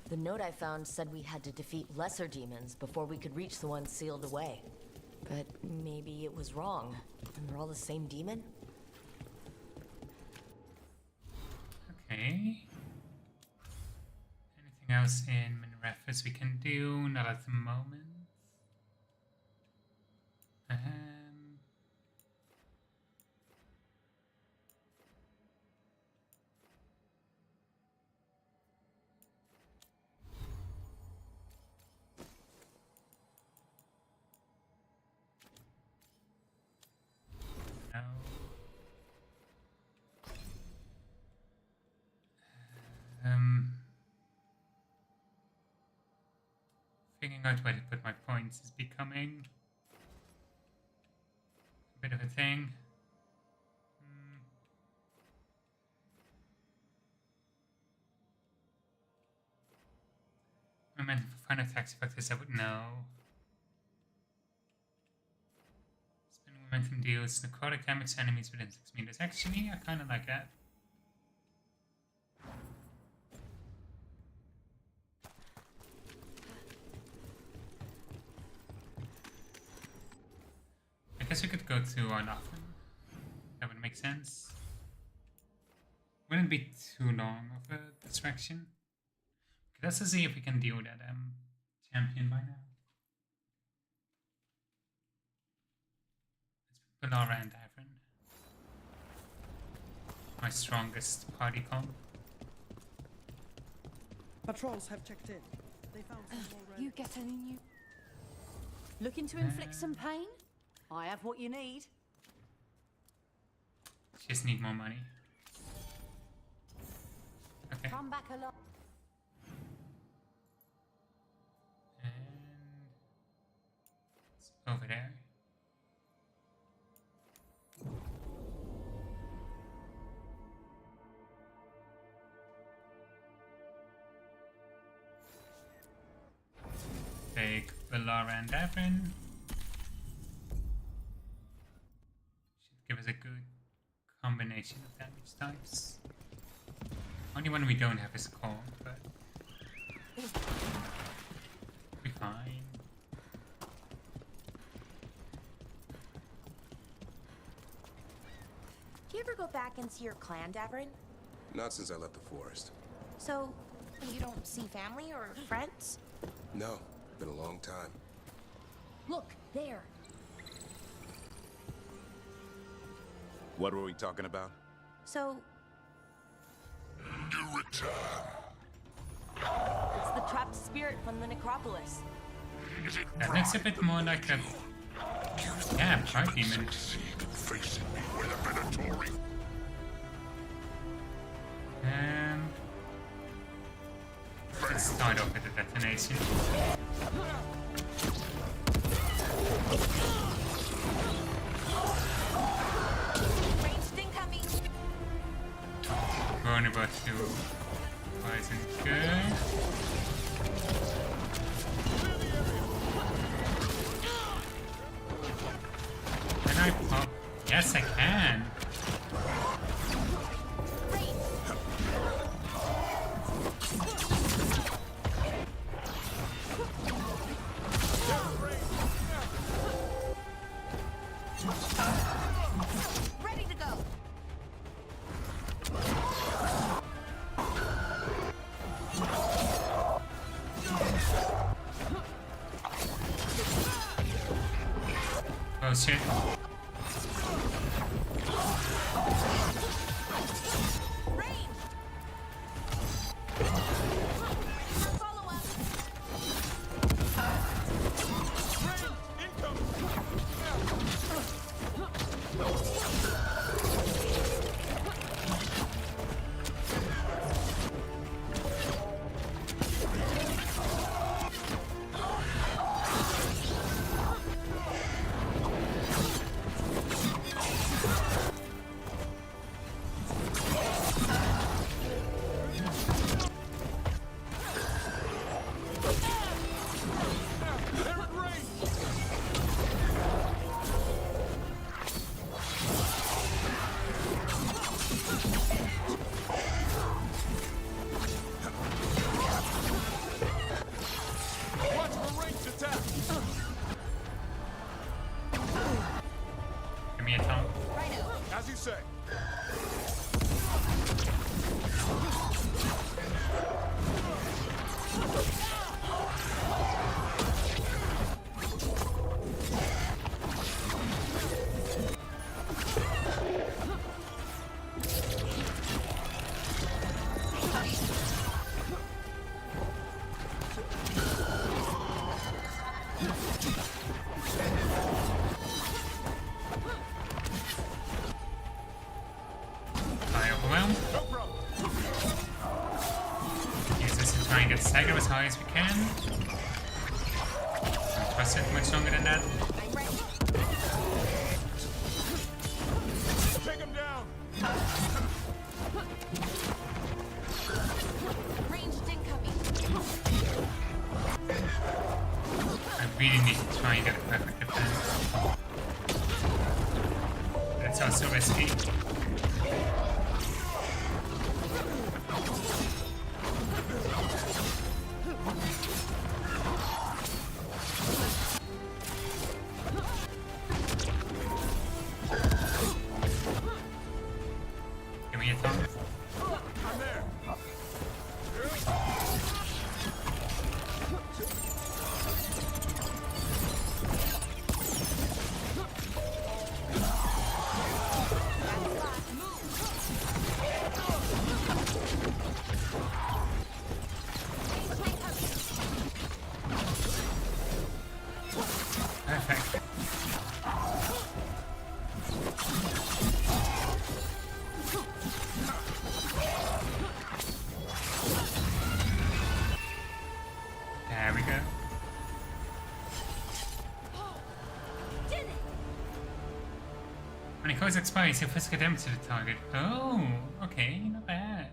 The note I found said we had to defeat lesser demons before we could reach the one sealed away. But maybe it was wrong, and they're all the same demon?
Okay. Anything else in Minrefus we can do? Not at the moment. Figuring out where to put my points is becoming a bit of a thing. Momentum for final attacks effects, I would know. Spinning momentum deals necrotic damage to enemies within 6 meters. Actually, I kind of like that. I guess we could go to an often. That would make sense. Wouldn't be too long of a distraction. Okay, let's just see if we can deal that champion by now. Let's put Belara and Davin. My strongest party comp.
Patrols have checked in. They found some more
You get any new...
Looking to inflict some pain? I have what you need.
Just need more money. Okay.
Come back along.
And it's over there. Take Belara and Davin. Should give us a good combination of damage types. Only one we don't have is cold, but we'll be fine.
Do you ever go back and see your clan, Davin?
Not since I left the forest.
So, you don't see family or friends?
No, been a long time.
Look, there.
What were we talking about?
So...
You return.
It's the trapped spirit from the necropolis.
That looks a bit more like a... yeah, part demon.
Facing me with a Venatori.
Let's start off with the detonation.
Ranged incoming!
Vulnerable to poison, good. Can I pop? Yes, I can.
Ready to go!
Oh shit. Give me a tongue.
As you say.
Overwhelm. Use this to try and get stagger as high as we can. took much longer than that.
Take him down!
Ranged incoming.
I really need to try and get a perfect defense. That's also risky. Give me a thumb.
I'm there!
Perfect. There we go. When it goes expires, you first get damage to the target. Oh, okay, not bad.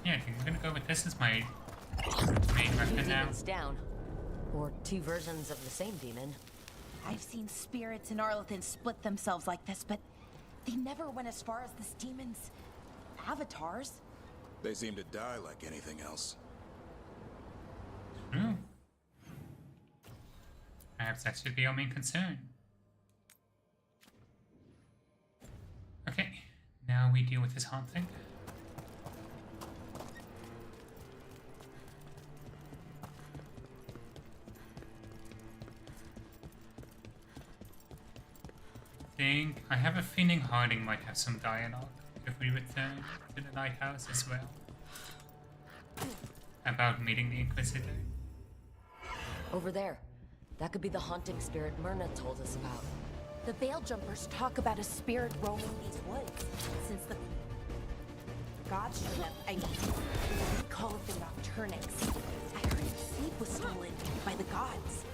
Yeah, I think I'm gonna go with this as my main
Two
weapon now.
demons down. Or two versions of the same demon.
I've seen spirits in Arlethan split themselves like this, but they never went as far as this demon's avatars.
They seem to die like anything else.
True. Perhaps that should be our main concern. Okay, now we deal with this haunting. I have a feeling Harding might have some dialogue if we return to the lighthouse as well. About meeting the Inquisitor.
Over there. That could be the haunting spirit Myrna told us about.
The Veil Jumpers talk about a spirit roaming these woods since the gods showed up. I mean, we call it the Nocturnix. I heard its sleep was stolen by the gods.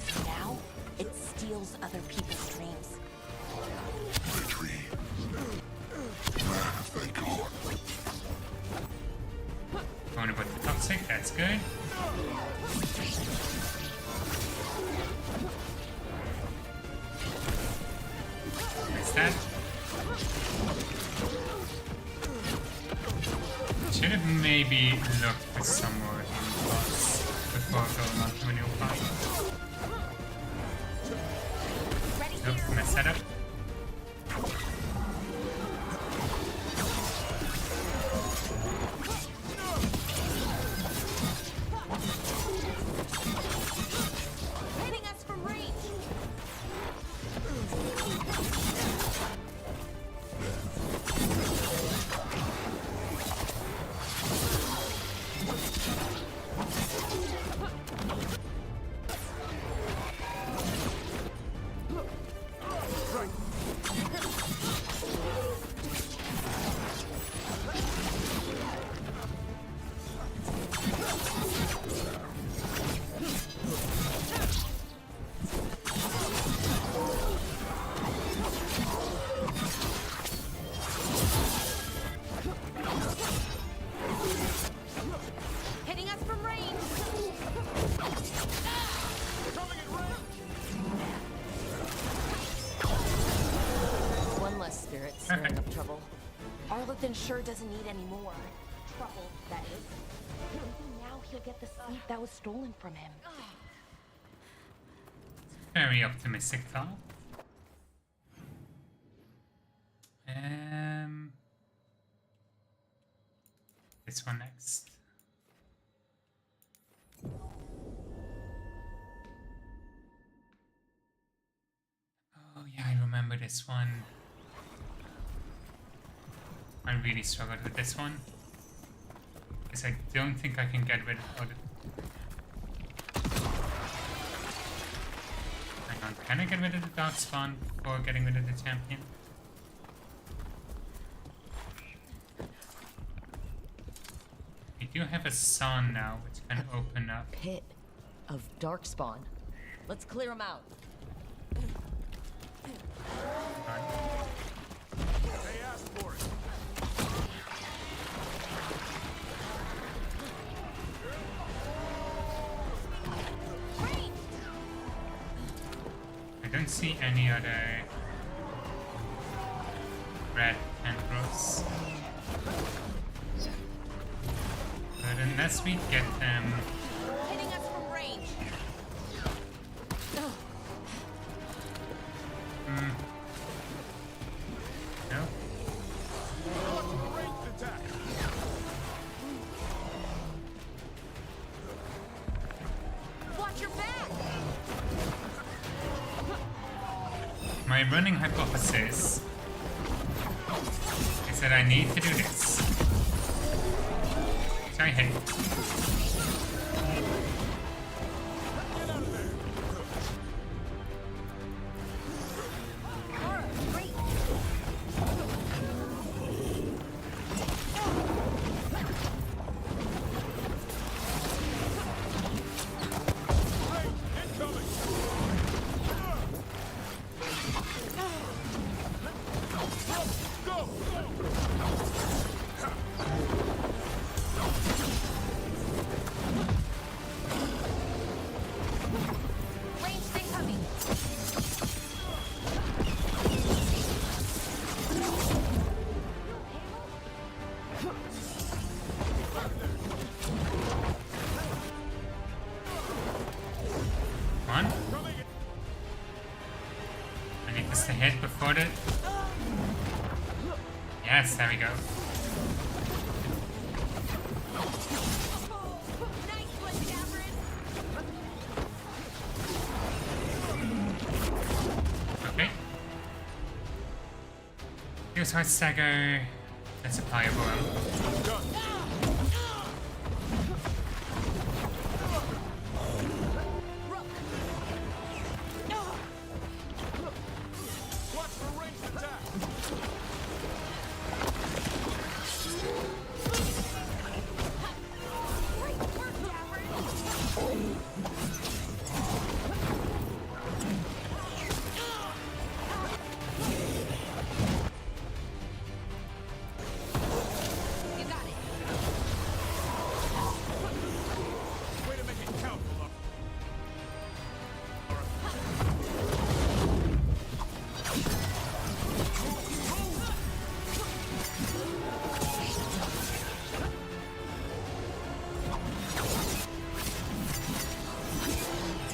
So now, it steals other people's dreams.
My dreams. Where have they gone?
Going about the toxic, that's good. What's that? Should have maybe looked for some more inputs before going on to a new fight. Nope, messed that up.
Hitting us from range. Hitting us from range.
One less spirit stirring up trouble.
Arlethan sure doesn't need any more trouble, that is. Maybe now he'll get the sleep that was stolen from him.
Very optimistic thought. This one next. Oh yeah, I remember this one. I really struggled with this one. Because I don't think I can get rid of it. Hang on, can I get rid of the dark spawn before getting rid of the champion? We do have have a sun now, which can open up.
Pit of darkspawn. Let's clear them out.
They asked for it.
I don't see any other red tendrils. But unless we get them...
Hitting us from range.
No?
Watch your back.
My running hypothesis is that I need to do this. Which I hate.
Ranged incoming.
One. I need this to hit before the... Yes, there we go. Okay. Here's our stagger. Let's apply a bomb.
Watch for ranged attack.
You got it.
Way to make it count, Laura.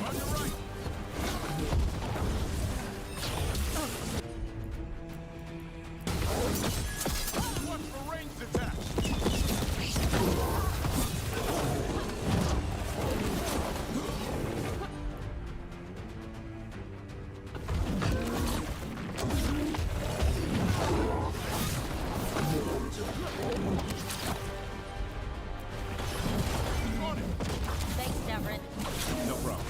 On your right. Watch for ranged attack. On it.
Thanks, Devrin.
No problem.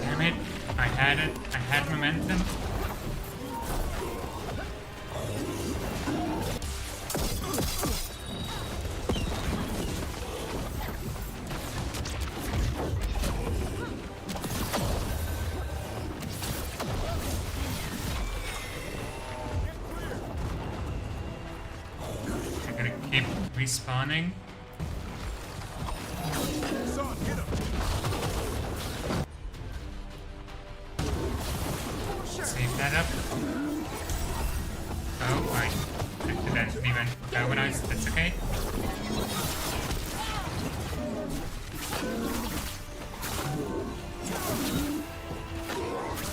Damn it. I had it. I had momentum. I'm gonna keep respawning.
Son, hit him.
Save that up. Oh, I accidentally went for galvanized. That's okay.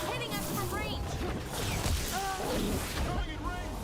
Hitting us from range.
Coming in range.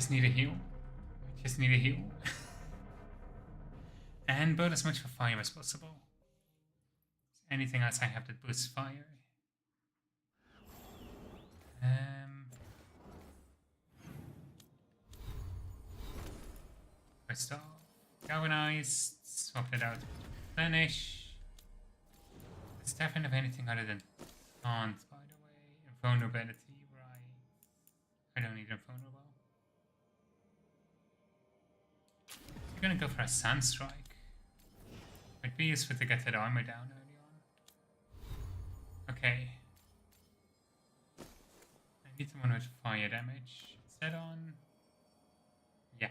just need a heal. We just need a heal. And burn as much for fire as possible. Anything else I have that boosts fire? First off, galvanized, swap that out, replenish. Does Stefan have anything other than taunt, by the way? Invulnerability, right? I don't need invulnerable. We're gonna go for a Sunstrike. Might be useful to get that armor down early on. Okay. I need someone with fire damage. Is that on? Yeah.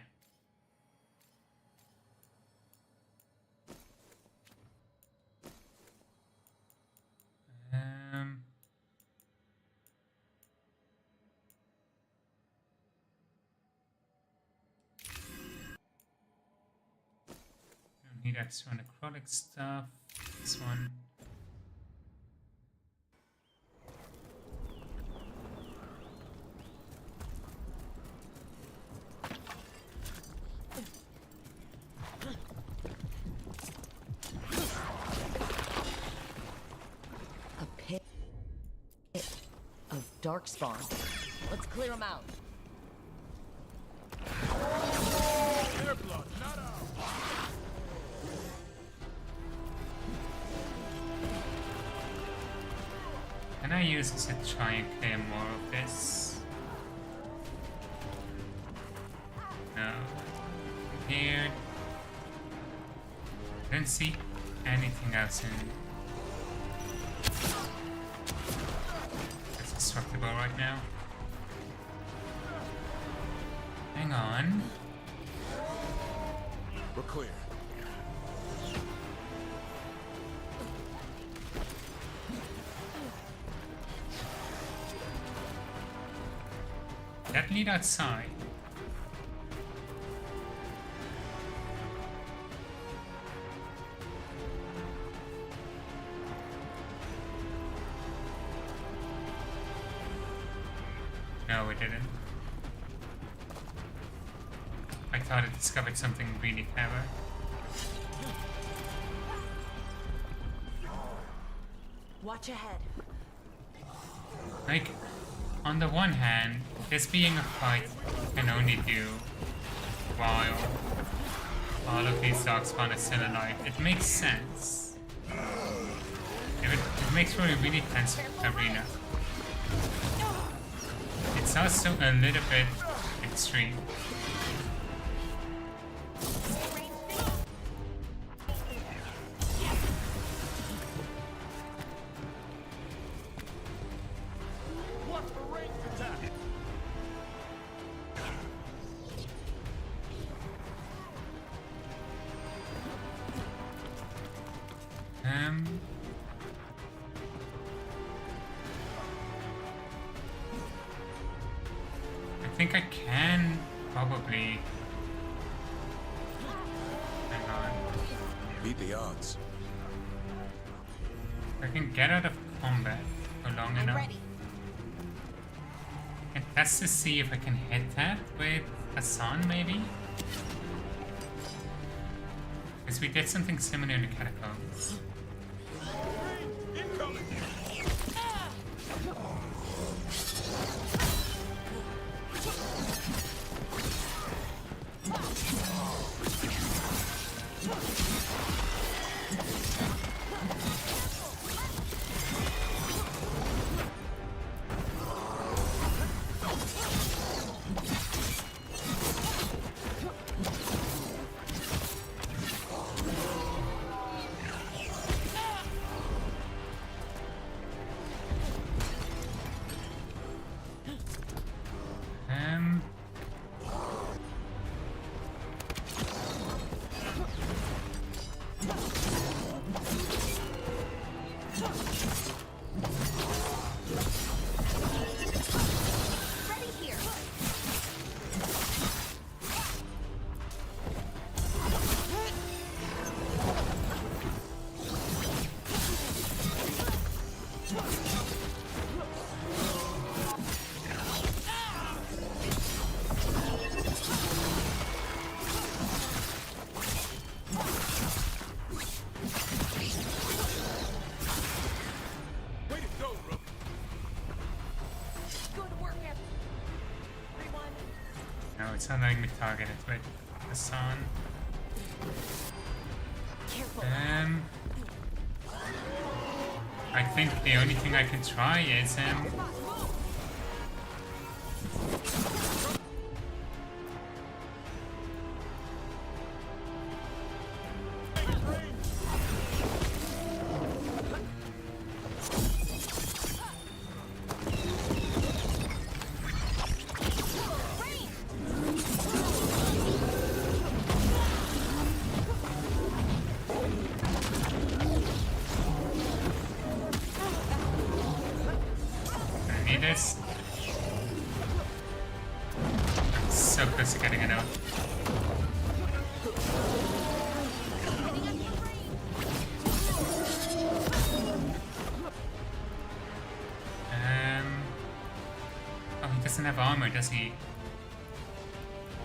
Don't need extra necrotic stuff. This one.
Darkspawn. Let's clear them out.
Their blood, not ours.
Can I use this to try and clear more of this? No. Here. I don't see anything else in. Destructible right now. Hang on.
We're clear.
That lead outside. No, it didn't. I thought it discovered something really clever.
Watch ahead.
Like, on the one hand, this being a fight can only do while all of these Darkspawn are still alive. It makes sense. It makes for a really tense arena. It's also a little bit extreme.
Watch for ranged attack.
I think I can probably. Hang on.
Beat the odds.
I can get out of combat for long enough.
Ready.
And test to see if I can hit that with Hassan, maybe? Because we did something similar in the catacombs. It's not letting me target it with Hassan. I think the only thing I can try is this. So close to getting it out. Oh, he doesn't have armor, does he?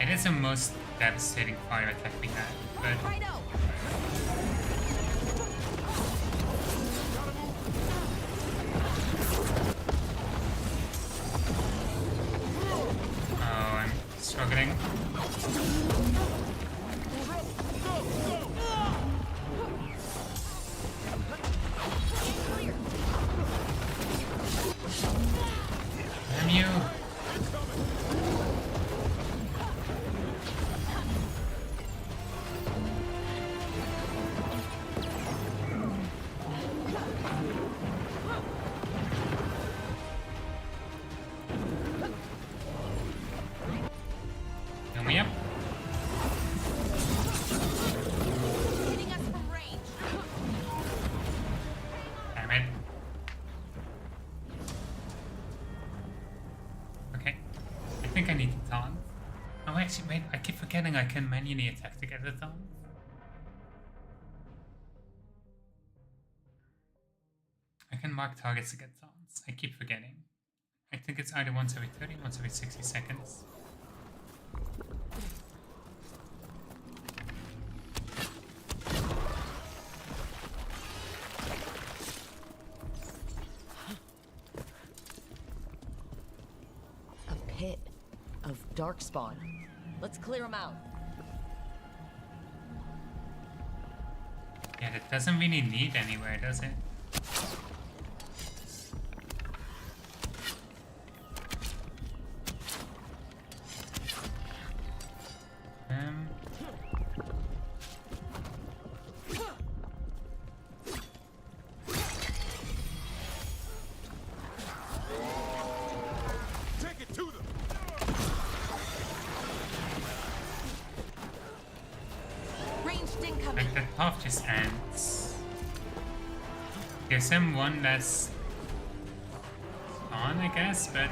It is the most devastating fire attack we had, but struggling. Damn you. Yep. Damn it. Okay. I think I need to taunt. Oh, actually, wait. I keep forgetting I can manually attack to get the taunt. I can mark targets to get taunts. I keep forgetting. I think it's either once every 30, once every 60 seconds.
Pit of darkspawn. Let's clear them out.
Yeah, that doesn't really lead anywhere, does it? Like that path just ends. Gives him one less on, I guess, but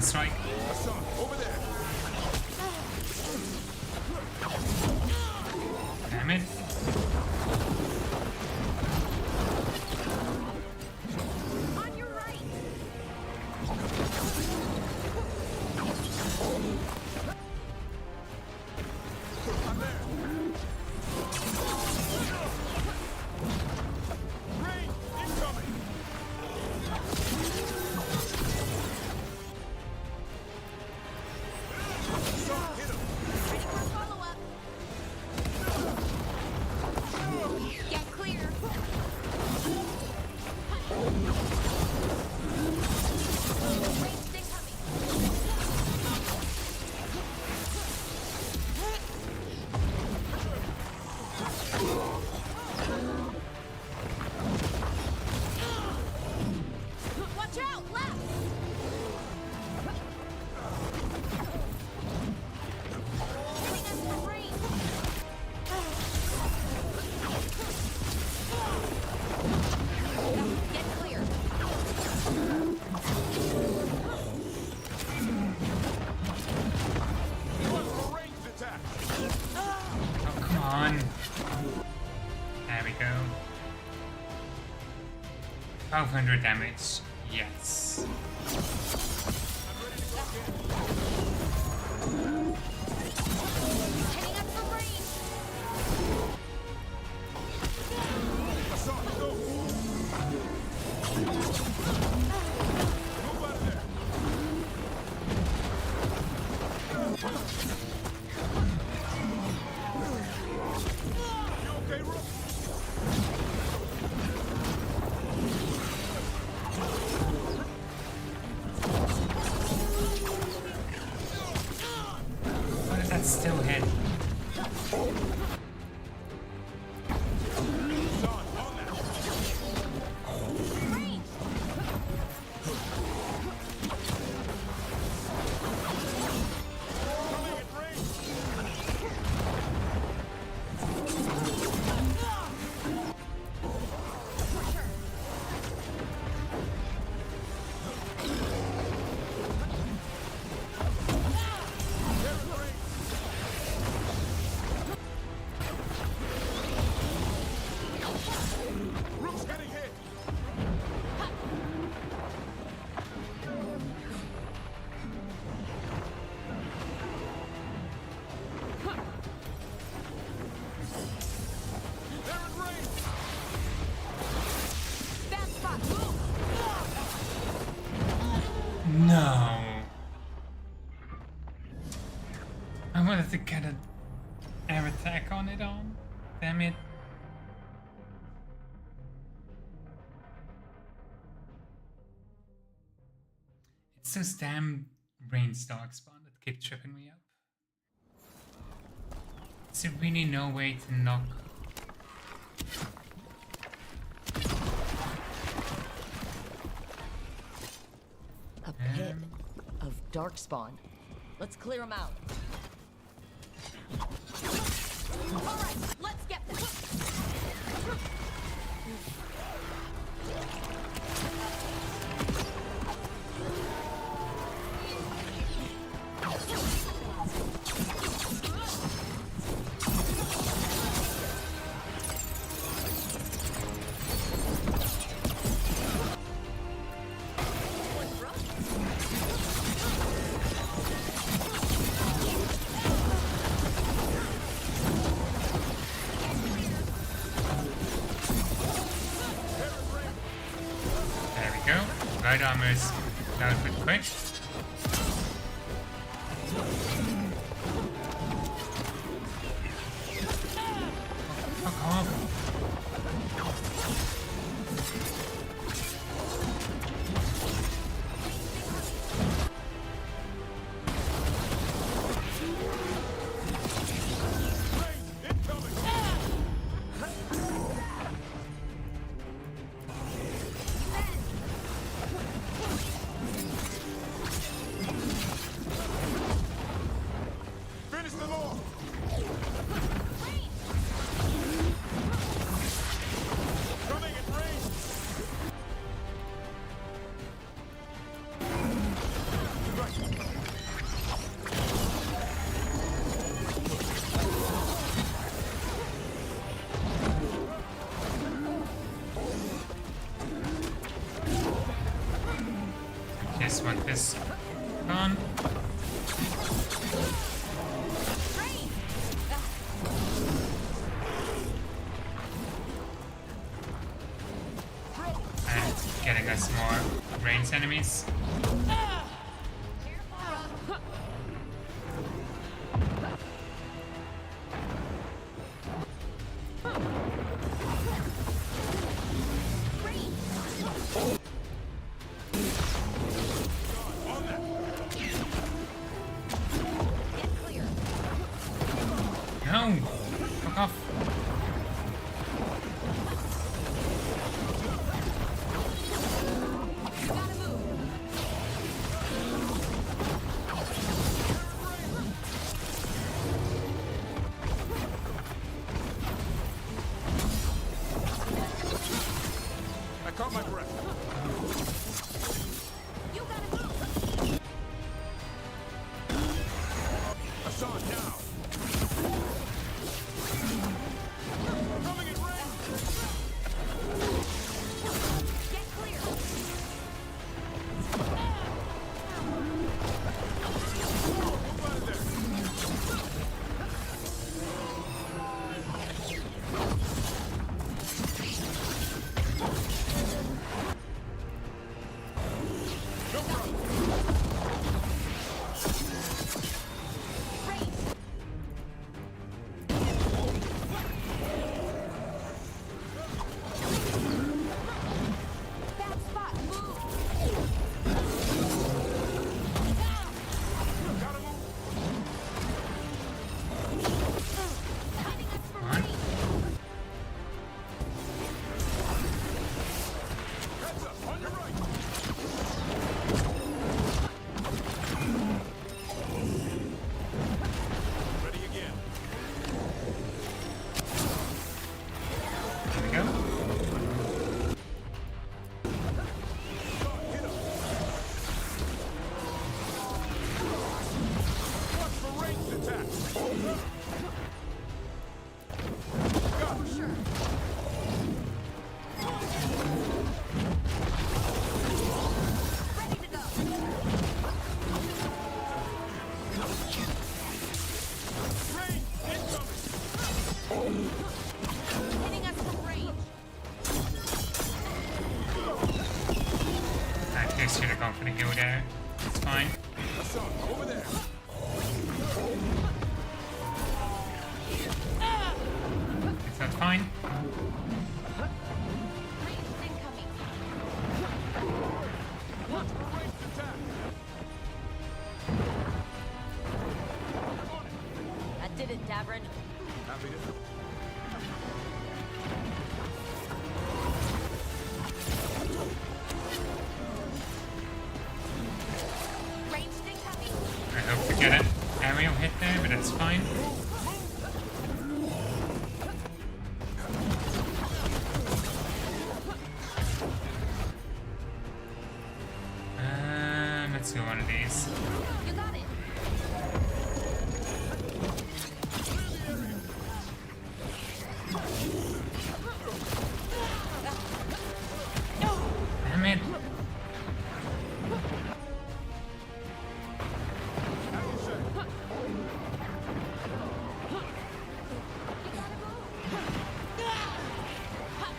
strike.
Over there.
Damn it.
On your right.
I'm there. Rain incoming.
out, left! Hitting us from range! Get clear!
Oh, come on. There we go. 1200 damage. Yes.
Hitting us from range!
Why does that still hit? No. I wanted to get an air attack on it on. Damn it. It's those damn range darkspawn that keep tripping me up. Is there really no way to knock?
A pit of darkspawn. Let's clear them out.
All right, let's get this.
There we go. Right armor is down but quick. Fuck off.
Finish them off! Coming in range!
Just want this on. And getting us more range enemies. No! Fuck off.
Gotta move.
Should have gone for the heal there. It's fine.
Over there.
It's not fine.
That did it, Davrin.
Happy to.
I hope to get an aerial hit there, but that's fine. Let's do one of these.
You got it.
Damn it.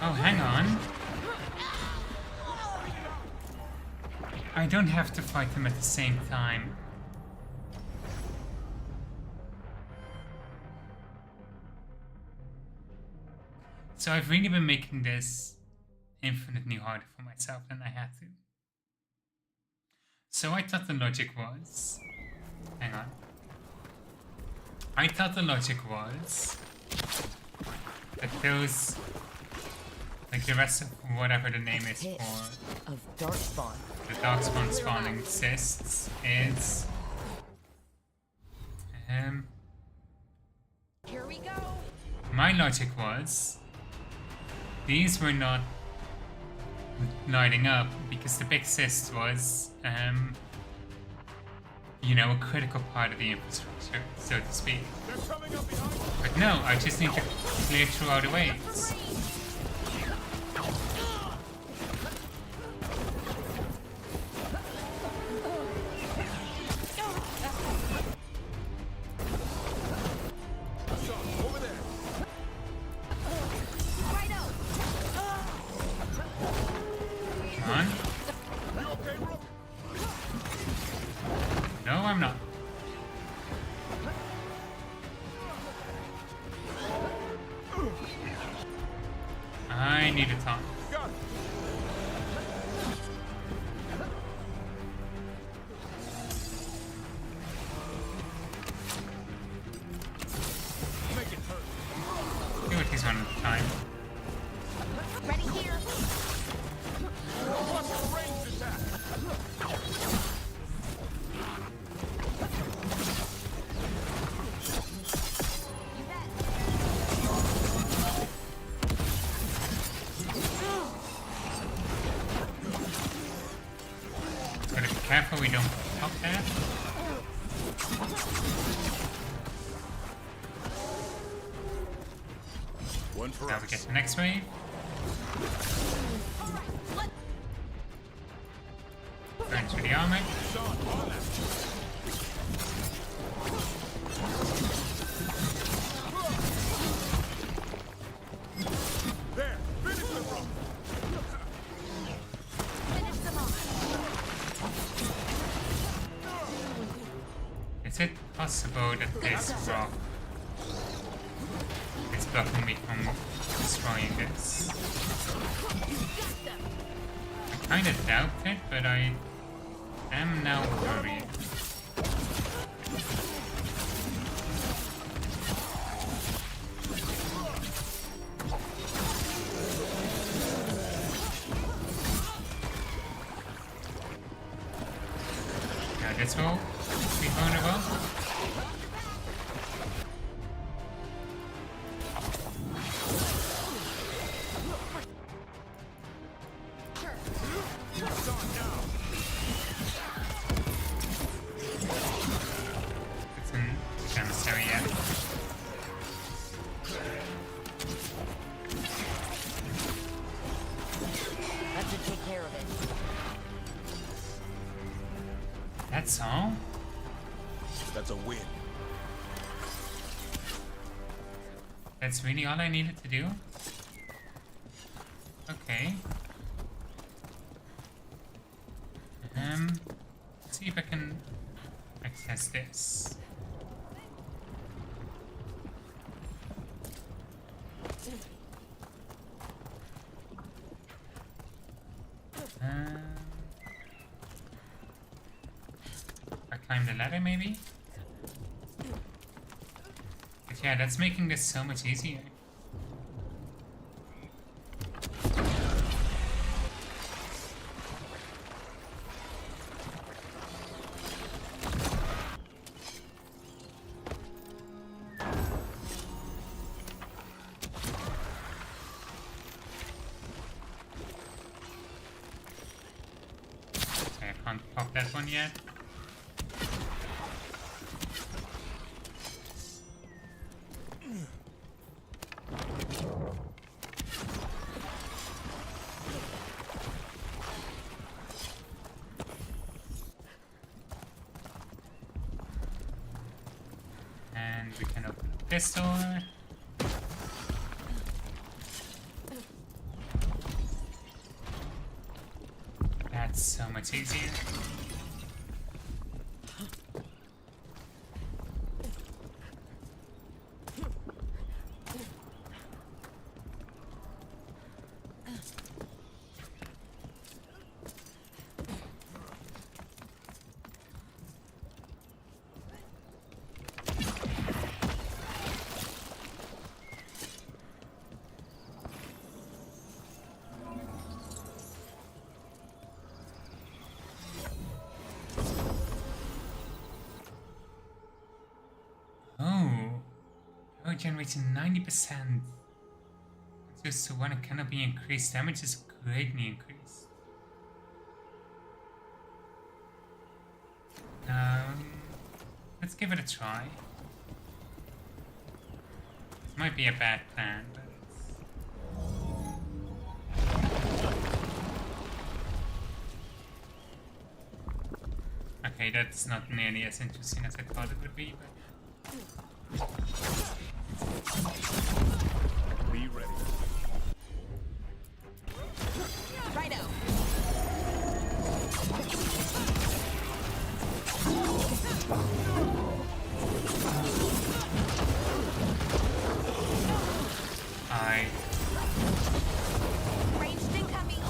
Oh, hang on. I don't have to fight them at the same time. So I've really been making this infinitely harder for myself than I had to. So I thought the logic was... Hang on. I thought the logic was... that those... like the rest of whatever the name is for...
of Darkspawn.
The Darkspawn spawning cysts is...
Here we go.
My logic was... these were not lighting up because the big cyst was, you know, a critical part of the infrastructure, so to speak. But no, I just need to clear through all the waves. Come on. No, I'm not. I need a taunt. Do it these one at a time.
Ready here.
Gotta be careful we don't pop that. Now we get the next wave. Burn through the armor.
There, finish them, bro.
Finish them off.
Is it possible that this rock is blocking me from destroying this? I kinda doubt it, but I am now worried. Now this will be vulnerable. That's all?
That's a win.
That's really all I needed to do? Okay. Let's see if I can access this. I climb the ladder, maybe? But yeah, that's making this so much easier. Okay, I can't pop that one yet. And we can open this door. That's so much easier. Oh, generates 90%. Just so when it cannot be increased, damage is greatly increased. Let's give it a try. This might be a bad plan, but it's... Okay, that's not nearly as interesting as I thought it would be, but...
Be ready.
Righto. Ranged incoming.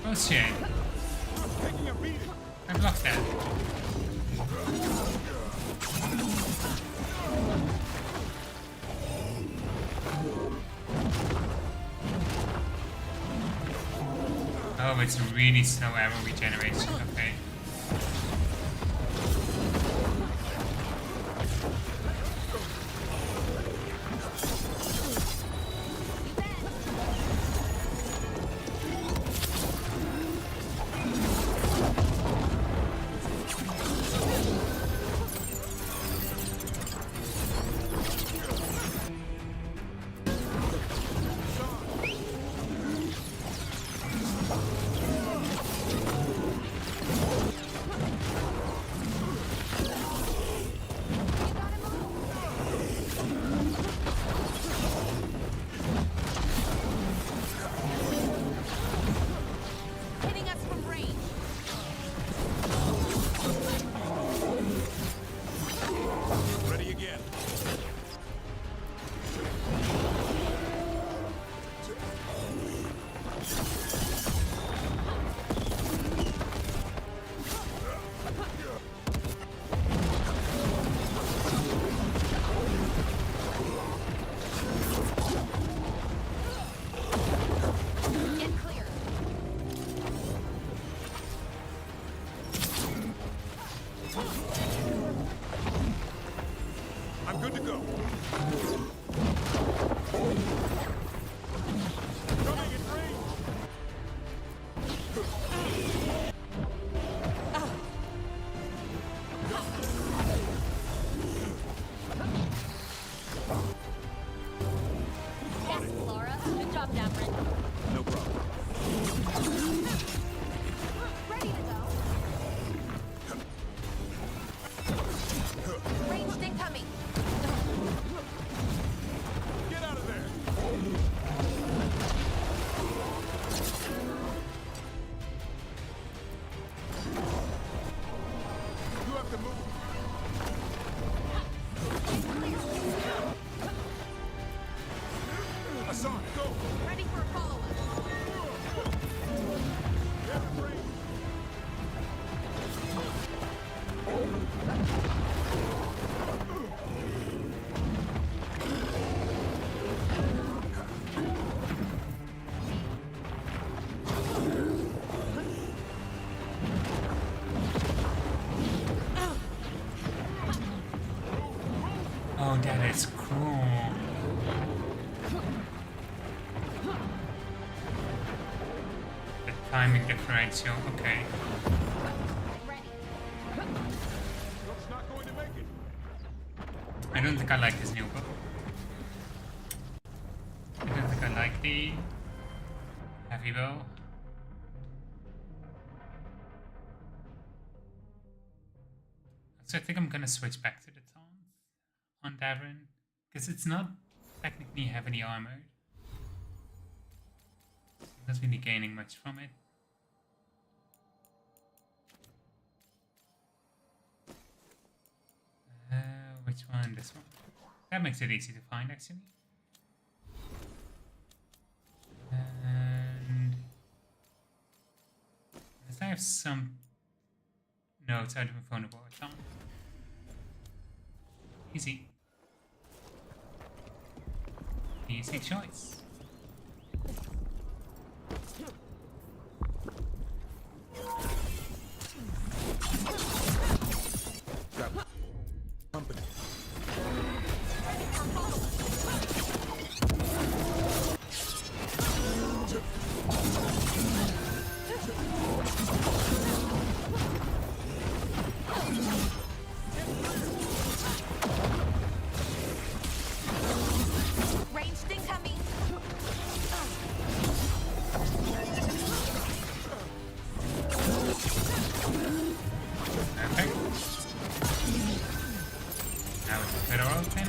Oh shit. I blocked that. Oh, it's really slow arrow regeneration, okay. that is cruel. The timing differential, okay. I don't think I like this new book. I don't think I like the heavy bow. So I think I'm gonna switch back to the taunt on Davin, because it's not technically heavily armored. I'm not really gaining much from it. Which one? This one. That makes it easy to find, actually. And unless I have some notes out of a phone about it. Easy. Easy choice.
Company.
Ranged incoming.
Perfect. Now it's a better open.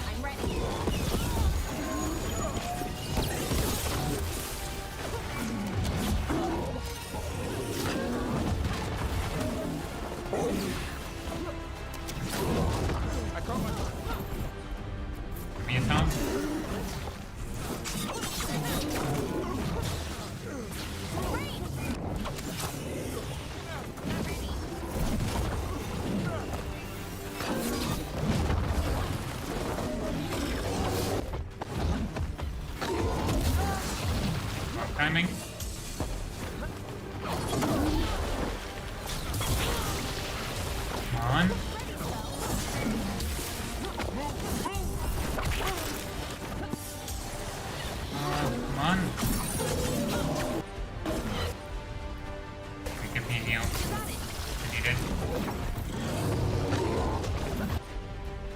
I'm ready.
Give me a thumb. Timing. Come on. Come on. Okay, give me a heal. I need it.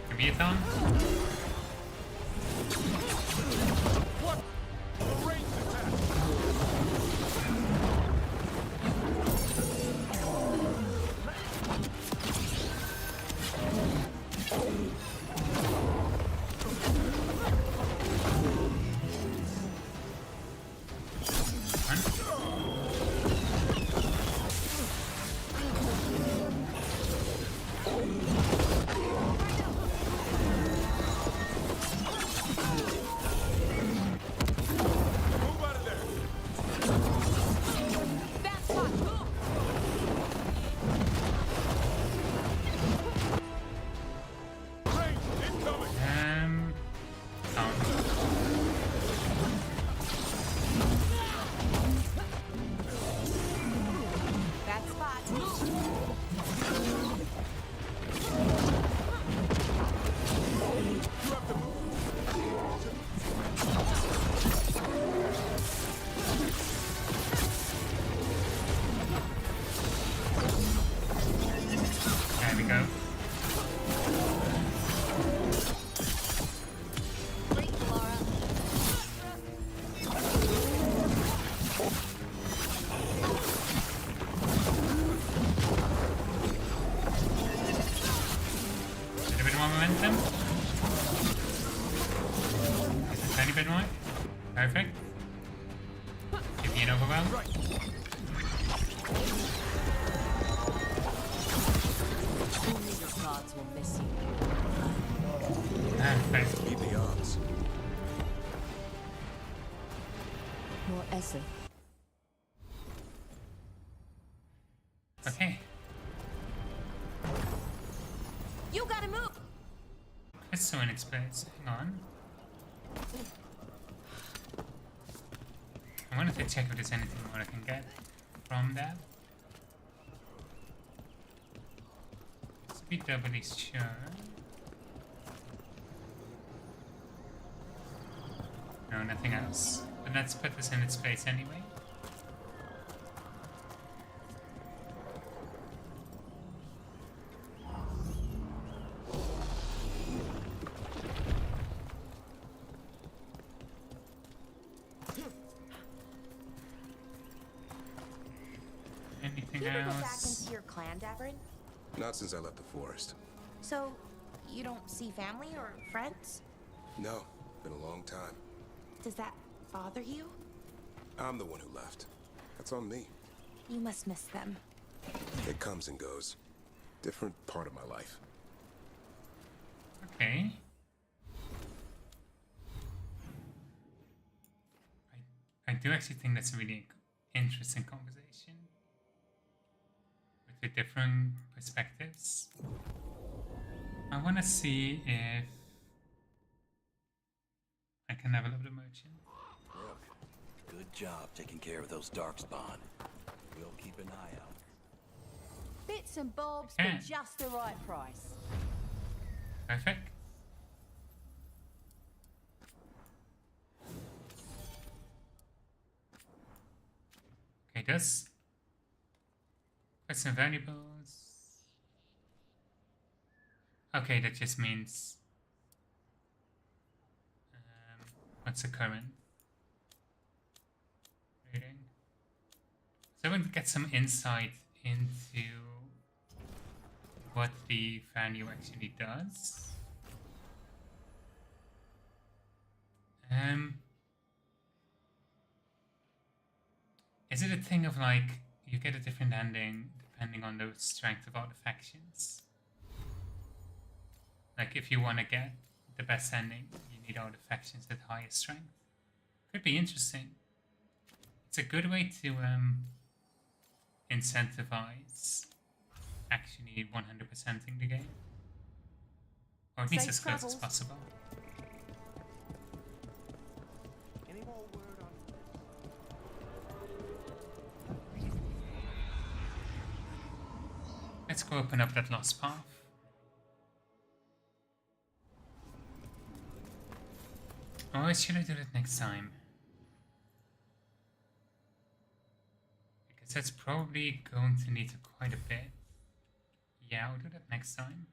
Give me a thumb.
That spot.
There we go. A little bit more momentum. Just a tiny bit more. Perfect. Give me an overwhelm.
Only the gods will miss you.
Perfect.
Beat the odds.
More essence.
Okay.
You gotta move.
That's so inexpensive. Hang on. I wanted to check if there's anything more I can get from that. Just to be doubly sure. No, nothing else. But let's put this in its place anyway. Anything
You ever go back
else?
into your clan, Davrin?
Not since I left the forest.
So, you don't see family or friends?
No, been a long time.
Does that bother you?
I'm the one who left. That's on me.
You must miss them.
It comes and goes. Different part of my life.
Okay. I do actually think that's a really interesting conversation with the different perspectives. I want to see if I can have a little bit of merchant.
Look, good job taking care of those darkspawn. We'll keep an eye out.
Bits and bobs
Okay.
for just the right price.
Perfect. Okay, this. Question of valuables. Okay, that just means what's the current rating? So I want to get some insight into what the value actually does. Is it a thing of like you get a different ending depending on the strength of all the factions? Like if you want to get the best ending, you need all the factions at highest strength. Could be interesting. It's a good way to incentivize actually 100%ing the game. Or at least
Safe
as close as
travels.
possible.
Any more word on...
Let's go open up that lost path. Or should I do that next time? Because that's probably going to need quite a bit. Yeah, I'll do that next time.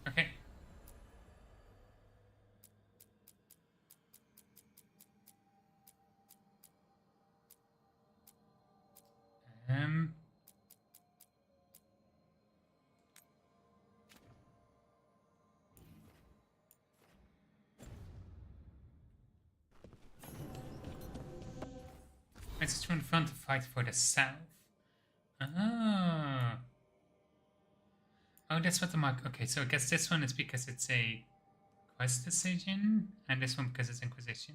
Okay. It's just in front to fight for the south. Ah. Oh, that's what the mark. Okay, so I guess this one is because it's a quest decision, and this one because it's Inquisition.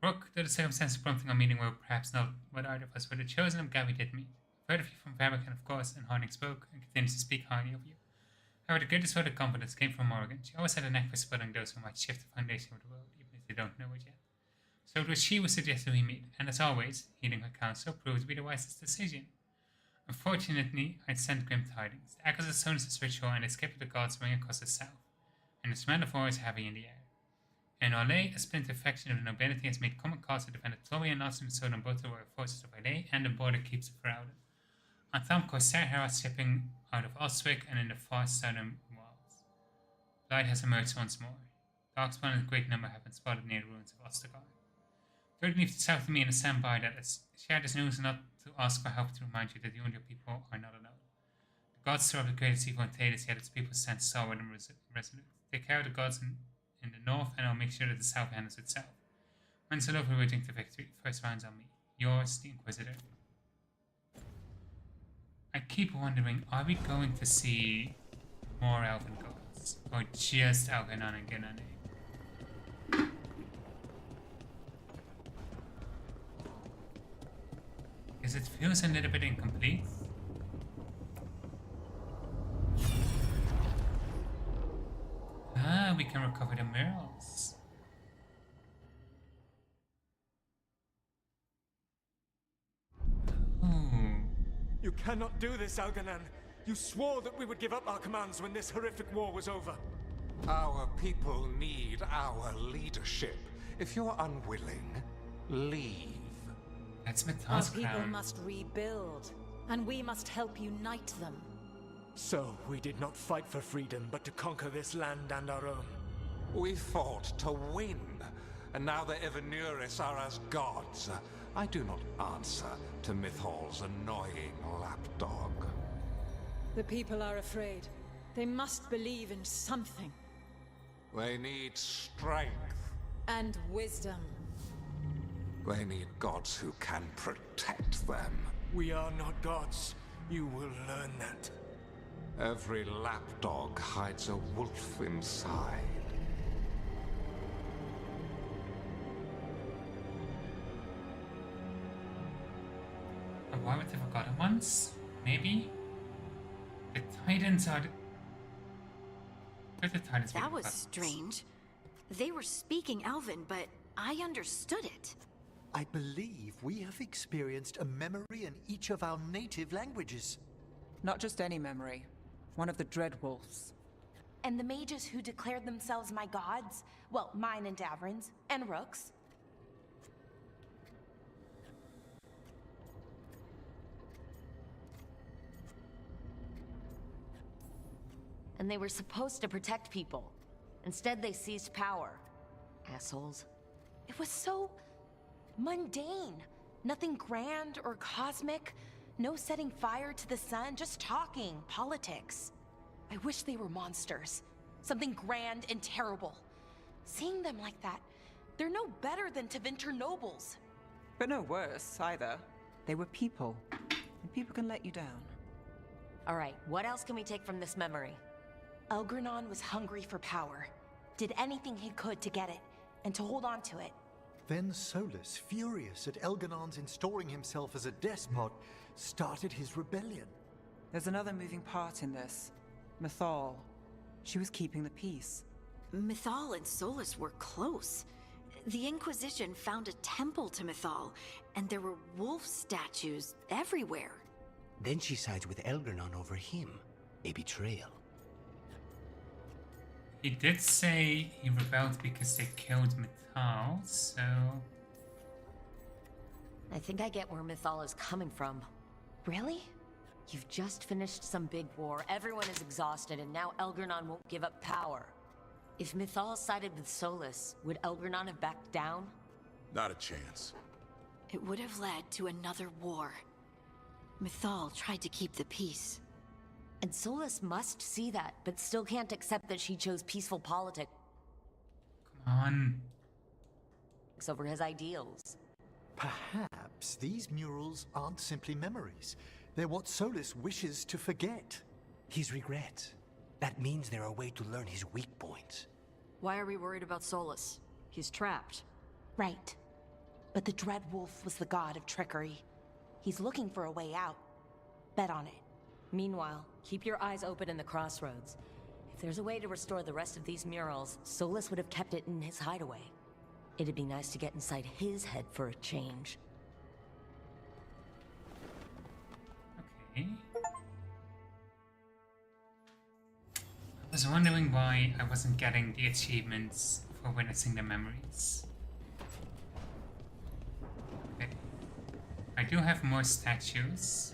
Rook, though the circumstances prompting our meeting were perhaps not what either of us would have chosen, I'm glad we did meet. I've heard of you from Fabrican, of course, and Harding spoke and continues to speak highly of you. However, the greatest vote of confidence came from Morrigan. She always had a knack for spotting those who might shift the foundation of the world, even if they don't know it yet. So it was she who suggested we meet, and as always, heeding her counsel proved to be the wisest decision. Unfortunately, I'd sent grim tidings. The echoes of Sonus' ritual and the escape of the gods ring across the south, and the smell of war is heavy in the air. In Orlais, a splinter faction of the nobility has made common cause to defend the Torian Nazim sword on both the royal forces of Orlais and the border keeps of Ferelden. On Tham Corsair Hera shipping out of Ostwick and in the far southern wilds. Light has emerged once more. Darkspawn and a great number have been spotted near the ruins of Ostagar. Third leave to south of me in a sandbar that has shared this news not to ask for help to remind you that you and your people are not alone. The gods stir up the greatest evil in Thedas, yet its people stand solid and resolute. Take care of the gods in the north, and I'll make sure that the south handles itself. When's all over rooting to victory? First round's on me. Yours, the Inquisitor. I keep wondering, are we going to see more elven gods? Or just Algernon and Gennane? Because it feels a little bit incomplete. Ah, we can recover the murals.
You cannot do this, Algernon. You swore that we would give up our commands when this horrific war was over.
Our people need our leadership. If you're unwilling, leave.
That's
Our
Mithal's
people
crown.
must rebuild, and we must help unite them.
So, we did not fight for freedom, but to conquer this land and our own.
We fought to win, and now the Evanuris are as gods. I do not answer to Mithal's annoying lapdog.
The people are afraid. They must believe in something.
They need strength.
And wisdom.
They need gods who can protect them.
We are not gods. You will learn that.
Every lapdog hides a wolf inside.
A war with the Forgotten Ones? Maybe? The Titans are... Where's the Titans?
That was strange. They were speaking Elven, but I understood it.
I believe we have experienced a memory in each of our native languages.
Not just any memory. One of the Dread Wolves.
And the mages who declared themselves my gods? Well, mine and Davrin's, and Rook's.
And they were supposed to protect people. Instead, they seized power. Assholes.
It was so mundane. Nothing grand or cosmic. No setting fire to the sun, just talking, politics. I wish they were monsters. Something grand and terrible. Seeing them like that, they're no better than Tevinter nobles.
But no worse, either. They were people. And people can let you down.
Alright, what else can we take from this memory?
Elgranon was hungry for power. Did anything he could to get it, and to hold on to it.
Then Solus, furious at Elganon's installing himself as a despot, started his rebellion.
There's another moving part in this. Mythal. She was keeping the peace.
Mythal and Solus were close. The Inquisition found a temple to Mythal, and there were wolf statues everywhere.
Then she sides with Elgranon over him. A betrayal.
He did say he rebelled because they killed Mythal, so...
I think I get where Mythal is coming from.
Really?
You've just finished some big war, everyone is exhausted, and now Elgranon won't give up power. If Mythal sided with Solus, would Elgranon have backed down?
Not a chance.
It would have led to another war. Mythal tried to keep the peace.
And Solus must see that, but still can't accept that she chose peaceful politics.
Come on.
Over his ideals.
Perhaps these murals aren't simply memories. They're what Solus wishes to forget.
His regrets. That means they're a way to learn his weak points.
Why are we worried about Solus? He's trapped.
Right. But the Dread Wolf was the god of trickery. He's looking for a way out. Bet on it.
Meanwhile, keep your eyes open in the crossroads. If there's a way to restore the rest of these murals, Solus would have kept it in his hideaway. It'd be nice to get inside his head for a change.
Okay. I was wondering why I wasn't getting the achievements for witnessing the memories. Okay. I do have more statues.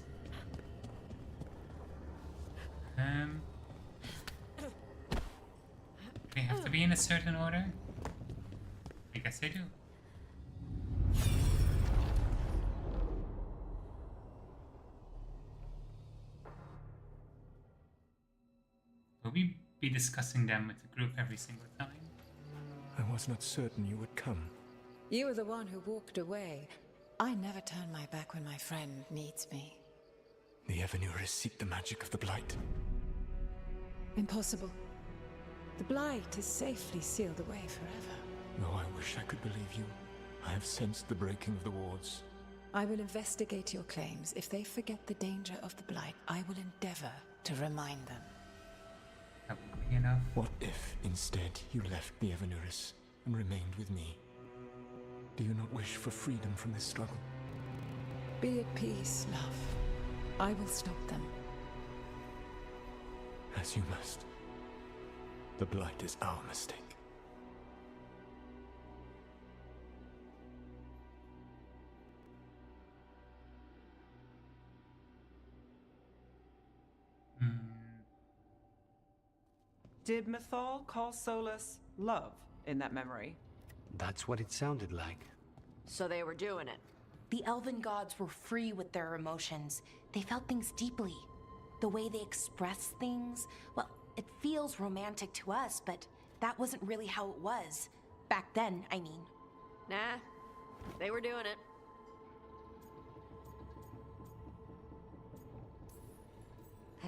They have to be in a certain order? I guess they do. Will we be discussing them with the group every single time?
I was not certain you would come.
You were the one who walked away. I never turn my back when my friend needs me.
The Evanuris seek the magic of the Blight.
Impossible. The Blight is safely sealed away forever.
Though I wish I could believe you. I have sensed the breaking of the wards.
I will investigate your claims. If they forget the danger of the Blight, I will endeavor to remind them.
That would be enough.
What if, instead, you left the Evanuris and remained with me? Do you not wish for freedom from this struggle?
Be at peace, love. I will stop them.
As you must. The Blight is our mistake.
Did Mythal call Solus love in that memory?
That's what it sounded like.
So they were doing it.
The elven gods were free with their emotions. They felt things deeply. The way they expressed things, well, it feels romantic to us, but that wasn't really how it was. Back then, I mean.
Nah, they were doing it.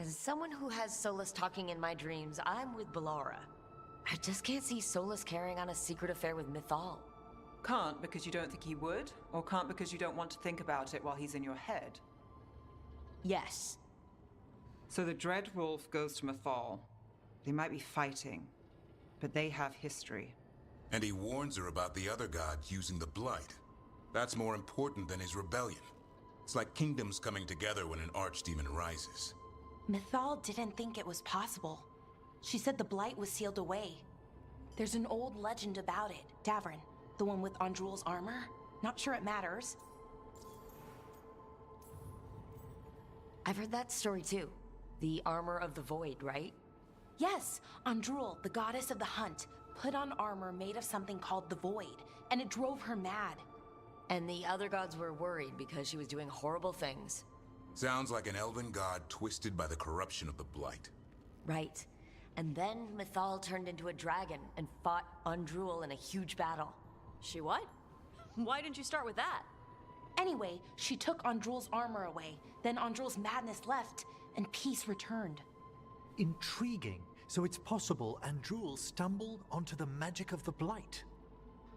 As someone who has Solus talking in my dreams, I'm with Bellara. I just can't see Solus carrying on a secret affair with Mythal.
Can't because you don't think he would, or can't because you don't want to think about it while he's in your head?
Yes.
So the Dread Wolf goes to Mythal. They might be fighting, but they have history.
And he warns her about the other gods using the Blight. That's more important than his rebellion. It's like kingdoms coming together when an archdemon rises.
Mythal didn't think it was possible. She said the Blight was sealed away. There's an old legend about it. Davrin, the one with Andrul's armor. Not sure it matters.
I've heard that story too. The armor of the void, right?
Yes, Andrul, the goddess of the hunt, put on armor made of something called the void, and it drove her mad.
And the other gods were worried because she was doing horrible things.
Sounds like an elven god twisted by the corruption of the Blight.
Right. And then Mythal turned into a dragon and fought Andrul in a huge battle.
She what? Why didn't you start with that?
Anyway, she took Andrul's armor away, then Andrul's madness left, and peace returned.
Intriguing. So it's possible Andrul stumbled onto the magic of the Blight.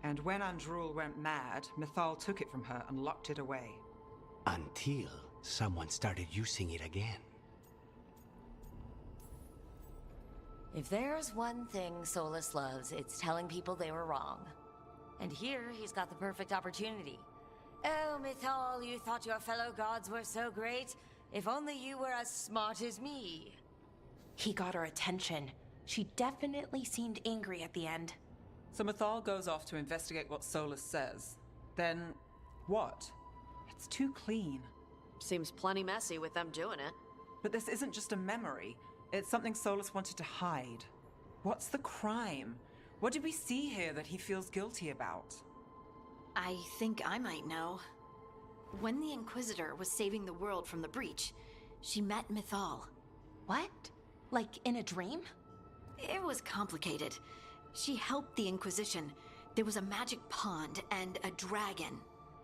And when Andrul went mad, Mythal took it from her and locked it away.
Until someone started using it again.
If there's one thing Solus loves, it's telling people they were wrong. And here, he's got the perfect opportunity. Oh, Mythal, you thought your fellow gods were so great? If only you were as smart as me.
He got her attention. She definitely seemed angry at the end.
So Mythal goes off to investigate what Solus says. Then, what? It's too clean.
Seems plenty messy with them doing it.
But this isn't just a memory. It's something Solus wanted to hide. What's the crime? What did we see here that he feels guilty about?
I think I might know. When the Inquisitor was saving the world from the breach, she met Mythal.
What? Like in a dream?
It was complicated. She helped the Inquisition. There was a magic pond and a dragon.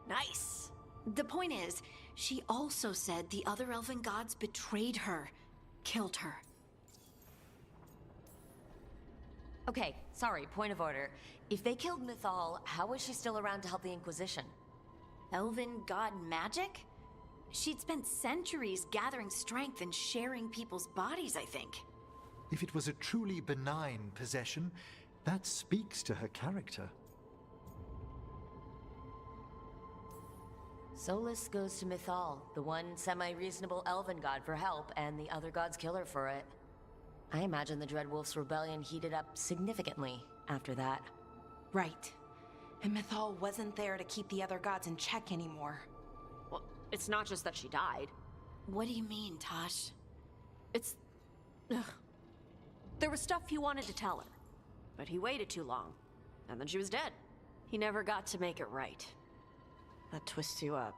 Nice.
The point is, she also said the other elven gods betrayed her, killed her.
Okay, sorry, point of order. If they killed Mythal, how was she still around to help the Inquisition?
Elven god magic? She'd spent centuries gathering strength and sharing people's bodies, I think.
If it was a truly benign possession, that speaks to her character.
Solus goes to Mythal, the one semi-reasonable elven god, for help, and the other gods kill her for it. I imagine the Dreadwolf's rebellion heated up significantly after that.
Right. And Mythal wasn't there to keep the other gods in check anymore.
Well, it's not just that she died.
What do you mean, Tosh?
It's... Ugh. There was stuff he wanted to tell her, but he waited too long, and then she was dead. He never got to make it right. That twists you up.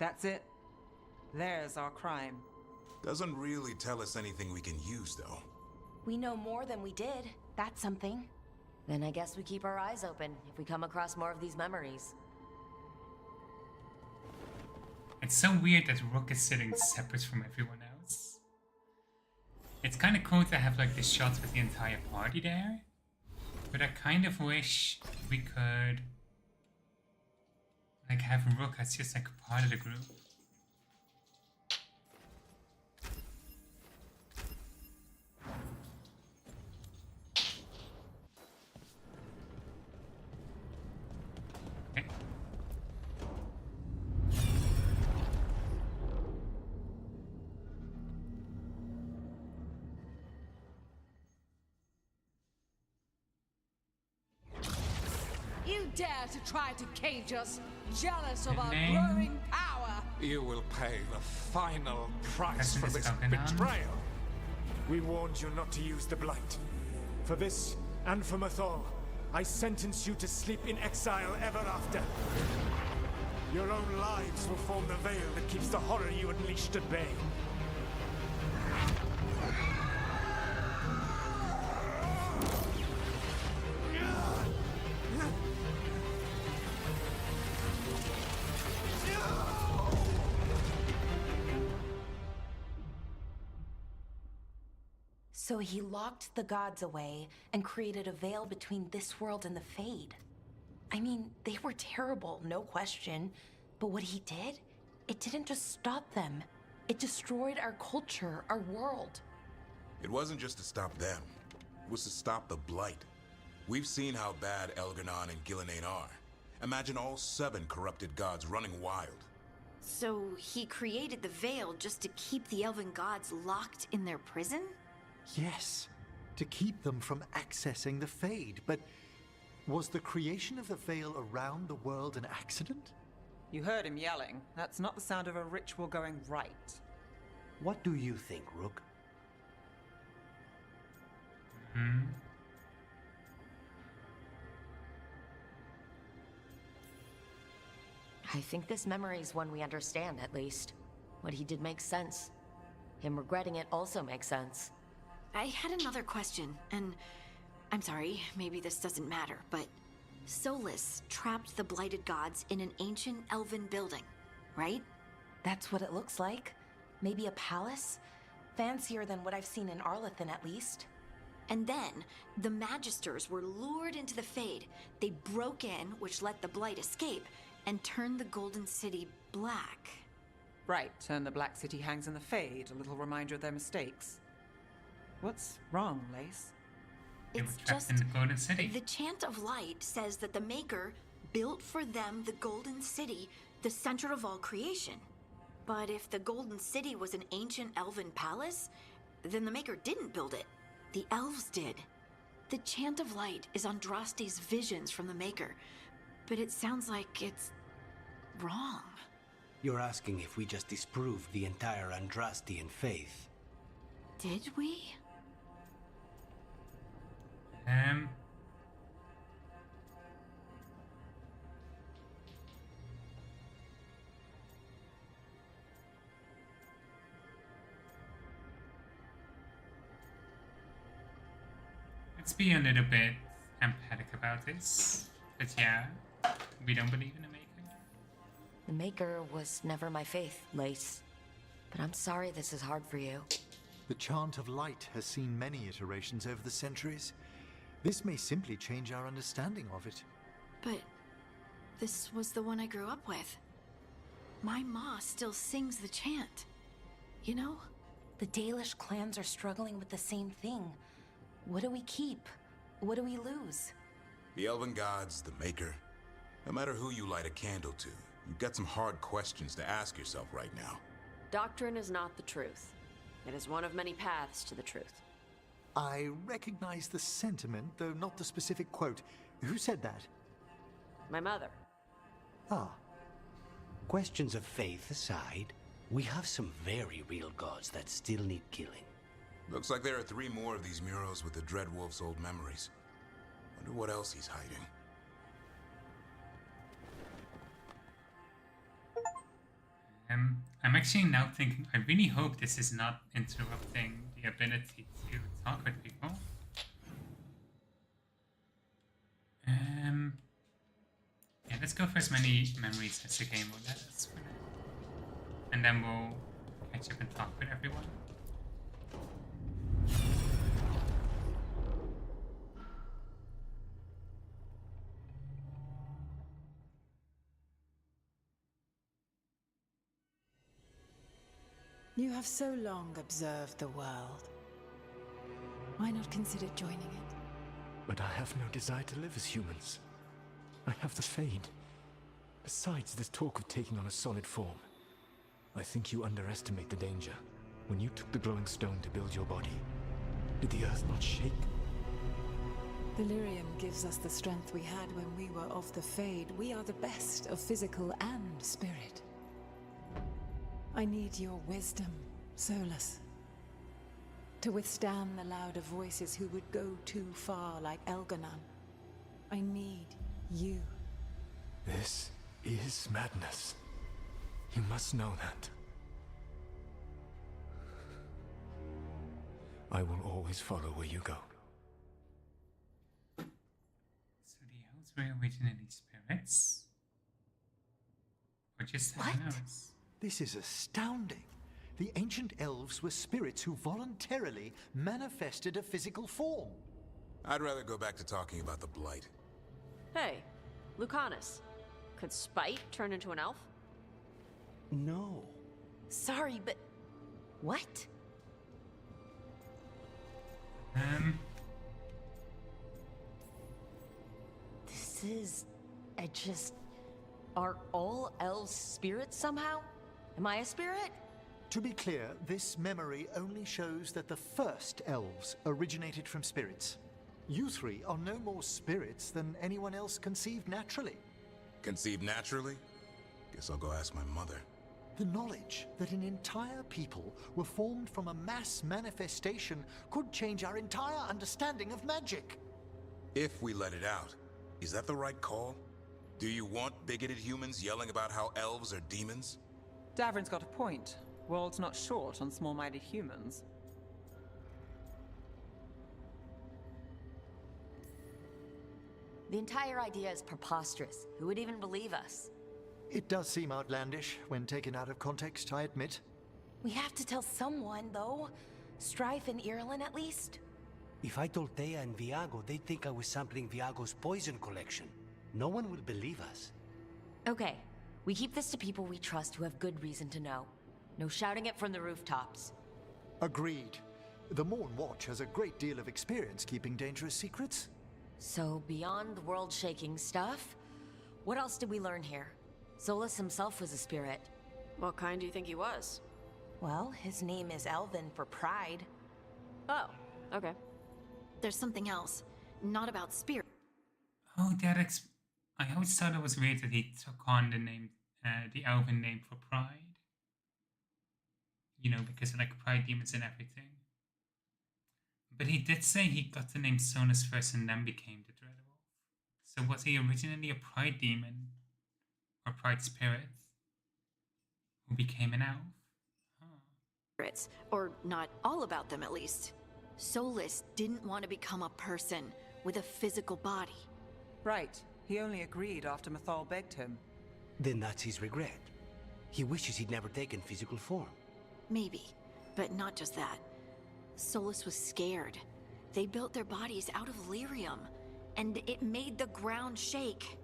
That's it. There's our crime.
Doesn't really tell us anything we can use, though.
We know more than we did. That's something.
Then I guess we keep our eyes open if we come across more of these memories.
It's so weird that Rook is sitting separate from everyone else. It's kind of cool to have like the shots with the entire party there, but I kind of wish we could Like have Rook as just like part of the group.
You dare to try to cage us, jealous of our
name?
growing power.
You will pay the final price for this
Algernon.
betrayal.
We warned you not to use the Blight. For this, and for Mathol, I sentence you to sleep in exile ever after. Your own lives will form the veil that keeps the horror you unleashed at bay.
So he locked the gods away and created a veil between this world and the Fade. I mean, they were terrible, no question. But what he did, it didn't just stop them. It destroyed our culture, our world.
It wasn't just to stop them. It was to stop the Blight. We've seen how bad Elgernon and Gillenane are. Imagine all 7 corrupted gods running wild.
So he created the Veil just to keep the elven gods locked in their prison?
Yes, to keep them from accessing the Fade. But was the creation of the Veil around the world an accident?
You heard him yelling. That's not the sound of a ritual going right.
What do you think, Rook?
I think this memory is one we understand, at least. What he did makes sense. Him regretting it also makes sense.
I had another question, and I'm sorry, maybe this doesn't matter, but Solus trapped the blighted gods in an ancient elven building, right?
That's what it looks like. Maybe a palace? Fancier than what I've seen in Arlathan, at least.
And then, the Magisters were lured into the Fade. They broke in, which let the Blight escape, and turned the Golden City black.
Right, and the Black City hangs in the Fade, a little reminder of their mistakes. What's wrong, Lace?
It's just
in the Golden City.
The Chant of Light says that the Maker built for them the Golden City, the center of all creation. But if the Golden City was an ancient elven palace, then the Maker didn't build it. The elves did. The Chant of Light is Andraste's visions from the Maker, but it sounds like it's wrong.
You're asking if we just disproved the entire Andrastian faith.
Did we?
Let's be a little bit empathetic about this. But yeah, we don't believe in the Maker.
The Maker was never my faith, Lace. But I'm sorry this is hard for you.
The Chant of Light has seen many iterations over the centuries. This may simply change our understanding of it.
But this was the one I grew up with. My ma still sings the chant. You know?
The Dalish clans are struggling with the same thing. What do we keep? What do we lose?
The Elven Gods, the Maker. No matter who you light a candle to, you've got some hard questions to ask yourself right now.
Doctrine is not the truth. It is one of many paths to the truth.
I recognize the sentiment, though not the specific quote. Who said that?
My mother.
Ah.
Questions of faith aside, we have some very real gods that still need killing.
Looks like there are 3 more of these murals with the Dreadwolf's old memories. Wonder what else he's hiding.
I'm actually now thinking, I really hope this is not interrupting the ability to talk with people. Yeah, let's go for as many memories as the game will let us. And then we'll catch up and talk with everyone.
You have so long observed the world. Why not consider joining it?
But I have no desire to live as humans. I have the Fade. Besides, this talk of taking on a solid form. I think you underestimate the danger. When you took the glowing stone to build your body, did the earth not shake?
Delirium gives us the strength we had when we were of the Fade. We are the best of physical and spirit. I need your wisdom, Solus. To withstand the louder voices who would go too far like Elganon. I need you.
This is madness. You must know that. I will always follow where you go.
So the elves were originally spirits? Or just elves?
This is astounding. The ancient elves were spirits who voluntarily manifested a physical form.
I'd rather go back to talking about the Blight.
Hey, Lucanus. Could Spite turn into an elf?
No.
Sorry, but... what?
This is... Are all elves spirits somehow? Am I a spirit?
To be clear, this memory only shows that the first elves originated from spirits. You three are no more spirits than anyone else conceived naturally.
Conceived naturally? Guess I'll go ask my mother.
The knowledge that an entire people were formed from a mass manifestation could change our entire understanding of magic.
If we let it out, is that the right call? Do you want bigoted humans yelling about how elves are demons?
Davrin's got a point. World's not short on small-minded humans.
The entire idea is preposterous. Who would even believe us?
It does seem outlandish when taken out of context, I admit.
We have to tell someone, though. Strife and Irulan, at least.
If I told Thea and Viago, they'd think I was sampling Viago's poison collection. No one would believe us.
Okay, we keep this to people we trust who have good reason to know. No shouting it from the rooftops.
Agreed. The Morn Watch has a great deal of experience keeping dangerous secrets.
So, beyond the world-shaking stuff, what else did we learn here? Solus himself was a spirit.
What kind do you think he was?
Well, his name is Elven for pride.
Oh, okay.
There's something else. Not about spirit.
Oh, I always thought it was weird that he took on the name, the elven name for pride. You know, because of, like, pride demons and everything. But he did say he got the name Sonus first and then became the Dreadwolf. So was he originally a pride demon? Or pride spirit? Who became an elf?
Spirits, or not all about them at least. Solus didn't want to become a person with a physical body.
Right. He only agreed after Mythal begged him.
Then that's his regret. He wishes he'd never taken physical form.
Maybe, but not just that. Solus was scared. They built their bodies out of lyrium, and it made the ground shake.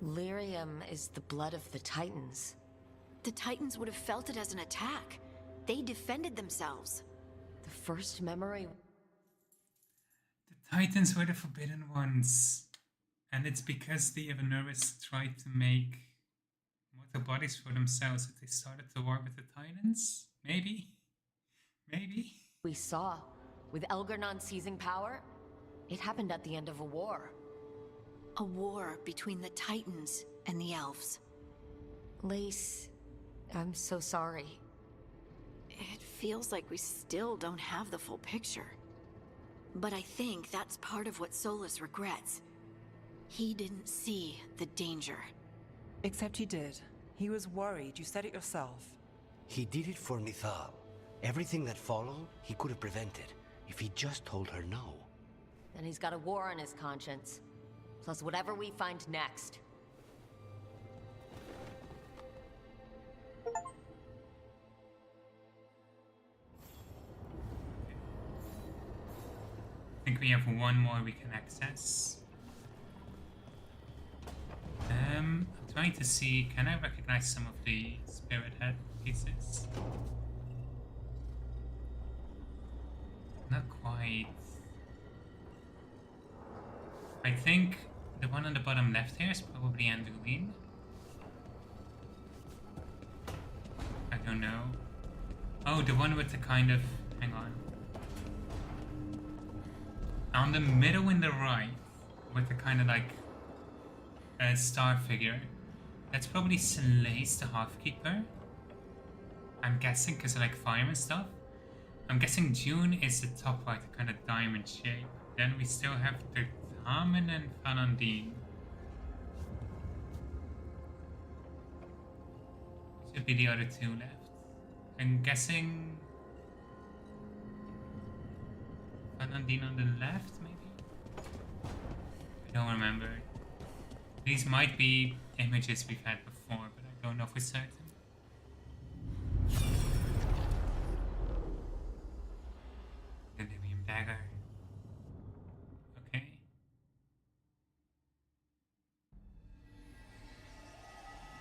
Lyrium is the blood of the Titans.
The Titans would have felt it as an attack. They defended themselves.
The first memory...
The Titans were the Forbidden Ones. And it's because the Evanuris tried to make mortal bodies for themselves that they started the war with the Titans? Maybe? Maybe?
We saw, with Elgarnon seizing power, it happened at the end of a war.
A war between the Titans and the elves.
Lace, I'm so sorry.
It feels like we still don't have the full picture. But I think that's part of what Solus regrets. He didn't see the danger.
Except he did. He was worried, you said it yourself.
He did it for Mythal. Everything that followed, he could have prevented, if he just told her no.
Then he's got a war on his conscience. Plus whatever we find next.
I think we have one more we can access. I'm trying to see, can I recognize some of the spirit head pieces? Not quite. I think the one on the bottom left here is probably Anduin. I don't know. Oh, the one with the kind of... hang on. On the middle in the right, with the kind of like a star figure. That's probably Slays the Halfkeeper. I'm guessing because I like fire and stuff. I'm guessing June is the top right, the kind of diamond shape. Then we still have the Tamen and Fanandine. Should be the other two left. I'm guessing Fanandine on the left, maybe? I don't remember. These might be images we've had before, but I don't know for certain. The Libyan dagger. Okay.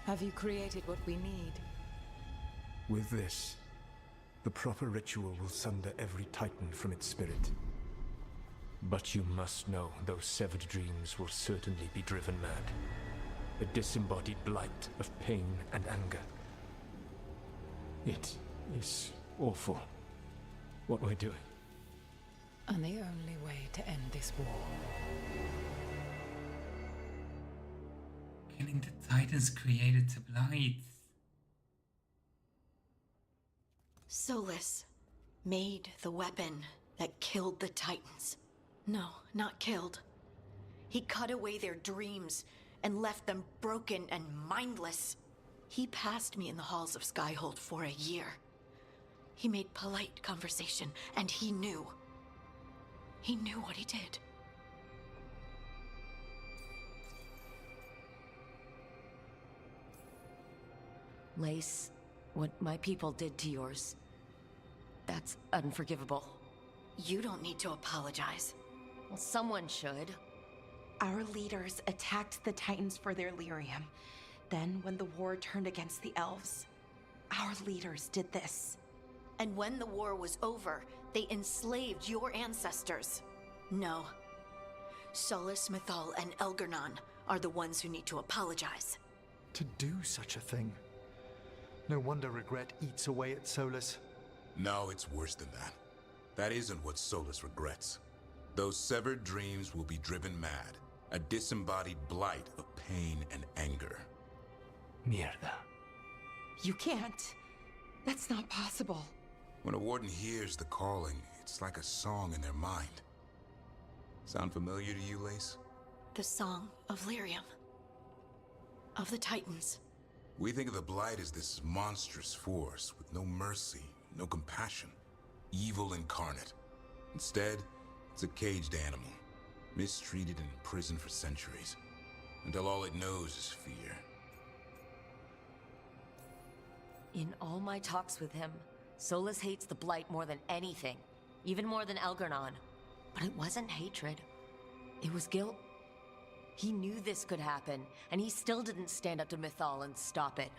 Have you created what we need?
With this, the proper ritual will sunder every titan from its spirit. But you must know those severed dreams will certainly be driven mad. A disembodied blight of pain and anger. It is awful what we're doing.
And the only way to end this war.
Killing the titans created to blight.
Solus made the weapon that killed the titans. No, not killed. He cut away their dreams and left them broken and mindless. He passed me in the halls of Skyhold for a year. He made polite conversation, and he knew. He knew what he did.
Lace, what my people did to yours, that's unforgivable.
You don't need to apologize.
Well, someone should.
Our leaders attacked the Titans for their lyrium. Then, when the war turned against the elves, our leaders did this.
And when the war was over, they enslaved your ancestors. No. Solus, Mythal, and Elgernon are the ones who need to apologize.
To do such a thing. No wonder regret eats away at Solus.
No, it's worse than that. That isn't what Solus regrets. Those severed dreams will be driven mad. A disembodied blight of pain and anger.
Mierda.
You can't. That's not possible.
When a warden hears the calling, it's like a song in their mind. Sound familiar to you, Lace?
The song of lyrium. Of the Titans.
We think of the Blight as this monstrous force with no mercy, no compassion. Evil incarnate. Instead, it's a caged animal. Mistreated and imprisoned for centuries. Until all it knows is fear.
In all my talks with him, Solus hates the Blight more than anything. Even more than Elgernon. But it wasn't hatred. It was guilt. He knew this could happen, and he still didn't stand up to Mythal and stop it.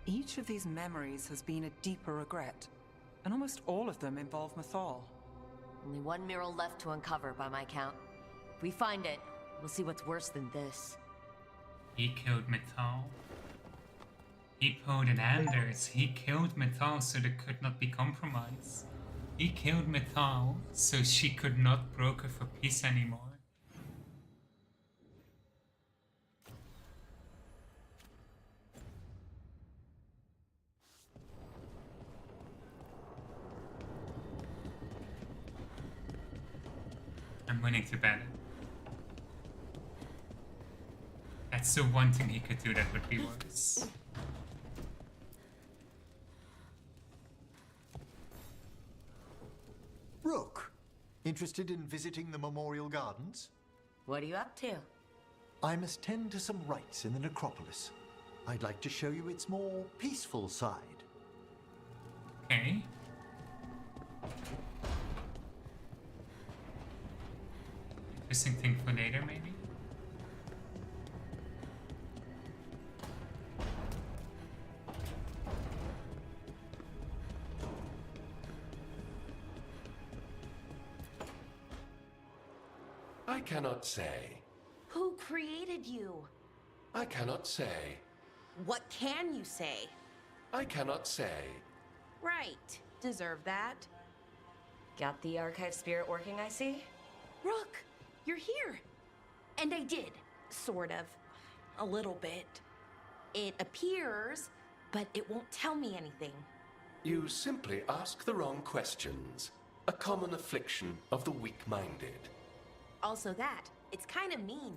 Each of these memories has been a deeper regret, and almost all of them involve Mythal.
Only one mural left to uncover by my count. If we find it, we'll see what's worse than this.
He killed Mythal. He pulled an Anders. He killed Mythal so there could not be compromise. He killed Mythal so she could not broker for peace anymore. I'm willing to bet it. That's the one thing he could do that would be worse.
Rook, interested in visiting the Memorial Gardens?
What are you up to?
I must tend to some rites in the necropolis. I'd like to show you its more peaceful side.
Okay. Interesting thing for later, maybe?
cannot say.
Who created you?
I cannot say.
What can you say?
I cannot say.
Right. Deserve that.
Got the archive spirit working, I see?
Rook, you're here. And I did, sort of. A little bit. It appears, but it won't tell me anything.
You simply ask the wrong questions. A common affliction of the weak-minded.
Also that, it's kind of mean.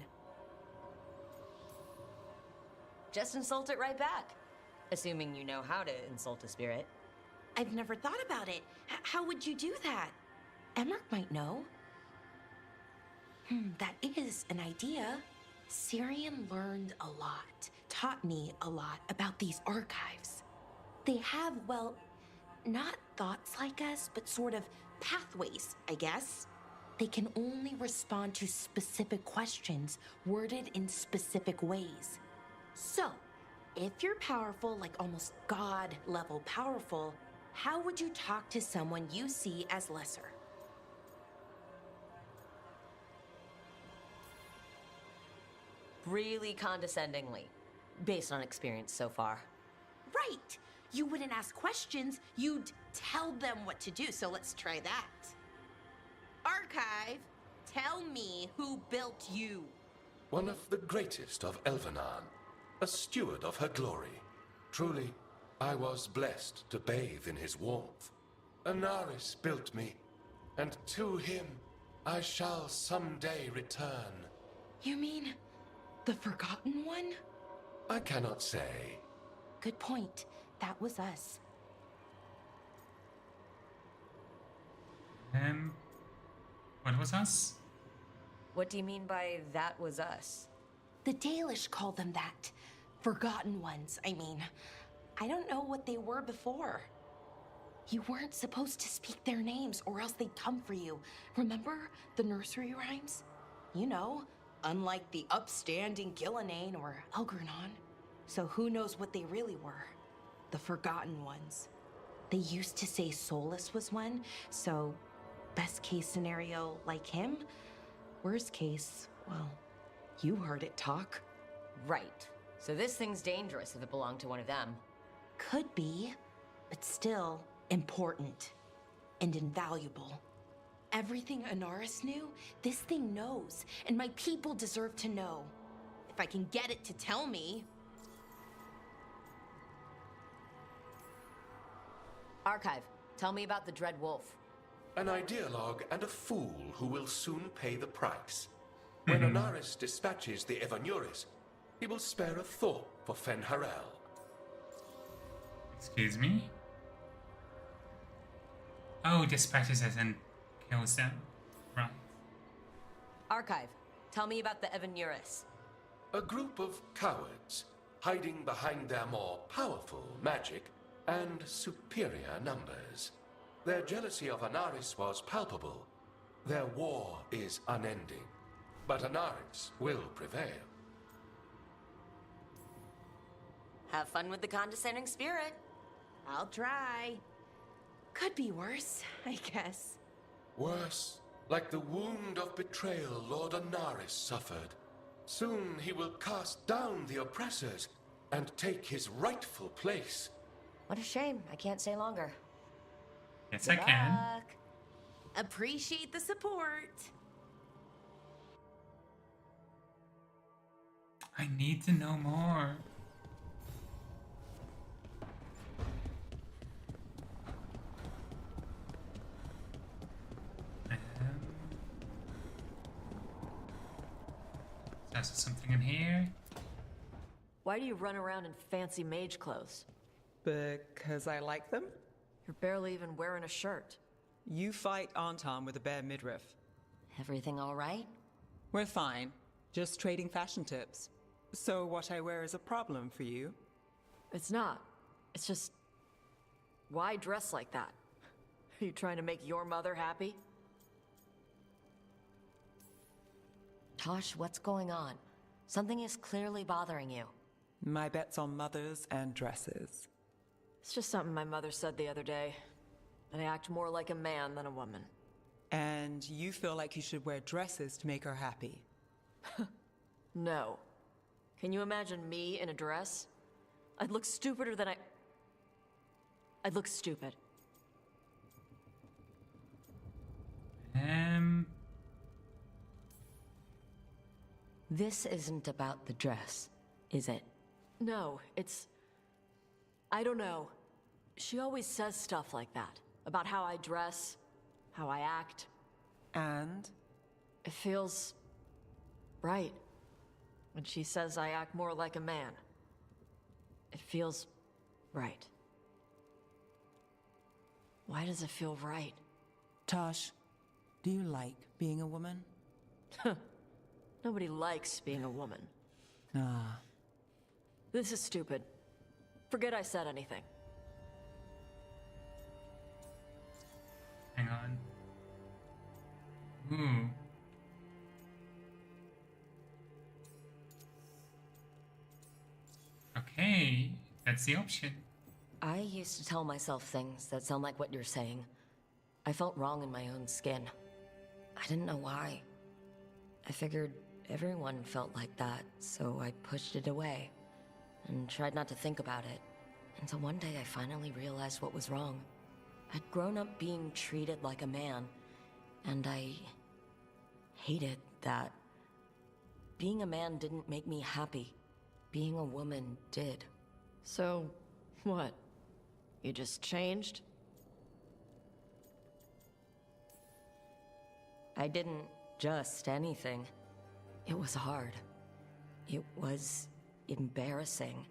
Just insult it right back. Assuming you know how to insult a spirit.
I've never thought about it. How would you do that? Emmerich might know. That is an idea. Syrian learned a lot, taught me a lot about these archives. They have, well, not thoughts like us, but sort of pathways, I guess. They can only respond to specific questions worded in specific ways. So, if you're powerful, like almost God-level powerful, how would you talk to someone you see as lesser?
Really condescendingly, based on experience so far.
Right! You wouldn't ask questions, you'd tell them what to do, so let's try that. Archive, tell me who built you.
One of the greatest of Elvenan, a steward of her glory. Truly, I was blessed to bathe in his warmth. Anaris built me, and to him I shall someday return.
You mean the Forgotten One?
I cannot say.
Good point. That was us.
What was us?
What do you mean by that was us?
The Dalish called them that. Forgotten Ones, I mean. I don't know what they were before. You weren't supposed to speak their names or else they'd come for you. Remember the nursery rhymes? You know, unlike the upstanding Gillenane or Elgernon. So who knows what they really were? The Forgotten Ones. They used to say Solus was one, so best case scenario like him. Worst case, well, you heard it talk.
Right. So this thing's dangerous if it belonged to one of them.
Could be, but still important and invaluable. Everything Anaris knew, this thing knows, and my people deserve to know. If I can get it to tell me.
Archive, tell me about the Dread Wolf.
An ideologue and a fool who will soon pay the price. When Anaris dispatches the Evanuris, he will spare a thought for Fen'Harel.
Excuse me? Oh, dispatches us and kills them. Right.
Archive, tell me about the Evanuris.
A group of cowards, hiding behind their more powerful magic and superior numbers. Their jealousy of Anaris was palpable. Their war is unending. But Anaris will prevail.
Have fun with the condescending spirit.
I'll try. Could be worse, I guess.
Worse, like the wound of betrayal Lord Anaris suffered. Soon he will cast down the oppressors and take his rightful place.
What a shame. I can't stay longer.
Yes,
Good
I can.
luck.
Appreciate the support.
I need to know more. There's something in here.
Why do you run around in fancy mage clothes?
Because I like them?
You're barely even wearing a shirt.
You fight Anton with a bare midriff.
Everything all right?
We're fine. Just trading fashion tips. So what I wear is a problem for you?
It's not. It's just... why dress like that? Are you trying to make your mother happy?
Tosh, what's going on? Something is clearly bothering you.
My bet's on mothers and dresses.
It's just something my mother said the other day. That I act more like a man than a woman.
And you feel like you should wear dresses to make her happy.
No. Can you imagine me in a dress? I'd look stupider than I'd look stupid.
This isn't about the dress, is it?
No, it's... I don't know. She always says stuff like that. About how I dress, how I act.
And?
It feels... right. When she says I act more like a man. It feels... right. Why does it feel right?
Tosh, do you like being a woman?
Nobody likes being a woman.
Ah.
This is stupid. Forget I said anything.
Hang on. Ooh. Okay, that's the option.
I used to tell myself things that sound like what you're saying. I felt wrong in my own skin. I didn't know why. I figured everyone felt like that, so I pushed it away and tried not to think about it. Until one day I finally realized what was wrong. I'd grown up being treated like a man, and I hated that. Being a man didn't make me happy. Being a woman did.
So, what? You just changed?
I didn't just anything. It was hard. It was embarrassing.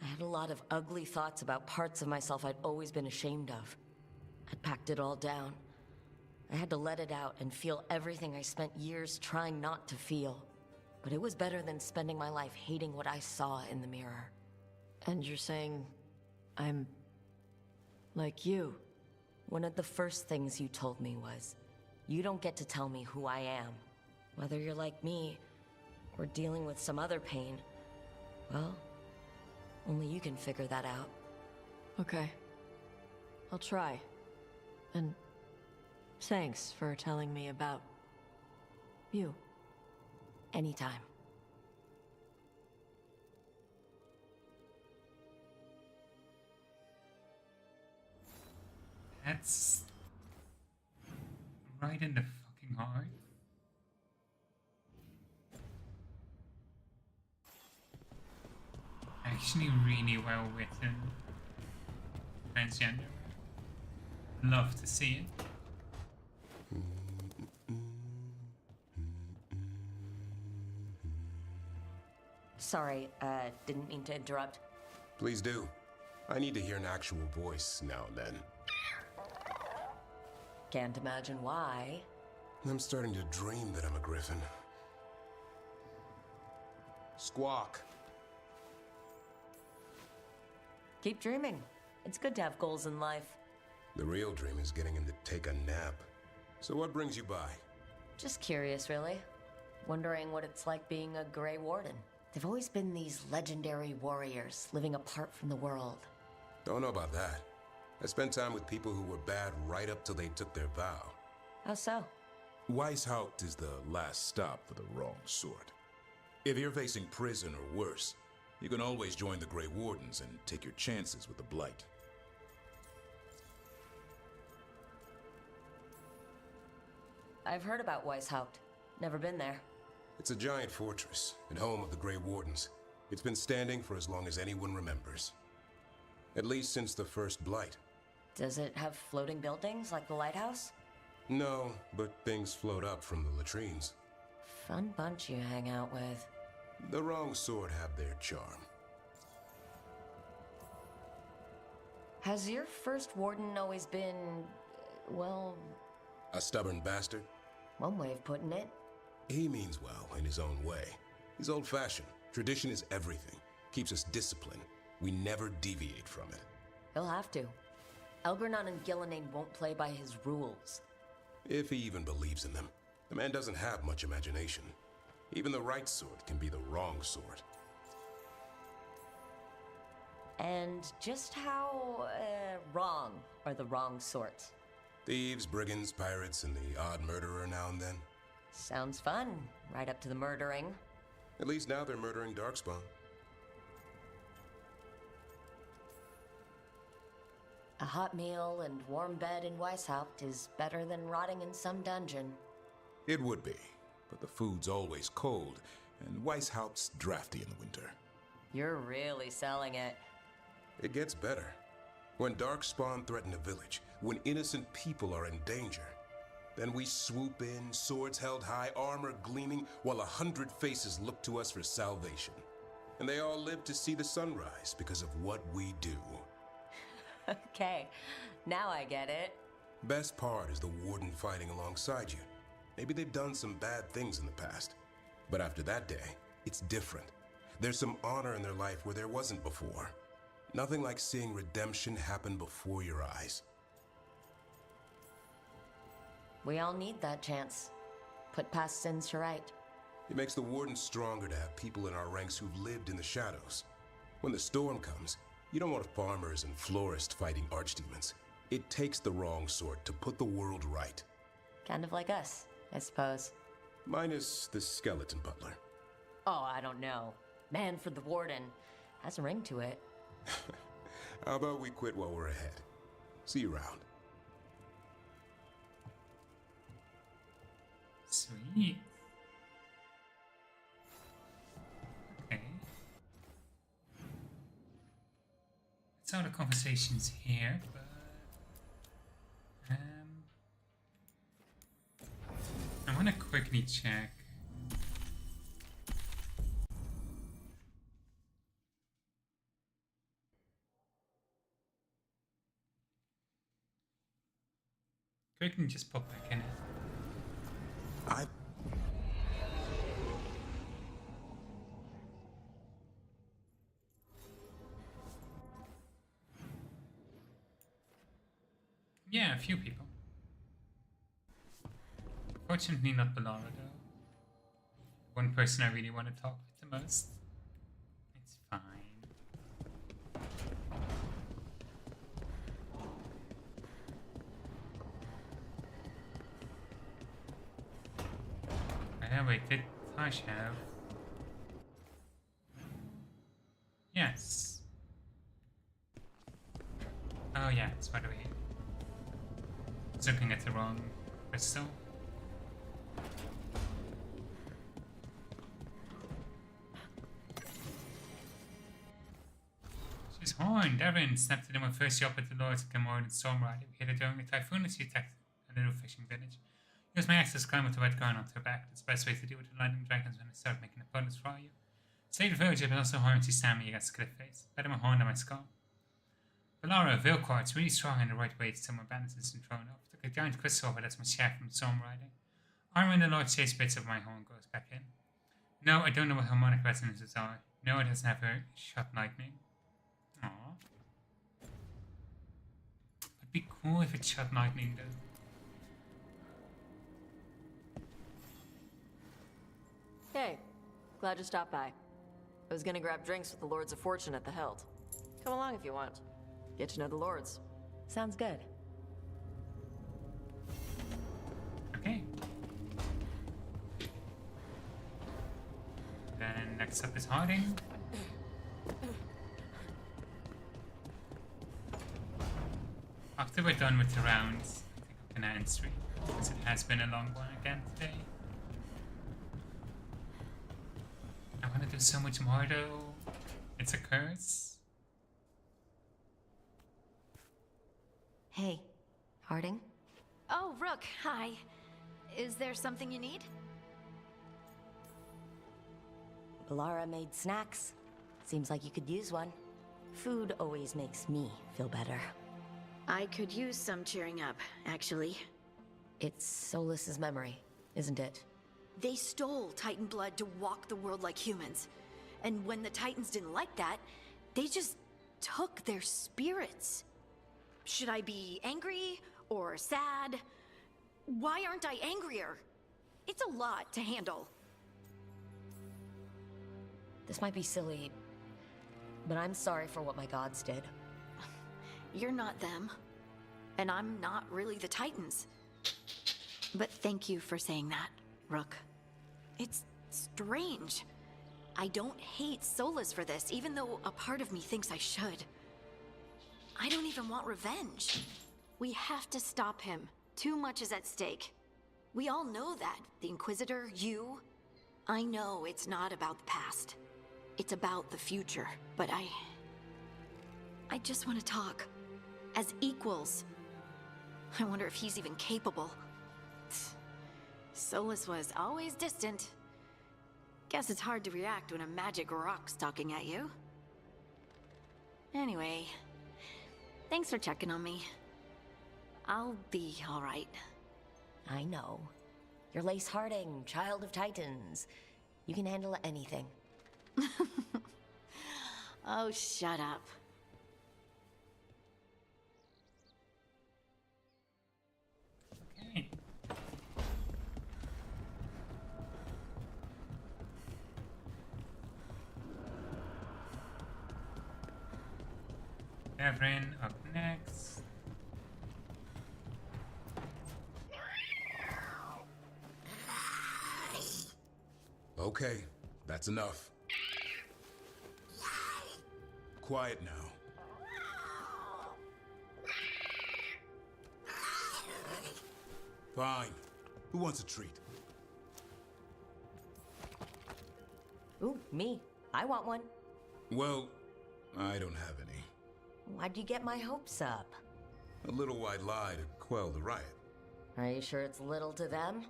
I had a lot of ugly thoughts about parts of myself I'd always been ashamed of. I'd packed it all down. I had to let it out and feel everything I spent years trying not to feel. But it was better than spending my life hating what I saw in the mirror.
And you're saying I'm like you?
One of the first things you told me was, you don't get to tell me who I am. Whether you're like me, or dealing with some other pain, well, only you can figure that out.
Okay. I'll try. And thanks for telling me about you.
Anytime.
That's right in the fucking heart. Actually really well written. Transgender. Love to see it.
Sorry, didn't mean to interrupt.
Please do. I need to hear an actual voice now and then.
Can't imagine why.
I'm starting to dream that I'm a griffin. Squawk.
Keep dreaming. It's good to have goals in life.
The real dream is getting him to take a nap. So what brings you by?
Just curious, really. Wondering what it's like being a Grey Warden. They've always been these legendary warriors living apart from the world.
Don't know about that. I spent time with people who were bad right up till they took their vow.
How so?
Weishaupt is the last stop for the wrong sort. If you're facing prison or worse, you can always join the Grey Wardens and take your chances with the Blight.
I've heard about Weishaupt. Never been there.
It's a giant fortress and home of the Grey Wardens. It's been standing for as long as anyone remembers. At least since the first Blight.
Does it have floating buildings like the lighthouse?
No, but things float up from the latrines.
Fun bunch you hang out with.
The wrong sort have their charm.
Has your first warden always been, well...
A stubborn bastard?
One way of putting it.
He means well in his own way. He's old-fashioned. Tradition is everything. Keeps us disciplined. We never deviate from it.
He'll have to. Elgernon and Gillenane won't play by his rules.
If he even believes in them. The man doesn't have much imagination. Even the right sort can be the wrong sort.
And just how, wrong are the wrong sorts?
Thieves, brigands, pirates, and the odd murderer now and then.
Sounds fun. Right up to the murdering.
At least now they're murdering Darkspawn.
A hot meal and warm bed in Weishaupt is better than rotting in some dungeon.
It would be, but the food's always cold, and Weishaupt's drafty in the winter.
You're really selling it.
It gets better. When Darkspawn threaten a village, when innocent people are in danger, then we swoop in, swords held high, armor gleaming, while 100 faces look to us for salvation. And they all live to see the sunrise because of what we do.
Okay, now I get it.
Best part is the warden fighting alongside you. Maybe they've done some bad things in the past, but after that day, it's different. There's some honor in their life where there wasn't before. Nothing like seeing redemption happen before your eyes.
We all need that chance. Put past sins to right.
It makes the warden stronger to have people in our ranks who've lived in the shadows. When the storm comes, you don't want farmers and florists fighting archdemons. It takes the wrong sort to put the world right.
Kind of like us, I suppose.
Minus the skeleton butler.
Oh, I don't know. Man for the warden. Has a ring to it.
How about we quit while we're ahead? See you around.
Sweet. Okay. Let's have the conversations here, but I want to quickly check. Quickly just pop back in it. Yeah, a few people. Fortunately not Bellara though. One person I really want to talk with the most. It's fine. Wait, did Tash have? Yes. Oh yeah, it's by the way. I was looking at the wrong crystal. She's horned. Devin snapped at him when first he offered the Lords of Gamora and Stormrider. We hit it during a typhoon as he attacked a little fishing village. Use my axe to climb with the red garn onto her back. That's the best way to deal with the lightning dragons when they start making opponents for you. Save the village, but also harm to Sammy against cliff face. Better my horn than my skull. Bellara, Veilguard's really strong in the right way to summon bandits and thrown off. Took a giant crystal over that's my shaft from storm riding. Armor in the Lord chase bits of my horn goes back in. No, I don't know what harmonic resonances are. No, it doesn't have a shot lightning. Aww. It'd be cool if it shot lightning though.
Hey, glad you stopped by. I was gonna grab drinks with the Lords of Fortune at the Hilt. Come along if you want. Get to know the Lords.
Sounds good.
Okay. Then next up is Harding. After we're done with the rounds, I think I'm gonna end stream, because it has been a long one again today. I want to do so much more though. It's a curse.
Hey, Harding?
Oh, Rook, hi. Is there something you need?
Bellara made snacks. Seems like you could use one. Food always makes me feel better.
I could use some cheering up, actually.
It's Solas's memory, isn't it?
They stole Titan blood to walk the world like humans. And when the Titans didn't like that, they just took their spirits. Should I be angry or sad? Why aren't I angrier? It's a lot to handle.
This might be silly, but I'm sorry for what my gods did.
You're not them. and I'm not really the Titans. But thank you for saying that, Rook. It's strange. I don't hate Solus for this, even though a part of me thinks I should. I don't even want revenge. We have to stop him. Too much is at stake. We all know that. The Inquisitor, you. I know it's not about the past. It's about the future. But I just want to talk. As equals. I wonder if he's even capable. Solus was always distant. Guess it's hard to react when a magic rock's talking at you. Anyway, thanks for checking on me. I'll be all right.
I know. You're Lace Harding, child of Titans. You can handle anything.
Oh, shut up.
Okay. Devrin up next.
Okay, that's enough. Quiet now. Fine. Who wants a treat?
Ooh, me. I want one.
Well, I don't have any.
Why'd you get my hopes up?
A little white lie to quell the riot.
Are you sure it's little to them?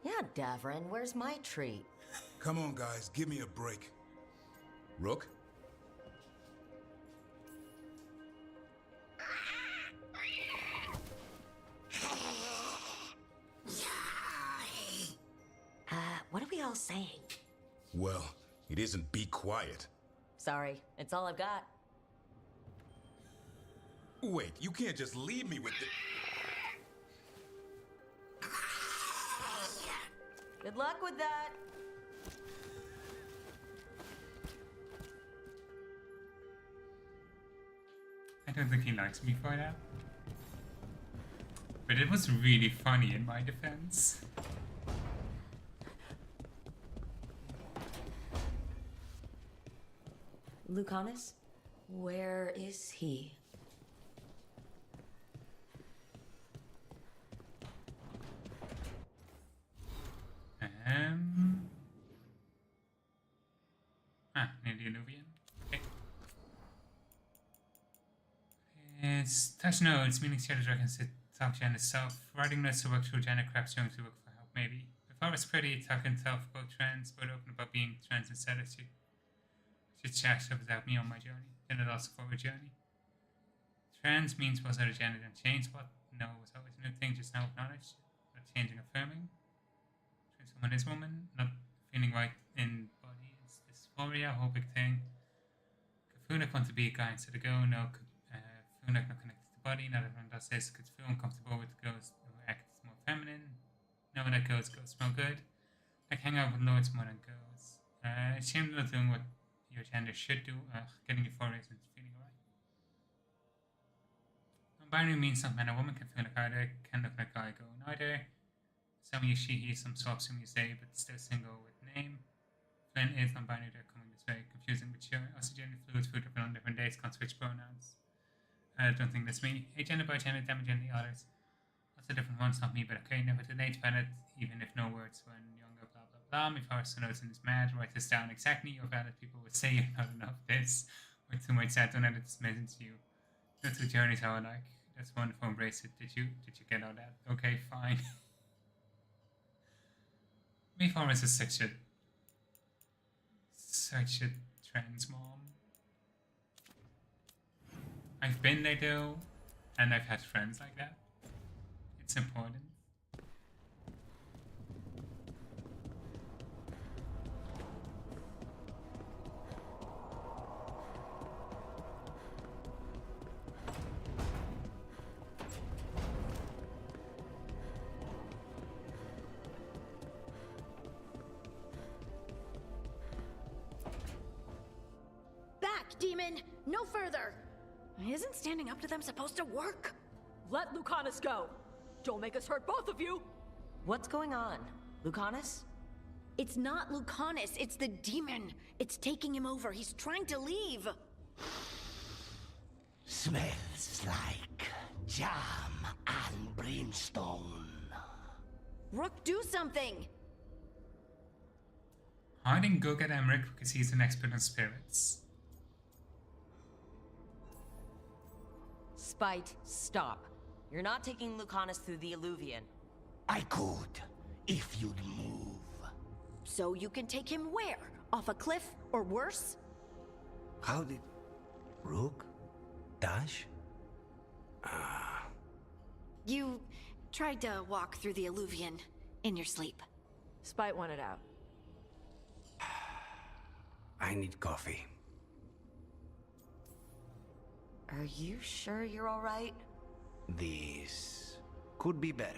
Yeah, Davrin, where's my treat?
Come on, guys, give me a break. Rook?
What are we all saying?
Well, it isn't be quiet.
Sorry, it's all I've got.
Wait, you can't just leave me with the...
Good luck with that.
I don't think he likes me for that. But it was really funny in my defense.
Lucanus? Where is he?
Near the Illuvian. Okay. It's touch notes, meaning Shadow Dragons to talk to Jen itself. Writing notes to work through Jen and Crab's going to look for help, maybe. If I was pretty, talk and tell for both trans, but open about being trans instead of should chat stuff without me on my journey. Then it also for a journey. Trans means was that a gender didn't change, what? No, it was always a new thing, just now acknowledged. Not changing, affirming. Trans woman is woman, not feeling right in body. It's dysphoria, whole big thing. Could Funak want to be a guy instead of go? No, Funak not connected to body, not everyone does this. Could feel uncomfortable with ghosts who act more feminine. No, that ghosts smell good. Like hang out with lords more than ghosts. Ashamed of not doing what your gender should do. Getting euphoria isn't feeling right. Non-binary means not man or woman, can feel like either, can look like guy, go neither. Some use she, he, some swap, some use they, but still single with name. Flynn is non-binary, they're coming this way. Confusing but sure. Also gender fluid, food up on different days, can't switch pronouns. I don't think that's me. Agenda by gender, damage on the others. Also different ones, not me, but okay, never to Nate Bennett, even if no words when younger, blah blah blah. If I was to notice in this mad, write this down exactly, or valid people would say you're not enough this, or too much that, don't let it dismiss into you. Go to journeys how I like. That's wonderful, embrace it. Did you get all that? Okay, fine. Me Forrest is such a trans mom. I've been there though, and I've had friends like that. It's important.
demon! No further! Isn't standing up to them supposed to work?
Let Lucanus go! Don't make us hurt both of you!
What's going on? Lucanus?
It's not Lucanus, it's the demon. It's taking him over. He's trying to leave.
Smells like jam and brimstone.
Rook, do something!
Harding, go get Emmerich because he's an expert on spirits.
Spite, stop. You're not taking Lucanus through the Illuvian.
I could, if you'd move.
So you can take him where? Off a cliff, or worse?
How did... Rook? Dash?
You tried to walk through the Illuvian in your sleep.
Spite wanted out.
I need coffee.
Are you sure you're alright?
This could be better.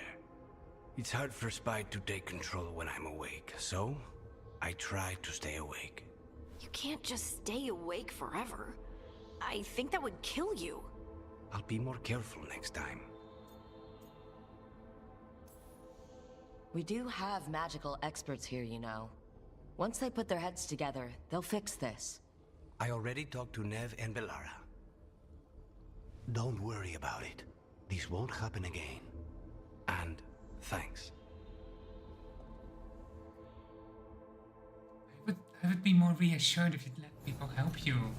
It's hard for Spite to take control when I'm awake, so I try to stay awake.
You can't just stay awake forever. I think that would kill you.
I'll be more careful next time.
We do have magical experts here, you know. Once they put their heads together, they'll fix this.
I already talked to Nev and Belara. Don't worry about it. This won't happen again. And thanks.
I would be more reassured if you'd let people help you.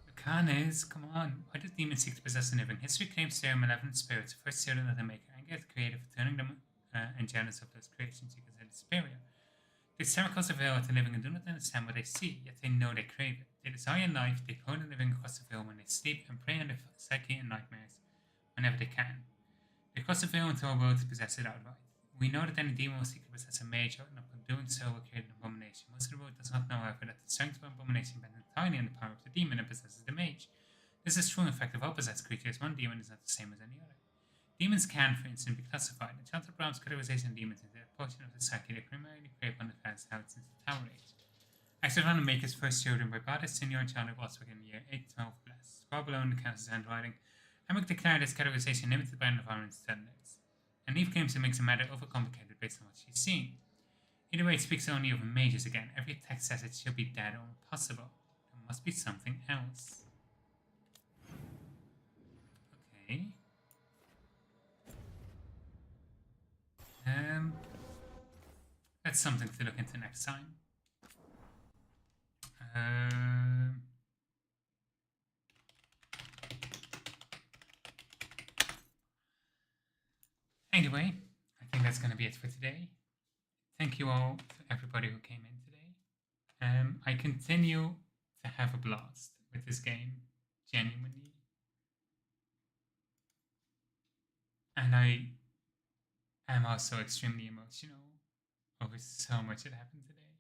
Lucanus, come on. Why does demons seek to possess the living? History claims they are malevolent spirits, the first children of the Maker, and get creative for turning them and jealous of those creations you consider superior. The exterminators of at the living and do not understand what they see, yet they know they crave it. They desire life, they pour the living across the veil when they sleep, and prey on their psyche and nightmares whenever they can. They cross the veil into our world to possess it outright. We know that any demon will seek to possess a mage, and upon doing so will create an abomination. Most of the world does not know, however, that the strength of an abomination depends entirely on the power of the demon that possesses the mage. This is true in fact of all possessed creatures. One demon is not the same as any other. Demons can, for instance, be classified. Enchanted Brown's categorization of demons into a portion of the psyche that primarily prey upon the fans held since the Tower Age. Accident Maker's first children by Bada Senior and Chandler Waswick in the year 812 bless. Far below in the council's handwriting, Hammock declared his categorization limited by an environment's standards. And Eve claims it makes the matter overcomplicated based on what she's seen. Either way, it speaks only of mages again. Every text says it should be dead or impossible. There must be something else. Okay. That's something to look into next time. Anyway, I think that's going to be it for today. Thank you all to everybody who came in today. I continue to have a blast with this game, genuinely. And I am also extremely emotional over so much that happened today.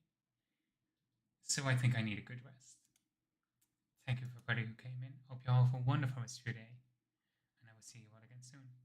So I think I need a good rest. Thank you for everybody who came in. Hope you all have a wonderful rest of your day. And I will see you all again soon.